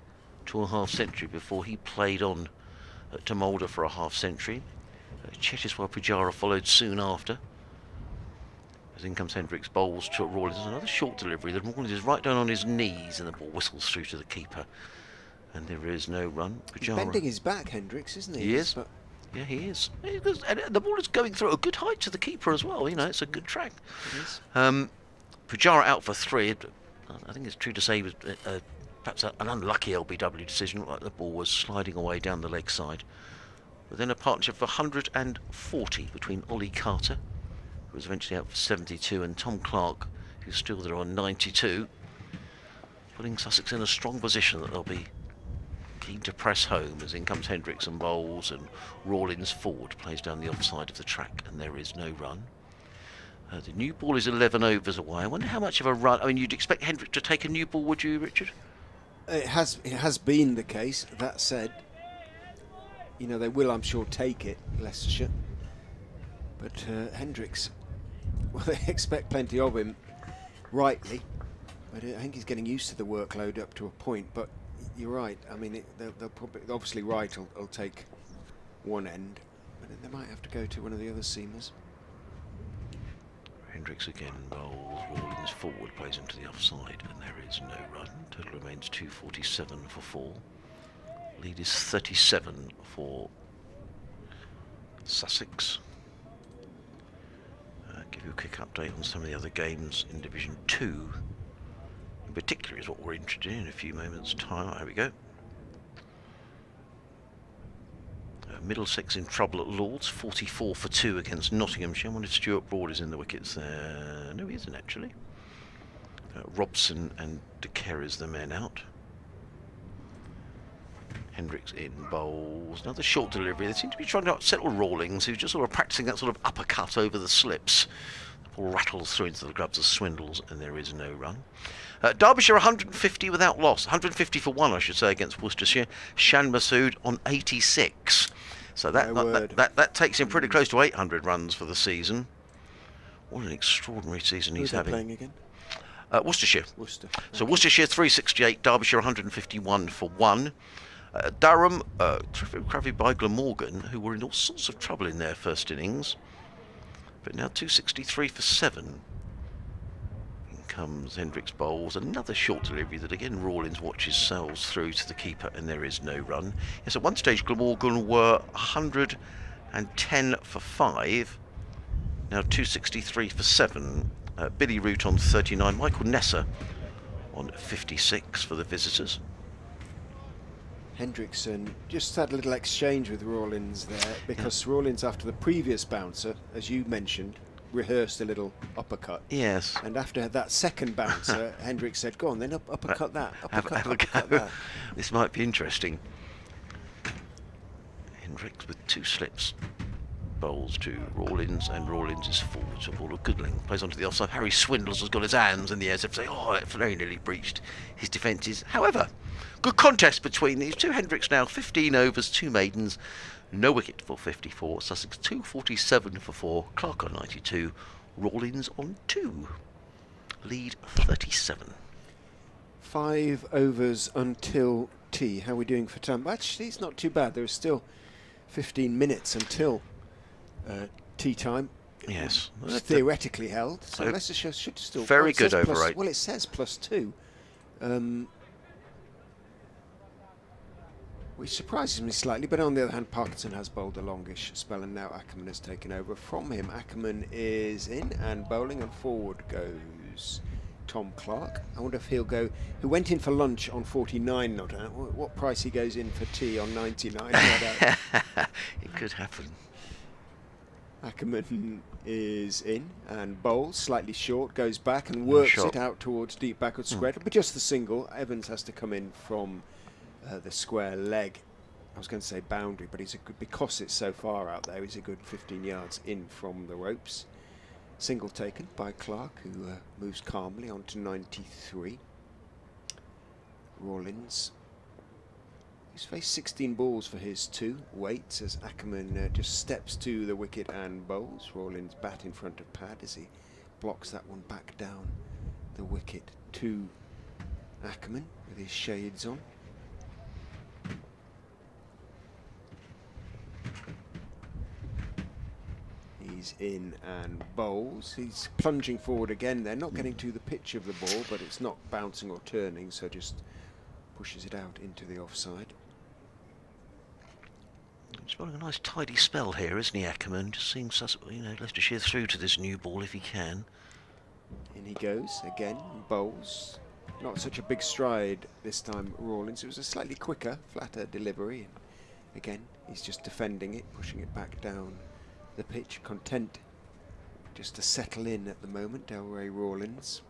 to a half-century before he played on to Mulder for a half-century. Chettiswell Pujara followed soon after. As in comes Hendricks, bowls to Rawlins. Another short delivery. The Rawlins is right down on his knees and the ball whistles through to the keeper. And there is no run. He's bending his back, Hendricks, isn't he? He is. But yeah, he is. And the ball is going through a good height to the keeper as well. You know, it's a good track. It is. Pujara out for 3. I think it's true to say it was perhaps an unlucky LBW decision. Looked like the ball was sliding away down the leg side. But then a partnership for 140 between Ollie Carter, who was eventually out for 72, and Tom Clark, who's still there on 92, putting Sussex in a strong position that they'll be keen to press home. As in comes Hendricks and bowls, and Rawlins forward plays down the offside of the track, and there is no run. The new ball is 11 overs away. I wonder how much of a run. I mean, you'd expect Hendricks to take a new ball, would you, Richard? It has been the case. That said, you know, they will, I'm sure, take it, Leicestershire. But Hendricks, well, they expect plenty of him, rightly. But I think he's getting used to the workload up to a point. But you're right. I mean, they'll probably, obviously, Wright will take one end, but they might have to go to one of the other seamers. Hendricks again bowls, Rawlins forward, plays into the offside, and there is no run. Total remains 247 for 4. Lead is 37 for Sussex. Give you a quick update on some of the other games in Division 2. In particular is what we're interested in a few moments' time. Here we go. Middlesex in trouble at Lords, 44 for 2 against Nottinghamshire. I wonder if Stuart Broad is in the wickets there. No, he isn't actually. Robson and De Kerr the men out. Hendricks in bowls. Another short delivery. They seem to be trying to settle Rawlings, who's just sort of practicing that sort of uppercut over the slips. The ball rattles through into the gloves of Swindles, and there is no run. Derbyshire 150 without loss. 150 for 1, I should say, against Worcestershire. Shan Masood on 86. So that takes him pretty close to 800 runs for the season. What an extraordinary season he's having. Playing again? Worcestershire. Worcester. So Worcestershire 368, Derbyshire 151 for 1. Durham, terrific recovery by Glamorgan, who were in all sorts of trouble in their first innings. But now 263 for 7. In comes Hendricks bowls. Another short delivery that again Rawlins watches sails through to the keeper, and there is no run. Yes, at one stage Glamorgan were 110 for 5. Now 263 for 7. Billy Root on 39. Michael Nesser on 56 for the visitors. Hendrickson just had a little exchange with Rawlins there, because Rawlins, after the previous bouncer, as you mentioned, rehearsed a little uppercut. Yes. And after that second bouncer, Hendricks said, "Go on, then uppercut that. Have a go. That." This might be interesting. Hendricks with 2 slips. Bowls to Rawlins, and Rawlins is forward to ball of Goodling. Plays onto the offside. Harry Swindles has got his hands in the air, so say, oh, it very nearly breached his defences. However, good contest between these two. Hendricks now 15 overs, 2 maidens, no wicket for 54. Sussex 247 for 4. Clark on 92. Rawlins on 2. Lead 37. 5 overs until tea. How are we doing for time? Actually, it's not too bad. There's still 15 minutes until tea time. Yes. It's theoretically held, so Leicestershire should still... Very good over 8. Well, it says +2. Which surprises me slightly, but on the other hand, Parkinson has bowled a longish spell, and now Ackerman has taken over from him. Ackerman is in and bowling, and forward goes Tom Clark. I wonder if he'll go... Who went in for lunch on 49, not what price he goes in for tea on 99. It could happen. Ackerman is in and bowls, slightly short, goes back and works it out towards deep backward square. But just the single. Evans has to come in from the square leg. I was going to say boundary, but he's a good, because it's so far out there, he's a good 15 yards in from the ropes. Single taken by Clark, who moves calmly on to 93. Rawlins, he's faced 16 balls for his 2. Waits as Ackerman just steps to the wicket and bowls. Rawlins bat in front of pad as he blocks that one back down the wicket to Ackerman with his shades on. He's in and bowls. He's plunging forward again. They're not getting to the pitch of the ball, but it's not bouncing or turning, so just pushes it out into the offside. He's got a nice tidy spell here, isn't he, Ackerman? Just seeing Leicestershire through to this new ball if he can. In he goes again, bowls. Not such a big stride this time, Rawlins. It was a slightly quicker, flatter delivery. And again, he's just defending it, pushing it back down the pitch, content just to settle in at the moment. Delray Rawlins,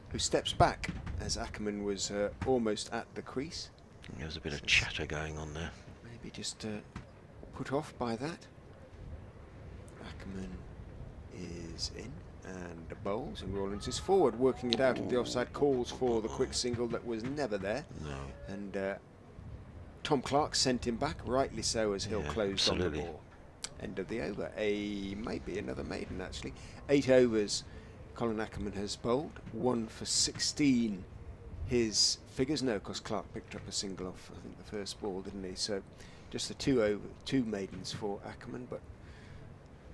who steps back as Ackerman was almost at the crease. There's a bit of chatter going on there. Maybe just put off by that. Ackerman is in and bowls, and Rawlins is forward, working it out at the offside. Calls for the quick single that was never there. No. And Tom Clark sent him back, rightly so, as Hill closed on the ball. End of the over. Maybe another maiden, actually. 8 overs Colin Ackerman has bowled. 1 for 16. His figures, no, because Clark picked up a single off, I think, the first ball, didn't he? So just the 2 maidens for Ackerman, but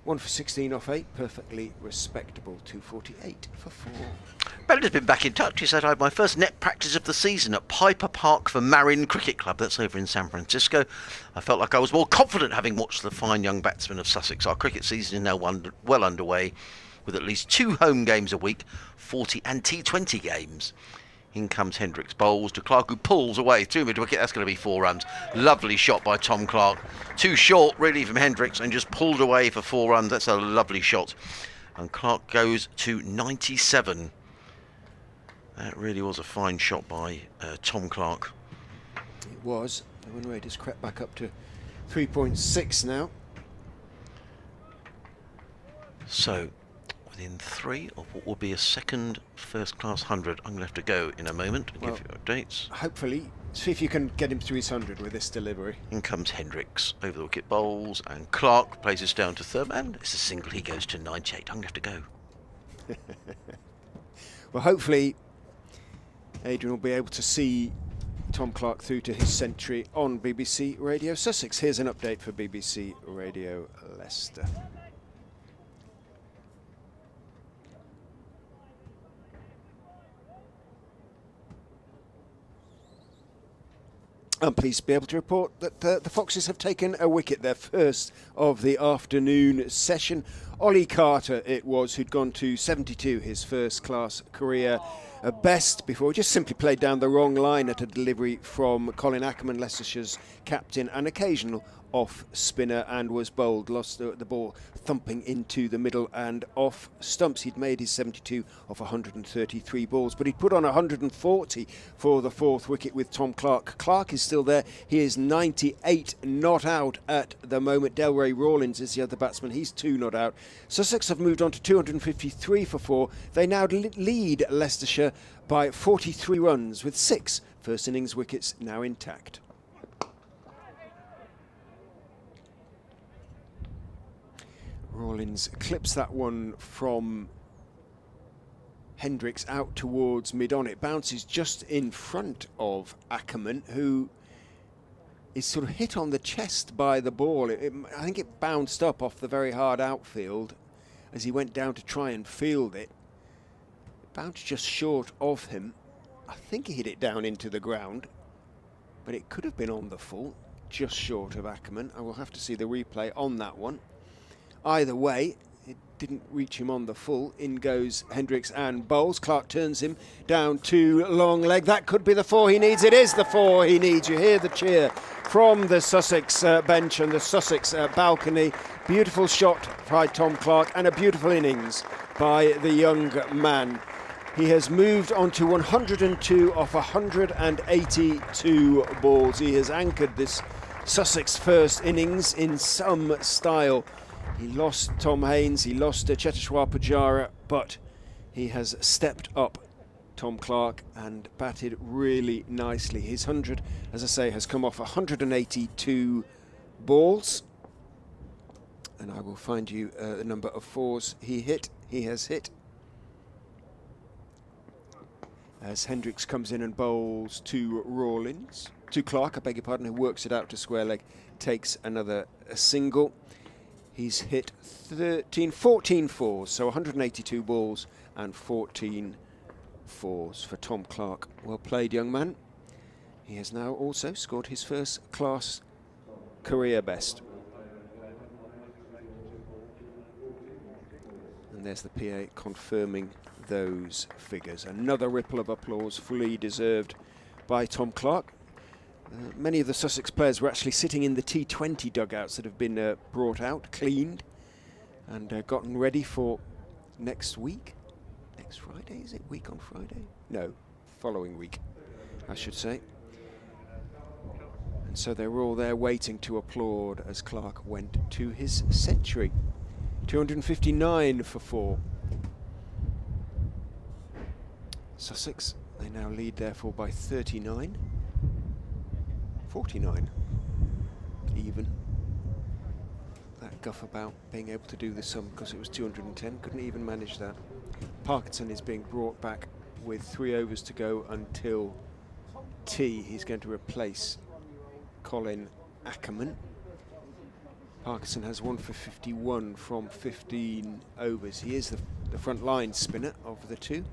1 for 16 off 8, perfectly respectable. 248 for 4. Bella's been back in touch. He said, I had my first net practice of the season at Piper Park for Marin Cricket Club. That's over in San Francisco. I felt like I was more confident having watched the fine young batsmen of Sussex. Our cricket season is now well underway, with at least 2 home games a week, 40 and T20 games. In comes Hendricks, bowls to Clark, who pulls away 2 mid-wicket. That's going to be 4 runs. Lovely shot by Tom Clark. Too short, really, from Hendricks, and just pulled away for 4 runs. That's a lovely shot. And Clark goes to 97. That really was a fine shot by Tom Clark. It was. The win rate has crept back up to 3.6 now. So, within 3 of what will be a second first-class 100. I'm going to have to go in a moment and give you updates. Hopefully, see if you can get him through his 100 with this delivery. In comes Hendricks, over the wicket bowls, and Clark places down to third, and it's a single. He goes to 98. I'm going to have to go. Well, hopefully Adrian will be able to see Tom Clark through to his century on BBC Radio Sussex. Here's an update for BBC Radio Leicester. I'm pleased to be able to report that the Foxes have taken a wicket, their first of the afternoon session. Ollie Carter it was, who'd gone to 72, his first class career best before. Just simply played down the wrong line at a delivery from Colin Ackerman, Leicestershire's captain, an occasional off spinner, and was bowled, lost the ball thumping into the middle and off stumps. He'd made his 72 off 133 balls, but he'd put on 140 for the fourth wicket with Tom Clark. Clark is still there. He is 98 not out at the moment. Delray Rawlins is the other batsman. He's 2 not out. Sussex have moved on to 253 for 4. They now lead Leicestershire by 43 runs with 6 first innings wickets now intact. Rawlins clips that one from Hendricks out towards mid-on. It bounces just in front of Ackerman, who is sort of hit on the chest by the ball. I think it bounced up off the very hard outfield as he went down to try and field it. It bounced just short of him. I think he hit it down into the ground, but it could have been on the full, just short of Ackerman. I will have to see the replay on that one. Either way, it didn't reach him on the full. In goes Hendricks and bowls. Clark turns him down to long leg. That could be the 4 he needs. It is the 4 he needs. You hear the cheer from the Sussex bench and the Sussex balcony. Beautiful shot by Tom Clark and a beautiful innings by the young man. He has moved on to 102 off 182 balls. He has anchored this Sussex first innings in some style. He lost Tom Haynes, he lost Cheteshwar Pujara, but he has stepped up, Tom Clark, and batted really nicely. His 100, as I say, has come off 182 balls. And I will find you the number of 4s he has hit. As Hendricks comes in and bowls to Clark, I beg your pardon, who works it out to square leg, takes another single. He's hit 14 4s, so 182 balls and 14 4s for Tom Clark. Well played, young man. He has now also scored his first class career best. And there's the PA confirming those figures. Another ripple of applause, fully deserved by Tom Clark. Many of the Sussex players were actually sitting in the T20 dugouts that have been brought out, cleaned, and gotten ready for next week. Next Friday, is it? Week on Friday? No, following week, I should say. And so they were all there waiting to applaud as Clark went to his century. 259 for 4. Sussex, they now lead therefore by 39. 49 even. That guff about being able to do the sum because it was 210, couldn't even manage that. Parkinson is being brought back with 3 overs to go until tea. He's going to replace Colin Ackerman. Parkinson has 1 for 51 from 15 overs. He is the front line spinner of the two.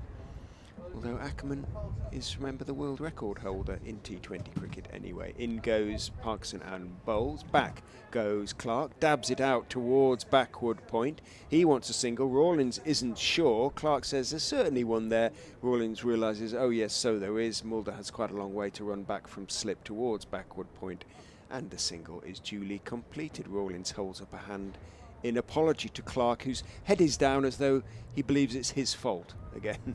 Although Ackerman is, remember, the world record holder in T20 cricket anyway. In goes Parkinson and bowls. Back goes Clark. Dabs it out towards backward point. He wants a single. Rawlins isn't sure. Clark says there's certainly one there. Rawlins realises, oh yes, so there is. Mulder has quite a long way to run back from slip towards backward point. And the single is duly completed. Rawlins holds up a hand in apology to Clark, whose head is down as though he believes it's his fault again.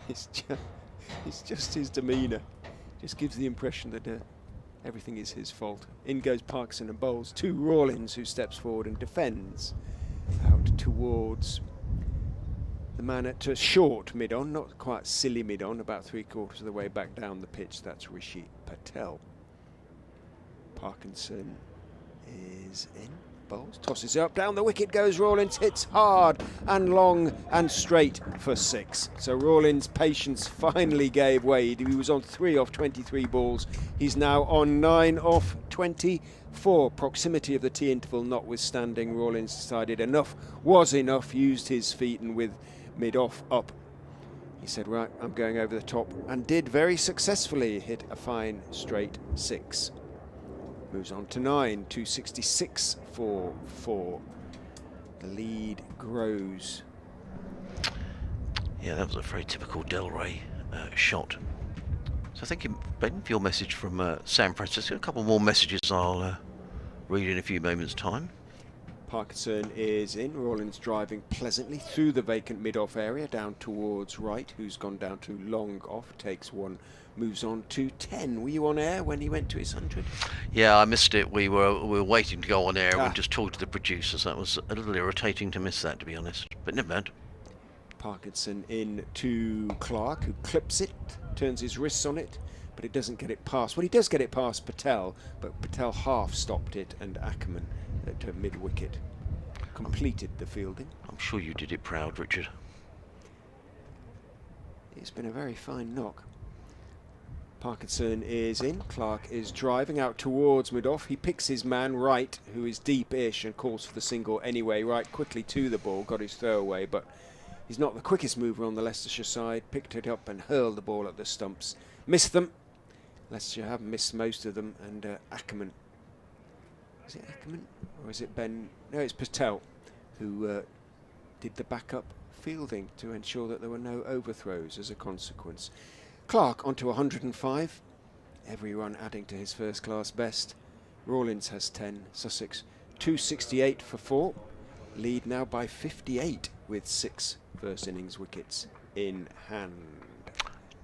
It's just his demeanour. Just gives the impression that everything is his fault. In goes Parkinson and bowls to Rawlins, who steps forward and defends out towards the man at short mid-on, not quite silly mid-on, about 3/4 of the way back down the pitch. That's Rishi Patel. Parkinson is in. Bowls, tosses up, down the wicket goes Rawlins, hits hard and long and straight for 6. So Rawlins' patience finally gave way. He was on 3 off 23 balls. He's now on 9 off 24. Proximity of the tea interval notwithstanding, Rawlins decided enough was enough, used his feet, and with mid-off up, he said, right, I'm going over the top, and did very successfully. Hit a fine straight 6. Moves on to 9, 266 for 4. The lead grows. Yeah, that was a very typical Delray shot. So thank you, Ben, for your message from San Francisco. A couple more messages I'll read in a few moments' time. Parkinson is in. Rawlins driving pleasantly through the vacant mid-off area down towards Wright, who's gone down to long off, takes one, moves on to 10. Were you on air when he went to his 100? Yeah, I missed it. We were waiting to go on air and just talked to the producers. That was a little irritating to miss that, to be honest. But never mind. Parkinson in to Clark, who clips it, turns his wrists on it, but it doesn't get it past. Well, he does get it past Patel, but Patel half stopped it, and Ackerman to mid-wicket completed the fielding. I'm sure you did it proud, Richard. It's been a very fine knock. Parkinson is in. Clark is driving out towards mid-off. He picks his man Wright, who is deep-ish, and calls for the single anyway. Wright quickly to the ball, got his throwaway, but he's not the quickest mover on the Leicestershire side. Picked it up and hurled the ball at the stumps. Missed them. Leicestershire have missed most of them, and Ackerman. Is it Ackerman or is it Ben? No, it's Patel who did the backup fielding to ensure that there were no overthrows as a consequence. Clark onto 105. Every run adding to his first class best. Rawlins has 10. Sussex 268 for 4. Lead now by 58 with 6 first innings wickets in hand.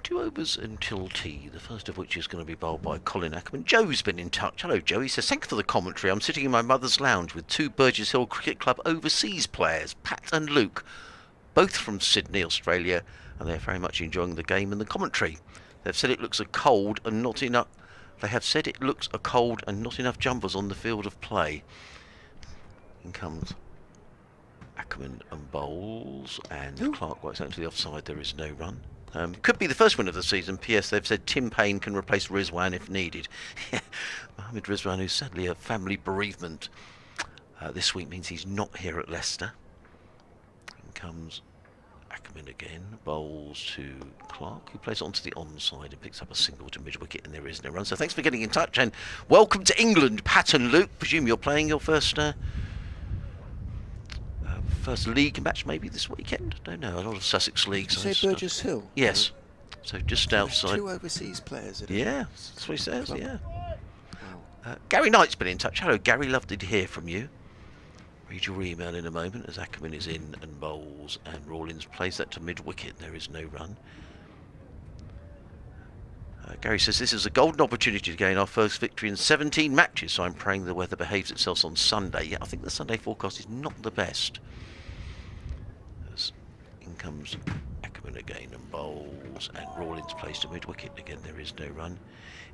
2 overs until tea, the first of which is going to be bowled by Colin Ackerman. Joe's been in touch. Hello, Joe. He says, thanks for the commentary. I'm sitting in my mother's lounge with 2 Burgess Hill Cricket Club overseas players, Pat and Luke, both from Sydney, Australia, and they're very much enjoying the game and the commentary. They've said it looks a cold and not enough. They have said it looks a cold and not enough jumpers on the field of play. In comes Ackerman and bowls, and Clark works out to the offside. There is no run. Could be the first win of the season. P.S. They've said Tim Payne can replace Rizwan if needed. Mohammed Rizwan, who's sadly a family bereavement this week, means he's not here at Leicester. In comes Ackerman again, bowls to Clark, who plays onto the onside and picks up a single to mid-wicket, and there is no run. So thanks for getting in touch, and welcome to England, Pat and Luke. Presume you're playing your first league match maybe this weekend. Don't know. A lot of Sussex leagues. Did you say Burgess Hill? Yes. So just outside. 2 overseas players. Yeah, that's what he says. Club. Yeah. Wow. Gary Knight's been in touch. Hello, Gary. Lovely to hear from you. Read your email in a moment as Ackerman is in and bowls, and Rawlins plays that to mid-wicket. There is no run. Gary says this is a golden opportunity to gain our first victory in 17 matches, so I'm praying the weather behaves itself on Sunday. Yeah, I think the Sunday forecast is not the best. As in comes Ackerman again and bowls, and Rawlins plays to mid-wicket. Again, there is no run.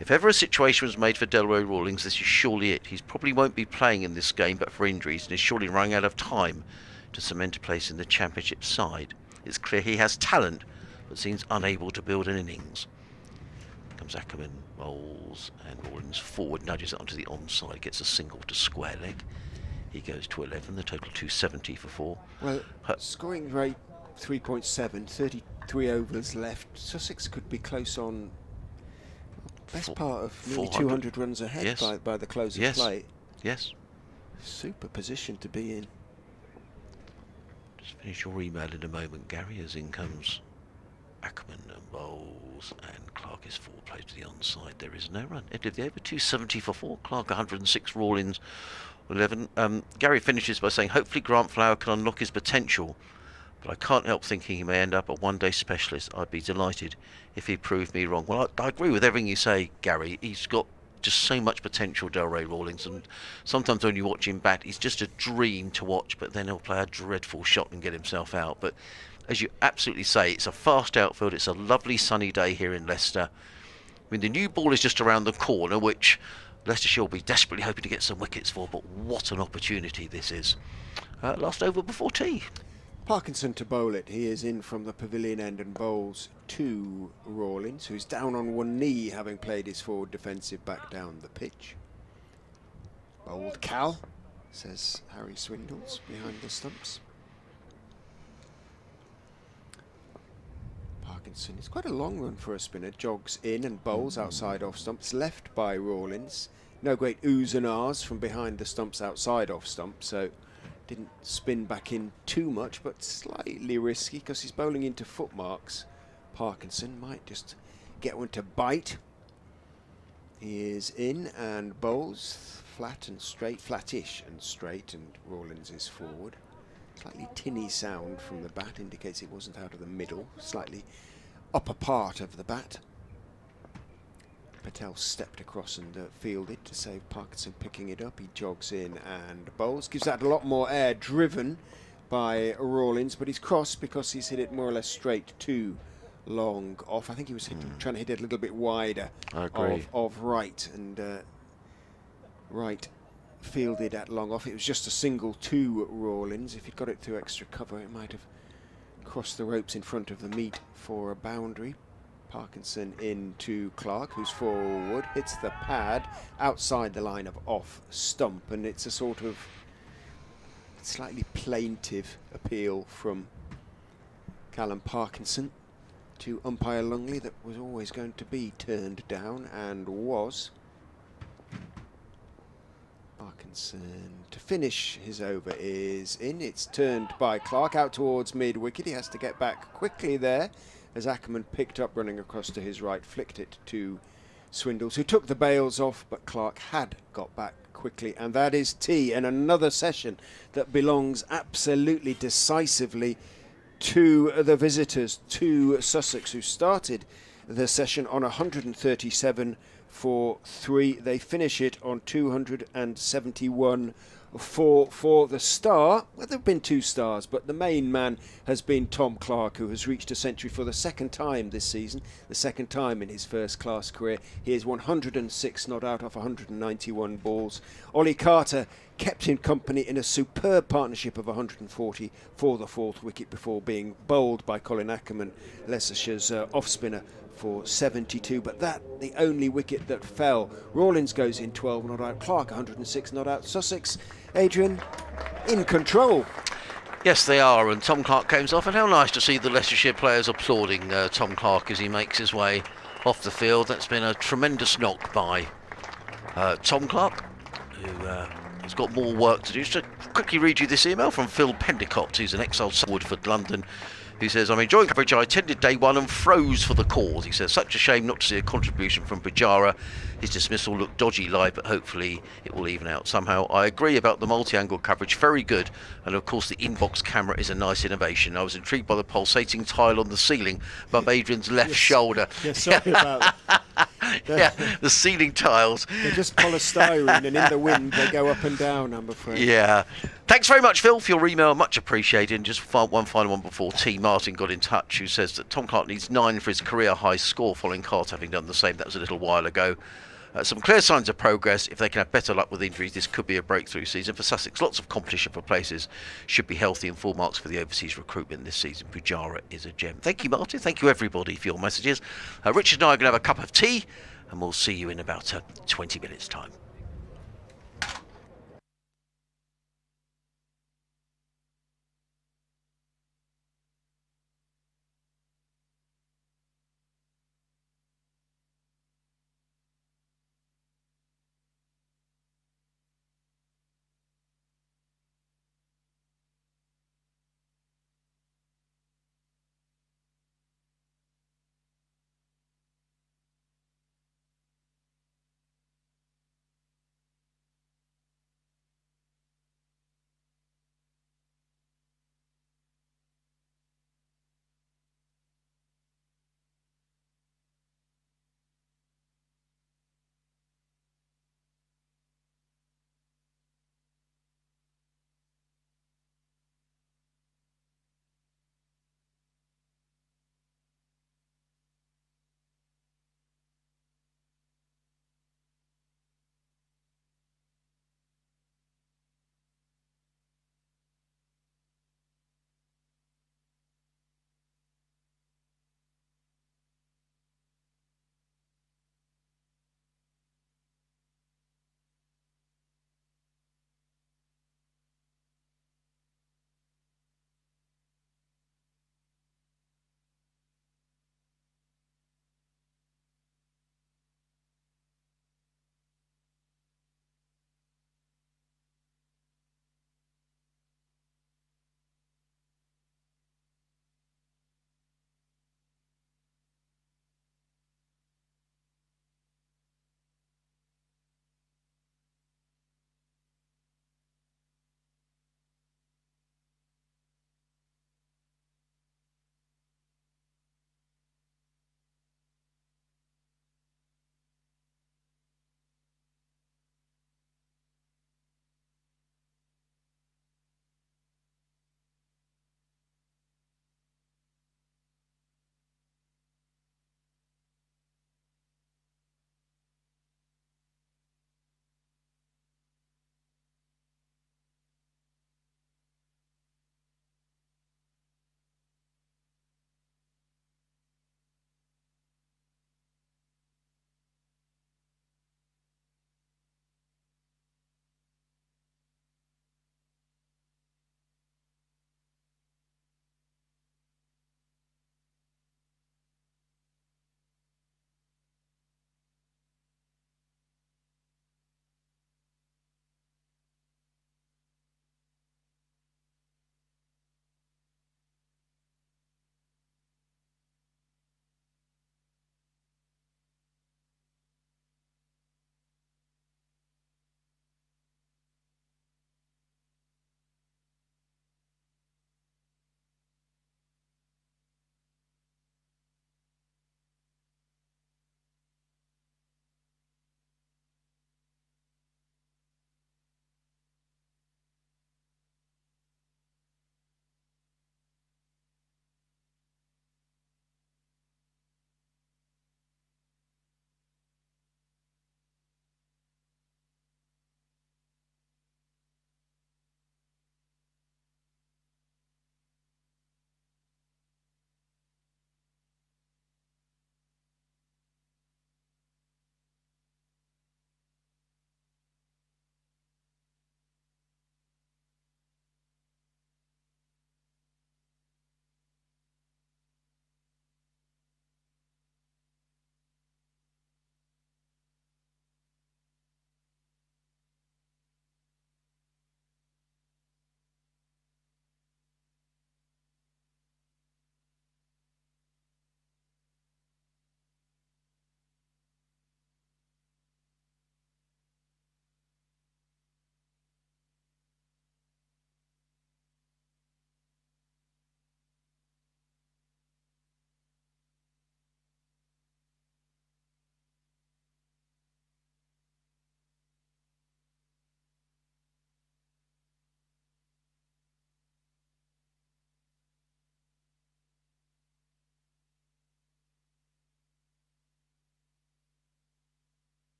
If ever a situation was made for Delroy Rawlins, this is surely it. He probably won't be playing in this game but for injuries, and is surely running out of time to cement a place in the Championship side. It's clear he has talent, but seems unable to build an innings. Comes Ackerman, bowls, and Rawlins forward, nudges it onto the onside, gets a single to square leg. He goes to 11, the total 270 for 4. Well, scoring rate 3.7, 33 overs left. Sussex could be close on best part of nearly 200 runs ahead. Yes. by the close of play. Yes. Super position to be in. Just finish your email in a moment, Gary, as in comes Ackerman and bowls, and Clark is 4, plays to the onside. There is no run. End of the over, 270 for 4. Clark 106, Rawlins 11. Gary finishes by saying, hopefully Grant Flower can unlock his potential, but I can't help thinking he may end up a one-day specialist. I'd be delighted if he proved me wrong. Well, I agree with everything you say, Gary. He's got just so much potential, Delray Rawlins, and sometimes when you watch him bat, he's just a dream to watch, but then he'll play a dreadful shot and get himself out. But as you absolutely say, it's a fast outfield. It's a lovely sunny day here in Leicester. I mean, the new ball is just around the corner, which Leicestershire will be desperately hoping to get some wickets for, but what an opportunity this is. Last over before tea. Parkinson to bowl it. He is in from the pavilion end and bowls to Rawlins, who's down on one knee, having played his forward defensive back down the pitch. Bowled Cal, says Harry Swindles behind the stumps. Parkinson, it's quite a long run for a spinner. Jogs in and bowls outside off stumps, left by Rawlins. No great oohs and ahs from behind the stumps outside off stump, so Didn't spin back in too much, but slightly risky because he's bowling into footmarks. Parkinson might just get one to bite. He is in and bowls flat and straight, flattish and straight, and Rawlins is forward. Slightly tinny sound from the bat indicates it wasn't out of the middle, slightly upper part of the bat. Patel stepped across and fielded to save Parkinson picking it up. He jogs in and bowls. Gives that a lot more air, driven by Rawlins, but he's crossed because he's hit it more or less straight too long off. I think he was trying to hit it a little bit wider of right, and right fielded at long off. It was just a single to Rawlins. If he'd got it through extra cover, it might have crossed the ropes in front of the meet for a boundary. Parkinson into Clark, who's forward, hits the pad outside the line of off stump, and it's a sort of slightly plaintive appeal from Callum Parkinson to umpire Lungley that was always going to be turned down, and was. Parkinson to finish his over is in. It's turned by Clark out towards mid-wicket. He has to get back quickly there as Ackerman picked up running across to his right, flicked it to Swindles, who took the bails off, but Clark had got back quickly, and that is tea, and another session that belongs absolutely decisively to the visitors, to Sussex, who started the session on 137 for 3. They finish it on 271 for the star. Well, there have been 2 stars, but the main man has been Tom Clark, who has reached a century for the second time this season, the second time in his first-class career. He is 106 not out off 191 balls. Ollie Carter kept him company in a superb partnership of 140 for the 4th wicket before being bowled by Colin Ackerman, Leicestershire's off-spinner, for 72, but that the only wicket that fell. Rawlins goes in 12 not out, Clark 106 not out. Sussex, Adrian, in control. Yes, they are, and Tom Clark comes off, and how nice to see the Leicestershire players applauding Tom Clark as he makes his way off the field. That's been a tremendous knock by Tom Clark, who has got more work to do. Just to quickly read you this email from Phil Pendicott, who's an exiled Woodford, London, who says, I'm enjoying coverage. I attended day 1 and froze for the cause. He says, such a shame not to see a contribution from Pujara. His dismissal looked dodgy live, but hopefully it will even out somehow. I agree about the multi-angle coverage, very good. And of course the inbox camera is a nice innovation. I was intrigued by the pulsating tile on the ceiling above Adrian's left shoulder. Yeah, sorry about that. Yeah, the ceiling tiles. They're just polystyrene, and in the wind they go up and down, I'm afraid. Yeah. Thanks very much, Phil, for your email. Much appreciated. And just one final one before T. Martin got in touch, who says that Tom Clark needs 9 for his career high score, following Carter having done the same. That was a little while ago. Some clear signs of progress. If they can have better luck with injuries, this could be a breakthrough season for Sussex. Lots of competition for places. Should be healthy, and full marks for the overseas recruitment this season. Pujara is a gem. Thank you, Martin. Thank you, everybody, for your messages. Richard and I are going to have a cup of tea, and we'll see you in about 20 minutes' time.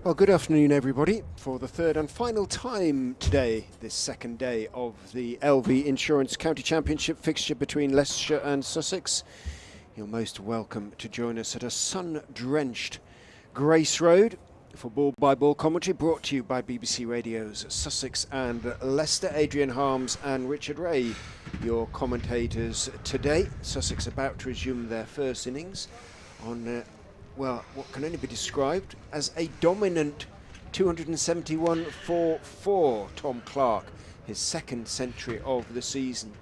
Well, good afternoon, everybody. For the third and final time today, this second day of the LV Insurance County Championship fixture between Leicestershire and Sussex, you're most welcome to join us at a sun-drenched Grace Road for ball-by-ball commentary, brought to you by BBC Radio's Sussex and Leicester. Adrian Harms and Richard Ray, your commentators today. Sussex about to resume their first innings on well, what can only be described as a dominant 271 for 4. Tom Clark, his second century of the season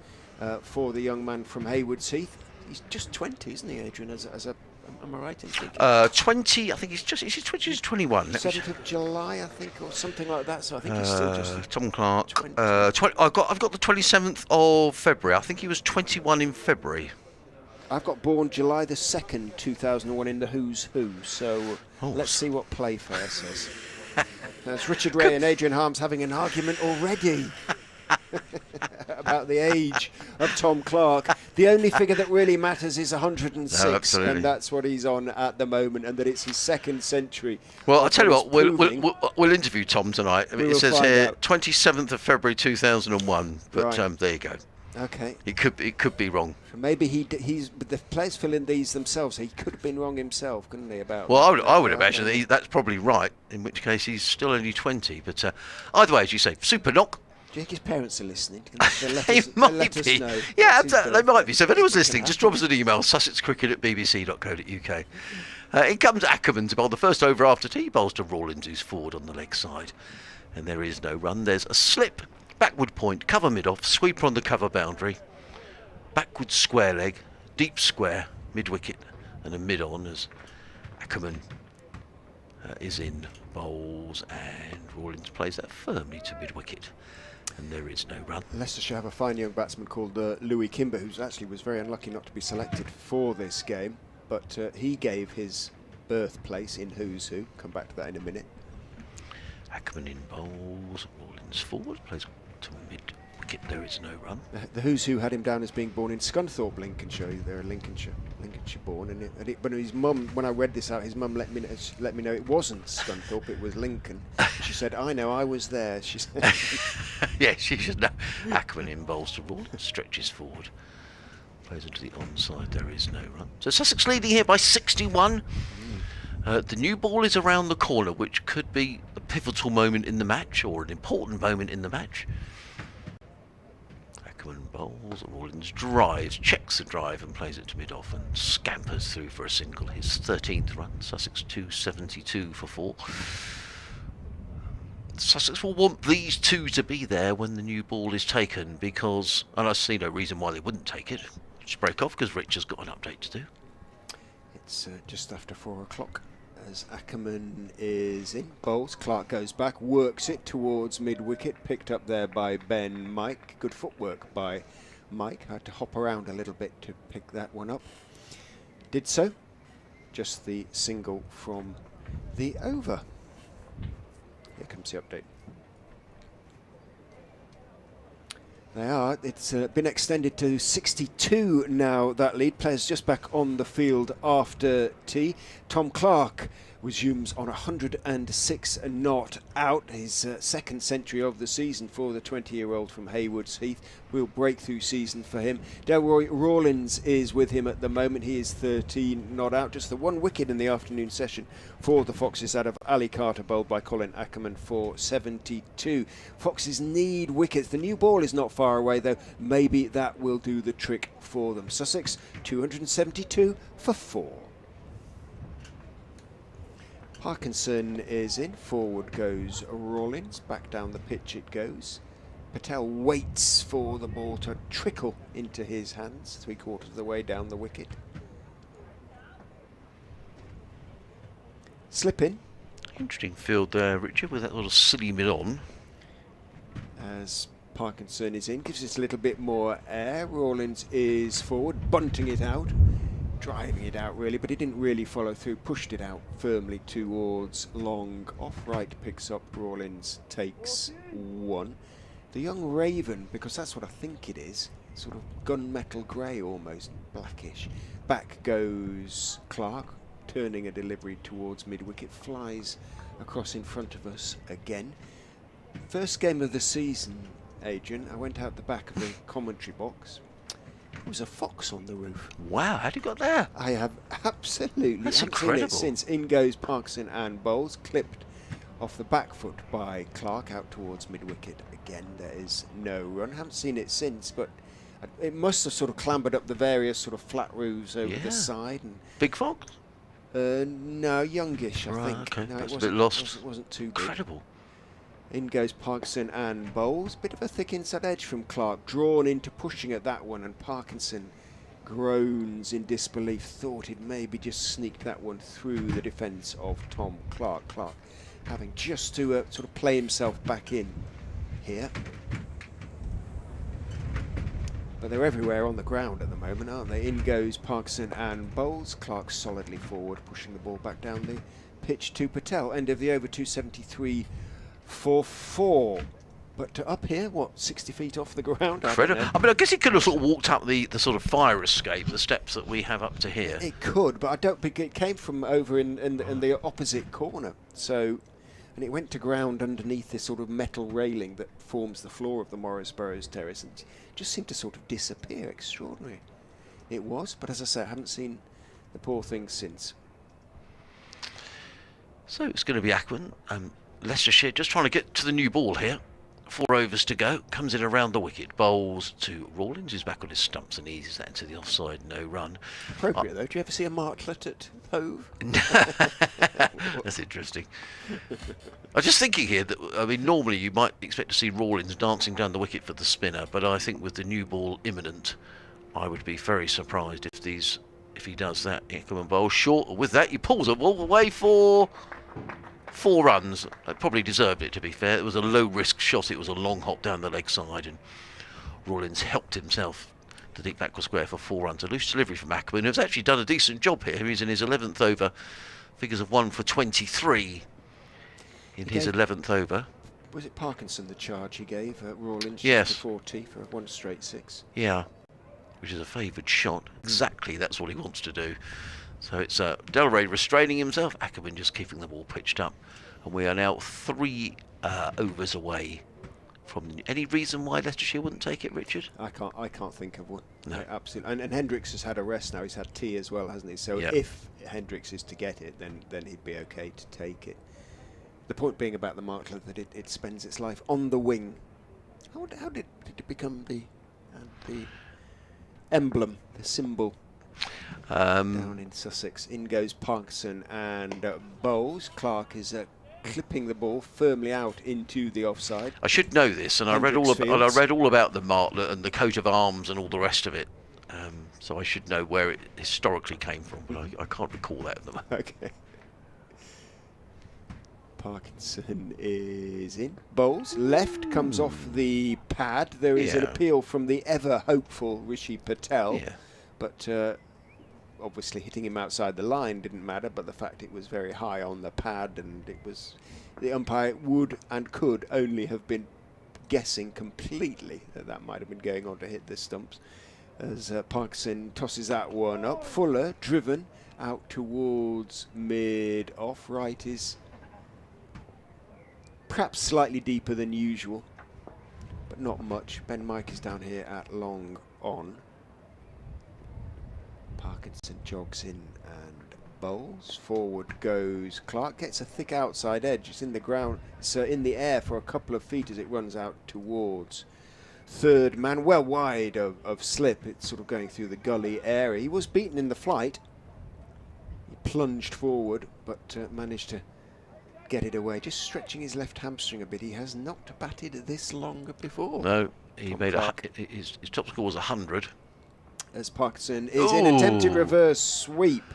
for the young man from Haywards Heath. He's just 20, isn't he, Adrian? Am I right in thinking? 20, I think he's 20, he's 21. 7th of July, I think, or something like that. So I think he's still just Tom Clark. 20. I've got the 27th of February. I think he was 21 in February. I've got born July the 2nd, 2001 in the Who's Who, so let's see what Playfair says. That's Richard Ray and Adrian Harms having an argument already about the age of Tom Clark. The only figure that really matters is 106, and that's what he's on at the moment, and that it's his second century. Well, I'll tell you what, we'll interview Tom tonight. It says here 27th of February 2001, but right. There you go. Okay. It could be wrong. So maybe he's the players fill in these themselves. He could have been wrong himself, couldn't he? About well, I would imagine that that's probably right. In which case, he's still only 20. But either way, as you say, super knock. Do you think his parents are listening? They might be. Yeah, they might be. So if anyone's listening, just drop us an email: sussexcricket@bbc.co.uk. In comes Ackerman to bowl the first over after tea. Bowls to Rawlins, who's forward on the leg side, and there is no run. There's a slip. Backward point, cover mid-off, sweeper on the cover boundary, backward square leg, deep square, mid-wicket, and a mid-on as Ackerman is in, bowls, and Rawlins plays that firmly to mid-wicket, and there is no run. Leicestershire have a fine young batsman called Louis Kimber, who actually was very unlucky not to be selected for this game, but he gave his birthplace in Who's Who. Come back to that in a minute. Ackerman in bowls, Rawlins forward, plays to mid-wicket, there is no run. The Who's Who had him down as being born in Scunthorpe, Lincolnshire. They're Lincolnshire born, but his mum, when I read this out, his mum let me know it wasn't Scunthorpe, it was Lincoln. She said, "I know, I was there." She said, "Yeah, she should know." Ackerman in bowls to Rawlins, stretches forward, plays into the onside. There is no run. So Sussex leading here by 61. The new ball is around the corner, which could be a pivotal moment in the match, or an important moment in the match. Ackerman bowls, Rawlins drives, checks the drive and plays it to mid-off and scampers through for a single. His 13th run, Sussex 272 for 4. Sussex will want these two to be there when the new ball is taken, because, and I see no reason why they wouldn't take it. Just break off because Rich has got an update to do. It's just after 4 o'clock. As Ackerman is in, bowls, Clark goes back, works it towards mid-wicket, picked up there by Ben Mike. Good footwork by Mike, had to hop around a little bit to pick that one up. Did so, just the single from the over. Here comes the update. They are. It's been extended to 62 now, that lead. Players just back on the field after tea. Tom Clark resumes on 106 and not out. His second century of the season for the 20-year-old from Haywards Heath. Real breakthrough season for him. Delroy Rawlins is with him at the moment. He is 13 not out. Just the one wicket in the afternoon session for the Foxes out of Ali Carter, bowled by Colin Ackerman for 72. Foxes need wickets. The new ball is not far away though. Maybe that will do the trick for them. Sussex 272 for 4. Parkinson is in, forward goes Rawlins, back down the pitch it goes. Patel waits for the ball to trickle into his hands, 3/4 of the way down the wicket. Slip in. Interesting field there, Richard, with that little silly mid-on. As Parkinson is in, gives it a little bit more air. Rawlins is forward, bunting it out. Driving it out really, but he didn't really follow through, pushed it out firmly towards long off right, picks up Rawlins, takes 1. The young Raven, because that's what I think it is, sort of gunmetal grey almost, blackish. Back goes Clark, turning a delivery towards mid-wicket, flies across in front of us again. First game of the season, Adrian, I went out the back of the commentary box. There was a fox on the roof. Wow, how'd you got there? I have absolutely That's haven't incredible. seen it since. In goes Parkinson and bowls, clipped off the back foot by Clark out towards mid-wicket. Again, there is no run. Haven't seen it since, but it must have sort of clambered up the various sort of flat roofs over the side. And big fox? no, youngish, I think. Okay, No, that's a bit lost. It wasn't too big. Incredible. In goes Parkinson and bowls. Bit of a thick inside edge from Clark, drawn into pushing at that one, and Parkinson groans in disbelief, thought he'd maybe just sneaked that one through the defence of Tom Clark. Clark having just to sort of play himself back in here. But they're everywhere on the ground at the moment, aren't they? In goes Parkinson and bowls. Clark solidly forward, pushing the ball back down the pitch to Patel. End of the over, 273 for 4. But up here, what, 60 feet off the ground? Incredible. I mean, I guess he could have sort of walked up the sort of fire escape, the steps that we have up to here. It could, but I don't think it came from over in the opposite corner. So, and it went to ground underneath this sort of metal railing that forms the floor of the Morris Burrows Terrace, and just seemed to sort of disappear. Extraordinary it was, but as I say, I haven't seen the poor thing since. So it's going to be Ackman. Leicestershire just trying to get to the new ball here. 4 overs to go. Comes in around the wicket. Bowls to Rawlins, who's back on his stumps and eases that into the offside. No run. Appropriate though. Do you ever see a martlet at Hove? That's interesting. I was just thinking here that, I mean, normally you might expect to see Rawlins dancing down the wicket for the spinner, but I think with the new ball imminent, I would be very surprised if he does that. Ackman bowl short. With that, he pulls the ball away for 4 runs. They probably deserved it, to be fair. It was a low-risk shot. It was a long hop down the leg side, and Rawlins helped himself to deep backward square for 4 runs. A loose delivery from Ackman, who's actually done a decent job here. He's in his 11th over. Figures of 1 for 23 in his 11th over. Was it Parkinson the charge he gave Rawlins? Yes. To 40 for 1 straight 6. Yeah, which is a favoured shot. Exactly, that's what he wants to do. So it's Delray restraining himself, Ackman just keeping the ball pitched up. And we are now 3 overs away from... Any reason why Leicestershire wouldn't take it, Richard? I can't think of one. No. Absolutely. And Hendricks has had a rest now. He's had tea as well, hasn't he? So if Hendricks is to get it, then he'd be okay to take it. The point being about the martlet that it spends its life on the wing. How did it become the emblem, the symbol? Down in Sussex. In goes Parkinson and bowls. Clark is clipping the ball firmly out into the offside. I should know this, and I read all about the martlet and the coat of arms and all the rest of it. So I should know where it historically came from, but I can't recall that at the moment. Okay. Parkinson is in. Bowls. Left comes off the pad. There is an appeal from the ever hopeful Rishi Patel. Yeah. But obviously hitting him outside the line didn't matter, but the fact it was very high on the pad, and it was, the umpire would and could only have been guessing completely that might have been going on to hit the stumps. As Parkinson tosses that one up. Fuller driven out towards mid-off. Right is perhaps slightly deeper than usual, but not much. Ben Mike is down here at long on. Parkinson jogs in and bowls. Forward goes Clark. Gets a thick outside edge. It's in the ground, so in the air for a couple of feet as it runs out towards third man. Well wide of slip. It's sort of going through the gully area. He was beaten in the flight. He plunged forward, but managed to get it away. Just stretching his left hamstring a bit. He has not batted this long before. No, he made his top score was 100. As Parkinson is in attempted reverse sweep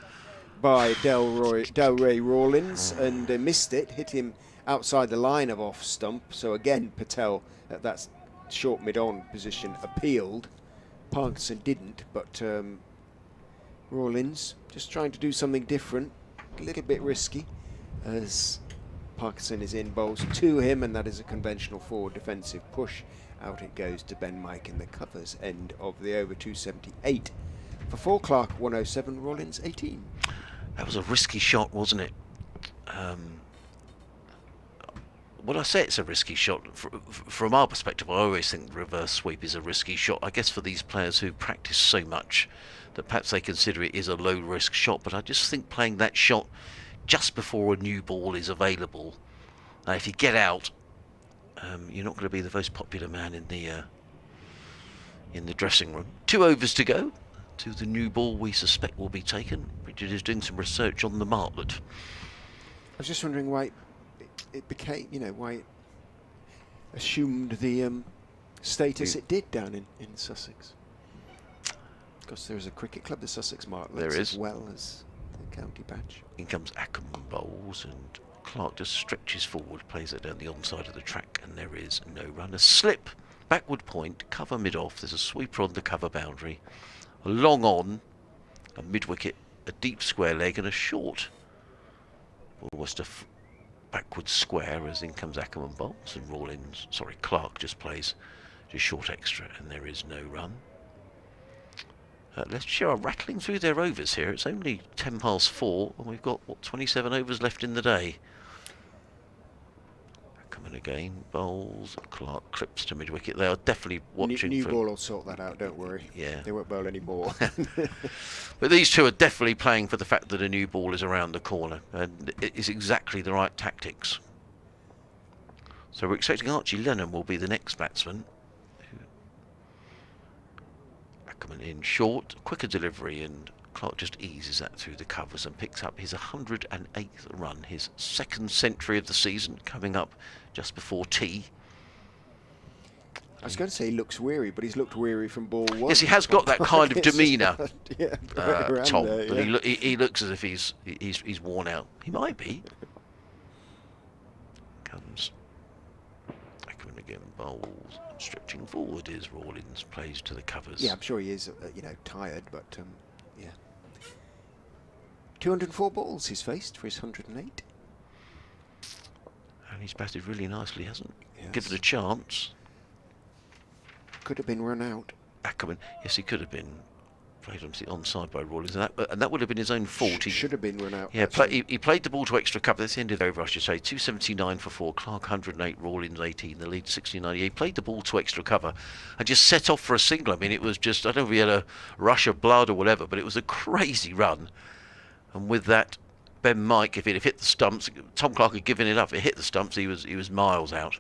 by Delray Rawlins and missed it, hit him outside the line of off stump. So again, Patel at that short mid-on position appealed. Parkinson didn't, but Rawlins just trying to do something different, a little bit risky, as Parkinson is in, bowls to him, and that is a conventional forward defensive push. Out it goes to Ben Mike in the covers. End of the over, 278 for 4. Clark 107, Rawlins 18. That was a risky shot, wasn't it? Well, I say it's a risky shot. From our perspective, I always think the reverse sweep is a risky shot. I guess for these players who practice so much that perhaps they consider it is a low-risk shot. But I just think playing that shot just before a new ball is available, if you get out, you're not going to be the most popular man in the dressing room. 2 overs to go to the new ball we suspect will be taken. Richard is doing some research on the martlet. I was just wondering why it became, why it assumed the status it did down in Sussex. Because there is a cricket club, the Sussex Martlets, as well as the county badge. In comes Ackerman bowls, and Clark just stretches forward, plays it down the onside of the track, and there is no run. A slip, backward point, cover mid-off. There's a sweeper on the cover boundary. A long on, a mid-wicket, a deep square leg, and a short. Almost a backward square as in comes Ackerman bowls, and Clark just plays just short extra, and there is no run. Leicestershire are rattling through their overs here. It's only 10 past 4, and we've got, 27 overs left in the day. Ackerman again, bowls, Clark clips to mid-wicket. They are definitely watching New ball will sort that out, don't worry. Yeah. They won't bowl any more. But these two are definitely playing for the fact that a new ball is around the corner, and it is exactly the right tactics. So we're expecting Archie Lennon will be the next batsman. Ackerman in short, quicker delivery, and Clark just eases that through the covers and picks up his 108th run, his 2nd century of the season, coming up just before tea. I was going to say he looks weary, but he's looked weary from ball 1. Yes, he has got that kind of demeanour, Tom. There, but he looks as if he's worn out. He might be. Comes Ackerman again, bowls, and stretching forward is Rawlins, plays to the covers. Yeah, I'm sure he is, tired, but yeah. 204 balls he's faced for his 108. And he's batted really nicely, hasn't he? Yes. Give it a chance. Could have been run out. Ackerman, yes, he could have been. Played on the onside by Rawlins, and that would have been his own fault. He should have been run out. Yeah, he played the ball to extra cover. That's the end of the over, I should say. 279 for 4, Clark 108, Rawlins 18, the lead 69. He played the ball to extra cover and just set off for a single. I mean, it was just, I don't know if he had a rush of blood or whatever, but it was a crazy run. And with that, Ben Mike, if it had hit the stumps, Tom Clark had given it up. If it hit the stumps, he was miles out.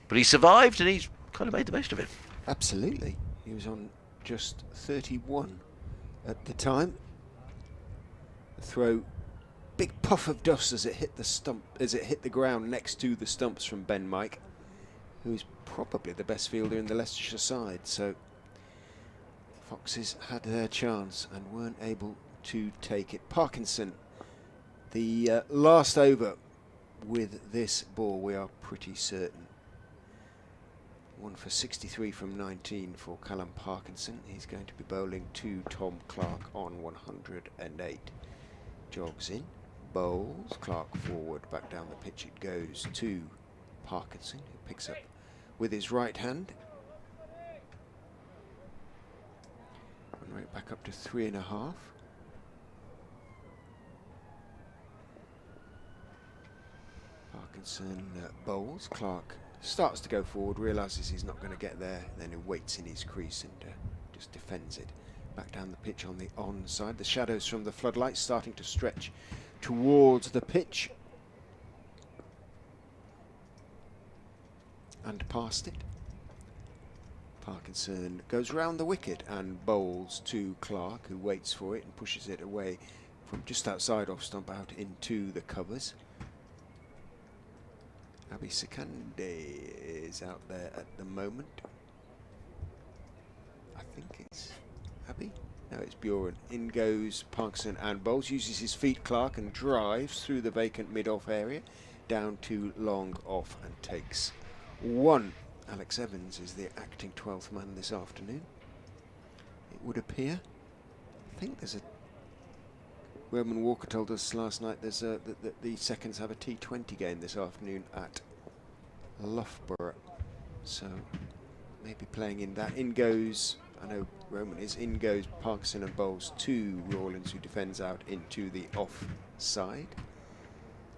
But he survived, and he's kind of made the most of it. Absolutely. He was on just 31 at the time. The throw, big puff of dust as it hit the ground next to the stumps from Ben Mike, who's probably the best fielder in the Leicestershire side. So Foxes had their chance and weren't able to take it. Parkinson, the last over with this ball, we are pretty certain. 1 for 63 from 19 for Callum Parkinson. He's going to be bowling to Tom Clark on 108. Jogs in, bowls, Clark forward, back down the pitch it goes to Parkinson, who picks up with his right hand. And right back up to 3.5. Parkinson bowls, Clark starts to go forward, realises he's not going to get there, then he waits in his crease and just defends it. Back down the pitch on the onside. The shadows from the floodlights starting to stretch towards the pitch. And past it. Parkinson goes round the wicket and bowls to Clark, who waits for it and pushes it away from just outside off stump out into the covers. Abhi Sekande is out there at the moment. I think it's Abhi. No, it's Buren. In goes Parkinson and bowls. Uses his feet, Clark, and drives through the vacant mid-off area down to long off and takes 1. Alex Evans is the acting 12th man this afternoon. It would appear. I think there's a... Roman Walker told us last night there's that the seconds have a T20 game this afternoon at Loughborough, so maybe playing in that. In goes I know Roman is. In goes Parkinson and bowls to Rawlins, who defends out into the off side.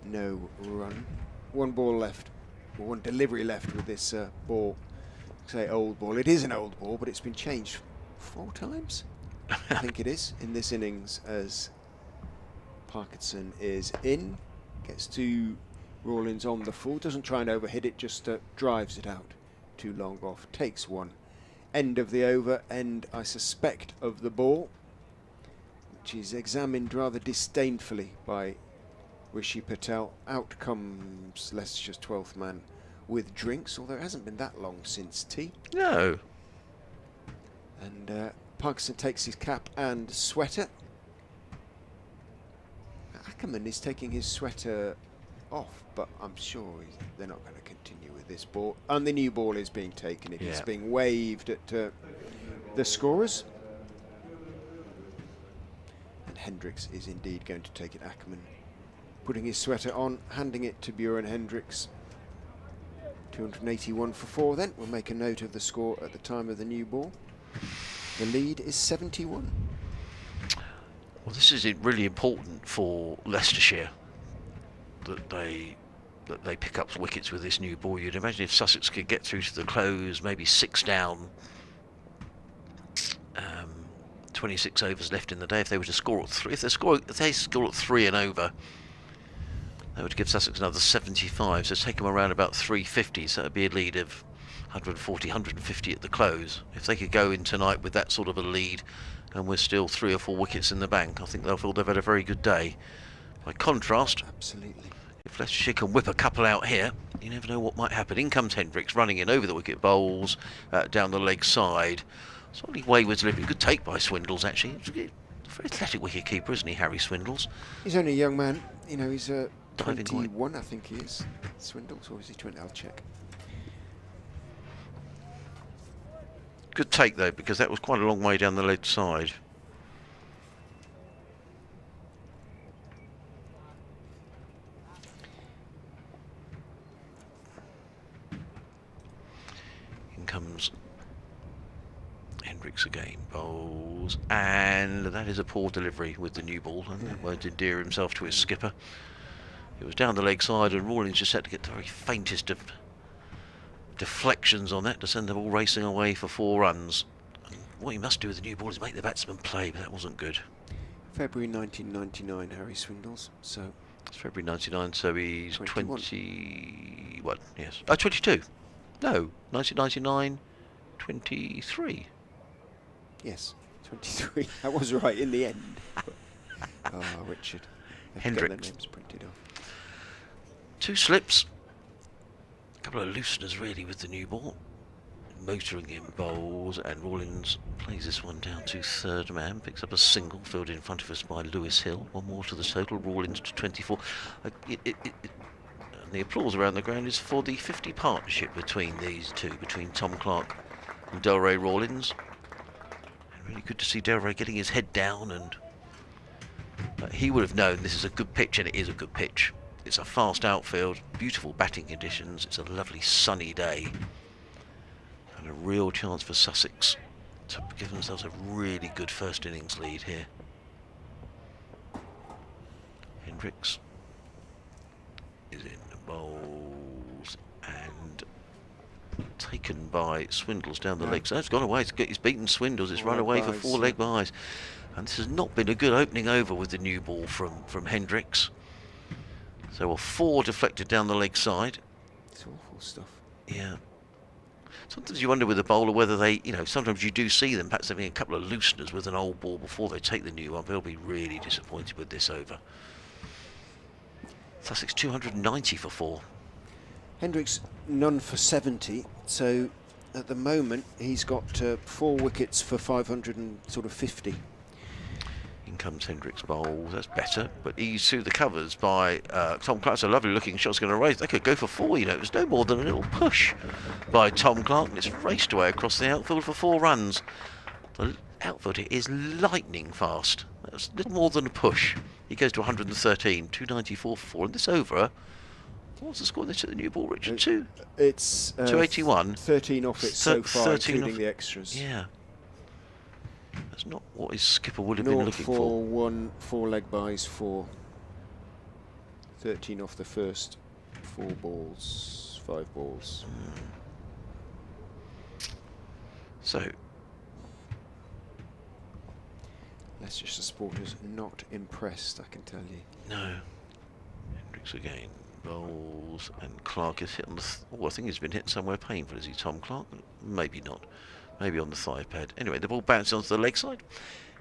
No run. One ball left, or one delivery left with this ball. Say old ball. It is an old ball, but it's been changed 4 times. I think it is in this innings, as Parkinson is in, gets to Rawlins on the full, doesn't try and overhit it, just drives it out too long off, takes one. End of the over, end, I suspect, of the ball, which is examined rather disdainfully by Rishi Patel. Out comes Leicestershire's 12th man with drinks, although it hasn't been that long since tea. No. And Parkinson takes his cap and sweater. Ackerman is taking his sweater off, but I'm sure they're not going to continue with this ball. And the new ball is being taken. It is being waved at the scorers. And Hendricks is indeed going to take it. Ackerman putting his sweater on, handing it to Buren Hendricks. 281 for 4 then. We'll make a note of the score at the time of the new ball. The lead is 71. Well, this is really important for Leicestershire, that they pick up wickets with this new ball. You'd imagine if Sussex could get through to the close, maybe 6 down, 26 overs left in the day. If they were to score at 3, if they score at 3 and over, that would give Sussex another 75. So take them around about 350. So that'd be a lead of 140, 150 at the close. If they could go in tonight with that sort of a lead, and we're still 3 or 4 wickets in the bank, I think they'll feel they've had a very good day. By contrast, absolutely, if Leicestershire can whip a couple out here, you never know what might happen. In comes Hendricks, running in over the wicket, bowls down the leg side. Slightly wayward delivery. Good take by Swindles, actually. He's a very athletic wicket keeper, isn't he, Harry Swindles? He's only a young man. You know, he's 21, I think he is. Swindles, or is he 20? I'll check. Good take though, because that was quite a long way down the leg side. In comes Hendricks again, bowls, and that is a poor delivery with the new ball, and that won't endear himself to his skipper. It was down the leg side, and Rawlins just had to get the very faintest of deflections on that to send the ball racing away for 4 runs. And what you must do with the new ball is make the batsman play, but that wasn't good. February 1999, Harry Swindles. So it's February 99, so he's 21. 21. Yes. Oh, 22. No, 1999, 23. Yes, 23. I was right in the end. Oh, Richard. Hendricks. Names printed off. 2 slips. A couple of looseners really with the new ball. Motoring in bowls, and Rawlins plays this one down to 3rd man, picks up a single fielded in front of us by Lewis Hill. 1 more to the total, Rawlins to 24. And the applause around the ground is for the 50 partnership between these two, between Tom Clark and Delray Rawlins. And really good to see Delray getting his head down, and he would have known this is a good pitch, and it is a good pitch. It's a fast outfield, beautiful batting conditions, it's a lovely sunny day, and a real chance for Sussex to give themselves a really good first innings lead here. Hendricks is in the bowls, and taken by Swindles down the leg. So it's gone away, he's beaten Swindles, it's run away for 4 leg byes. And this has not been a good opening over with the new ball from Hendricks. So 4 deflected down the leg side. It's awful stuff. Yeah. Sometimes you wonder with a bowler whether they, sometimes you do see them perhaps having a couple of looseners with an old ball before they take the new one. They'll be really disappointed with this over. Sussex 290 for 4. Hendricks none for 70. So at the moment he's got 4 wickets for 550. In comes Hendricks bowls, that's better, but eased through the covers by Tom Clark. It's a lovely looking shot's going to raise. They could go for 4, it was no more than a little push by Tom Clark, and it's raced away across the outfield for 4 runs. The outfield here is lightning fast. That's a little more than a push. He goes to 113, 294 for 4, and this over, what's the score this at the new ball, Richard? 2? It's 281. 13 off it so far, 13 including off the extras. Yeah. That's not what his skipper would have been looking for. 1, 4 leg byes, 4. 13 off the first 4 balls, 5 balls. So, Leicestershire supporters not impressed, I can tell you. no. Hendricks again. Bowls, and Clark is hit on the... oh, I think he's been hit somewhere painful, is he, Tom Clark? Maybe not. Maybe on the thigh pad. Anyway, the ball bounces onto the leg side.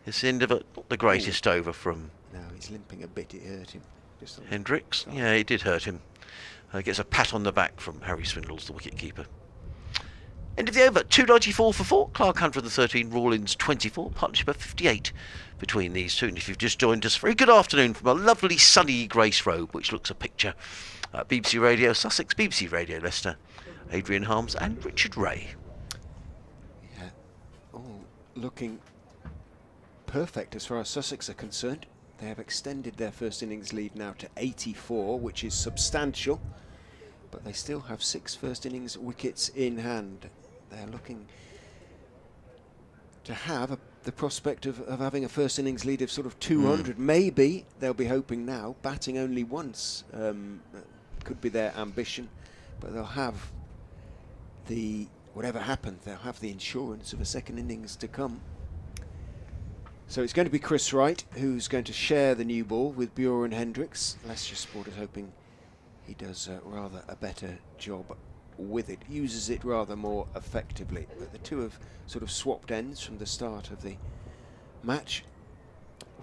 It's the end of not the greatest over from... No, he's limping a bit, it hurt him. Just Hendricks. Yeah, it did hurt him. Gets a pat on the back from Harry Swindles, the wicket-keeper. End of the over, 294 for 4. Clark 113, Rawlins 24, partnership of 58 between these two. And if you've just joined us, very good afternoon from a lovely sunny Grace Road, which looks a picture at BBC Radio Sussex, BBC Radio Leicester, Adrian Harms and Richard Ray. Yeah, all looking perfect as far as Sussex are concerned. They have extended their first innings lead now to 84, which is substantial, but they still have 6 first innings wickets in hand. They're looking to have the prospect of having a first innings lead of sort of 200. Maybe they'll be hoping now, batting only once could be their ambition, but they'll have whatever happens, they'll have the insurance of a second innings to come. So it's going to be Chris Wright who's going to share the new ball with Bjorn Hendricks. Leicester supporters hoping he does rather a better job with it, uses it rather more effectively. But the two have sort of swapped ends from the start of the match.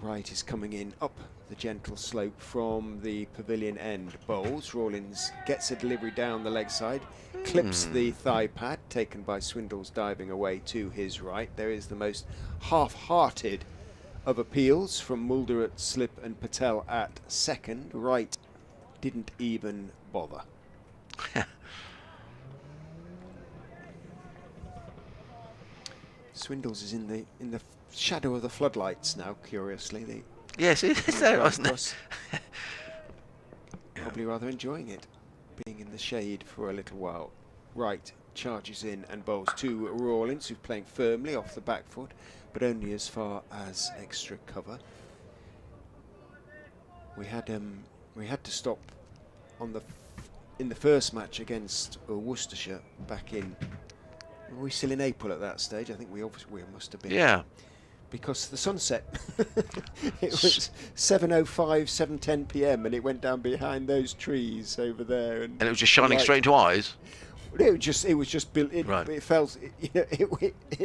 Wright is coming in up the gentle slope from the pavilion end. Bowls. Rawlins gets a delivery down the leg side, clips the thigh pad, taken by Swindles diving away to his right. There is the most half-hearted of appeals from Mulder at slip and Patel at second. Wright didn't even bother. Swindles is in the shadow of the floodlights now, curiously. Yes, it is there, wasn't it? Probably rather enjoying it, being in the shade for a little while. Wright charges in and bowls to Rawlins, who's playing firmly off the back foot, but only as far as extra cover. We had to stop in the first match against Worcestershire back in. Were we still in April at that stage? I think we must have been. Yeah. Because the sunset, it was 7:05, 7:10 p.m. and it went down behind those trees over there, and it was just shining straight into eyes. It was just built. Right. It felt.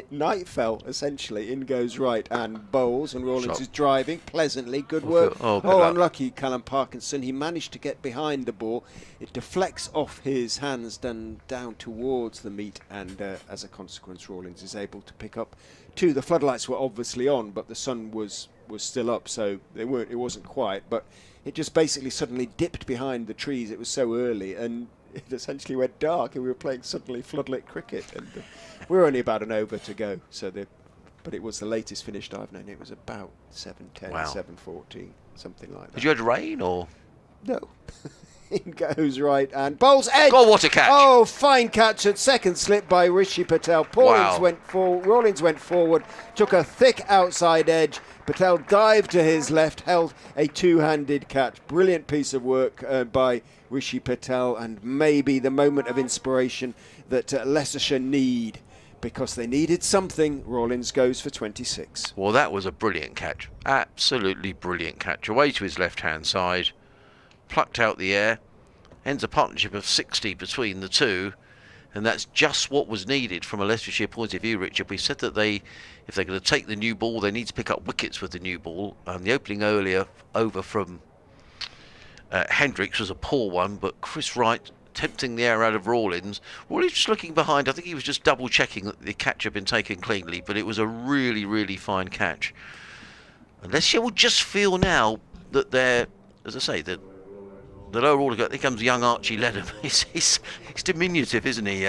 Night fell essentially. In goes Wright and bowls, and Rawlins is driving pleasantly. Good work. Unlucky Callum Parkinson. He managed to get behind the ball. It deflects off his hands, down towards the meat, and as a consequence, Rawlins is able to pick up 2. The floodlights were obviously on, but the sun was still up, so they weren't. It wasn't quiet, but it just basically suddenly dipped behind the trees. It was so early, and it essentially went dark, and we were playing suddenly floodlit cricket, and we were only about an over to go. But it was the latest finished I've known. It was about 7:10, 7:14, something like that. Did you had rain or? No. In goes Wright and bowls edge. Oh, what a catch! Oh, fine catch at second slip by Rishi Patel. Rawlins went forward, took a thick outside edge. Patel dived to his left, held a two-handed catch. Brilliant piece of work by Rishi Patel, and maybe the moment of inspiration that Leicestershire need, because they needed something. Rawlins goes for 26. Well, that was a brilliant catch. Absolutely brilliant catch. Away to his left-hand side. Plucked out the air, ends a partnership of 60 between the two, and that's just what was needed from a Leicestershire point of view, Richard. We said that if they're going to take the new ball, they need to pick up wickets with the new ball. The opening earlier over from Hendricks was a poor one, but Chris Wright tempting the air out of Rawlins. Rawlins just looking behind. I think he was just double checking that the catch had been taken cleanly, but it was a really, really fine catch. And Leicestershire will just feel now that they're, as I say, that the lower order, here comes young Archie Ledham. He's diminutive, isn't he?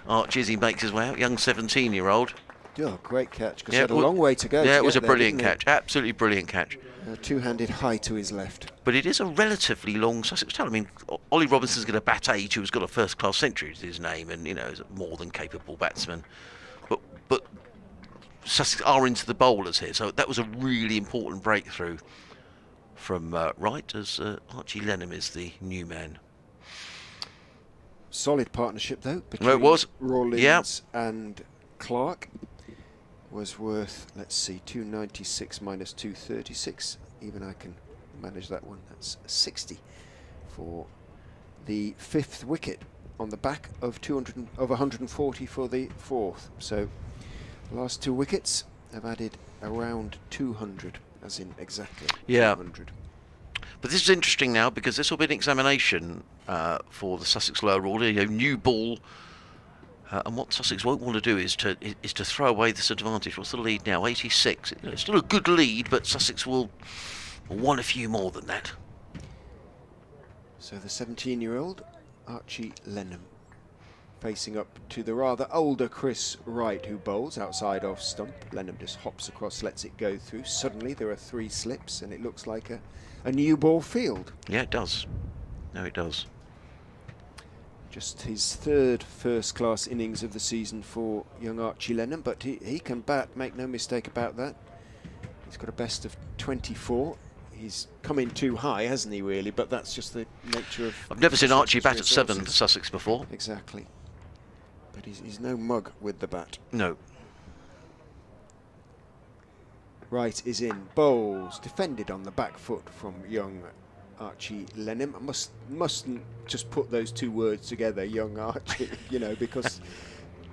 Archie, as he makes his way out, young 17-year-old. Oh, great catch, because he had a long way to go. Yeah, it was a brilliant catch, absolutely brilliant catch. Two-handed high to his left. But it is a relatively long Sussex town. I mean, Ollie Robinson's going to bat 8, who's got a first-class century to his name, and, is a more than capable batsman. But Sussex are into the bowlers here, so that was a really important breakthrough from Wright, as Archie Lenham is the new man. Solid partnership though between Well, it was. Rawlins and Clark. Was worth, let's see, 296 minus 236. Even I can manage that one. That's 60 for the 5th wicket on the back of 140 for the 4th. So the last 2 wickets have added around 200, as in exactly 200. But this is interesting now, because this will be an examination for the Sussex lower order. New ball, and what Sussex won't want to do is to throw away this advantage. What's the lead now? 86. It's still a good lead, but Sussex will want a few more than that. So the 17-year-old Archie Lenham facing up to the rather older Chris Wright, who bowls outside off stump. Lenham just hops across, lets it go through. Suddenly there are 3 slips, and it looks like a new ball field. Yeah, it does. No, it does. Just his 3rd first-class innings of the season for young Archie Lenham, but he can bat, make no mistake about that. He's got a best of 24. He's come in too high, hasn't he, really? But that's just the nature of... I've never seen Archie bat at resources. 7 for Sussex before. Exactly. But he's no mug with the bat. No. Wright is in, bowls, defended on the back foot from young Archie Lenham. I mustn't just put those 2 words together, young Archie, because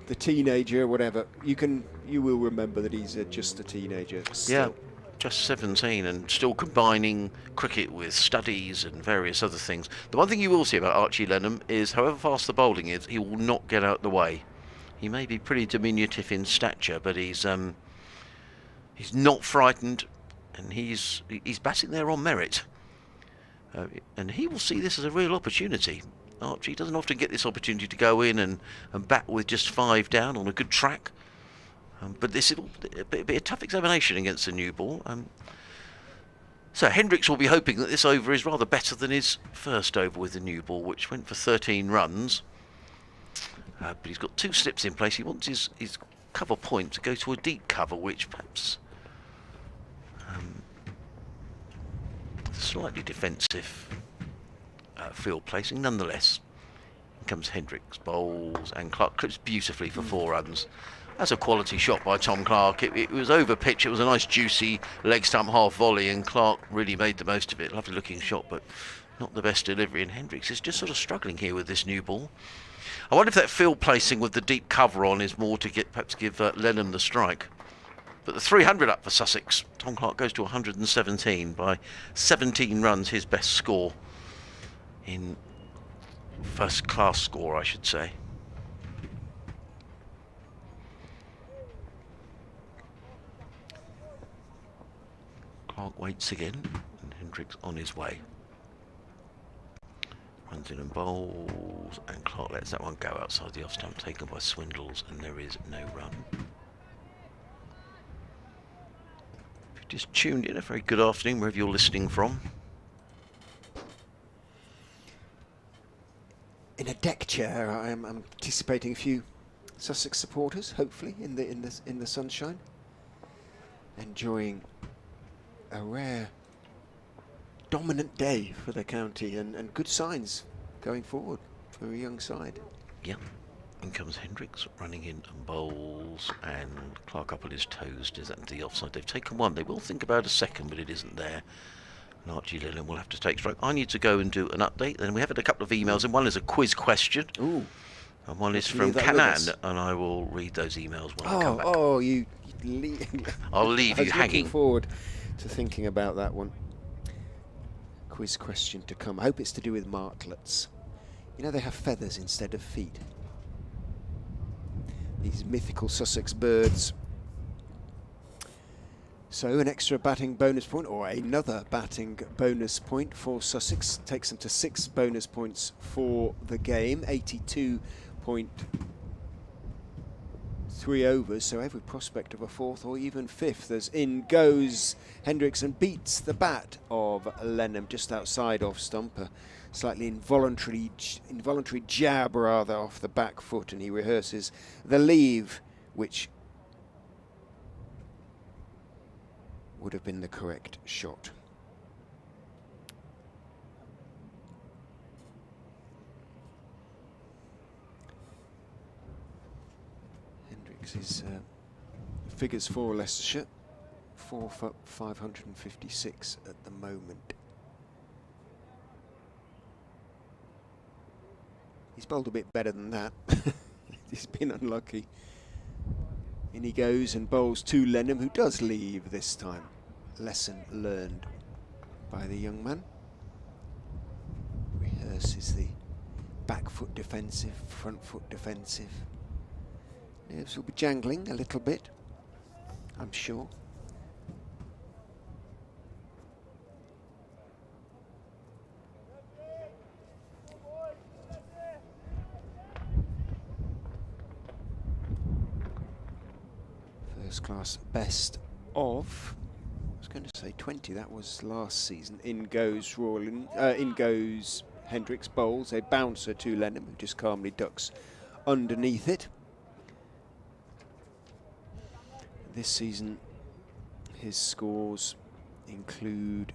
the teenager, whatever, you will remember that he's just a teenager still. Yeah, just 17 and still combining cricket with studies and various other things. The one thing you will see about Archie Lenham is, however fast the bowling is, he will not get out the way. He may be pretty diminutive in stature, but he's not frightened, and he's batting there on merit. And he will see this as a real opportunity. Archie doesn't often get this opportunity to go in and bat with just 5 down on a good track. But this will be a tough examination against the new ball. So Hendricks will be hoping that this over is rather better than his first over with the new ball, which went for 13 runs. But he's got 2 slips in place. He wants his cover point to go to a deep cover, which perhaps slightly defensive field placing. Nonetheless, here comes Hendricks, bowls, and Clark clips beautifully for 4 runs. That's a quality shot by Tom Clark. It was over pitch. It was a nice juicy leg stump half volley, and Clark really made the most of it. Lovely looking shot, but not the best delivery. And Hendricks is just sort of struggling here with this new ball. I wonder if that field placing with the deep cover on is more to perhaps give Lenham the strike. But the 300 up for Sussex. Tom Clark goes to 117 by 17 runs, his best score in first class score, I should say. Clark waits again, and Hendricks on his way. Runs in and bowls, and Clark lets that one go outside the off stump, taken by Swindles, and there is no run. If you just tuned in, a very good afternoon wherever you're listening from. In a deck chair, I am anticipating a few Sussex supporters, hopefully in the sunshine, enjoying a rare dominant day for the county, and good signs going forward for a young side. Yeah, in comes Hendricks running in and bowls, and Clark up on his toes. Is that the offside? They've taken 1. They will think about a second, but it isn't there. And Archie Lenham will have to take strike. I need to go and do an update. Then we have had a couple of emails, and one is a quiz question. Ooh. And one is from Kanan, and I will read those emails when I come back. I'll leave you hanging. Looking forward to thinking about that one. Quiz question to come. I hope it's to do with martlets. You know, they have feathers instead of feet. These mythical Sussex birds. So an extra batting bonus point, or another batting bonus point for Sussex, takes them to 6 bonus points for the game. 82.3 overs, so every prospect of a 4th or even 5th. As in goes Hendricks and beats the bat of Lenham just outside off stump. A slightly involuntary jab rather off the back foot, and he rehearses the leave, which would have been the correct shot. Hendricks' figures for Leicestershire, 4 for 556 at the moment. He's bowled a bit better than that. He's been unlucky. In he goes and bowls to Lenham, who does leave this time. Lesson learned by the young man. Rehearses the back foot defensive, front foot defensive. Nerves will be jangling a little bit, I'm sure. First class best of, I was going to say 20, that was last season. In goes Hendricks, bowls a bouncer to Lenham, who just calmly ducks underneath it. This season his scores include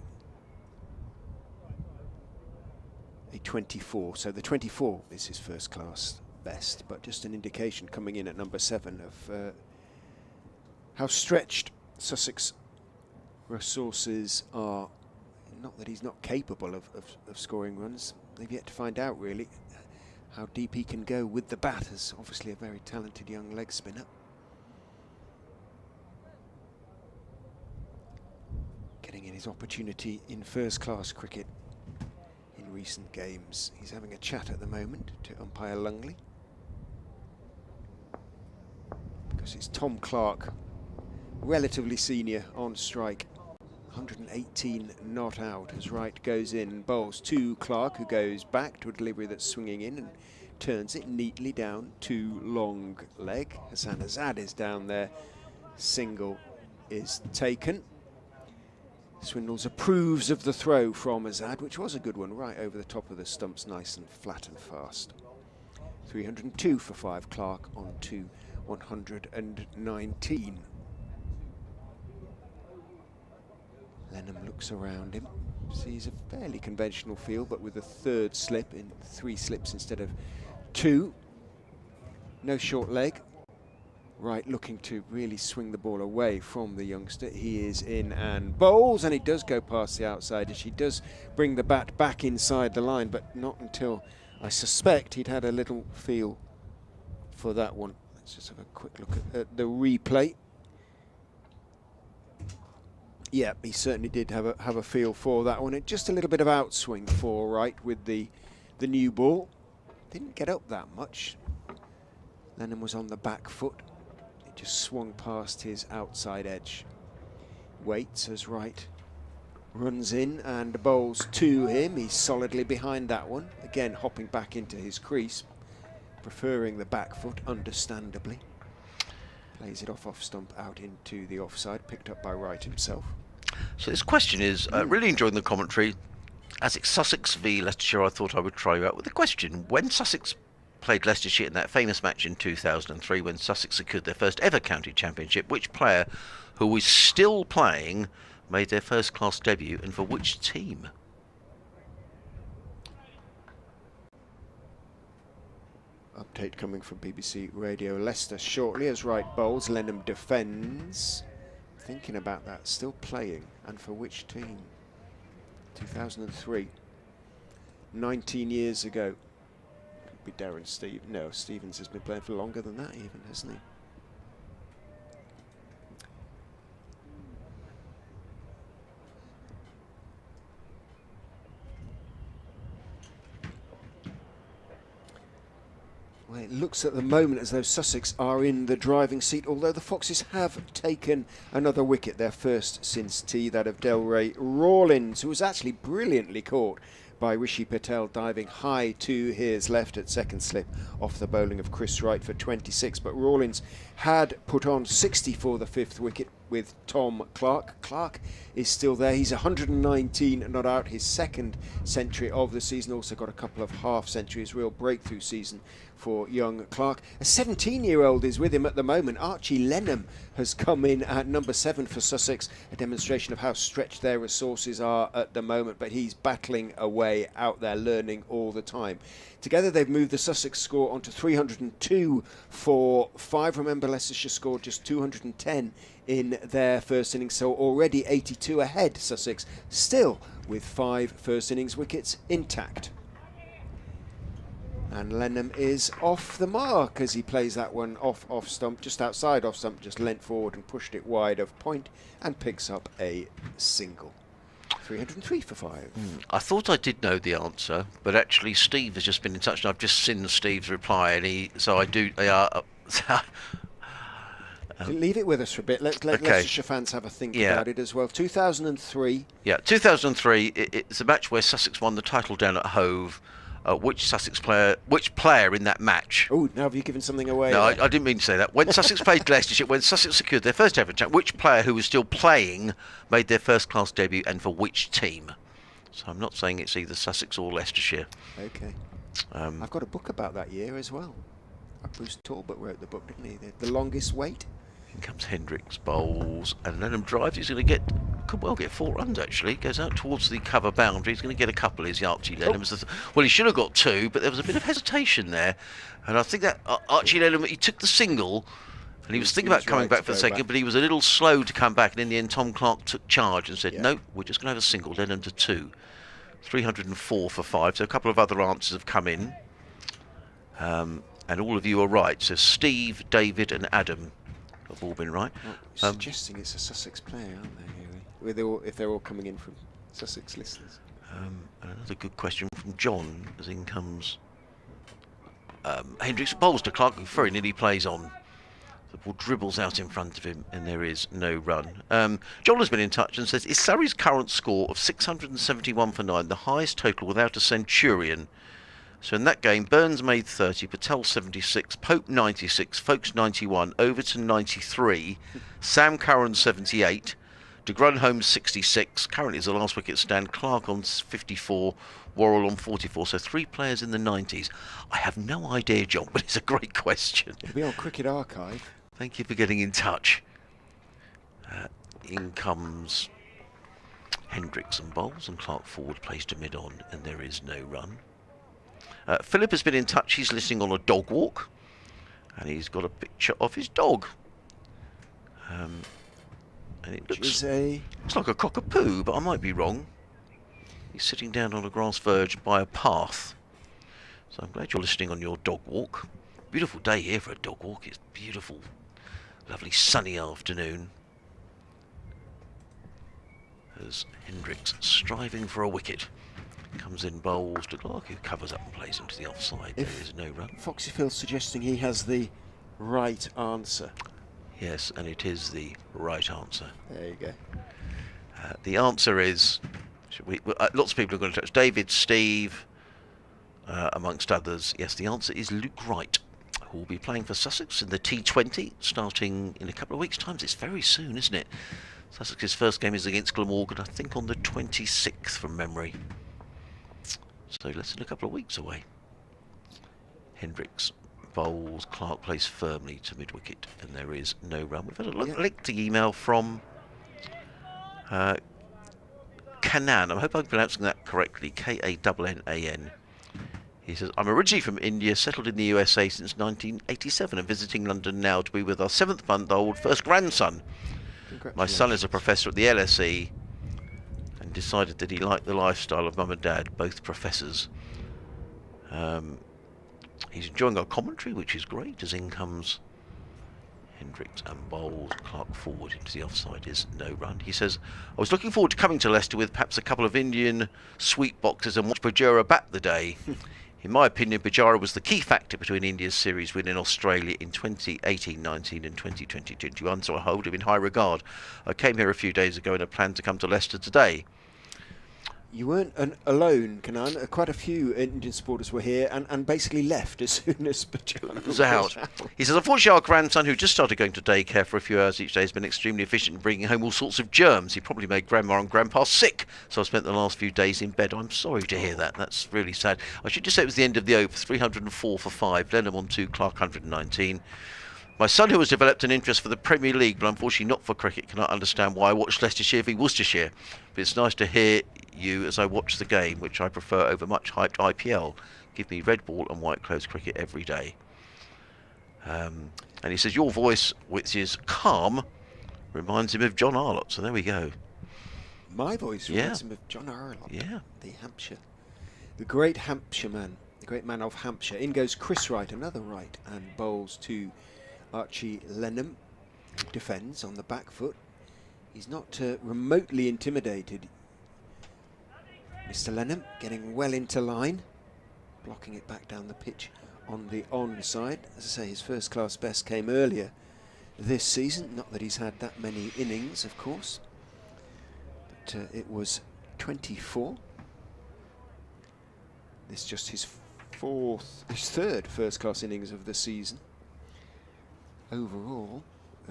a 24, so the 24 is his first class best, but just an indication coming in at number 7 of how stretched Sussex resources are. Not that he's not capable of scoring runs. They've yet to find out really how deep he can go with the bat, as obviously a very talented young leg spinner. Getting in his opportunity in first class cricket in recent games. He's having a chat at the moment to umpire Lungley, because it's Tom Clark, relatively senior, on strike. 118 not out as Wright goes in and bowls to Clark, who goes back to a delivery that's swinging in and turns it neatly down to long leg. Hassan Azad is down there. Single is taken. Swindles approves of the throw from Azad, which was a good one, right over the top of the stumps, nice and flat and fast. 302 for 5, Clark on to 119. Lenham looks around him, sees a fairly conventional field, but with a third slip, in 3 slips instead of 2. No short leg. Wright looking to really swing the ball away from the youngster. He is in and bowls, and he does go past the outside as he does bring the bat back inside the line, but not until, I suspect, he'd had a little feel for that one. Let's just have a quick look at the replay. Yeah, he certainly did have a feel for that one. Just a little bit of outswing for Wright with the new ball. Didn't get up that much. Lenham was on the back foot. It just swung past his outside edge. Waits as Wright runs in and bowls to him. He's solidly behind that one. Again, hopping back into his crease, preferring the back foot, understandably. Plays it off stump out into the offside, picked up by Wright himself. So this question is, really enjoying the commentary. As it's Sussex v Leicestershire, I thought I would try you out with the question. When Sussex played Leicestershire in that famous match in 2003, when Sussex secured their first ever county championship, which player who was still playing made their first class debut, and for which team? Update coming from BBC Radio Leicester shortly as Wright bowls. Lenham defends. Thinking about that, still playing, and for which team? 2003. 19 years ago. Could be Darren Stevens. No, Stevens has been playing for longer than that even, hasn't he? Well, it looks at the moment as though Sussex are in the driving seat, although the Foxes have taken another wicket, their first since tea, that of Delray Rawlins, who was actually brilliantly caught by Rishi Patel, diving high to his left at second slip off the bowling of Chris Wright for 26. But Rawlins had put on 60 for the 5th wicket, with Tom Clark. Clark is still there. He's 119 not out, his second century of the season. Also got a couple of half centuries, real breakthrough season for young Clark. A 17-year-old is with him at the moment. Archie Lenham has come in at number 7 for Sussex, a demonstration of how stretched their resources are at the moment, but he's battling away out there, learning all the time. Together they've moved the Sussex score onto 302 for 5. Remember, Leicestershire scored just 210 in their first innings, so already 82 ahead, Sussex, still with 5 first innings wickets intact. And Lenham is off the mark as he plays that one off stump, just outside off stump, just leant forward and pushed it wide of point and picks up a single. 303 for 5. I thought I did know the answer, but actually Steve has just been in touch, and I've just seen Steve's reply, and so I do. Leave it with us for a bit. Let Leicestershire fans have a think about it as well. 2003. Yeah, 2003. It's a match where Sussex won the title down at Hove. Which player in that match? Oh, now have you given something away? No, I didn't mean to say that. When Sussex played Leicestershire, when Sussex secured their first ever championship, which player who was still playing made their first-class debut, and for which team? So I'm not saying it's either Sussex or Leicestershire. Okay. I've got a book about that year as well. Bruce Talbot wrote the book, didn't he? The Longest Wait. In comes Hendricks, bowls, and Lenham drives. He's going to could well get 4 runs actually. Goes out towards the cover boundary. He's going to get a couple. Is Archie Lenham? Well, he should have got 2, but there was a bit of hesitation there, and I think that Archie Lenham, he took the single, and he was thinking about coming back for the second, but he was a little slow to come back, and in the end, Tom Clark took charge and said, "No, we're just going to have a single." Lenham to 2, 304 for 5. So a couple of other answers have come in, and all of you are right. So Steve, David, and Adam have all been right. Well, suggesting it's a Sussex player, aren't they, really? If they're all coming in from Sussex listeners. Another good question from John, as in comes Hendricks bowls to Clark, who very nearly plays on. The ball dribbles out in front of him, and there is no run. John has been in touch and says, is Surrey's current score of 671 for 9 the highest total without a centurion? So in that game, Burns made 30, Patel 76, Pope 96, Folkes 91, Overton 93, Sam Curran 78, de Grunholm 66, currently is the last wicket stand, Clark on 54, Worrell on 44, so 3 players in the 90s. I have no idea, John, but it's a great question. It'll be on Cricket Archive. Thank you for getting in touch. In comes Hendricks and bowls, and Clark forward plays to mid-on, and there is no run. Philip has been in touch. He's listening on a dog walk, and he's got a picture of his dog. And it looks like a cockapoo, but I might be wrong. He's sitting down on a grass verge by a path. So I'm glad you're listening on your dog walk. Beautiful day here for a dog walk. It's beautiful, lovely sunny afternoon. There's Hendricks striving for a wicket. Comes in, bowls to Clark, who covers up and plays into the offside. There is no run. Foxyfield's suggesting he has the right answer. Yes, and it is the right answer. There you go. The answer is, lots of people are going to touch. David, Steve, amongst others. Yes, the answer is Luke Wright, who will be playing for Sussex in the T20, starting in a couple of weeks' time. It's very soon, isn't it? Sussex's first game is against Glamorgan, I think on the 26th from memory. So less than a couple of weeks away. Hendricks bowls, Clark plays firmly to mid-wicket, and there is no run. We've had a lengthy email from Kanan. I hope I'm pronouncing that correctly. K-A-N-N-A-N. He says, I'm originally from India, settled in the USA since 1987 and visiting London now to be with our 7th-month-old first grandson. My son is a professor at the LSE and decided that he liked the lifestyle of mum and dad, both professors. He's enjoying our commentary, which is great, as in comes Hendricks and bowls. Clark forward into the offside is no run. He says, I was looking forward to coming to Leicester with perhaps a couple of Indian sweet boxes and watch Pujara bat the day. In my opinion, Pujara was the key factor between India's series win in Australia in 2018-19 and 2020-21, so I hold him in high regard. I came here a few days ago and I plan to come to Leicester today. You weren't alone, Kanan. Quite a few Indian supporters were here and basically left as soon as Bajara was out. He says, unfortunately, our grandson, who just started going to daycare for a few hours each day, has been extremely efficient in bringing home all sorts of germs. He probably made Grandma and Grandpa sick, so I spent the last few days in bed. I'm sorry to hear that. That's really sad. I should just say it was the end of the over. 304 for 5. Lenham on 2, Clark 119. My son, who has developed an interest for the Premier League, but unfortunately not for cricket, cannot understand why I watch Leicestershire v Worcestershire. But it's nice to hear you as I watch the game, which I prefer over much hyped IPL. Give me red ball and white clothes cricket every day. And he says, your voice, which is calm, reminds him of John Arlott. So there we go. My voice reminds him of John Arlott. Yeah. The Hampshire. The great Hampshire man. The great man of Hampshire. In goes Chris Wright, another right, and bowls to Archie Lenham, who defends on the back foot. He's not remotely intimidated. Mr. Lenham getting well into line, blocking it back down the pitch on the onside. As I say, his first class best came earlier this season. Not that he's had that many innings, of course, but it was 24. This is just his third first class innings of the season. Overall,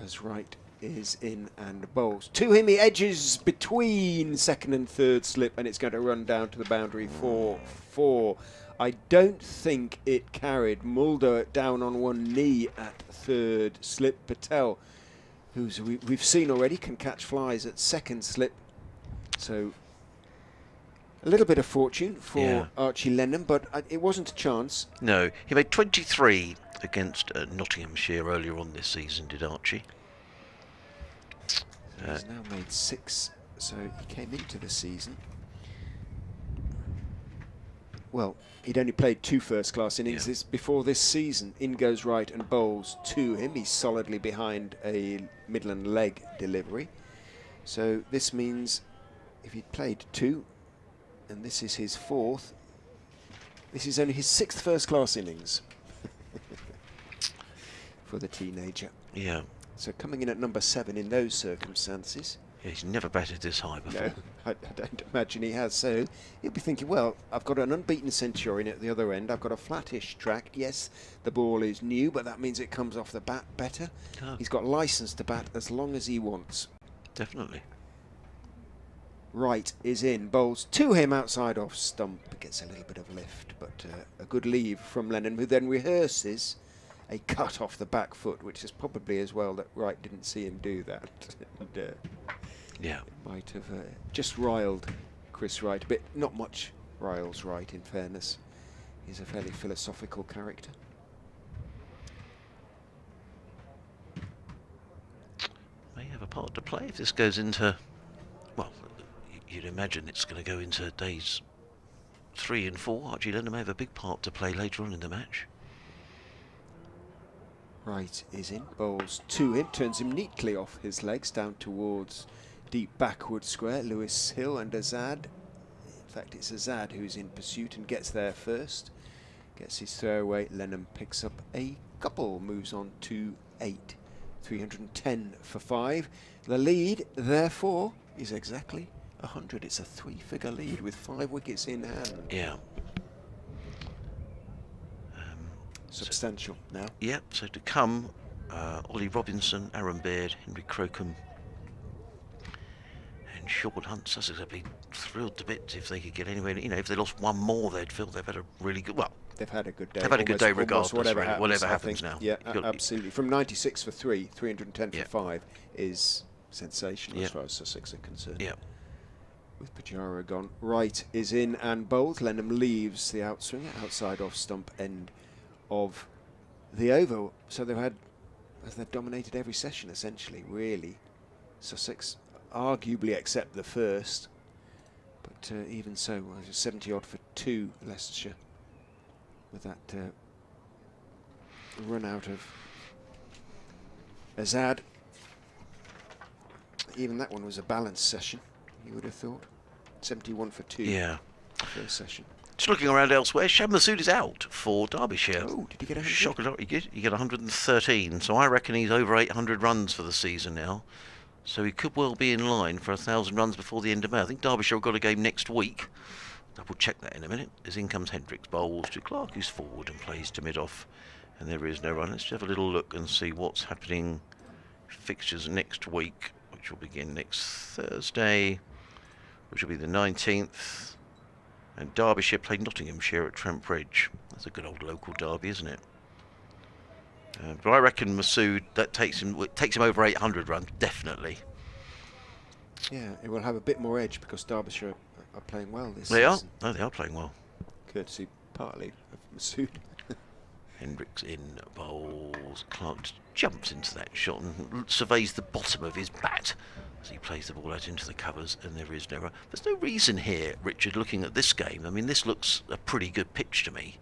as Wright is in and bowls to him, he edges between second and third slip, and it's going to run down to the boundary for 4. I don't think it carried. Mulder down on one knee at third slip. Patel, who's we've seen already, can catch flies at second slip. So a little bit of fortune for Archie Lenham, but it wasn't a chance. No, he made 23 against Nottinghamshire earlier on this season, did Archie? He's now made 6, so he came into the season. Well, he'd only played 2 first-class innings before this season. In goes Wright and bowls to him. He's solidly behind a Midland leg delivery. So this means if he'd played 2, and this is his 4th, this is only his 6th first-class innings for the teenager. Yeah. So coming in at number 7 in those circumstances. Yeah, he's never batted this high before. No, I don't imagine he has. So he'll be thinking, well, I've got an unbeaten Centurion at the other end. I've got a flattish track. Yes, the ball is new, but that means it comes off the bat better. Oh. He's got license to bat as long as he wants. Definitely. Wright is in, bowls to him outside off stump. Gets a little bit of lift, but a good leave from Lennon, who then rehearses a cut off the back foot, which is probably as well that Wright didn't see him do that. And, yeah, it might have just riled Chris Wright a bit. Not much riles Wright, in fairness. He's a fairly philosophical character. May have a part to play if this goes into, well, you'd imagine it's going to go into days 3 and 4. Archie Lenham may have a big part to play later on in the match. Wright is in, bowls to him, turns him neatly off his legs down towards deep backward square. Lewis Hill and Azad. In fact, it's Azad who's in pursuit and gets there first. Gets his throwaway. Lenham picks up a couple, moves on to 8. 310 for 5. The lead, therefore, is exactly 100. It's a 3-figure lead with 5 wickets in hand. Yeah. Substantial now. Yep, so to come, Ollie Robinson, Aaron Beard, Henry Crocombe and Sean Hunt. Sussex would be thrilled to bits if they could get anywhere. You know, if they lost one more, they'd feel they've had a really good, well, they've had a good day. They've had a good day regardless, whatever really, whatever happens now. Yeah, absolutely. From 96 for 3, 310 for 5 is sensational as far as Sussex are concerned. Yeah. With Pajara gone, Wright is in and bowls. Lenham leaves the outswinger outside off stump end of the over. So they've dominated every session essentially, really. Sussex arguably except the first, but even so, 70 odd for 2 Leicestershire with that run out of Azad. Even that one was a balanced session, you would have thought. 71 for 2. Yeah. First session. Just looking around elsewhere, Shab Massoud is out for Derbyshire. Oh, did he get 100? Shocker, he get 113, so I reckon he's over 800 runs for the season now. So he could well be in line for 1,000 runs before the end of May. I think Derbyshire have got a game next week. Double check that in a minute. As in comes Hendricks, bowls to Clark, who's forward and plays to mid-off. And there is no run. Let's just have a little look and see what's happening. Fixtures next week, which will begin next Thursday, which will be the 19th. And Derbyshire play Nottinghamshire at Trent Bridge. That's a good old local derby, isn't it? But I reckon Masood, that takes him over 800 runs, definitely. Yeah, it will have a bit more edge because Derbyshire are playing well this They season. are. No, they are playing well. Courtesy partly of Masood. Hendricks in bowls. Clark jumps into that shot and surveys the bottom of his bat as he plays the ball out into the covers, and there is no run. There's no reason here, Richard, looking at this game. I mean, this looks a pretty good pitch to me.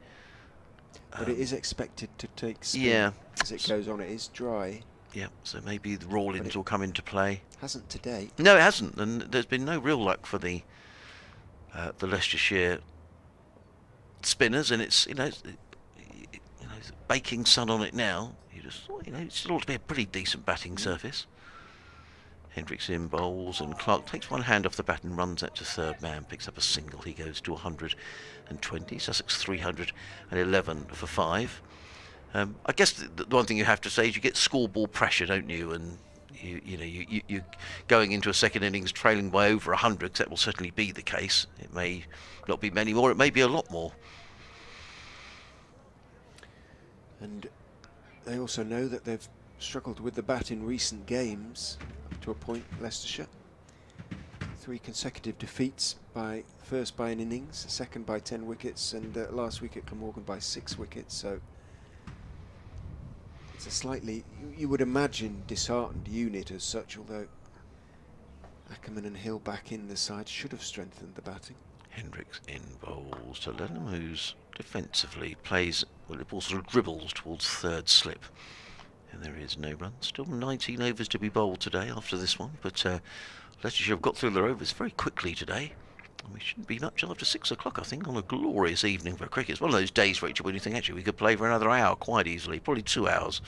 But it is expected to take spin. Yeah. As it goes on, it is dry. Yeah, so maybe the roll-ins will come into play. Hasn't today. No, it hasn't, and there's been no real luck for the Leicestershire spinners, and it's it's baking sun on it now. It still ought to be a pretty decent batting surface. Hendricks in bowls, and Clark takes one hand off the bat and runs out to third man, picks up a single. He goes to 120. Sussex 311 for 5. I guess the one thing you have to say is you get scoreball pressure, don't you? And you're going into a second innings trailing by over 100, because that will certainly be the case. It may not be many more, it may be a lot more. And they also know that they've struggled with the bat in recent games, up to a point, Leicestershire. 3 consecutive defeats, first by an innings, second by 10 wickets, and last week at Glamorgan by 6 wickets. So it's a slightly, you would imagine, disheartened unit as such, although Ackerman and Hill back in the side should have strengthened the batting. Hendricks in bowls to Lenham, who's defensively plays, well, the ball sort of dribbles towards third slip. And there is no run. Still 19 overs to be bowled today after this one, but Leicestershire have got through their overs very quickly today. And we shouldn't be much after 6 o'clock, I think, on a glorious evening for cricket. It's one of those days, Rachel, when you think, actually, we could play for another hour quite easily, probably 2 hours.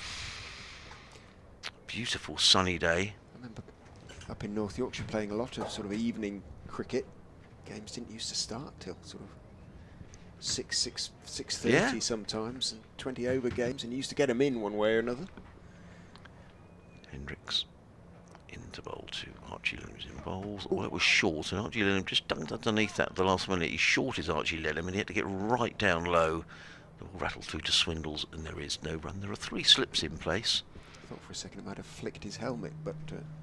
Beautiful sunny day. I remember up in North Yorkshire playing a lot of sort of evening cricket. Games didn't used to start till sort of 6:30 sometimes, and 20 over games, and you used to get them in one way or another. Hendricks into bowl to Archie Lenham's in bowls. Oh, it was short, and Archie Lenham just dunked underneath that at the last minute. He's short is Archie Lenham, and he had to get right down low. The ball rattled through to Swindles, and there is no run. There are 3 slips in place. I thought for a second he might have flicked his helmet, but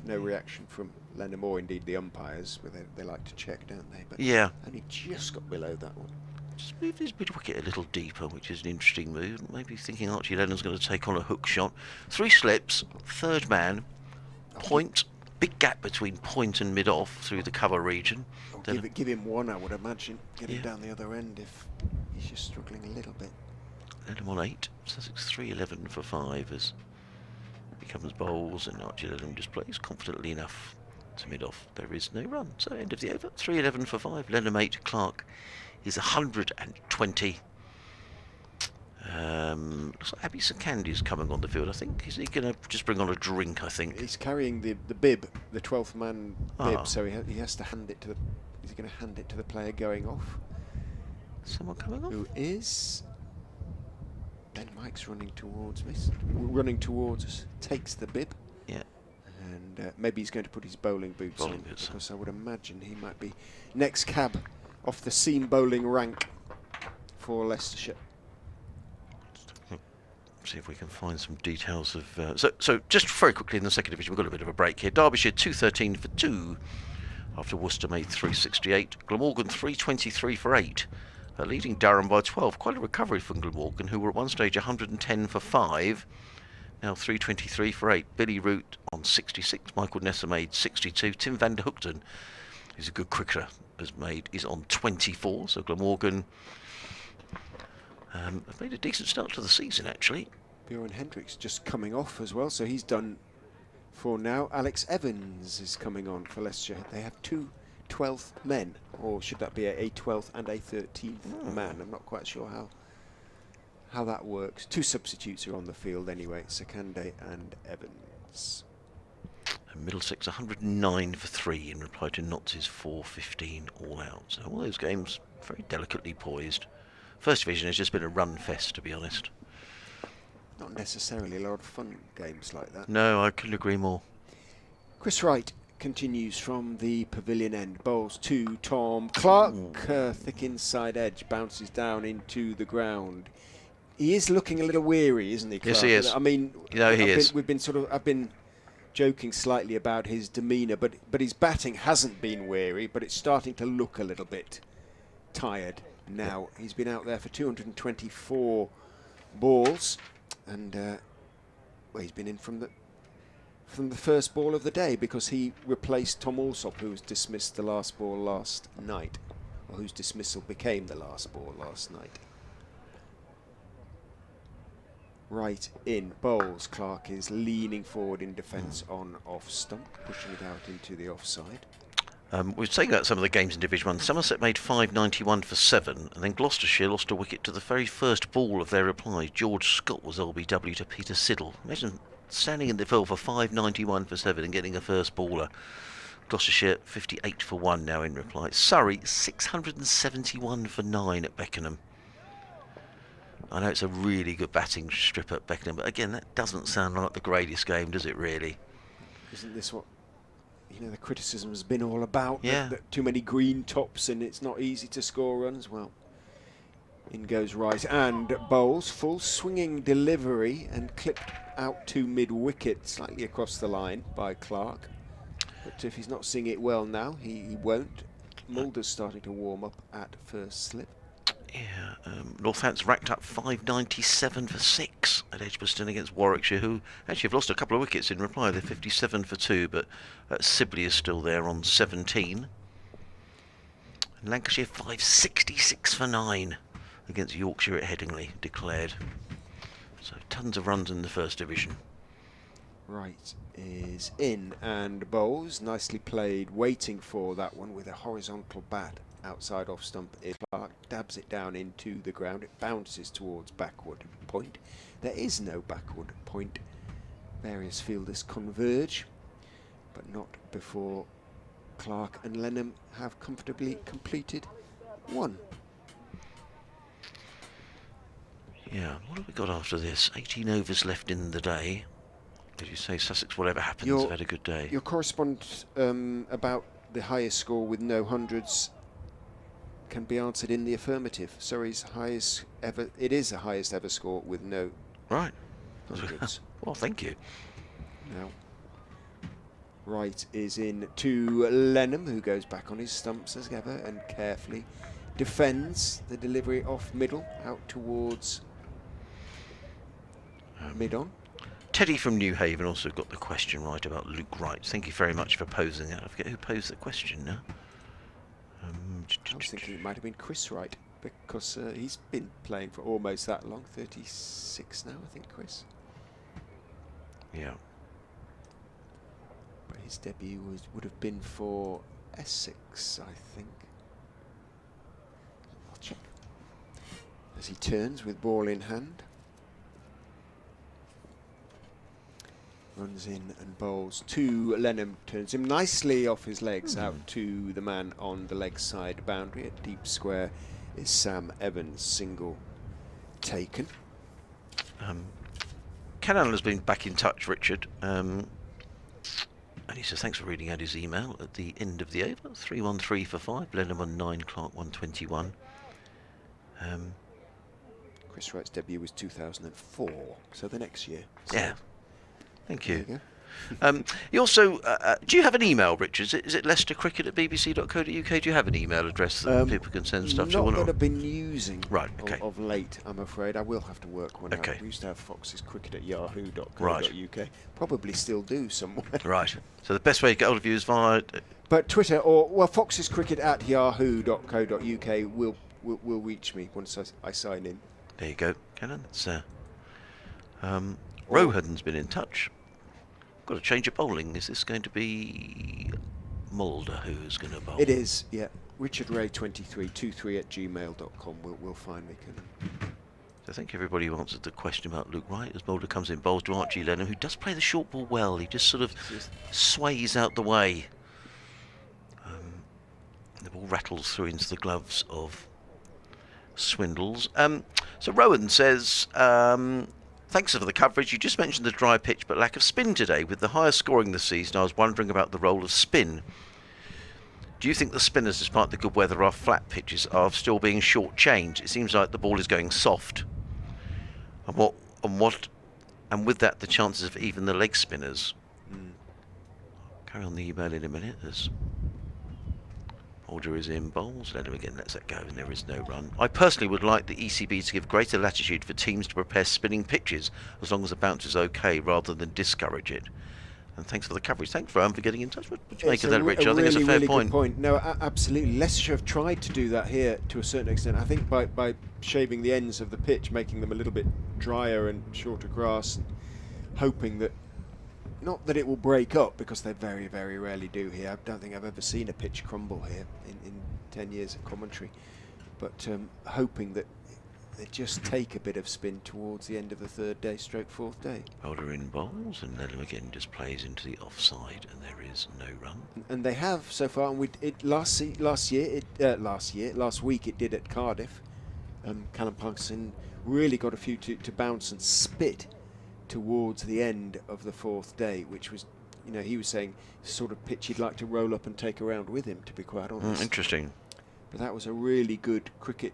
no reaction from Lenham or indeed the umpires, where they like to check, don't they? But yeah. only just got below that one. Just moved his mid-wicket a little deeper, which is an interesting move. Maybe thinking Archie Lenham's going to take on a hook shot. 3 slips, third man, point, big gap between point and mid-off through the cover region. Give him one, I would imagine. Get him down the other end if he's just struggling a little bit. Lenham on 8, Sussex 311 for 5 as he comes bowls, and Archie Lenham just plays confidently enough to mid-off. There is no run, so end of the over. 311 for 5, Lenham 8, Clark is 120. Looks like Abby Sakandi's coming on the field, I think. Is he going to just bring on a drink, I think? He's carrying the bib, the 12th man bib, so he has to hand it to the... Is he going to hand it to the player going off? Someone coming on? Who is... Ben Mike's running towards us, takes the bib. Yeah. And maybe he's going to put his bowling boots on, because I would imagine he might be next cab off the seam bowling rank for Leicestershire. See if we can find some details of... So just very quickly in the second division, we've got a bit of a break here. Derbyshire 213 for 2 after Worcester made 368. Glamorgan 323 for 8, leading Durham by 12. Quite a recovery from Glamorgan, who were at one stage 110 for 5. Now 323 for 8. Billy Root on 66. Michael Nesser made 62. Tim van der Hookten, who's a good cricketer, is on 24. So Glamorgan have made a decent start to the season, actually. Bjorn Hendricks just coming off as well, so he's done for now. Alex Evans is coming on for Leicestershire. They have 2 12th men, or should that be a 12th and a 13th man? I'm not quite sure how that works. 2 substitutes are on the field anyway, Sakande and Evans. And Middlesex 109 for 3 in reply to Notts' 4-15 all out. So all those games very delicately poised. First Division has just been a run fest, to be honest. Not necessarily a lot of fun games like that. No, I couldn't agree more. Chris Wright continues from the pavilion end. Bowls to Tom Clark. Thick inside edge. Bounces down into the ground. He is looking a little weary, isn't he, Clark? Yes, he is. I mean, I've been joking slightly about his demeanour, but his batting hasn't been weary, but it's starting to look a little bit tired now. He's been out there for 224 balls, and well, he's been in from the first ball of the day, because he replaced Tom Alsop, who was dismissed the last ball last night, or whose dismissal became the last ball last night. Right in bowls. Clark is leaning forward in defence on off stump, pushing it out into the offside. We were saying about some of the games in Division 1. Somerset made 591 for 7, and then Gloucestershire lost a wicket to the very first ball of their reply. George Scott was LBW to Peter Siddle. Imagine standing in the field for 591 for 7 and getting a first baller. Gloucestershire 58 for 1 now in reply. Surrey 671 for 9 at Beckenham. I know it's a really good batting strip at Beckenham, but again, that doesn't sound like the greatest game, does it really? Isn't this what, you know, the criticism has been all about? Yeah. That too many green tops and it's not easy to score runs. Well, in goes Wright and bowls. Full swinging delivery and clipped out to mid-wicket, slightly across the line by Clark. But if he's not seeing it well now, he won't. Mulder's starting to warm up at first slip. Yeah, Northants racked up 597 for 6 at Edgbaston against Warwickshire, who actually have lost a couple of wickets in reply. They're 57 for 2, but Sibley is still there on 17. And Lancashire 566 for 9 against Yorkshire at Headingley, declared. So tons of runs in the First Division. Wright is in and bowls. Nicely played, waiting for that one with a horizontal bat. Outside off stump, Clark dabs it down into the ground. It bounces towards backward point. There is no backward point. Various fielders converge, but not before Clark and Lenham have comfortably completed one. Yeah, what have we got after this? 18 overs left in the day. As you say, Sussex, whatever happens, have had a good day. Your correspondent about the highest score with no hundreds can be answered in the affirmative. Surrey's highest ever, it is the highest ever score with no hundreds. Well, thank you. Now, Wright is in to Lenham, who goes back on his stumps as ever and carefully defends the delivery off middle out towards mid-on. Teddy from New Haven also got the question right about Luke Wright. Thank you very much for posing that. I forget who posed the question now. I was thinking it might have been Chris Wright, because he's been playing for almost that long, 36 now, I think, Chris. Yeah. But his debut would have been for Essex, I think. I'll check. As he turns with ball in hand. Runs in and bowls to Lenham, turns him nicely off his legs out to the man on the leg side boundary. At deep square is Sam Evans, single taken. Ken Allen has been back in touch, Richard, and he says thanks for reading out his email at the end of the over. 313 for 5, Lenham on 9, Clark 121. Chris Wright's debut was 2004, so the next year. So yeah. Thank you. There you You also, do you have an email, Richard? Is it leicestercricket@bbc.co.uk? Do you have an email address that people can send stuff to? Not that I've been using of late, I'm afraid. I will have to work one out. We used to have foxescricket@yahoo.co.uk. Right. Probably still do somewhere. Right. So the best way to get hold of you is via... But Twitter, or, well, foxescricket@yahoo.co.uk will reach me once I sign in. There you go, Cannon. That's, Rohan's been in touch. Got a change of bowling. Is this going to be Mulder who's going to bowl? It is, yeah. Richard Ray 2323 at gmail.com will find me. I think everybody who answered the question about Luke Wright as Mulder comes in, bowls to Archie Lennon, who does play the short ball well. He just sort of sways out the way. The ball rattles through into the gloves of Swindles. So Rowan says, thanks for the coverage. You just mentioned the dry pitch but lack of spin today. With the highest scoring this season, I was wondering about the role of spin. Do you think the spinners, despite the good weather, are flat pitches, are still being short-changed? It seems like the ball is going soft. And with that, the chances of even the leg spinners. Carry on the email in a minute. As Mulder is in bowls. Let him again. Let's let go, and there is no run. I personally would like the ECB to give greater latitude for teams to prepare spinning pitches, as long as the bounce is okay, rather than discourage it. And thanks for the coverage. Thanks, Rowan, for getting in touch. What do you make of that, Rich? I think it's a fair point. Good point. No, absolutely. Leicestershire have tried to do that here to a certain extent. I think by shaving the ends of the pitch, making them a little bit drier and shorter grass, and hoping that, not that it will break up, because they very, very rarely do here. I don't think I've ever seen a pitch crumble here in 10 years of commentary. But hoping that they just take a bit of spin towards the end of the third day, fourth day. Mulder in bowls, and Lenham again just plays into the offside, and there is no run. And they have so far, and last week it did at Cardiff. Callum Parkinson really got a few to bounce and spit towards the end of the fourth day, which was, you know, he was saying sort of pitch he'd like to roll up and take around with him, to be quite honest. Interesting. But that was a really good cricket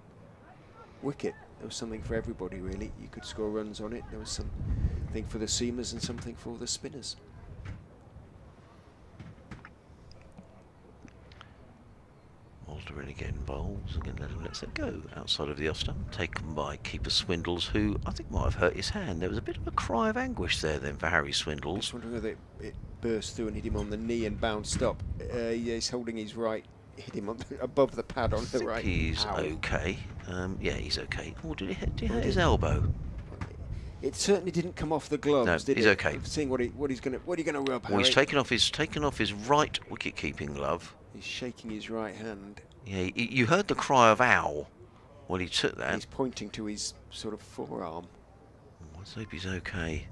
wicket. There was something for everybody, really. You could score runs on it. There was something for the seamers and something for the spinners. Mulder in again, bowls, again let him lets it go outside of the off stump, taken by keeper Swindles, who I think might have hurt his hand. There was a bit of a cry of anguish there then for Harry Swindles. I was wondering whether it burst through and hit him on the knee and bounced up. Yeah, he's holding his right, hit him on above the pad on the right. He's okay. Yeah, he's okay. Oh, did he hit his elbow? It certainly didn't come off the gloves, did it? He's okay. Seeing what are you going to rub, Harry? Well, he's taken off his right wicket-keeping glove. He's shaking his right hand. Yeah, you heard the cry of ow when he took that. He's pointing to his sort of forearm. Let's hope he's okay.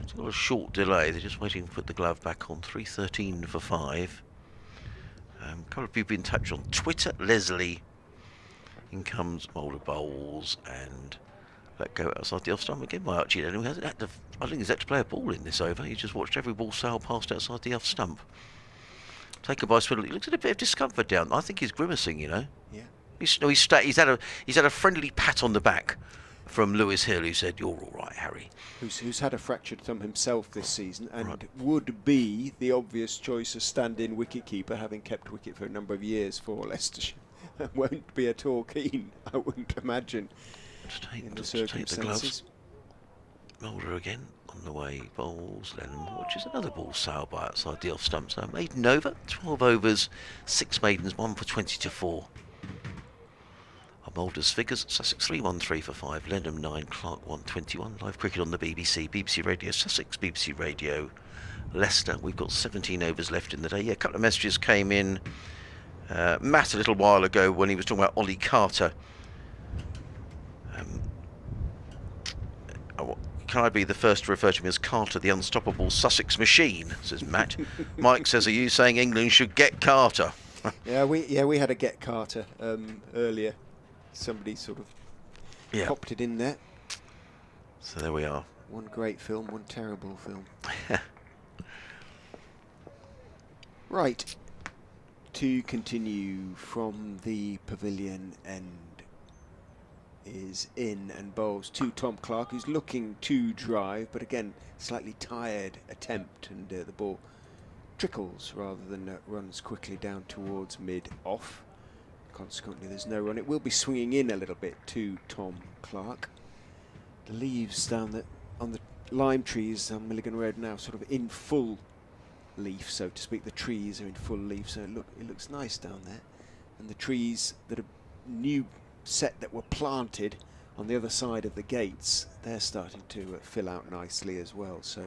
It's got a short delay. They're just waiting to put the glove back on. 3:13 for 5. A couple of people in touch on Twitter. Leslie. In comes Mulder bowls and let go outside the off stump again by Archie Lenham. I think he's had to play a ball in this over. He just watched every ball sail past outside the off stump. Taken by Swindle. He looks at a bit of discomfort down. I think he's grimacing, you know. Yeah. He's had a friendly pat on the back from Lewis Hill, who said, "You're all right, Harry." Who's had a fractured thumb himself this season, and would be the obvious choice as stand-in wicket-keeper, having kept wicket for a number of years for Leicestershire. Won't be at all keen, I wouldn't imagine, in the circumstances. Mulder again on the way, bowls, Lenham watches another ball sail by outside the off stump. So maiden over, 12 overs, 6 maidens, 1 for 20 to 4. On Mulder's figures, Sussex 3-1-3 for 5, Lenham 9, Clark 121. Live cricket on the BBC, BBC Radio Sussex, BBC Radio Leicester. We've got 17 overs left in the day. Yeah, a couple of messages came in. Matt a little while ago when he was talking about Ollie Carter. Can I be the first to refer to him as Carter, the unstoppable Sussex machine, says Matt. Mike says, are you saying England should get Carter? yeah, we had a get Carter earlier. Somebody sort of popped it in there. So there we are. One great film, one terrible film. Right. To continue from the pavilion end is in and bowls to Tom Clark, who's looking to drive, but again, slightly tired attempt, and the ball trickles rather than runs quickly down towards mid-off. Consequently, there's no run. It will be swinging in a little bit to Tom Clark. The leaves down on the lime trees on Milligan Road now sort of in full leaf, so to speak. The trees are in full leaf, so it looks nice down there. And the trees that are new set that were planted on the other side of the gates, they're starting to fill out nicely as well. So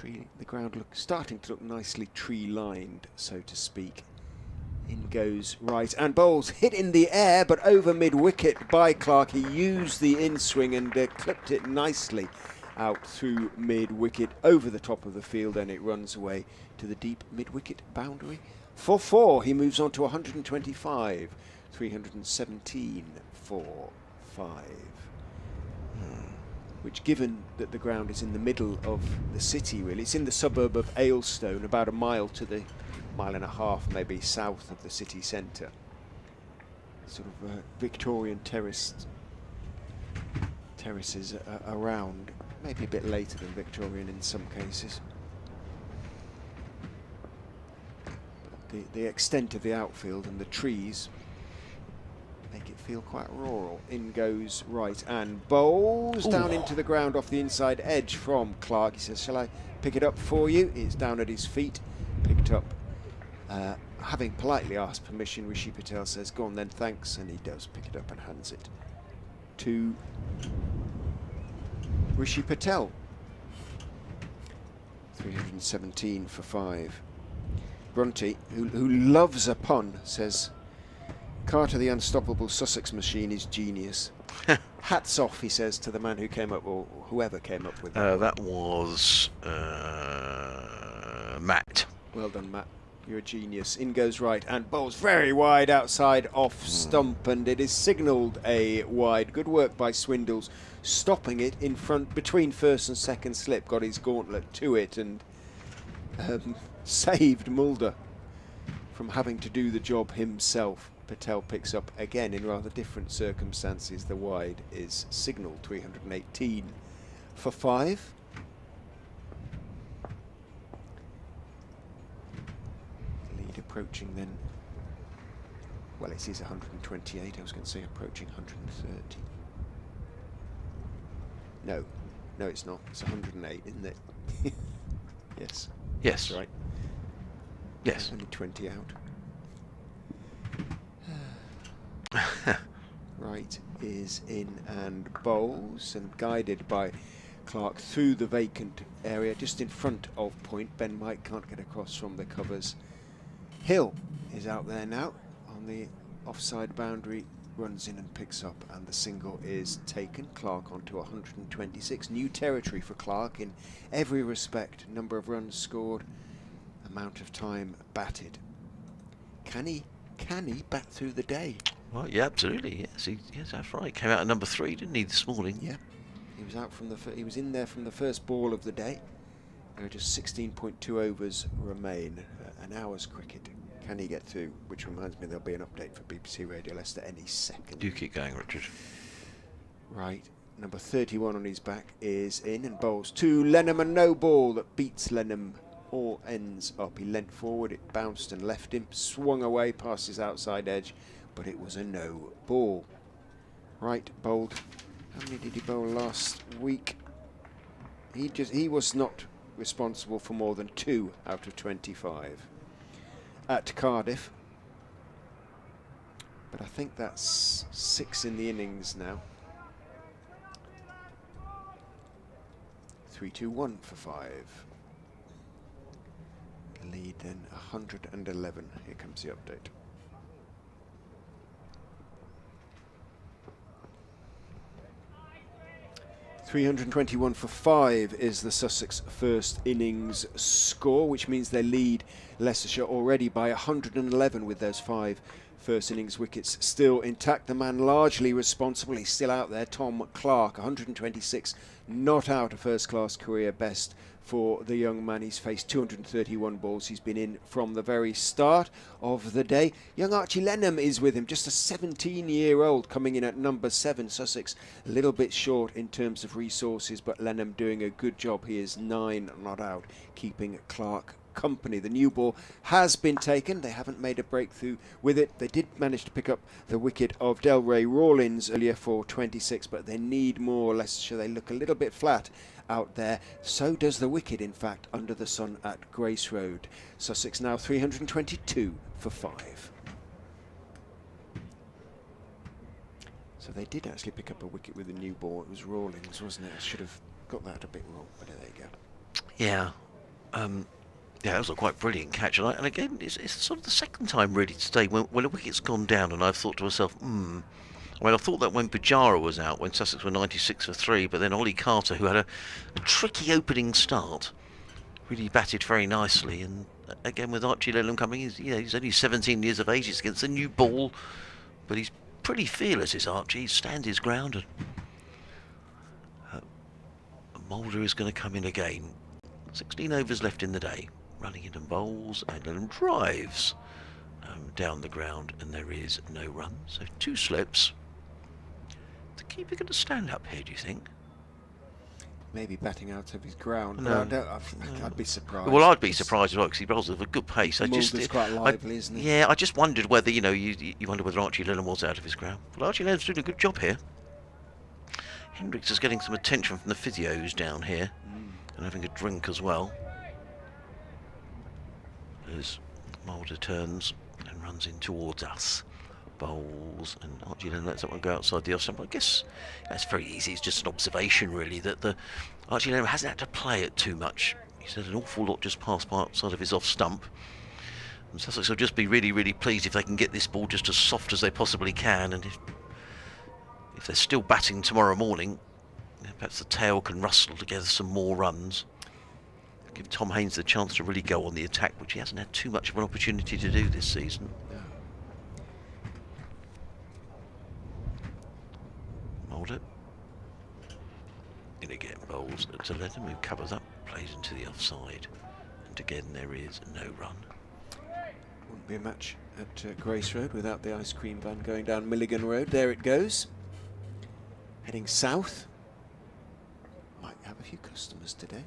the ground starting to look nicely tree lined, so to speak. In goes right and bowls, hit in the air but over mid-wicket by Clark. He used the in-swing and clipped it nicely out through mid-wicket over the top of the field, and it runs away to the deep mid-wicket boundary. For 4, he moves on to 125, 317 for 5. Which, given that the ground is in the middle of the city, really, it's in the suburb of Aylestone, about a mile to the mile and a half maybe south of the city centre. Sort of Victorian terraces around, maybe a bit later than Victorian in some cases. But the extent of the outfield and the trees make it feel quite rural. In goes right and bowls down into the ground off the inside edge from Clark. He says, shall I pick it up for you? It's down at his feet, picked up. Having politely asked permission, Rishi Patel says, go on then, thanks, and he does pick it up and hands it to Rishi Patel. 317 for 5. Brunty, who loves a pun, says, Carter the unstoppable Sussex machine is genius. Hats off, he says, to the man who came up, or whoever came up with that. That was Matt. Well done, Matt. You're a genius. In goes right and bowls very wide outside off stump, and it is signalled a wide. Good work by Swindles, stopping it in front between first and second slip. Got his gauntlet to it and saved Mulder from having to do the job himself. Patel picks up again in rather different circumstances. The wide is signalled. 318 for 5. Approaching then, well, it is 128. I was going to say approaching 130. No, it's not. It's 108, isn't it? Yes. Yes. That's right. Yes. Only 20 out. Right is in and bowls, and guided by Clark through the vacant area just in front of point. Ben Mike can't get across from the covers. Hill is out there now on the offside boundary, runs in and picks up, and the single is taken. Clark onto 126. New territory for Clark in every respect. Number of runs scored, amount of time batted. Can he bat through the day? Well, yeah, absolutely. Yes, that's right. Came out at number 3, didn't he, this morning? Yeah, he was out from he was in there from the first ball of the day. There are just 16.2 overs remain. An hour's cricket. Can he get through? Which reminds me, there'll be an update for BBC Radio Leicester any second. Do keep going, Richard. Right, number 31 on his back is in and bowls to Lenham, and no ball that beats Lenham. All ends up. He leant forward, it bounced and left him, swung away past his outside edge, but it was a no ball. Right, bowled. How many did he bowl last week? He was not responsible for more than 2 out of 25 at Cardiff, but I think that's 6 in the innings now. 3-2-1 for 5. The lead then 111. Here comes the update. .321 for 5 is the Sussex first innings score, which means they lead Leicestershire already by 111 with those 5 first innings wickets still intact. The man largely responsible, he's still out there, Tom Clark, 126, not out, a first-class career best for the young man. He's faced 231 balls. He's been in from the very start of the day. Young Archie Lenham is with him, just a 17-year-old coming in at number 7. Sussex a little bit short in terms of resources, but Lenham doing a good job. He is 9 not out, keeping Clark company. The new ball has been taken. They haven't made a breakthrough with it. They did manage to pick up the wicket of Delray Rawlins earlier for 26, but they need more. Leicestershire, they look a little bit flat out there. So does the wicket, in fact, under the sun at Grace Road. Sussex now 322 for 5. So they did actually pick up a wicket with a new ball. It was Rawlins, wasn't it? I should have got that a bit wrong, but there you go. Yeah. Yeah, that was a quite brilliant catch. And again, it's sort of the second time really today when a wicket's gone down, and I've thought to myself, Well, I thought that when Pujara was out, when Sussex were 96 for 3, but then Ollie Carter, who had a tricky opening start, really batted very nicely. And again, with Archie Lellam coming, he's only 17 years of age. He's against a new ball, but he's pretty fearless, is Archie. He stands his ground. And Mulder is going to come in again. 16 overs left in the day. Running in and bowls, and Lellam drives down the ground, and there is no run. So 2 slips. The keeper going to stand up here, do you think? Maybe batting out of his ground. No. But I'd be surprised. Well, I'd be surprised as well because he bowls with a good pace. Mulder's quite lively, isn't he? Yeah, I just wondered whether, you wonder whether Archie Lellam was out of his ground. Well, Archie Lellam's doing a good job here. Hendricks is getting some attention from the physios down here and having a drink as well. As Mulder turns and runs in towards us. Bowls, and Archie Lellam lets that one go outside the off stump. I guess that's very easy. It's just an observation, really, that the Archie Lellam hasn't had to play it too much. He's had an awful lot just past outside of his off stump. And Sussex will just be really, really pleased if they can get this ball just as soft as they possibly can. And if they're still batting tomorrow morning, perhaps the tail can rustle together some more runs. Give Tom Haynes the chance to really go on the attack, which he hasn't had too much of an opportunity to do this season. Mulder. In again, bowls to Lellam, who covers up, plays into the offside. And again, there is no run. Wouldn't be a match at Grace Road without the ice cream van going down Milligan Road. There it goes. Heading south. Might have a few customers today.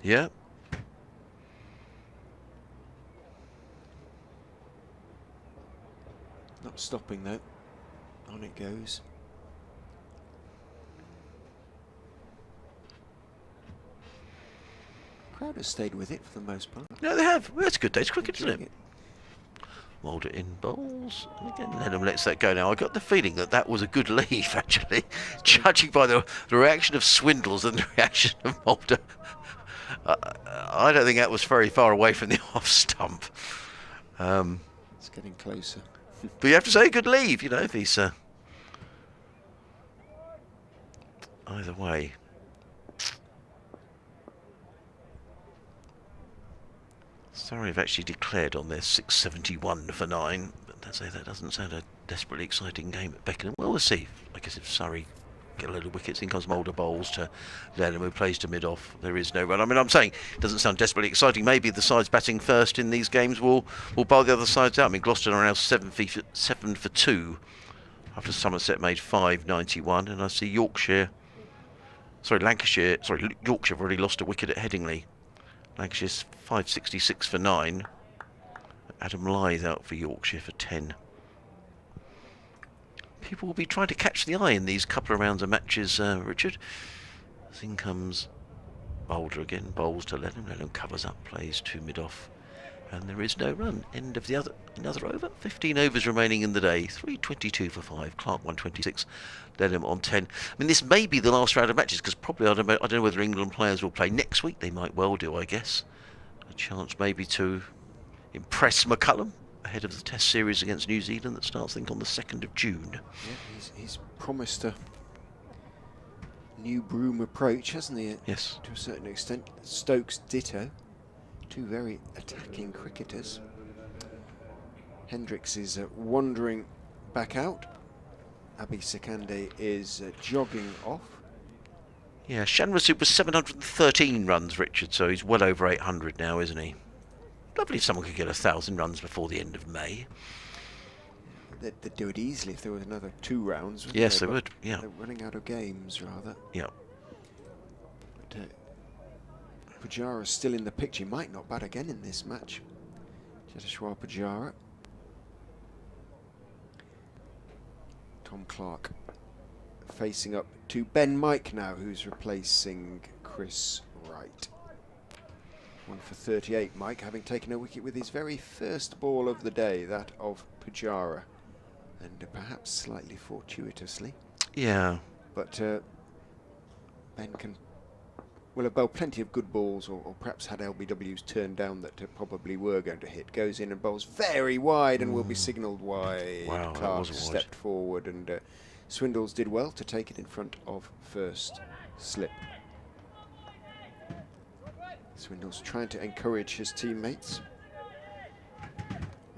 Yeah. Not stopping though. On it goes. Crowd has stayed with it for the most part. No, they have. Well, that's a good day's cricket, isn't it? Mulder in bowls. And again, Lellam lets that go now. I got the feeling that was a good leave, actually, judging by the reaction of Swindles and the reaction of Mulder. I don't think that was very far away from the off stump. It's getting closer. But you have to say good leave, if he's either way. Sorry, I've actually declared on there 671 for 9, but that doesn't sound a desperately exciting game at Beckenham. Well, we'll see. I guess if Surrey get a load of wickets, in comes Mulder bowls to Lellam, who plays to mid-off. There is no run. I mean, I'm saying it doesn't sound desperately exciting. Maybe the sides batting first in these games will bowl the other sides out. I mean, Gloucester are now 7 for 2 after Somerset made 591, and I see Yorkshire have already lost a wicket at Headingley. Lancashire's 566 for 9. Adam Lyth out for Yorkshire for 10. People will be trying to catch the eye in these couple of rounds of matches, Richard. In comes Mulder again, bowls to Lellam. Lellam covers up, plays to mid-off. And there is no run. End of another over. 15 overs remaining in the day. 322 for 5. Clark 126. Lellam on 10. I mean, this may be the last round of matches because probably I don't know whether England players will play next week. They might well do, I guess. A chance maybe to impress McCullum ahead of the Test series against New Zealand that starts, I think, on the 2nd of June. Yeah, he's promised a new broom approach, hasn't he? Yes. To a certain extent. Stokes ditto. Two very attacking cricketers. Hendricks is wandering back out. Abi Sekande is jogging off. Yeah, Shanwasub was 713 runs, Richard, so he's well over 800 now, isn't he? Lovely if someone could get 1,000 runs before the end of May. They'd do it easily if there was another 2 rounds. Yes, they would, yeah. They're running out of games, rather. Yeah. But Pujara's still in the picture. He might not bat again in this match. Jadeshwar Pujara. Tom Clark facing up to Ben Mike now, who's replacing Chris Wright. 1 for 38, Mike, having taken a wicket with his very first ball of the day, that of Pujara. And perhaps slightly fortuitously. Yeah. But Ben can... will have bowled plenty of good balls, or perhaps had LBWs turned down that probably were going to hit. Goes in and bowls very wide and will be signalled wide. Wow, that Clark wasn't wide. stepped forward, and Swindles did well to take it in front of first slip. Swindles trying to encourage his teammates.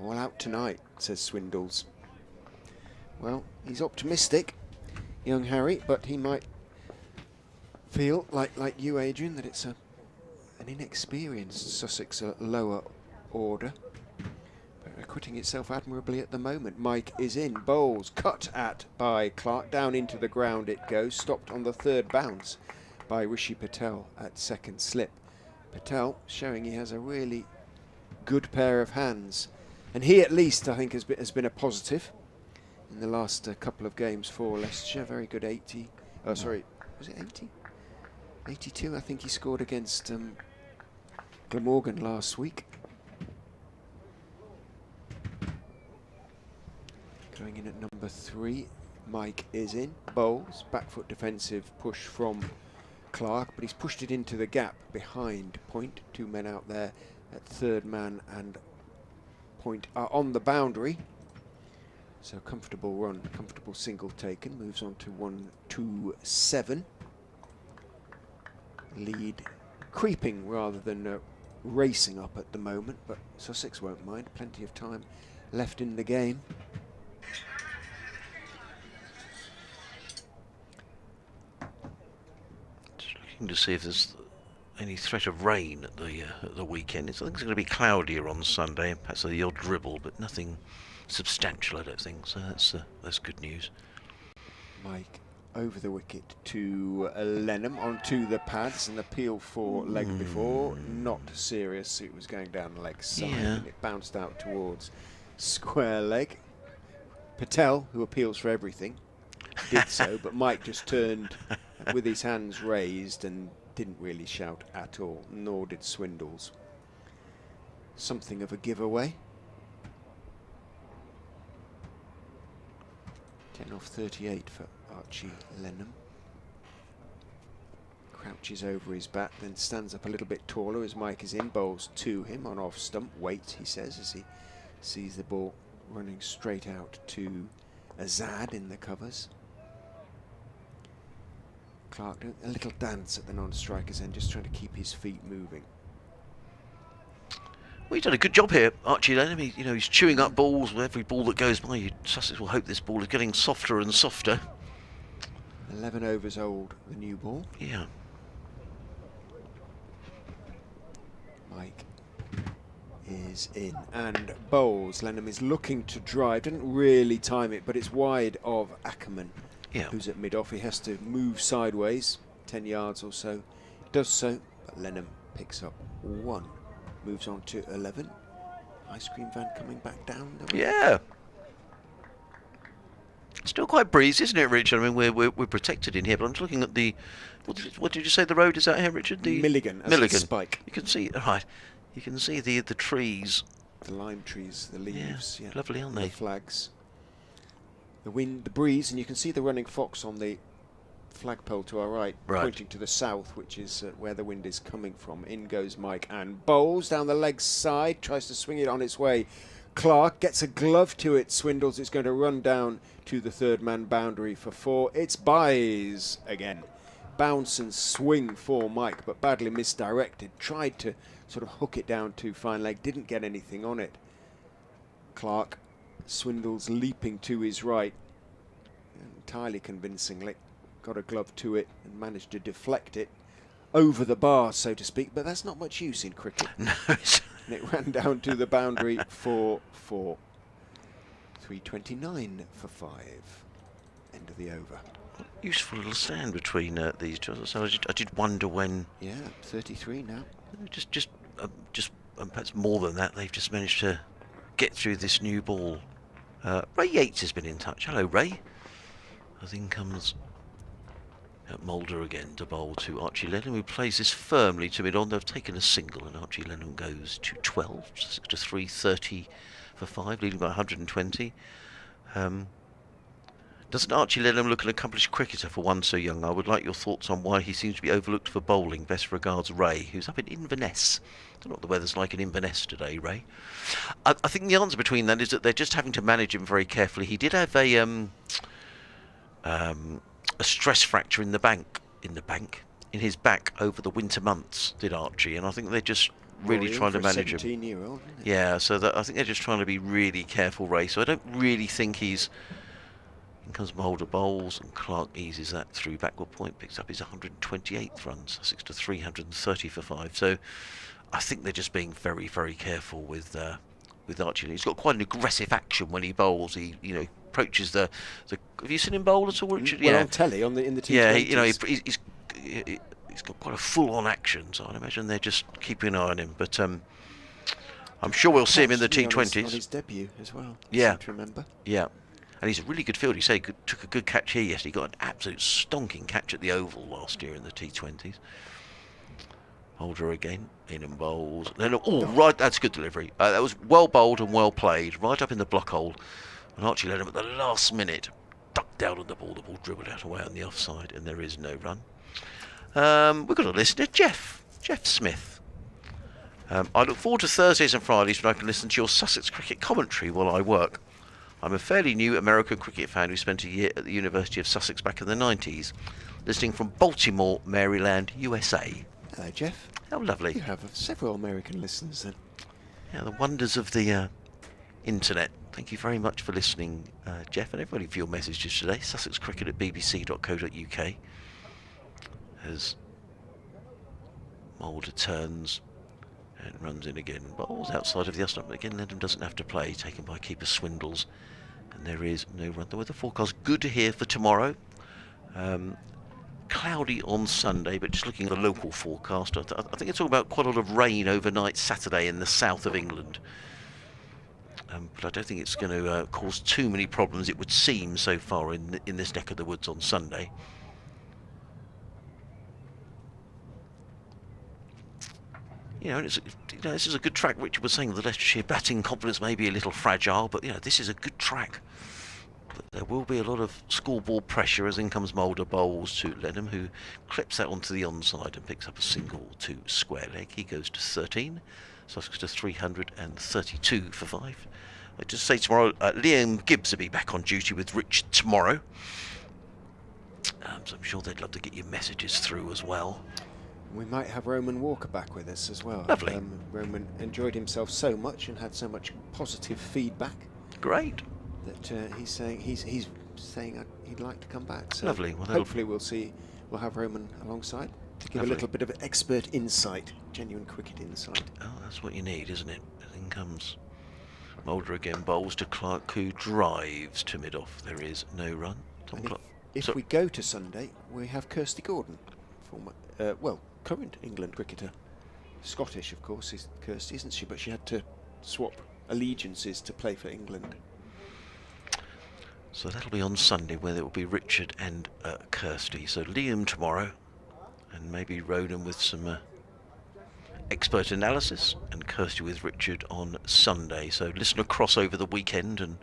All out tonight, says Swindles. Well, he's optimistic, young Harry, but he might feel like you, Adrian, that it's an inexperienced Sussex lower order, but acquitting itself admirably at the moment. Mike is in, bowls, cut at by Clark, down into the ground it goes, stopped on the third bounce by Rishi Patel at second slip. Patel showing he has a really good pair of hands, and he at least I think has been a positive in the last couple of games for Leicestershire. Very good 80, oh sorry, was it 80? 82 I think he scored against Glamorgan last week. Going in at number 3, Mike is in, bowls, back foot defensive push from Clark, but he's pushed it into the gap behind point. 2 men out there at third man and point are on the boundary. So comfortable run, comfortable single taken, moves on to 1-2-7. Lead creeping rather than racing up at the moment, but Sussex won't mind. Plenty of time left in the game. Just looking to see if there's any threat of rain at the weekend. I think it's going to be cloudier on Sunday, and perhaps the odd dribble, but nothing substantial, I don't think. So that's good news. Mike over the wicket to Lenham onto the pads, and the peel for leg before, not serious. It was going down the leg side, and it bounced out towards square leg. Patel, who appeals for everything, did so, but Mike just turned with his hands raised and didn't really shout at all, nor did Swindles. Something of a giveaway. 10 off 38 for Archie Lenham. Crouches over his bat, then stands up a little bit taller as Mike is in, bowls to him on off stump. Wait, he says, as he sees the ball running straight out to Azad in the covers. Clark doing a little dance at the non-striker's end, just trying to keep his feet moving. Well, he's done a good job here, Archie Lenham. He's chewing up balls with every ball that goes by. Sussex will hope this ball is getting softer and softer. 11 overs old, the new ball. Yeah. Mike is in and bowls. Lenham is looking to drive, didn't really time it, but it's wide of Ackerman, who's at mid-off. He has to move sideways, 10 yards or so. Does so, but Lenham picks up 1. Moves on to 11. Ice cream van coming back down. Yeah. Still quite breezy, isn't it, Richard? I mean, we're protected in here, but I'm just looking at the... What did you say the road is out here, Richard? The Milligan. Milligan. Spike. You can see, right. You can see the trees. The lime trees, the leaves. Yeah, lovely, aren't they? The flags. The wind, the breeze, and you can see the running fox on the flagpole to our right, pointing to the south, which is where the wind is coming from. In goes Mike and bowls down the leg side, tries to swing it on its way. Clark gets a glove to it, Swindles. It's going to run down to the third man boundary for 4. It's byes again. Bounce and swing for Mike, but badly misdirected. Tried to sort of hook it down to fine leg, didn't get anything on it. Clark, Swindles leaping to his right, entirely convincingly. Got a glove to it and managed to deflect it over the bar, so to speak, but that's not much use in cricket. No, and it ran down to the boundary for 4. 3:29 for 5. End of the over. Useful little stand between these two. So I did wonder when. Yeah, 33 now. Just perhaps more than that. They've just managed to get through this new ball. Ray Yates has been in touch. Hello, Ray. I think comes. Mulder again to bowl to Archie Lenham, who plays this firmly to mid-on. They've taken a single, and Archie Lenham goes to 12, 6 to 3, 30 for 5, leading by 120. Doesn't Archie Lenham look an accomplished cricketer for one so young? I would like your thoughts on why he seems to be overlooked for bowling. Best regards, Ray, who's up in Inverness. I don't know what the weather's like in Inverness today, Ray. I think the answer between that is that they're just having to manage him very carefully. He did have a stress fracture in his back over the winter months, did Archie, and I think they're just really trying to manage him. 17-year-old, isn't it? Yeah, so I think they're just trying to be really careful, Ray. So I don't really think he's. In comes Mulder bowls, and Clark eases that through backward point, picks up his 128th run, Sussex to 330 for 5. So I think they're just being very, very careful with Archie. He's got quite an aggressive action when he bowls. He approaches the. Have you seen him bowl at all, Richard? Well, on telly in the T20s. Yeah, he's got quite a full-on action. So I imagine they're just keeping an eye on him. But I'm sure we'll see him in the T20s. On his debut as well. Yeah, to remember. Yeah. And he's a really good fielder. He took a good catch here yesterday. He got an absolute stonking catch at the Oval last year in the T20s. Holder again, in and bowls. Then, right, that's good delivery. That was well bowled and well played, right up in the block hole. And Archie Lenham at the last minute ducked down on the ball. The ball dribbled out away on the offside, and there is no run. We've got a listener, Jeff Smith. I look forward to Thursdays and Fridays when I can listen to your Sussex cricket commentary while I work. I'm a fairly new American cricket fan who spent a year at the University of Sussex back in the 90s, listening from Baltimore, Maryland, USA. Hello, Jeff. How lovely. You have several American listeners then. Yeah, the wonders of the internet. Thank you very much for listening, Jeff, and everybody for your messages today. sussexcricket@bbc.co.uk. As Mulder turns and runs in again. Bowls outside of the stump, but again Lenham doesn't have to play, taken by keeper Swindles. And there is no run. The weather forecast good here for tomorrow. Cloudy on Sunday, but just looking at the local forecast, I think it's all about quite a lot of rain overnight Saturday in the south of England. But I don't think it's going to cause too many problems, it would seem, so far in this neck of the woods on Sunday. This is a good track. Richard was saying the Leicestershire batting confidence may be a little fragile, but this is a good track. But there will be a lot of scoreboard pressure as in comes Mulder bowls to Lenham, who clips that onto the onside and picks up a single to square leg. He goes to 13, Sussex to 332 for 5. I just say tomorrow, Liam Gibbs will be back on duty with Richard tomorrow. So I'm sure they'd love to get your messages through as well. We might have Roman Walker back with us as well. Lovely. Roman enjoyed himself so much and had so much positive feedback. Great. That he's saying he'd like to come back. So lovely. Well, hopefully we'll have Roman alongside to give a little bit of expert insight, genuine cricket insight. Oh, that's what you need, isn't it? In comes Mulder again, bowls to Clark, who drives to mid-off. There is no run. If we go to Sunday, we have Kirsty Gordon, former, current England cricketer. Scottish, of course, is Kirsty, isn't she? But she had to swap allegiances to play for England. So that'll be on Sunday, where it will be Richard and Kirsty. So Liam tomorrow, and maybe Ronan with some expert analysis, and Kirsty with Richard on Sunday. So listener cross over the weekend, and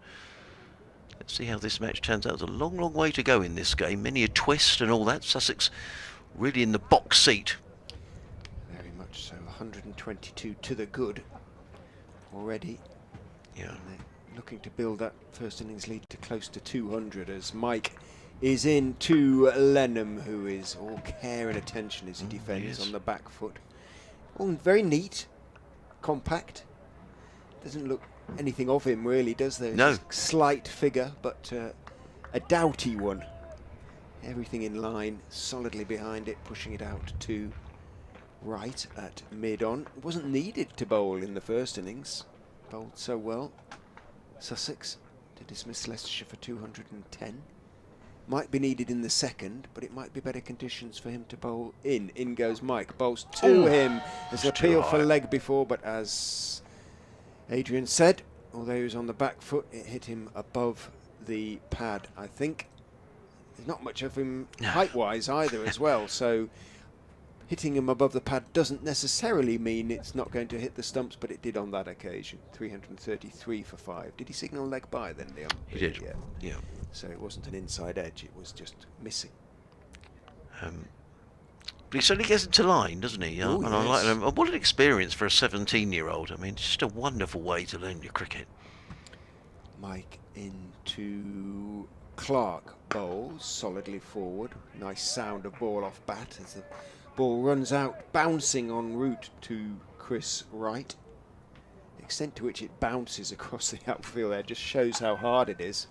let's see how this match turns out. There's a long, long way to go in this game. Many a twist and all that. Sussex really in the box seat. Very much so. 122 to the good already. Yeah. Looking to build that first innings lead to close to 200 as Mike is in to Lenham, who is all care and attention as he defends on the back foot. All very neat, compact. Doesn't look anything of him really, does there? No. It's a slight figure, but a doughty one. Everything in line, solidly behind it, pushing it out to right at mid-on. It wasn't needed to bowl in the first innings. Bowled so well. Sussex to dismiss Leicestershire for 210. Might be needed in the second, but it might be better conditions for him to bowl in. In goes Mike, bowls to him. There's an appeal for leg before, but as Adrian said, although he was on the back foot, it hit him above the pad, I think. There's not much of him height-wise either as well, so hitting him above the pad doesn't necessarily mean it's not going to hit the stumps, but it did on that occasion. 333 for 5. Did he signal leg by then, Leon? He did. Yeah. So it wasn't an inside edge, it was just missing. But he certainly gets into line, doesn't he? Oh, and I like yes. him. What an experience for a 17-year-old. I mean, just a wonderful way to learn your cricket. Mike into Clark bowls solidly forward. Nice sound of ball off bat as the ball runs out, bouncing en route to Chris Wright. The extent to which it bounces across the outfield there just shows how hard it is.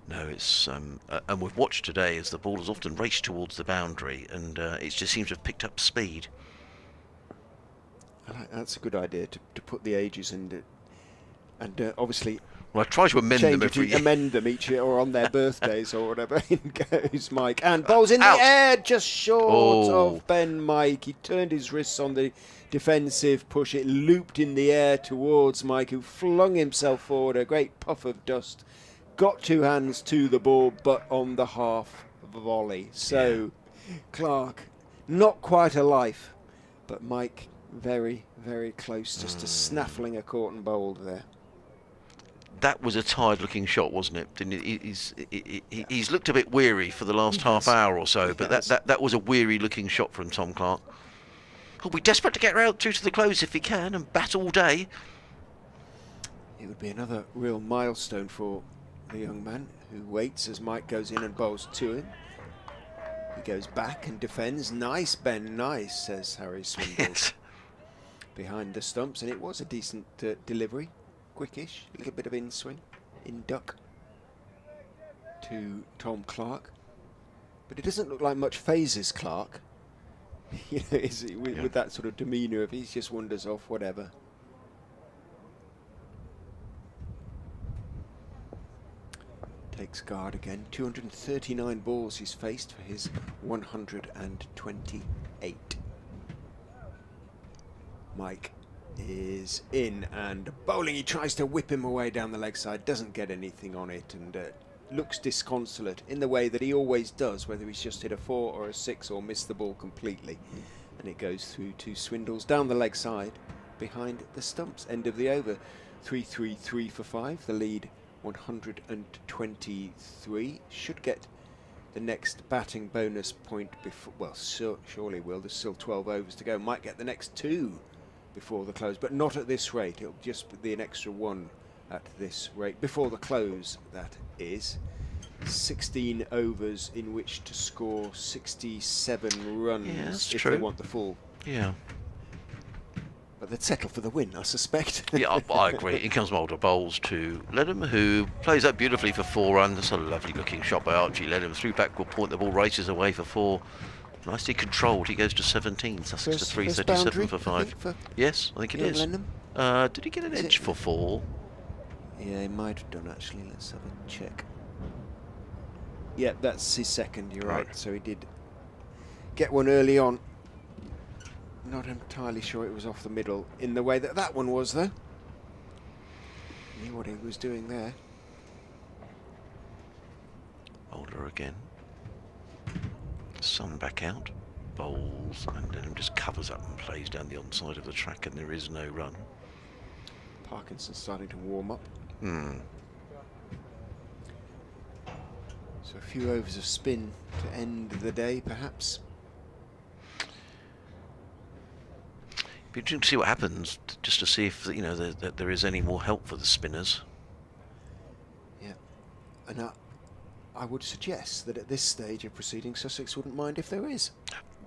No, it's and we've watched today as the ball has often raced towards the boundary, and it just seems to have picked up speed. That's a good idea to put the ages in, and obviously. Well, I try to amend them every year. Amend them each year, or on their birthdays or whatever. In goes Mike, and bowls in the air, just short of Ben Mike. He turned his wrists on the defensive push. It looped in the air towards Mike, who flung himself forward. A great puff of dust. Got two hands to the ball, but on the half volley. So, Clark, not quite a life, but Mike very, very close just to snaffling a caught and bowled there. That was a tired-looking shot, wasn't it? He's looked a bit weary for the last half hour or so, but that was a weary-looking shot from Tom Clark. He'll be desperate to get round through to the close if he can and bat all day. It would be another real milestone for the young man, who waits as Mike goes in and bowls to him. He goes back and defends. Nice, Ben, nice, says Harry Swindle. Yes. Behind the stumps, and it was a decent delivery. Quickish, a little bit of in-swing, in-duck to Tom Clark. But it doesn't look like much phases Clark. You know, with that sort of demeanour of he just wanders off, whatever. Takes guard again. 239 balls he's faced for his 128. Mike is in and bowling. He tries to whip him away down the leg side, doesn't get anything on it, and looks disconsolate in the way that he always does, whether he's just hit a 4 or a 6 or missed the ball completely. And it goes through to Swindles down the leg side behind the stumps. End of the over. 3-3-3 for 5. The lead 123. Should get the next batting bonus point before, well, surely will. There's still 12 overs to go. Might get the next 2 before the close, but not at this rate. It'll just be an extra 1 at this rate. Before the close, that is. 16 overs in which to score 67 runs if they want the full. Yeah. But they'd settle for the win, I suspect. Yeah, I agree. In comes Mulder bowls to Ledham, who plays that beautifully for 4 runs. That's a lovely looking shot by Archie Ledham. Through backward point, the ball races away for 4. Nicely controlled. He goes to 17. Sussex to 337 for 5. Yes, I think it is. Did he get an edge for 4? Yeah, he might have done actually. Let's have a check. Yeah, that's his second, you're right. So he did get one early on. Not entirely sure it was off the middle in the way that one was, though. Knew what he was doing there. Mulder again. Sun back out. Bowls, and then just covers up and plays down the onside of the track, and there is no run. Parkinson's starting to warm up. So a few overs of spin to end the day, perhaps. Be interesting to see what happens, just to see if that there is any more help for the spinners. Yeah, and I would suggest that at this stage of proceedings, Sussex wouldn't mind if there is.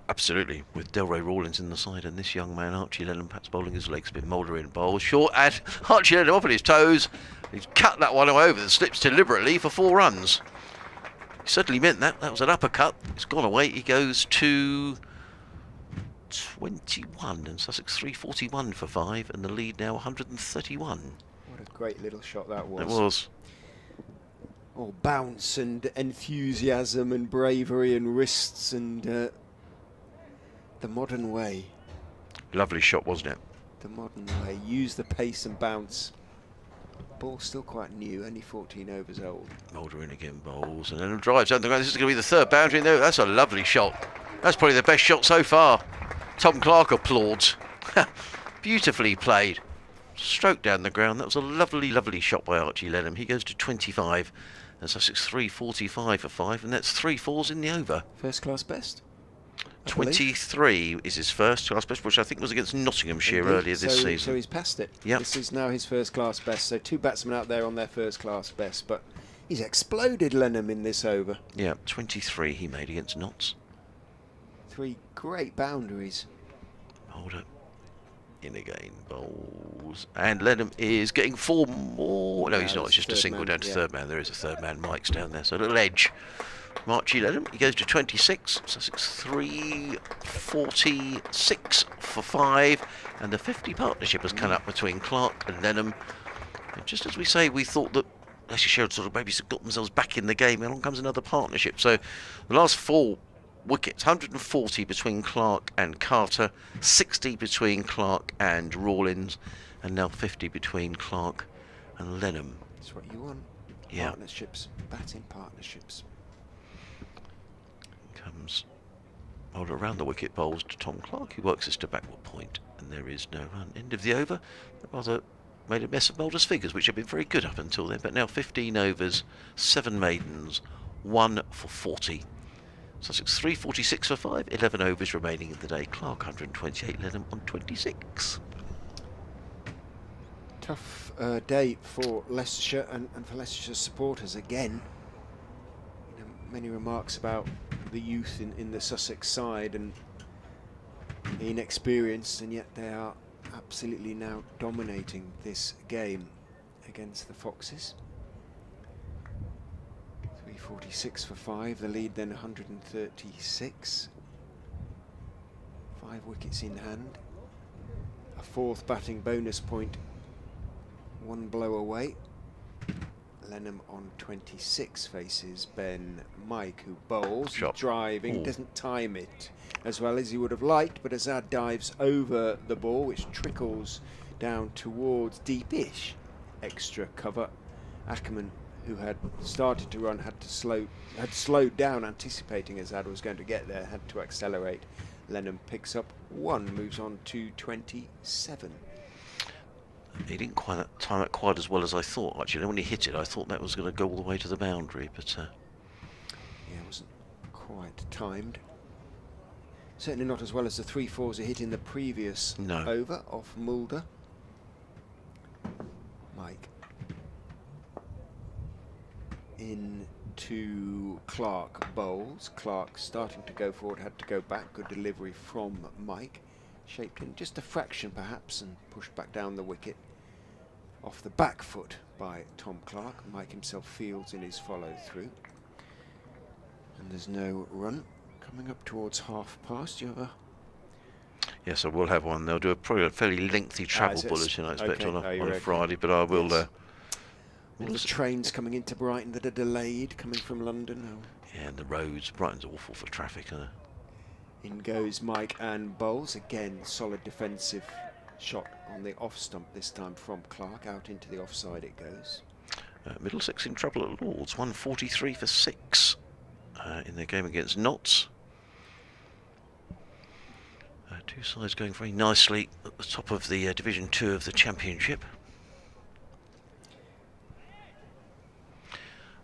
Absolutely, with Delray Rawlins in the side and this young man Archie Ledham perhaps bowling his leg spin. Mulder in bowl, short, and Archie Ledham up on his toes. He's cut that one over the slips deliberately for 4 runs. He certainly meant that. That was an uppercut. It's gone away. He goes to 21, and Sussex 341 for 5, and the lead now 131. What a great little shot that was. It was. All bounce and enthusiasm and bravery and wrists and the modern way. Lovely shot, wasn't it? The modern way. Use the pace and bounce. Ball's still quite new, only 14 overs old. Mulder in again, bowls, and then drives down the ground. This is going to be the 3rd boundary. No, that's a lovely shot. That's probably the best shot so far. Tom Clark applauds. Beautifully played. Stroke down the ground. That was a lovely, lovely shot by Archie Ledham. He goes to 25, And Sussex 3.45 for 5, and that's 3 fours in the over. First class best. 23 is his first class best, which I think was against Nottinghamshire earlier this season. So he's passed it. Yep. This is now his first class best. So 2 batsmen out there on their first class best, but he's exploded Lenham in this over. Yeah, 23 he made against Notts. 3 great boundaries. Hold up. In again, bowls. And Lenham is getting 4 more. No, he's not. It's just a single down to third man. There is a third man. Mike's down there. So a little edge. Marchie Lenham, he goes to 26. Sussex 3.46 for 5. And the 50 partnership has come up between Clark and Lenham. And just as we say, we thought that Leicestershire had sort of maybe got themselves back in the game. Along comes another partnership. So the last 4 wickets, 140 between Clark and Carter, 60 between Clark and Rawlins, and now 50 between Clark and Lenham. That's what you want. Yeah. Partnerships, batting partnerships. Comes bowler around the wicket, bowls to Tom Clark, who works this to backward point, and there is no run. End of the over. Rather made a mess of bowlers' figures, which have been very good up until then, but now 15 overs, 7 maidens, 1 for 40. Sussex 3.46 for 5, 11 overs remaining in the day. Clark 128, Lenham on 26. Tough day for Leicestershire and for Leicestershire supporters again. You know, many remarks about the youth in the Sussex side and the inexperienced, and yet they are absolutely now dominating this game against the Foxes. 3.46 for 5, the lead then 136. 5 wickets in hand. A 4th batting bonus point, 1 blow away. Lenham on 26 faces Ben Mike, who bowls, driving, doesn't time it as well as he would have liked, but Azad dives over the ball, which trickles down towards deepish extra cover. Ackerman, who had started to run, had slowed down, anticipating Azad was going to get there, had to accelerate. Lenham picks up 1, moves on to 27. He didn't quite time it quite as well as I thought, actually. When he hit it, I thought that was going to go all the way to the boundary, but yeah, it wasn't quite timed. Certainly not as well as the 3-4s he hit in the previous over off Mulder. Mike into Clark bowls. Clark starting to go forward, had to go back. Good delivery from Mike. Shaped in just a fraction perhaps and pushed back down the wicket. Off the back foot by Tom Clark. Mike himself fields in his follow through. And there's no run. Coming up towards half past. You have a... Yes, I will have one. They'll do probably a fairly lengthy travel bulletin, I expect, on a Friday, but I will... All the trains coming into Brighton that are delayed, coming from London. Oh. Yeah, and the roads. Brighton's awful for traffic, isn't it? In goes Mike and bowls. Again, solid defensive shot on the off stump, this time from Clark. Out into the offside it goes. Middlesex in trouble at Lord's. 143 for 6 in their game against Notts. 2 sides going very nicely at the top of the Division 2 of the Championship.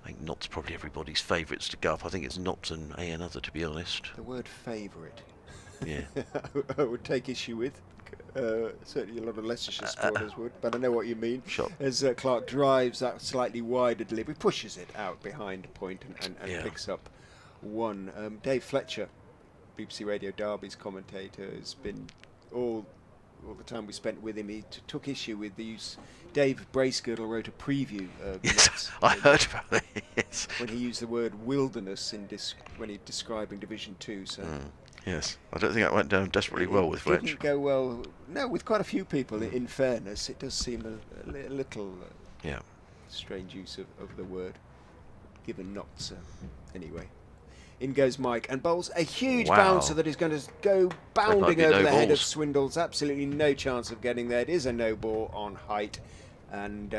I think Notts probably everybody's favourites to go up. I think it's Notts and another, to be honest. The word favourite. Yeah. I would take issue with. Certainly a lot of Leicestershire supporters would, but I know what you mean. Sure. As Clark drives that slightly wider delivery, pushes it out behind point and picks up 1. Dave Fletcher, BBC Radio Derby's commentator, has been all the time we spent with him. He took issue with the use. Dave Bracegirdle wrote a preview. Yes, I heard about it. Yes. When he used the word wilderness when he describing Division 2. So. Yes, I don't think that went down desperately well with Fletch. It didn't go well. No, with quite a few people. In fairness, it does seem a little strange use of the word, given Notts. Anyway. In goes Mike and bowls a huge bouncer that is going to go bounding over the head of Swindles. Absolutely no chance of getting there. It is a no ball on height. And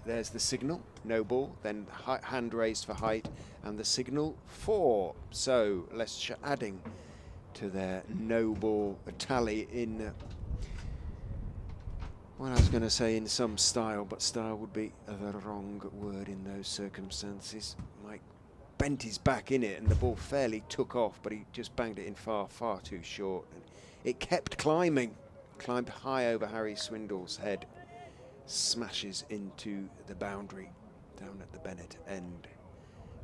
there's the signal, no ball. Then hand raised for height. And the signal 4. So Leicestershire adding to their no ball tally in Well, I was going to say in some style, but style would be the wrong word in those circumstances. Mike bent his back in it and the ball fairly took off, but he just banged it in far, far too short. And it kept climbing, climbed high over Harry Swindle's head, smashes into the boundary down at the Bennett end.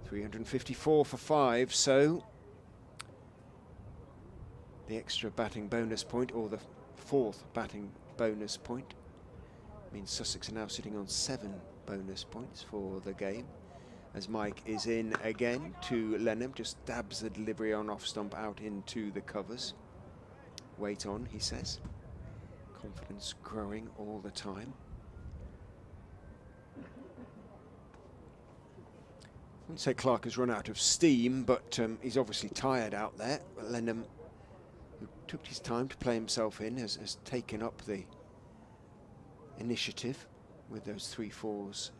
354 for 5, so the extra batting bonus point, or the 4th batting bonus point, means Sussex are now sitting on 7 bonus points for the game. As Mike is in again to Lenham, just dabs the delivery on off stump out into the covers. Wait on, he says. Confidence growing all the time. I wouldn't say Clark has run out of steam, but he's obviously tired out there. But Lenham, who took his time to play himself in, has taken up the initiative with those 3 fours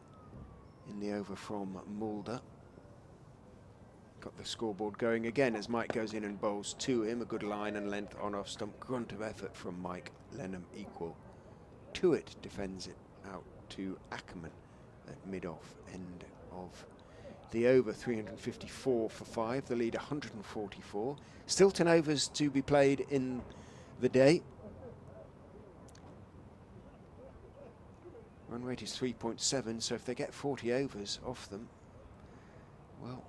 in the over from Mulder. Got the scoreboard going again as Mike goes in and bowls to him. A good line and length on off stump. Grunt of effort from Mike. Lenham equal to it. Defends it out to Ackerman at mid-off end of the over. 354 for 5. The lead 144. Still 10 overs to be played in the day. Run rate is 3.7, so if they get 40 overs off them, well,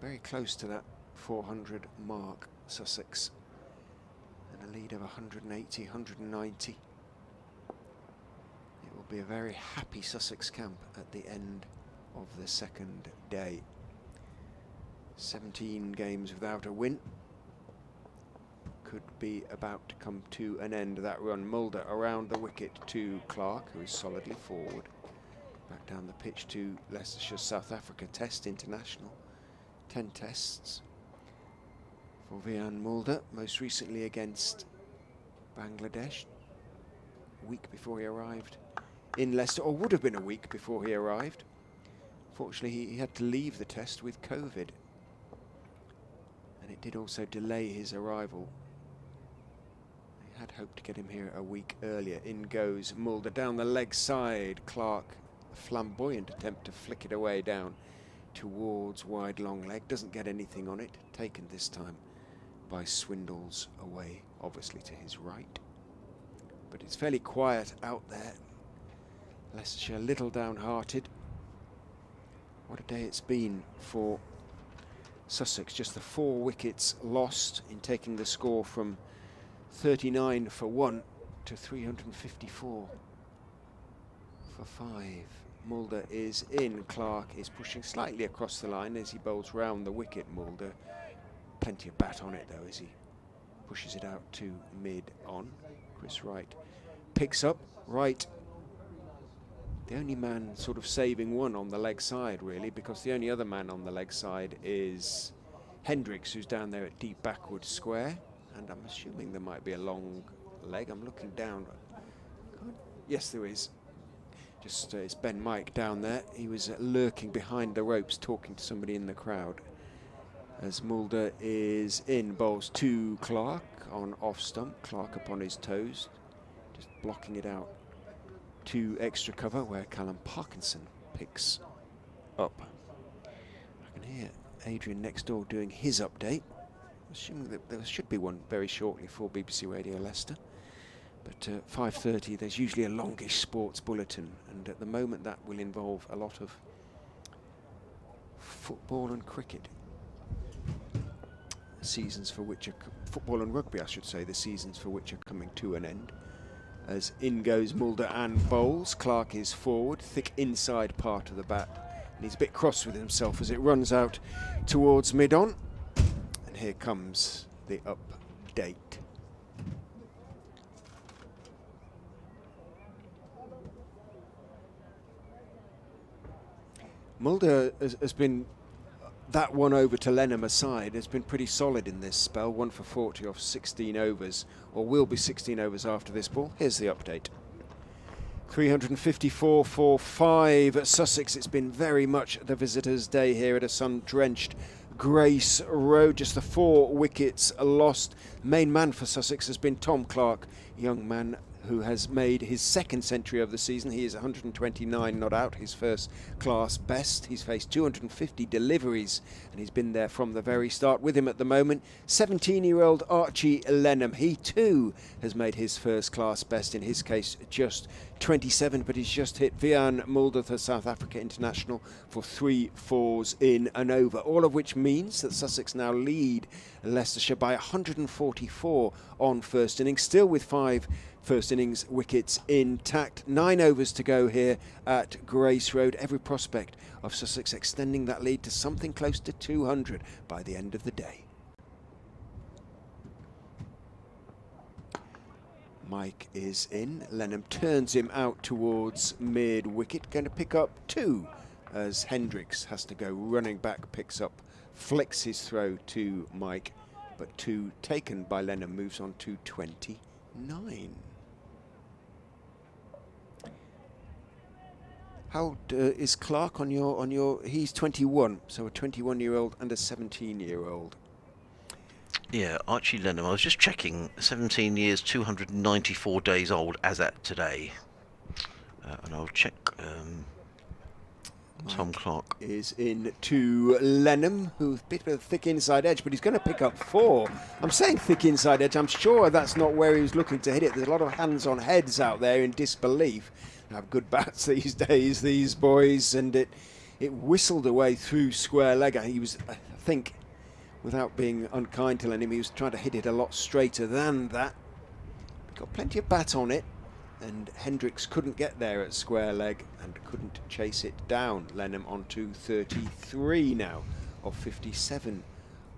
very close to that 400 mark, Sussex. And a lead of 180, 190. It will be a very happy Sussex camp at the end of the second day. 17 games without a win. Could be about to come to an end. That run, Mulder around the wicket to Clark, who is solidly forward. Back down the pitch to Leicestershire, South Africa Test International. 10 tests for Vian Mulder, most recently against Bangladesh. A week before he arrived in Leicester, or would have been a week before he arrived. Fortunately, he had to leave the test with COVID. And it did also delay his arrival. Had hoped to get him here a week earlier. In goes Mulder down the leg side. Clark, a flamboyant attempt to flick it away down towards wide long leg. Doesn't get anything on it. Taken this time by Swindle's away, obviously to his right. But it's fairly quiet out there. Leicestershire a little downhearted. What a day it's been for Sussex. Just the 4 wickets lost in taking the score from 39 for 1 to 354 for 5. Mulder is in. Clark is pushing slightly across the line as he bowls round the wicket. Mulder, plenty of bat on it though as he pushes it out to mid-on. Chris Wright picks up. Wright, the only man sort of saving one on the leg side really, because the only other man on the leg side is Hendricks, who's down there at deep backward square. And I'm assuming there might be a long leg. I'm looking down. Yes, there is. Just it's Ben Mike down there. He was lurking behind the ropes talking to somebody in the crowd. As Mulder is in, bowls to Clark on off stump. Clark up on his toes, just blocking it out to extra cover where Callum Parkinson picks up. I can hear Adrian next door doing his update. Assuming that there should be one very shortly for BBC Radio Leicester. But 5:30, there's usually a longish sports bulletin, and at the moment that will involve a lot of football and cricket. Seasons for which are football and rugby, I should say, the seasons for which are coming to an end. As in goes Mulder and bowls. Clark is forward, thick inside part of the bat, and he's a bit cross with himself as it runs out towards mid-on. Here comes the update. Mulder has been, that one over to Lenham aside, has been pretty solid in this spell. 1 for 40 off 16 overs, or will be 16 overs after this ball. Here's the update. 354 for 5 at Sussex. It's been very much the visitors' day here at a sun-drenched Grace Road. Just the 4 wickets lost. Main man for Sussex has been Tom Clark. Young man who has made his second century of the season. He is 129 not out, his first class best. He's faced 250 deliveries and he's been there from the very start. With him at the moment, 17-year-old Archie Lenham. He too has made his first class best, in his case just 27, but he's just hit Vian Mulder, the South Africa international, for 3 fours in and over, all of which means that Sussex now lead Leicestershire by 144 on first innings, still with 5 first innings wickets intact. 9 overs to go here at Grace Road. Every prospect of Sussex extending that lead to something close to 200 by the end of the day. Mike is in. Lenham turns him out towards mid-wicket. Going to pick up 2 as Hendricks has to go running back, picks up, flicks his throw to Mike, but 2 taken by Lenham, moves on to 29. How old is Clark on your? He's 21, so a 21-year-old and a 17-year-old. Yeah, Archie Lenham. I was just checking. 17 years, 294 days old as at today, and I'll check. Tom Clark is in to Lenham, who's a bit of a thick inside edge, but he's going to pick up 4. I'm saying thick inside edge. I'm sure that's not where he was looking to hit it. There's a lot of hands on heads out there in disbelief. They have good bats these days, these boys, and it whistled away through square leg. He was, I think, without being unkind to Lenham, he was trying to hit it a lot straighter than that. Got plenty of bat on it, and Hendricks couldn't get there at square leg and couldn't chase it down. Lenham on to 33 now of 57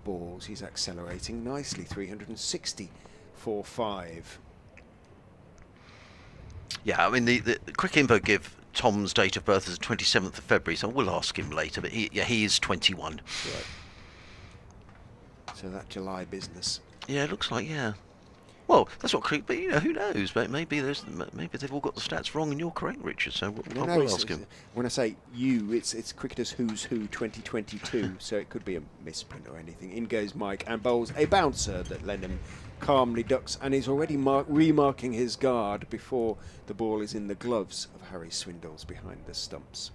balls. He's accelerating nicely, 360 for 5. Yeah, I mean, the quick info give Tom's date of birth is the 27th of February, so we'll ask him later, but he is 21. Right. So that July business. Yeah, it looks like, yeah. Well, that's what, but you know, who knows? Maybe they've all got the stats wrong and you're correct, Richard. So we'll ask him. When I say you, it's Cricketers Who's Who 2022, so it could be a misprint or anything. In goes Mike and bowls a bouncer that Lenham calmly ducks, and is already remarking his guard before the ball is in the gloves of Harry Swindles behind the stumps.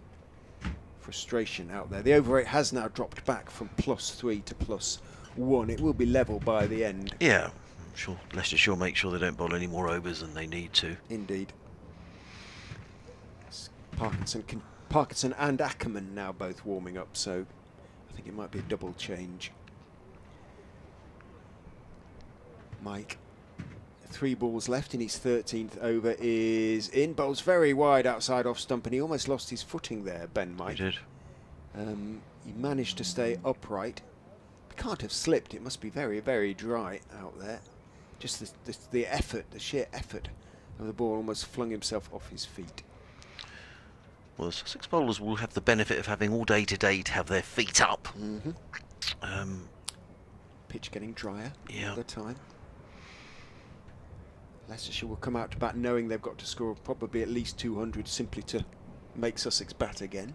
Frustration out there. The over rate has now dropped back from +3 to +1. It will be level by the end. Yeah. Sure, Leicestershire will make sure they don't bowl any more overs than they need to. Indeed. Parkinson and Ackerman now both warming up, so I think it might be a double change. Mike, 3 balls left in his 13th over, is in. Bowls very wide outside off stump, and he almost lost his footing there, Ben Mike. He did. He managed to stay upright. He can't have slipped. It must be very, very dry out there. Just the effort, the sheer effort of the ball, almost flung himself off his feet. Well, the Sussex bowlers will have the benefit of having all day today to have their feet up. Mm-hmm. Pitch getting drier all the time. Leicestershire will come out to bat knowing they've got to score probably at least 200 simply to make Sussex bat again.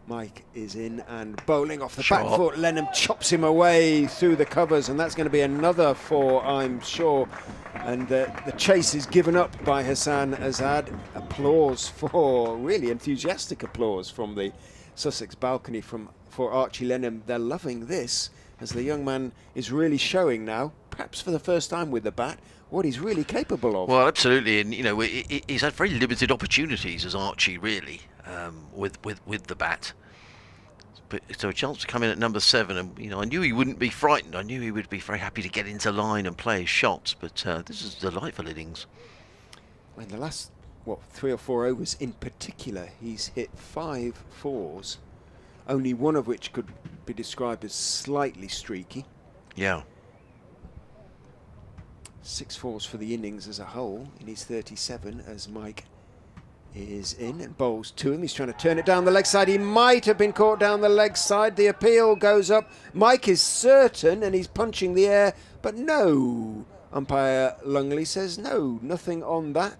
Mike is in and bowling off the back foot. Lenham chops him away through the covers, and that's going to be another 4, I'm sure. And the chase is given up by Hassan Azad. Applause for, really enthusiastic applause from the Sussex balcony for Archie Lenham. They're loving this, as the young man is really showing now, perhaps for the first time with the bat, what he's really capable of. Well, absolutely, and you know, he's had very limited opportunities as Archie, really, with the bat. But so a chance to come in at number 7, and you know, I knew he wouldn't be frightened. I knew he would be very happy to get into line and play his shots. But this is delightful innings. In the last 3 or 4 overs in particular, he's hit 5 fours, only one of which could be described as slightly streaky. Yeah. 6 fours for the innings as a whole in his 37, as Mike is in and bowls to him. He's trying to turn it down the leg side. He might have been caught down the leg side. The appeal goes up. Mike is certain, and he's punching the air, but no. Umpire Lungley says no, nothing on that.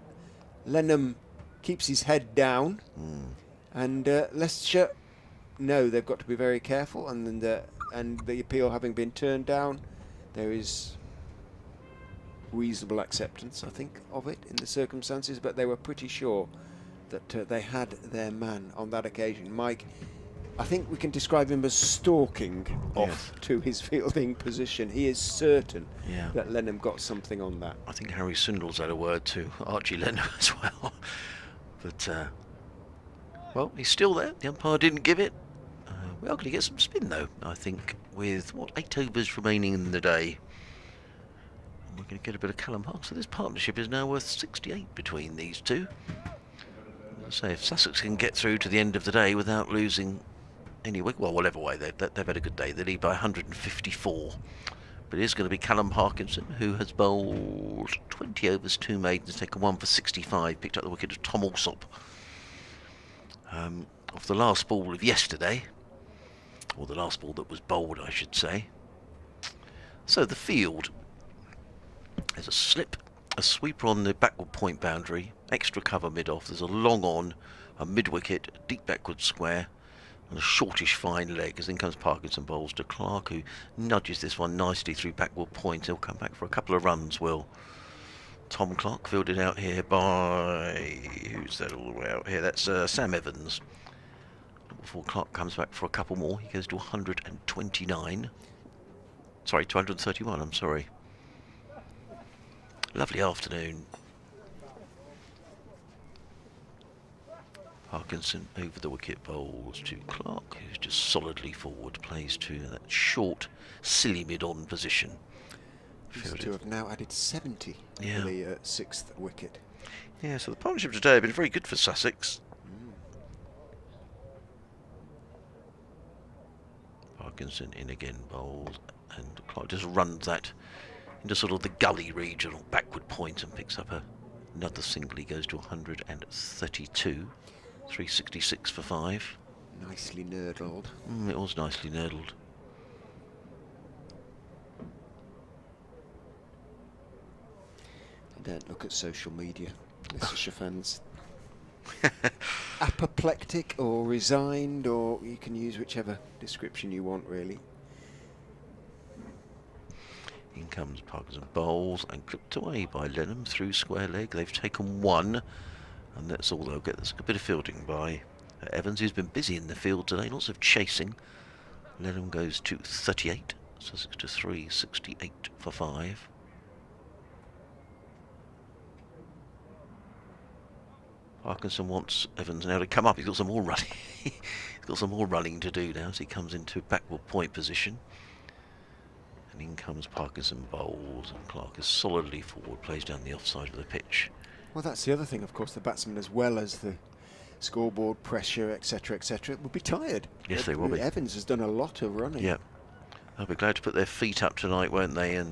Lenham keeps his head down, and Leicestershire, no, they've got to be very careful. And the appeal having been turned down, there is reasonable acceptance, I think, of it in the circumstances, but they were pretty sure that they had their man on that occasion. Mike, I think we can describe him as stalking off to his fielding position. He is certain that Lenham got something on that. I think Harry Sundell's had a word to Archie Lenham as well. But, well, he's still there. The umpire didn't give it. We are going to get some spin, though, I think, with, 8 overs remaining in the day. And we're going to get a bit of Callum Park. So this partnership is now worth 68 between these two. As I say, if Sussex can get through to the end of the day without losing any wicket, well, whatever way, they've had a good day. They lead by 154. But it is going to be Callum Parkinson, who has bowled 20 overs, 2 maidens, taken 1 for 65, picked up the wicket of Tom Alsop. Off the last ball of yesterday, or the last ball that was bowled, I should say. So the field, there's a slip, a sweeper on the backward point boundary, extra cover mid-off, there's a long on, a mid-wicket, deep backward square, and a shortish fine leg, as in comes Parkinson, bowls to Clark, who nudges this one nicely through backward point. He'll come back for a couple of runs, will Tom Clark, fielded out here by, who's that all the way out here? That's Sam Evans. Before Clark comes back for a couple more, he goes to 129. Sorry, 231, I'm sorry. Lovely afternoon. Parkinson over the wicket, bowls to Clark, who's just solidly forward, plays to that short, silly mid-on position. These two have now added 70 for the 6th wicket. Yeah, so the partnership today have been very good for Sussex. Parkinson in again, bowls, and Clark just runs that into sort of the gully region or backward point and picks up another single. He goes to 132. 366 for 5. Nicely nurdled. It was nicely nurdled. Don't look at social media, Leicestershire fans. Apoplectic or resigned, or you can use whichever description you want, really. In comes Parkinson, bowls and clipped away by Lenham through square leg. They've taken 1. And that's all they'll get. There's a bit of fielding by Evans, who's been busy in the field today, lots of chasing. Lenham goes to 38, Sussex to 368 for 5. Parkinson wants Evans now to come up. He's got some more running. He's got some more running to do now as he comes into backward point position. And in comes Parkinson, bowls, and Clark is solidly forward, plays down the offside of the pitch. Well, that's the other thing, of course, the batsmen, as well as the scoreboard pressure, etc., will be tired. Yes, they will be. Evans has done a lot of running. Yeah. They'll be glad to put their feet up tonight, won't they?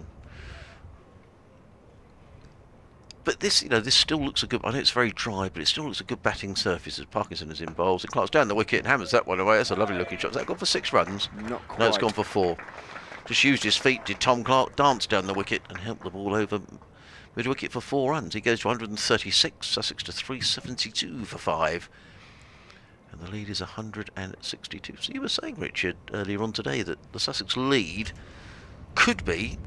But this, this still looks a good, I know it's very dry, but it still looks a good batting surface as Parkinson is in bowls. And Clark's down the wicket and hammers that one away. That's a lovely looking shot. Has that gone for 6 runs? Not quite. No, it's gone for 4. Just used his feet, did Tom Clark, danced down the wicket and helped the ball over mid-wicket for 4 runs. He goes to 136, Sussex to 372 for 5. And the lead is 162. So you were saying, Richard, earlier on today that the Sussex lead could be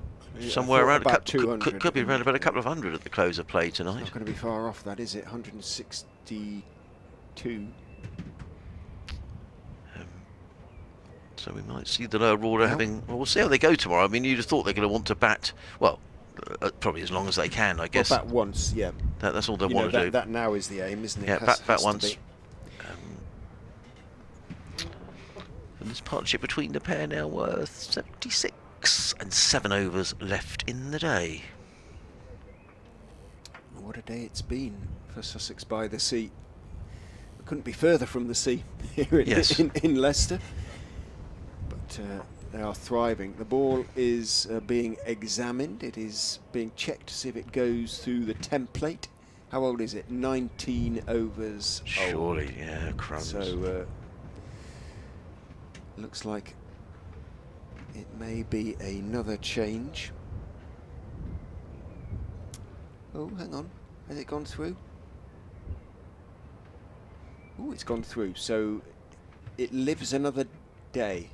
somewhere around about 200. Could be around about a couple of hundred at the close of play tonight. It's not going to be far off that, is it? 162. So we might see the lower order having... Well, we'll see how they go tomorrow. I mean, you'd have thought they're going to want to bat... Well, probably as long as they can, I guess. Well, bat once, yeah. That's all they want to do. That now is the aim, isn't it? Yeah, bat once. And this partnership between the pair now worth 76 and 7 overs left in the day. What a day it's been for Sussex by the Sea. We couldn't be further from the sea here in Leicester. But they are thriving. The ball is being examined. It is being checked to see if it goes through the template. How old is it? 19 overs Surely, old. Yeah, crumbs. So looks like it may be another change. Oh, hang on. Has it gone through? Oh, it's gone through. So it lives another day.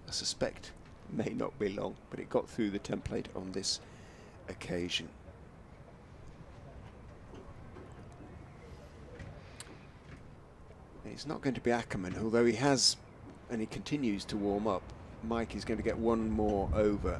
I suspect may not be long, but it got through the template on this occasion. It's not going to be Ackerman, although he has, and he continues to warm up. Mike is going to get one more over.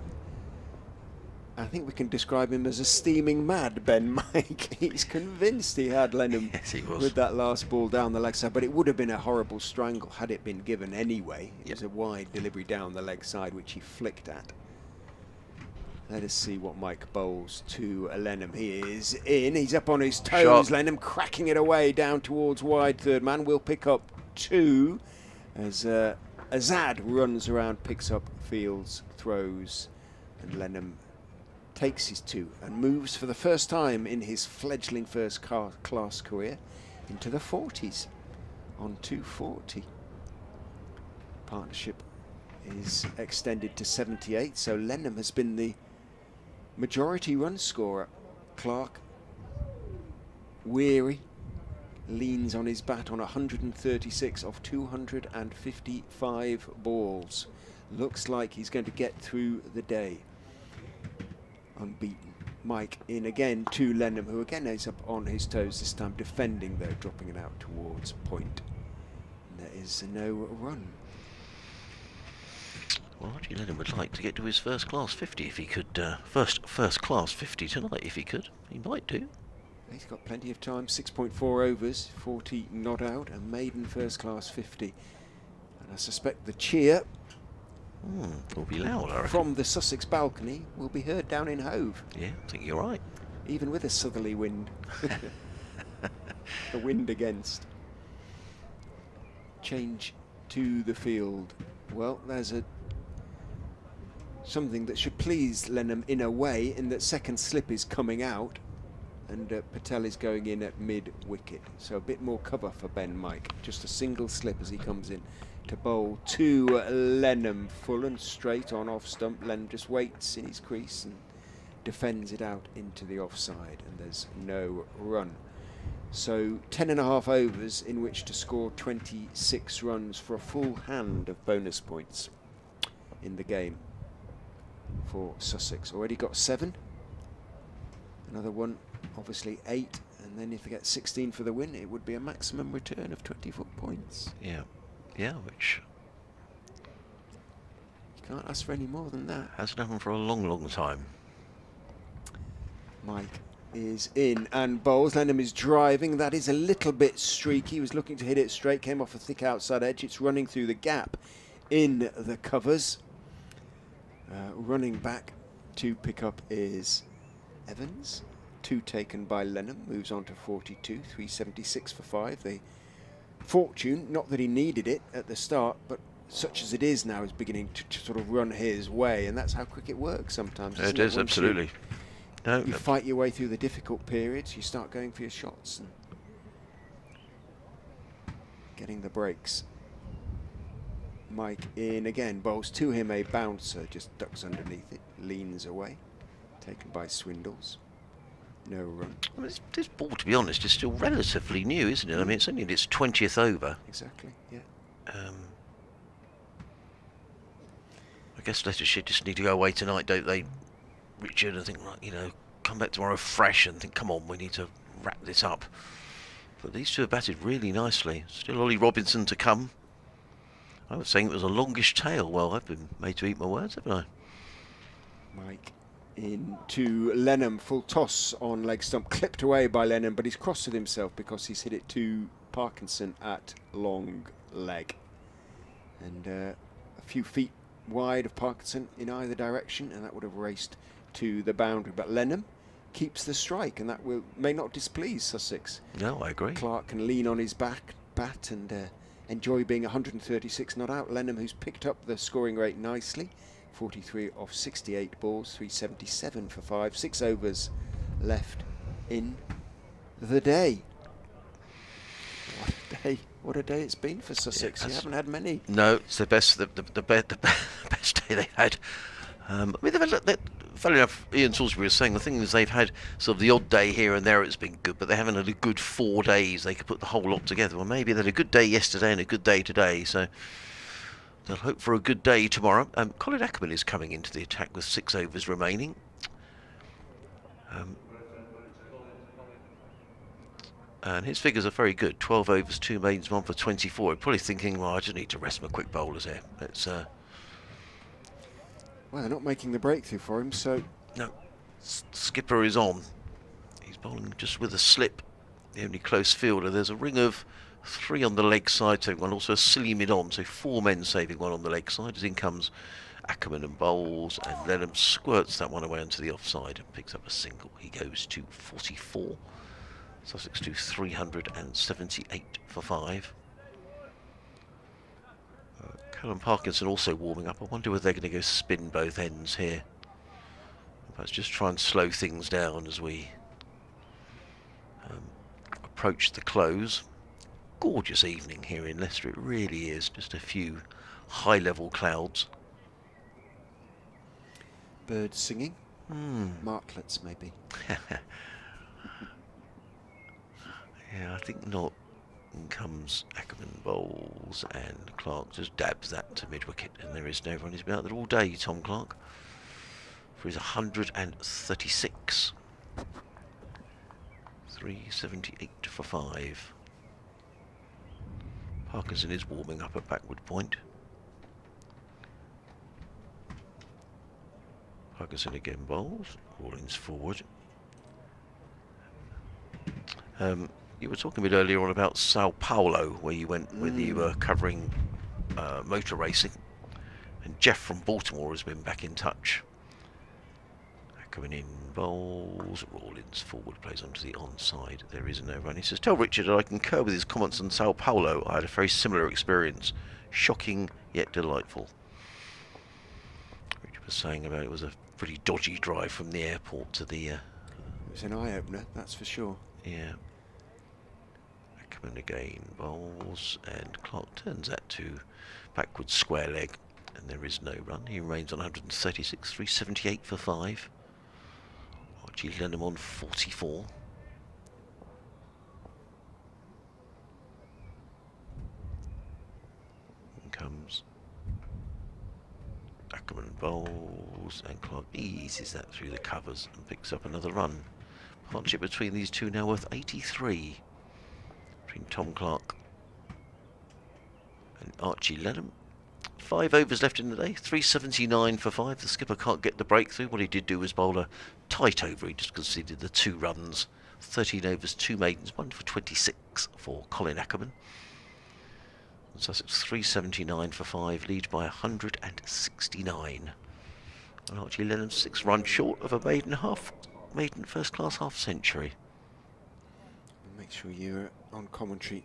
I think we can describe him as a steaming mad, Ben Mike. He's convinced he had Lenham yes, he was. with that last ball down the leg side, but it would have been a horrible strangle had it been given anyway. It was a wide delivery down the leg side, which he flicked at. Let us see what Mike bowls to Lenham. He is in. He's up on his toes. Shot. Lenham cracking it away down towards wide. Third man will pick up 2 as Azad runs around, picks up fields, throws, and Lenham takes his 2 and moves for the first time in his fledgling first class career into the 40s on 240. Partnership is extended to 78, so Lenham has been the majority run scorer. Clark, weary, leans on his bat on 136 of 255 balls. Looks like he's going to get through the day unbeaten. Mike in again to Lenham, who again is up on his toes, this time defending though, dropping it out towards point. And there is no run. Well, Archie Lenham would like to get to his first class 50 if he could. First class 50 tonight if he could. He might do. He's got plenty of time. 6.4 overs, 40 not out, a maiden first class 50. And I suspect the cheer will be loud, I reckon. From the Sussex balcony will be heard down in Hove. Yeah, I think you're right. Even with a southerly wind. The wind against. Change to the field. Well, there's something that should please Lenham in a way, in that second slip is coming out and Patel is going in at mid-wicket. So a bit more cover for Ben Mike. Just a single slip as he comes in to bowl to Lenham. Full and straight on off stump. Lenham just waits in his crease and defends it out into the offside, and there's no run. So 10.5 overs in which to score 26 runs for a full hand of bonus points in the game for Sussex. Already got 7. Another one, obviously 8, and then if they get 16 for the win, it would be a maximum return of 24 points. Yeah, yeah, which you can't ask for any more than that. Hasn't happened for a long, long time. Mike is in and bowls. Lenham is driving. That is a little bit streaky. He was looking to hit it straight, came off a thick outside edge. It's running through the gap in the covers. Running back to pick up is Evans. 2 taken by Lenham. Moves on to 42. 376 for 5. The fortune, not that he needed it at the start, but such as it is now, is beginning to sort of run his way, and that's how cricket works sometimes. It is, absolutely. No, you fight your way through the difficult periods, you start going for your shots and getting the breaks. Mike in again, bowls to him a bouncer, just ducks underneath it, leans away, taken by Swindles. No run. I mean, this ball, to be honest, is still relatively new, isn't it? I mean, it's only in its 20th over. Exactly, yeah. I guess Leicestershire just need to go away tonight, don't they, Richard, and think, right, you know, come back tomorrow fresh and think, come on, we need to wrap this up. But these two have batted really nicely. Still Ollie Robinson to come. I was saying it was a longish tail. Well, I've been made to eat my words, haven't I? Mike into Lenham, full toss on leg stump, clipped away by Lenham, but he's crossed with himself because he's hit it to Parkinson at long leg. And a few feet wide of Parkinson in either direction, and that would have raced to the boundary. But Lenham keeps the strike, and that may not displease Sussex. No, I agree. Clark can lean on his bat and enjoy being 136 not out. Lenham, who's picked up the scoring rate nicely, 43 off 68 balls, 377 for 5, 6 overs left in the day. What a day! What a day it's been for Sussex. You haven't had many. No, it's the best best day they've had. I mean, they've had, funny enough, Ian Salisbury was saying the thing is they've had sort of the odd day here and there. It's been good, but they haven't had a good 4 days. They could put the whole lot together. Well, maybe they had a good day yesterday and a good day today. So they'll hope for a good day tomorrow. Colin Ackerman is coming into the attack with 6 overs remaining. And his figures are very good. 12 overs, 2 maidens, 1 for 24. Probably thinking, well, I just need to rest my quick bowlers here. It's well, they're not making the breakthrough for him, so... No, skipper is on. He's bowling just with a slip. The only close fielder. There's a ring of 3 on the leg side, saving one. Also a silly mid-on, so 4 men saving 1 on the leg side. As in comes Ackerman and bowls, and Lenham squirts that one away onto the offside and picks up a single. He goes to 44. Sussex to 378 for 5. Callum Parkinson also warming up. I wonder whether they're going to go spin both ends here. Let's just try and slow things down as we approach the close. Gorgeous evening here in Leicester, it really is. Just a few high-level clouds. Birds singing. Martlets, maybe. Yeah, I think not. In comes Ackerman bowls, and Clark just dabs that to mid-wicket, and there is no run. He's been out there all day, Tom Clark, for his 136. 378 for 5. Parkinson is warming up at backward point. Parkinson again bowls, Rawlins forward. You were talking a bit earlier on about Sao Paulo, where you went when you were covering motor racing, and Jeff from Baltimore has been back in touch. Coming in bowls, Rawlins forward, plays onto the onside. There is no run. He says, "Tell Richard that I concur with his comments on Sao Paulo. I had a very similar experience. Shocking yet delightful." Richard was saying about it was a pretty dodgy drive from the airport to the... It was an eye-opener, that's for sure. Yeah. Ackerman again bowls, and Clark turns that to backward square leg, and there is no run. He remains on 136, 378 for 5. Archie Lenham on 44. In comes Ackerman bowls, and Clark eases that through the covers and picks up another run. Partnership between these two now worth 83 between Tom Clark and Archie Lenham. 5 overs left in the day, 379 for 5. The skipper can't get the breakthrough. What he did do was bowl a tight over. He just conceded the 2 runs. 13 overs, 2 maidens, 1 for 26 for Colin Ackerman. And Sussex 379 for 5, lead by 169. And Archie Lenham 6 runs short of a maiden first class half century. Make sure you're on commentary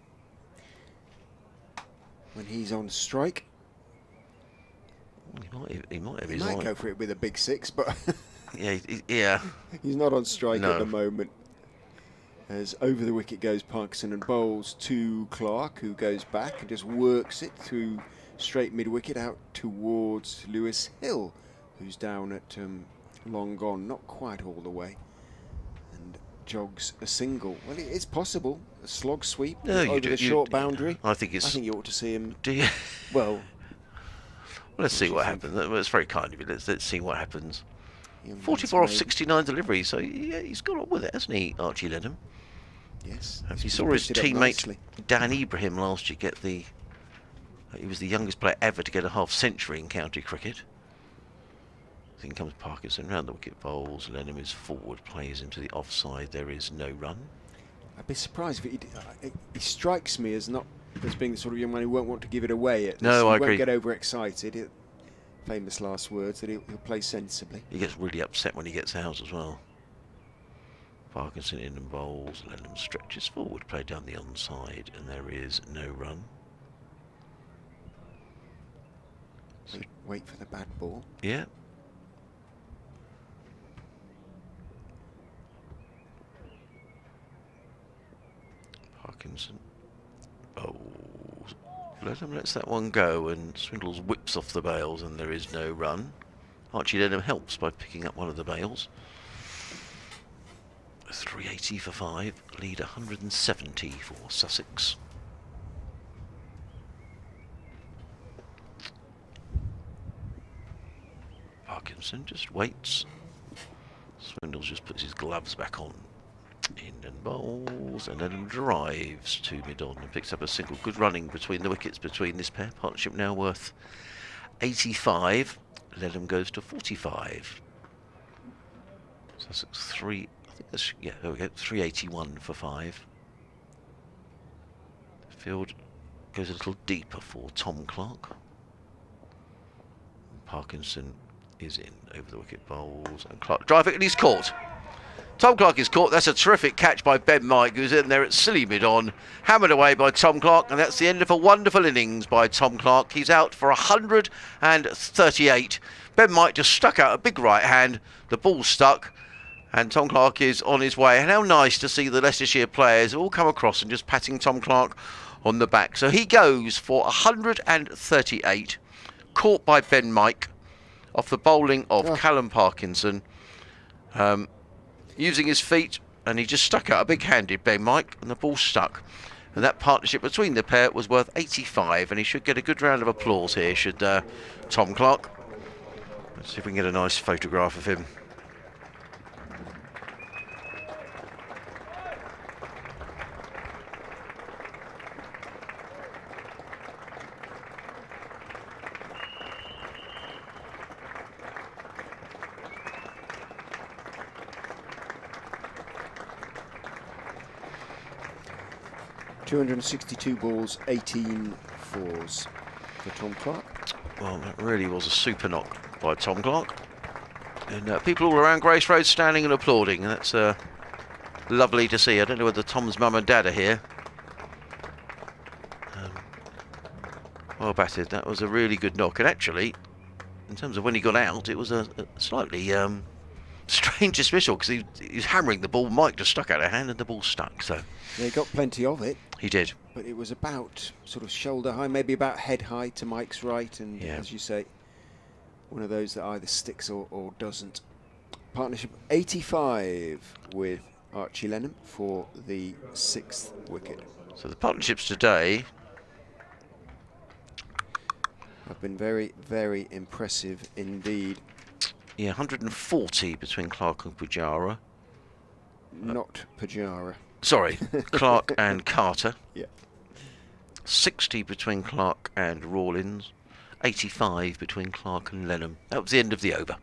when he's on strike. He might have He his might line. go for it with a big 6, but yeah. He's not on strike No. at the moment. As over the wicket goes Parkinson and bowls to Clark, who goes back and just works it through straight mid-wicket out towards Lewis Hill, who's down at long gone, not quite all the way, and jogs a single. Well, it's possible. A slog sweep over the short boundary. I think you ought to see him. Do you? Well, let's see what happens. It's very kind of you. Let's see what happens. Young 44 off man's 69 deliveries, so yeah, he's got on with it, hasn't he, Archie Lenham? Yes. He saw his picked it up teammate nicely. Dan Ibrahim last year get the... He was the youngest player ever to get a half century in county cricket. Then comes Parkinson round the wicket, bowls. Lenham is forward, plays into the offside. There is no run. I'd be surprised if he strikes me as being the sort of young man who won't want to give it away. No, I agree. agree. He won't get overexcited. Famous last words that he'll play sensibly. He gets really upset when he gets out as well. Parkinson in and bowls. Lenham stretches forward, play down the onside, and there is no run. Wait for the bad ball. Yeah. Parkinson bowls. Lenham lets that one go, and Swindles whips off the bails, and there is no run. Archie Lenham helps by picking up one of the bails. 380 for 5, lead 170 for Sussex. Parkinson just waits. Swindles Swindles just puts his gloves back on. In and bowls, and then drives to mid-on and picks up a single. Good running between the wickets between this pair. Partnership now worth 85. Lenham goes to 45. Sussex 3. I think that's, yeah, there we go. 381 for 5. The field goes a little deeper for Tom Clark. Parkinson is in over the wicket, bowls, and Clark driving, and he's caught. Tom Clark is caught. That's a terrific catch by Ben Mike, who's in there at silly mid-on. Hammered away by Tom Clark, and that's the end of a wonderful innings by Tom Clark. He's out for 138. Ben Mike just stuck out a big right hand. The ball stuck, and Tom Clark is on his way. And how nice to see the Leicestershire players all come across and just patting Tom Clark on the back. So he goes for 138, caught by Ben Mike off the bowling of Callum Parkinson. Using his feet, and he just stuck out a big-handed Ben Mike, and the ball stuck. And that partnership between the pair was worth 85, and he should get a good round of applause here, should Tom Clark. Let's see if we can get a nice photograph of him. .262 balls, 18 fours for Tom Clark. Well, that really was a super knock by Tom Clark. And people all around Grace Road standing and applauding. And that's lovely to see. I don't know whether Tom's mum and dad are here. Well batted. That was a really good knock. And actually, in terms of when he got out, it was a slightly strange dismissal, because he was hammering the ball. Mike just stuck out a hand and the ball stuck. So they got plenty of it. He did. But it was about sort of shoulder high, maybe about head high to Mike's right. And as you say, one of those that either sticks or doesn't. Partnership 85 with Archie Lenham for the 6th wicket. So the partnerships today have been very, very impressive indeed. Yeah, 140 between Clark and Pujara. Not Pujara. Sorry, Clark and Carter. Yeah. 60 between Clark and Rawlins. 85 between Clark and Lenham. That was the end of the over.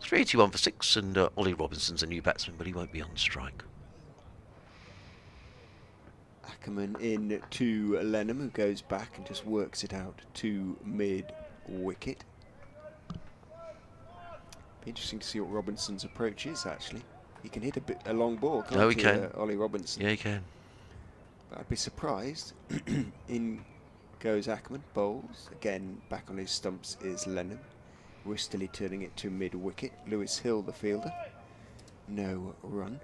381 for 6, and Ollie Robinson's a new batsman, but he won't be on strike. Ackerman in to Lenham, who goes back and just works it out to mid-wicket. Be interesting to see what Robinson's approach is, actually. He can hit a long ball, can't he? He can. Ollie Robinson. Yeah, he can. But I'd be surprised. In goes Ackerman, bowls. Again, back on his stumps is Lenham. Wistily turning it to mid-wicket. Lewis Hill, the fielder. No run.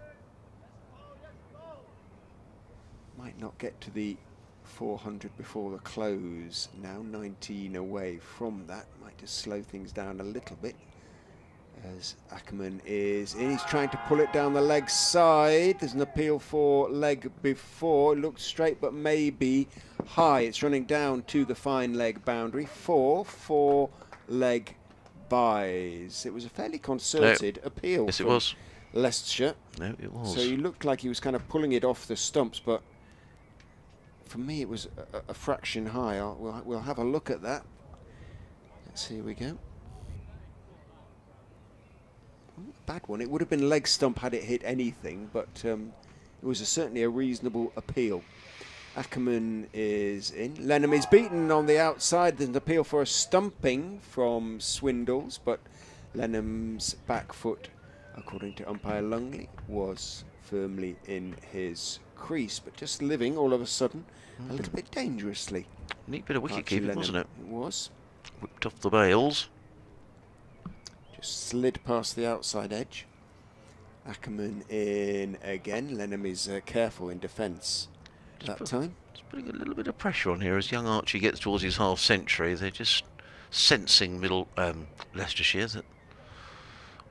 Might not get to the 400 before the close now. 19 away from that. Might just slow things down a little bit. As Ackerman is in, he's trying to pull it down the leg side. There's an appeal for leg before. It looked straight, but maybe high. It's running down to the fine leg boundary. 4 leg buys. It was a fairly concerted appeal. Yes, it was. Leicestershire. No, it was. So he looked like he was kind of pulling it off the stumps, but for me it was a fraction high. We'll have a look at that. Here we go. Bad one. It would have been leg stump had it hit anything, but it was certainly a reasonable appeal. Ackerman is in. Lenham is beaten on the outside. There's an appeal for a stumping from Swindles, but Lenham's back foot, according to umpire Lungley, was firmly in his crease, but just living all of a sudden a little bit dangerously. Neat bit of wicket keeping, wasn't it? It was. Whipped off the bails. Slid past the outside edge. Ackerman in again. Lenham is careful in defence that time. Just putting a little bit of pressure on here as young Archie gets towards his half century. They're just sensing middle Leicestershire that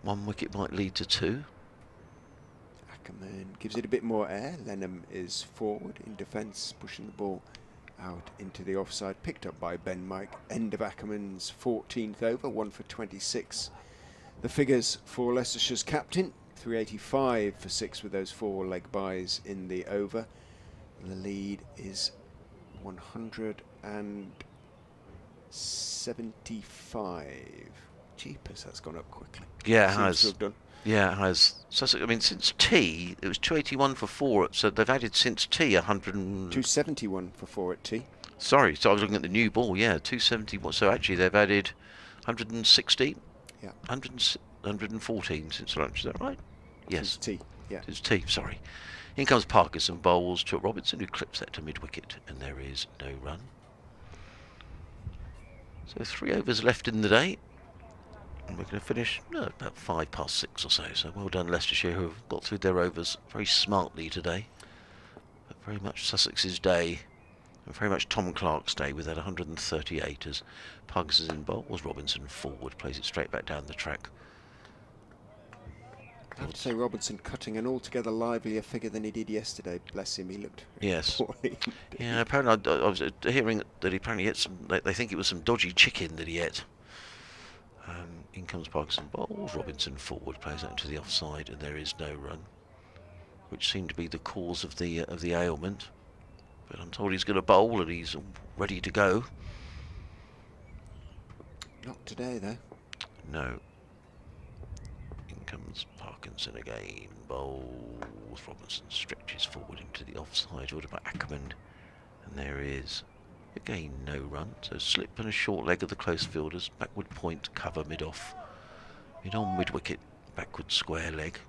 one wicket might lead to 2. Ackerman gives it a bit more air. Lenham is forward in defence, pushing the ball out into the offside. Picked up by Ben Mike. End of Ackerman's 14th over, 1 for 26. The figures for Leicestershire's captain: 385 for 6 with those 4 leg byes in the over. The lead is 175. Jeepers, that's gone up quickly. Yeah, it Seems has. to have done. Yeah, it has. So, I mean, since tea, it was 281 for 4. So they've added since tea 271 for 4 at tea. Sorry, so I was looking at the new ball. Yeah, 271. So actually, they've added 116. Yeah. 114 since lunch. Is that right? Yes. Since tea. Yeah. It's tea. Sorry. In comes Parkinson bowls to Robinson, who clips that to mid-wicket, and there is no run. So 3 overs left in the day. And we're going to finish about 5 past 6 or so. So well done, Leicestershire, who have got through their overs very smartly today. But very much Sussex's day, and very much Tom Clark's day, with that 138 as Parkinson's in bowls. Robinson forward, plays it straight back down the track. I have to say, Robinson cutting an altogether livelier figure than he did yesterday. Bless him, he looked poorly. Yeah, apparently I was hearing that he apparently ate some. They think it was some dodgy chicken that he ate. In comes Parkinson bowls. Robinson forward, plays that into the offside, and there is no run, which seemed to be the cause of the ailment. But I'm told he's going to bowl and he's ready to go. Not today, though. No. In comes Parkinson again. Bowls. Robinson stretches forward into the offside. Ordered by Ackerman. And there is, again, no run. So slip and a short leg of the close fielders. Backward point, cover mid-off. Mid-on, mid-wicket. Backward square leg.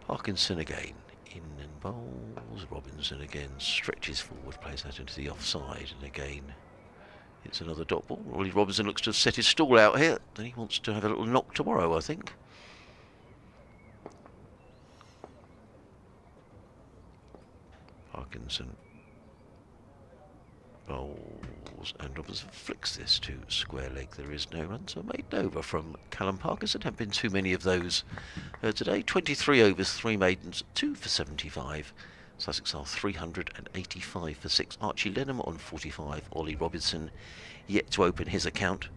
Parkinson again. In and bowls. Robinson again stretches forward. Plays that into the offside. And again, it's another dot ball. Ollie Robinson looks to have set his stall out here. Then he wants to have a little knock tomorrow, I think. Parkinson bowls, and Robinson flicks this to square leg. There is no run, so made over from Callum Parkinson. Have been too many of those today. 23 overs, 3 maidens, 2 for 75. Sussex are 385 for 6. Archie Lenham on 45. Ollie Robinson yet to open his account.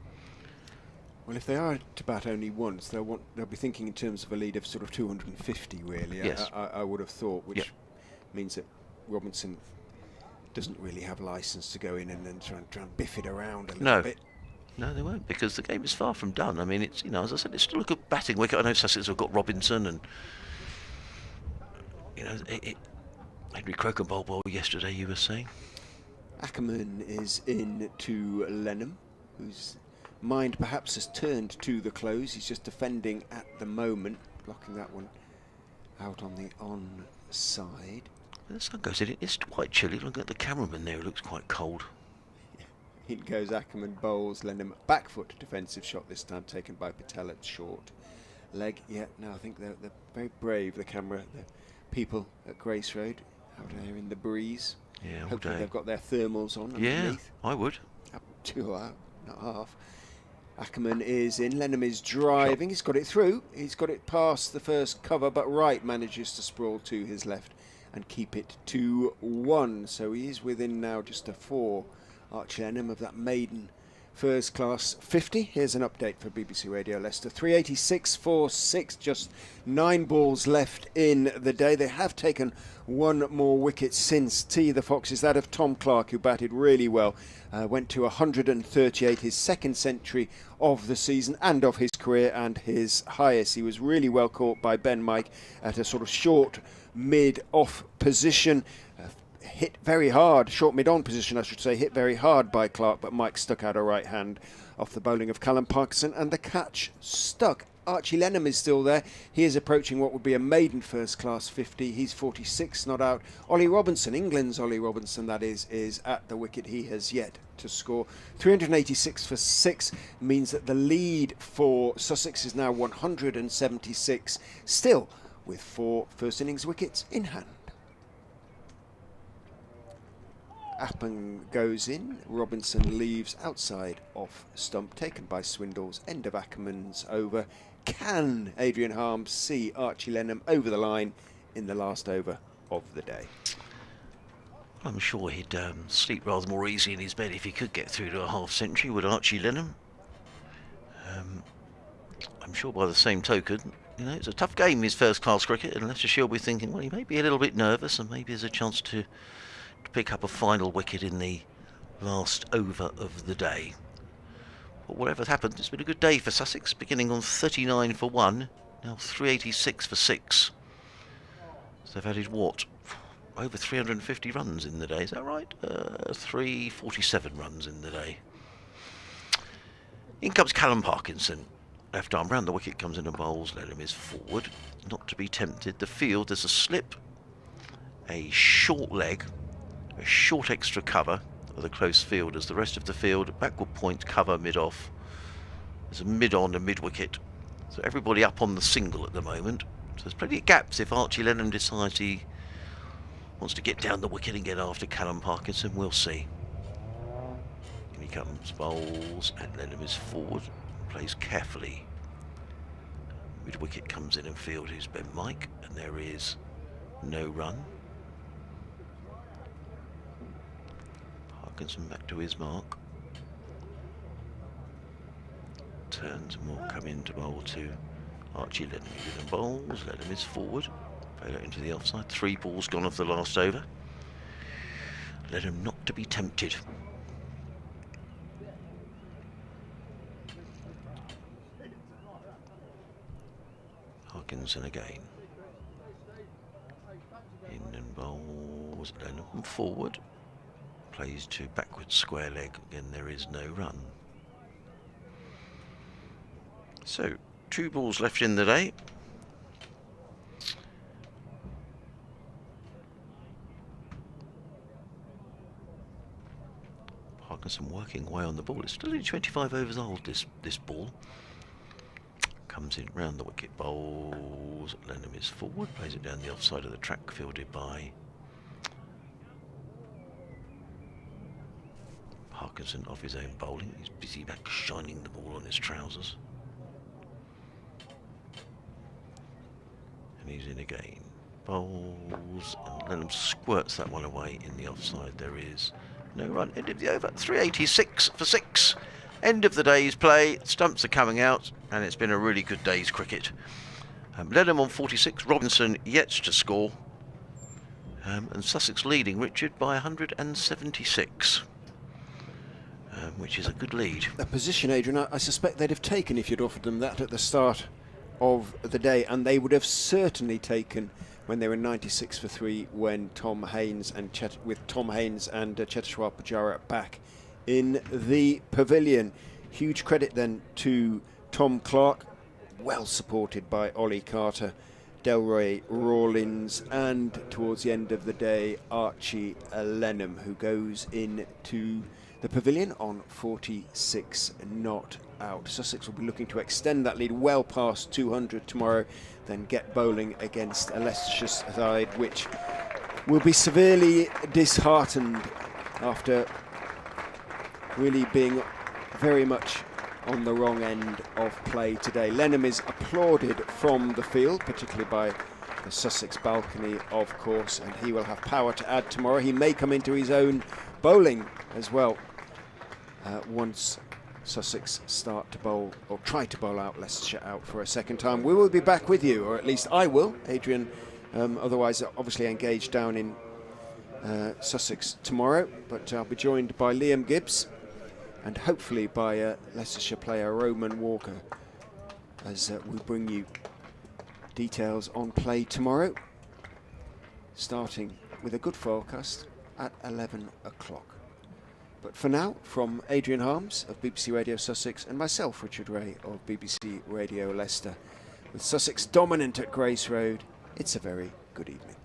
Well, if they are to bat only once, they'll be thinking in terms of a lead of sort of 250, really. Yes. I would have thought, which means that Robinson doesn't really have license to go in and then try and biff it around a little bit. No, they won't, because the game is far from done. I mean, it's, as I said, it's still a good batting wicket. I know Sussex have got Robinson and, Henry Croker bowled well yesterday, you were saying. Ackerman is in to Lenham, whose mind perhaps has turned to the close. He's just defending at the moment, blocking that one out on the onside. The sun goes in, it's quite chilly. Look at the cameraman there, it looks quite cold. In goes Ackerman, bowls Lenham. Back foot defensive shot this time, taken by Patel at short leg. Yeah, no, I think they're very brave, the camera, the people at Grace Road, out there in the breeze. Yeah, hopefully they've got their thermals on underneath. Yeah, I would. Up to not half. Ackerman is in, Lenham is driving, he's got it through, he's got it past the first cover, but Wright manages to sprawl to his left and keep it to 1. So he is within now just a 4, Archie Lenham, of that maiden first class 50. Here's an update for BBC Radio Leicester. 386 for 6, just 9 balls left in the day. They have taken 1 more wicket since tea, the Foxes, that of Tom Clark, who batted really well. Went to 138, his 2nd century of the season and of his career, and his highest. He was really well caught by Ben Mike at a sort of short mid-off position. Hit very hard, short mid-on position I should say, hit very hard by Clark, but Mike stuck out a right hand off the bowling of Callum Parkinson, and the catch stuck. Archie Lenham is still there. He is approaching what would be a maiden first class 50. He's 46, not out. Ollie Robinson, England's Ollie Robinson that is at the wicket. He has yet to score. 386 for 6 means that the lead for Sussex is now 176, still with 4 first innings wickets in hand. Appen goes in, Robinson leaves outside off stump, taken by Swindles, end of Ackerman's over. Can Adrian Harms see Archie Lenham over the line in the last over of the day? I'm sure he'd sleep rather more easy in his bed if he could get through to a half century, would Archie Lenham. I'm sure by the same token, you know, it's a tough game, his first-class cricket, and Leicestershire will be thinking, well, he may be a little bit nervous, and maybe there's a chance to pick up a final wicket in the last over of the day. But whatever's happened, it's been a good day for Sussex, beginning on 39 for 1, now 386 for 6. So they've added what? Over 350 runs in the day, is that right? 347 runs in the day. In comes Callum Parkinson. Left arm round the wicket, comes in and bowls. Let him is forward. Not to be tempted. The field, there's a slip, a short leg, a short extra cover of the close field as the rest of the field. Backward point, cover, mid-off. There's a mid-on and mid-wicket. So everybody up on the single at the moment. So there's plenty of gaps if Archie Lennon decides he wants to get down the wicket and get after Callum Parkinson. We'll see. And he comes, bowls, and Lennon is forward. Plays carefully. Mid-wicket comes in and field is Ben Mike, and there is no run. Parkinson back to his mark. Turns and will come in to bowl to Archie Lennon. Lennon bowls, Lennon is forward. Play that into the offside. 3 balls gone off the last over. Lennon not to be tempted. Parkinson again. In and bowls, Lennon forward. Plays to backward square leg. Again, there is no run. So, 2 balls left in the day. Parkinson working away on the ball. It's still only 25 overs old, this ball. Comes in round the wicket, bowls. Lennon is forward, plays it down the offside of the track, fielded by Parkinson off his own bowling. He's busy back shining the ball on his trousers. And he's in again. Bowls, and Lennon squirts that one away in the offside. There is no run. End of the over. 386 for 6. End of the day's play. Stumps are coming out, and it's been a really good day's cricket. Lennon on 46. Robinson yet to score. And Sussex leading Richard by 176. Which is a good lead. A position, Adrian, I suspect they'd have taken if you'd offered them that at the start of the day, and they would have certainly taken when they were 96 for 3 when Tom Haynes and Cheteshwar Pujara back in the pavilion. Huge credit then to Tom Clark, well supported by Ollie Carter, Delroy Rawlins, and towards the end of the day Archie Lennon, who goes into the pavilion on 46 not out. Sussex will be looking to extend that lead well past 200 tomorrow, then get bowling against a Leicestershire side which will be severely disheartened after really being very much on the wrong end of play today. Lennon is applauded from the field, particularly by the Sussex balcony, of course, and he will have power to add tomorrow. He may come into his own bowling as well once Sussex start to bowl, or try to bowl out Leicestershire out for a second time. We will be back with you, or at least I will. Adrian, otherwise obviously engaged down in Sussex tomorrow, but I'll be joined by Liam Gibbs and hopefully by Leicestershire player Roman Walker as we bring you details on play tomorrow, starting with a good forecast at 11 o'clock. But for now, from Adrian Harms of BBC Radio Sussex and myself, Richard Ray of BBC Radio Leicester, with Sussex dominant at Grace Road, it's a very good evening.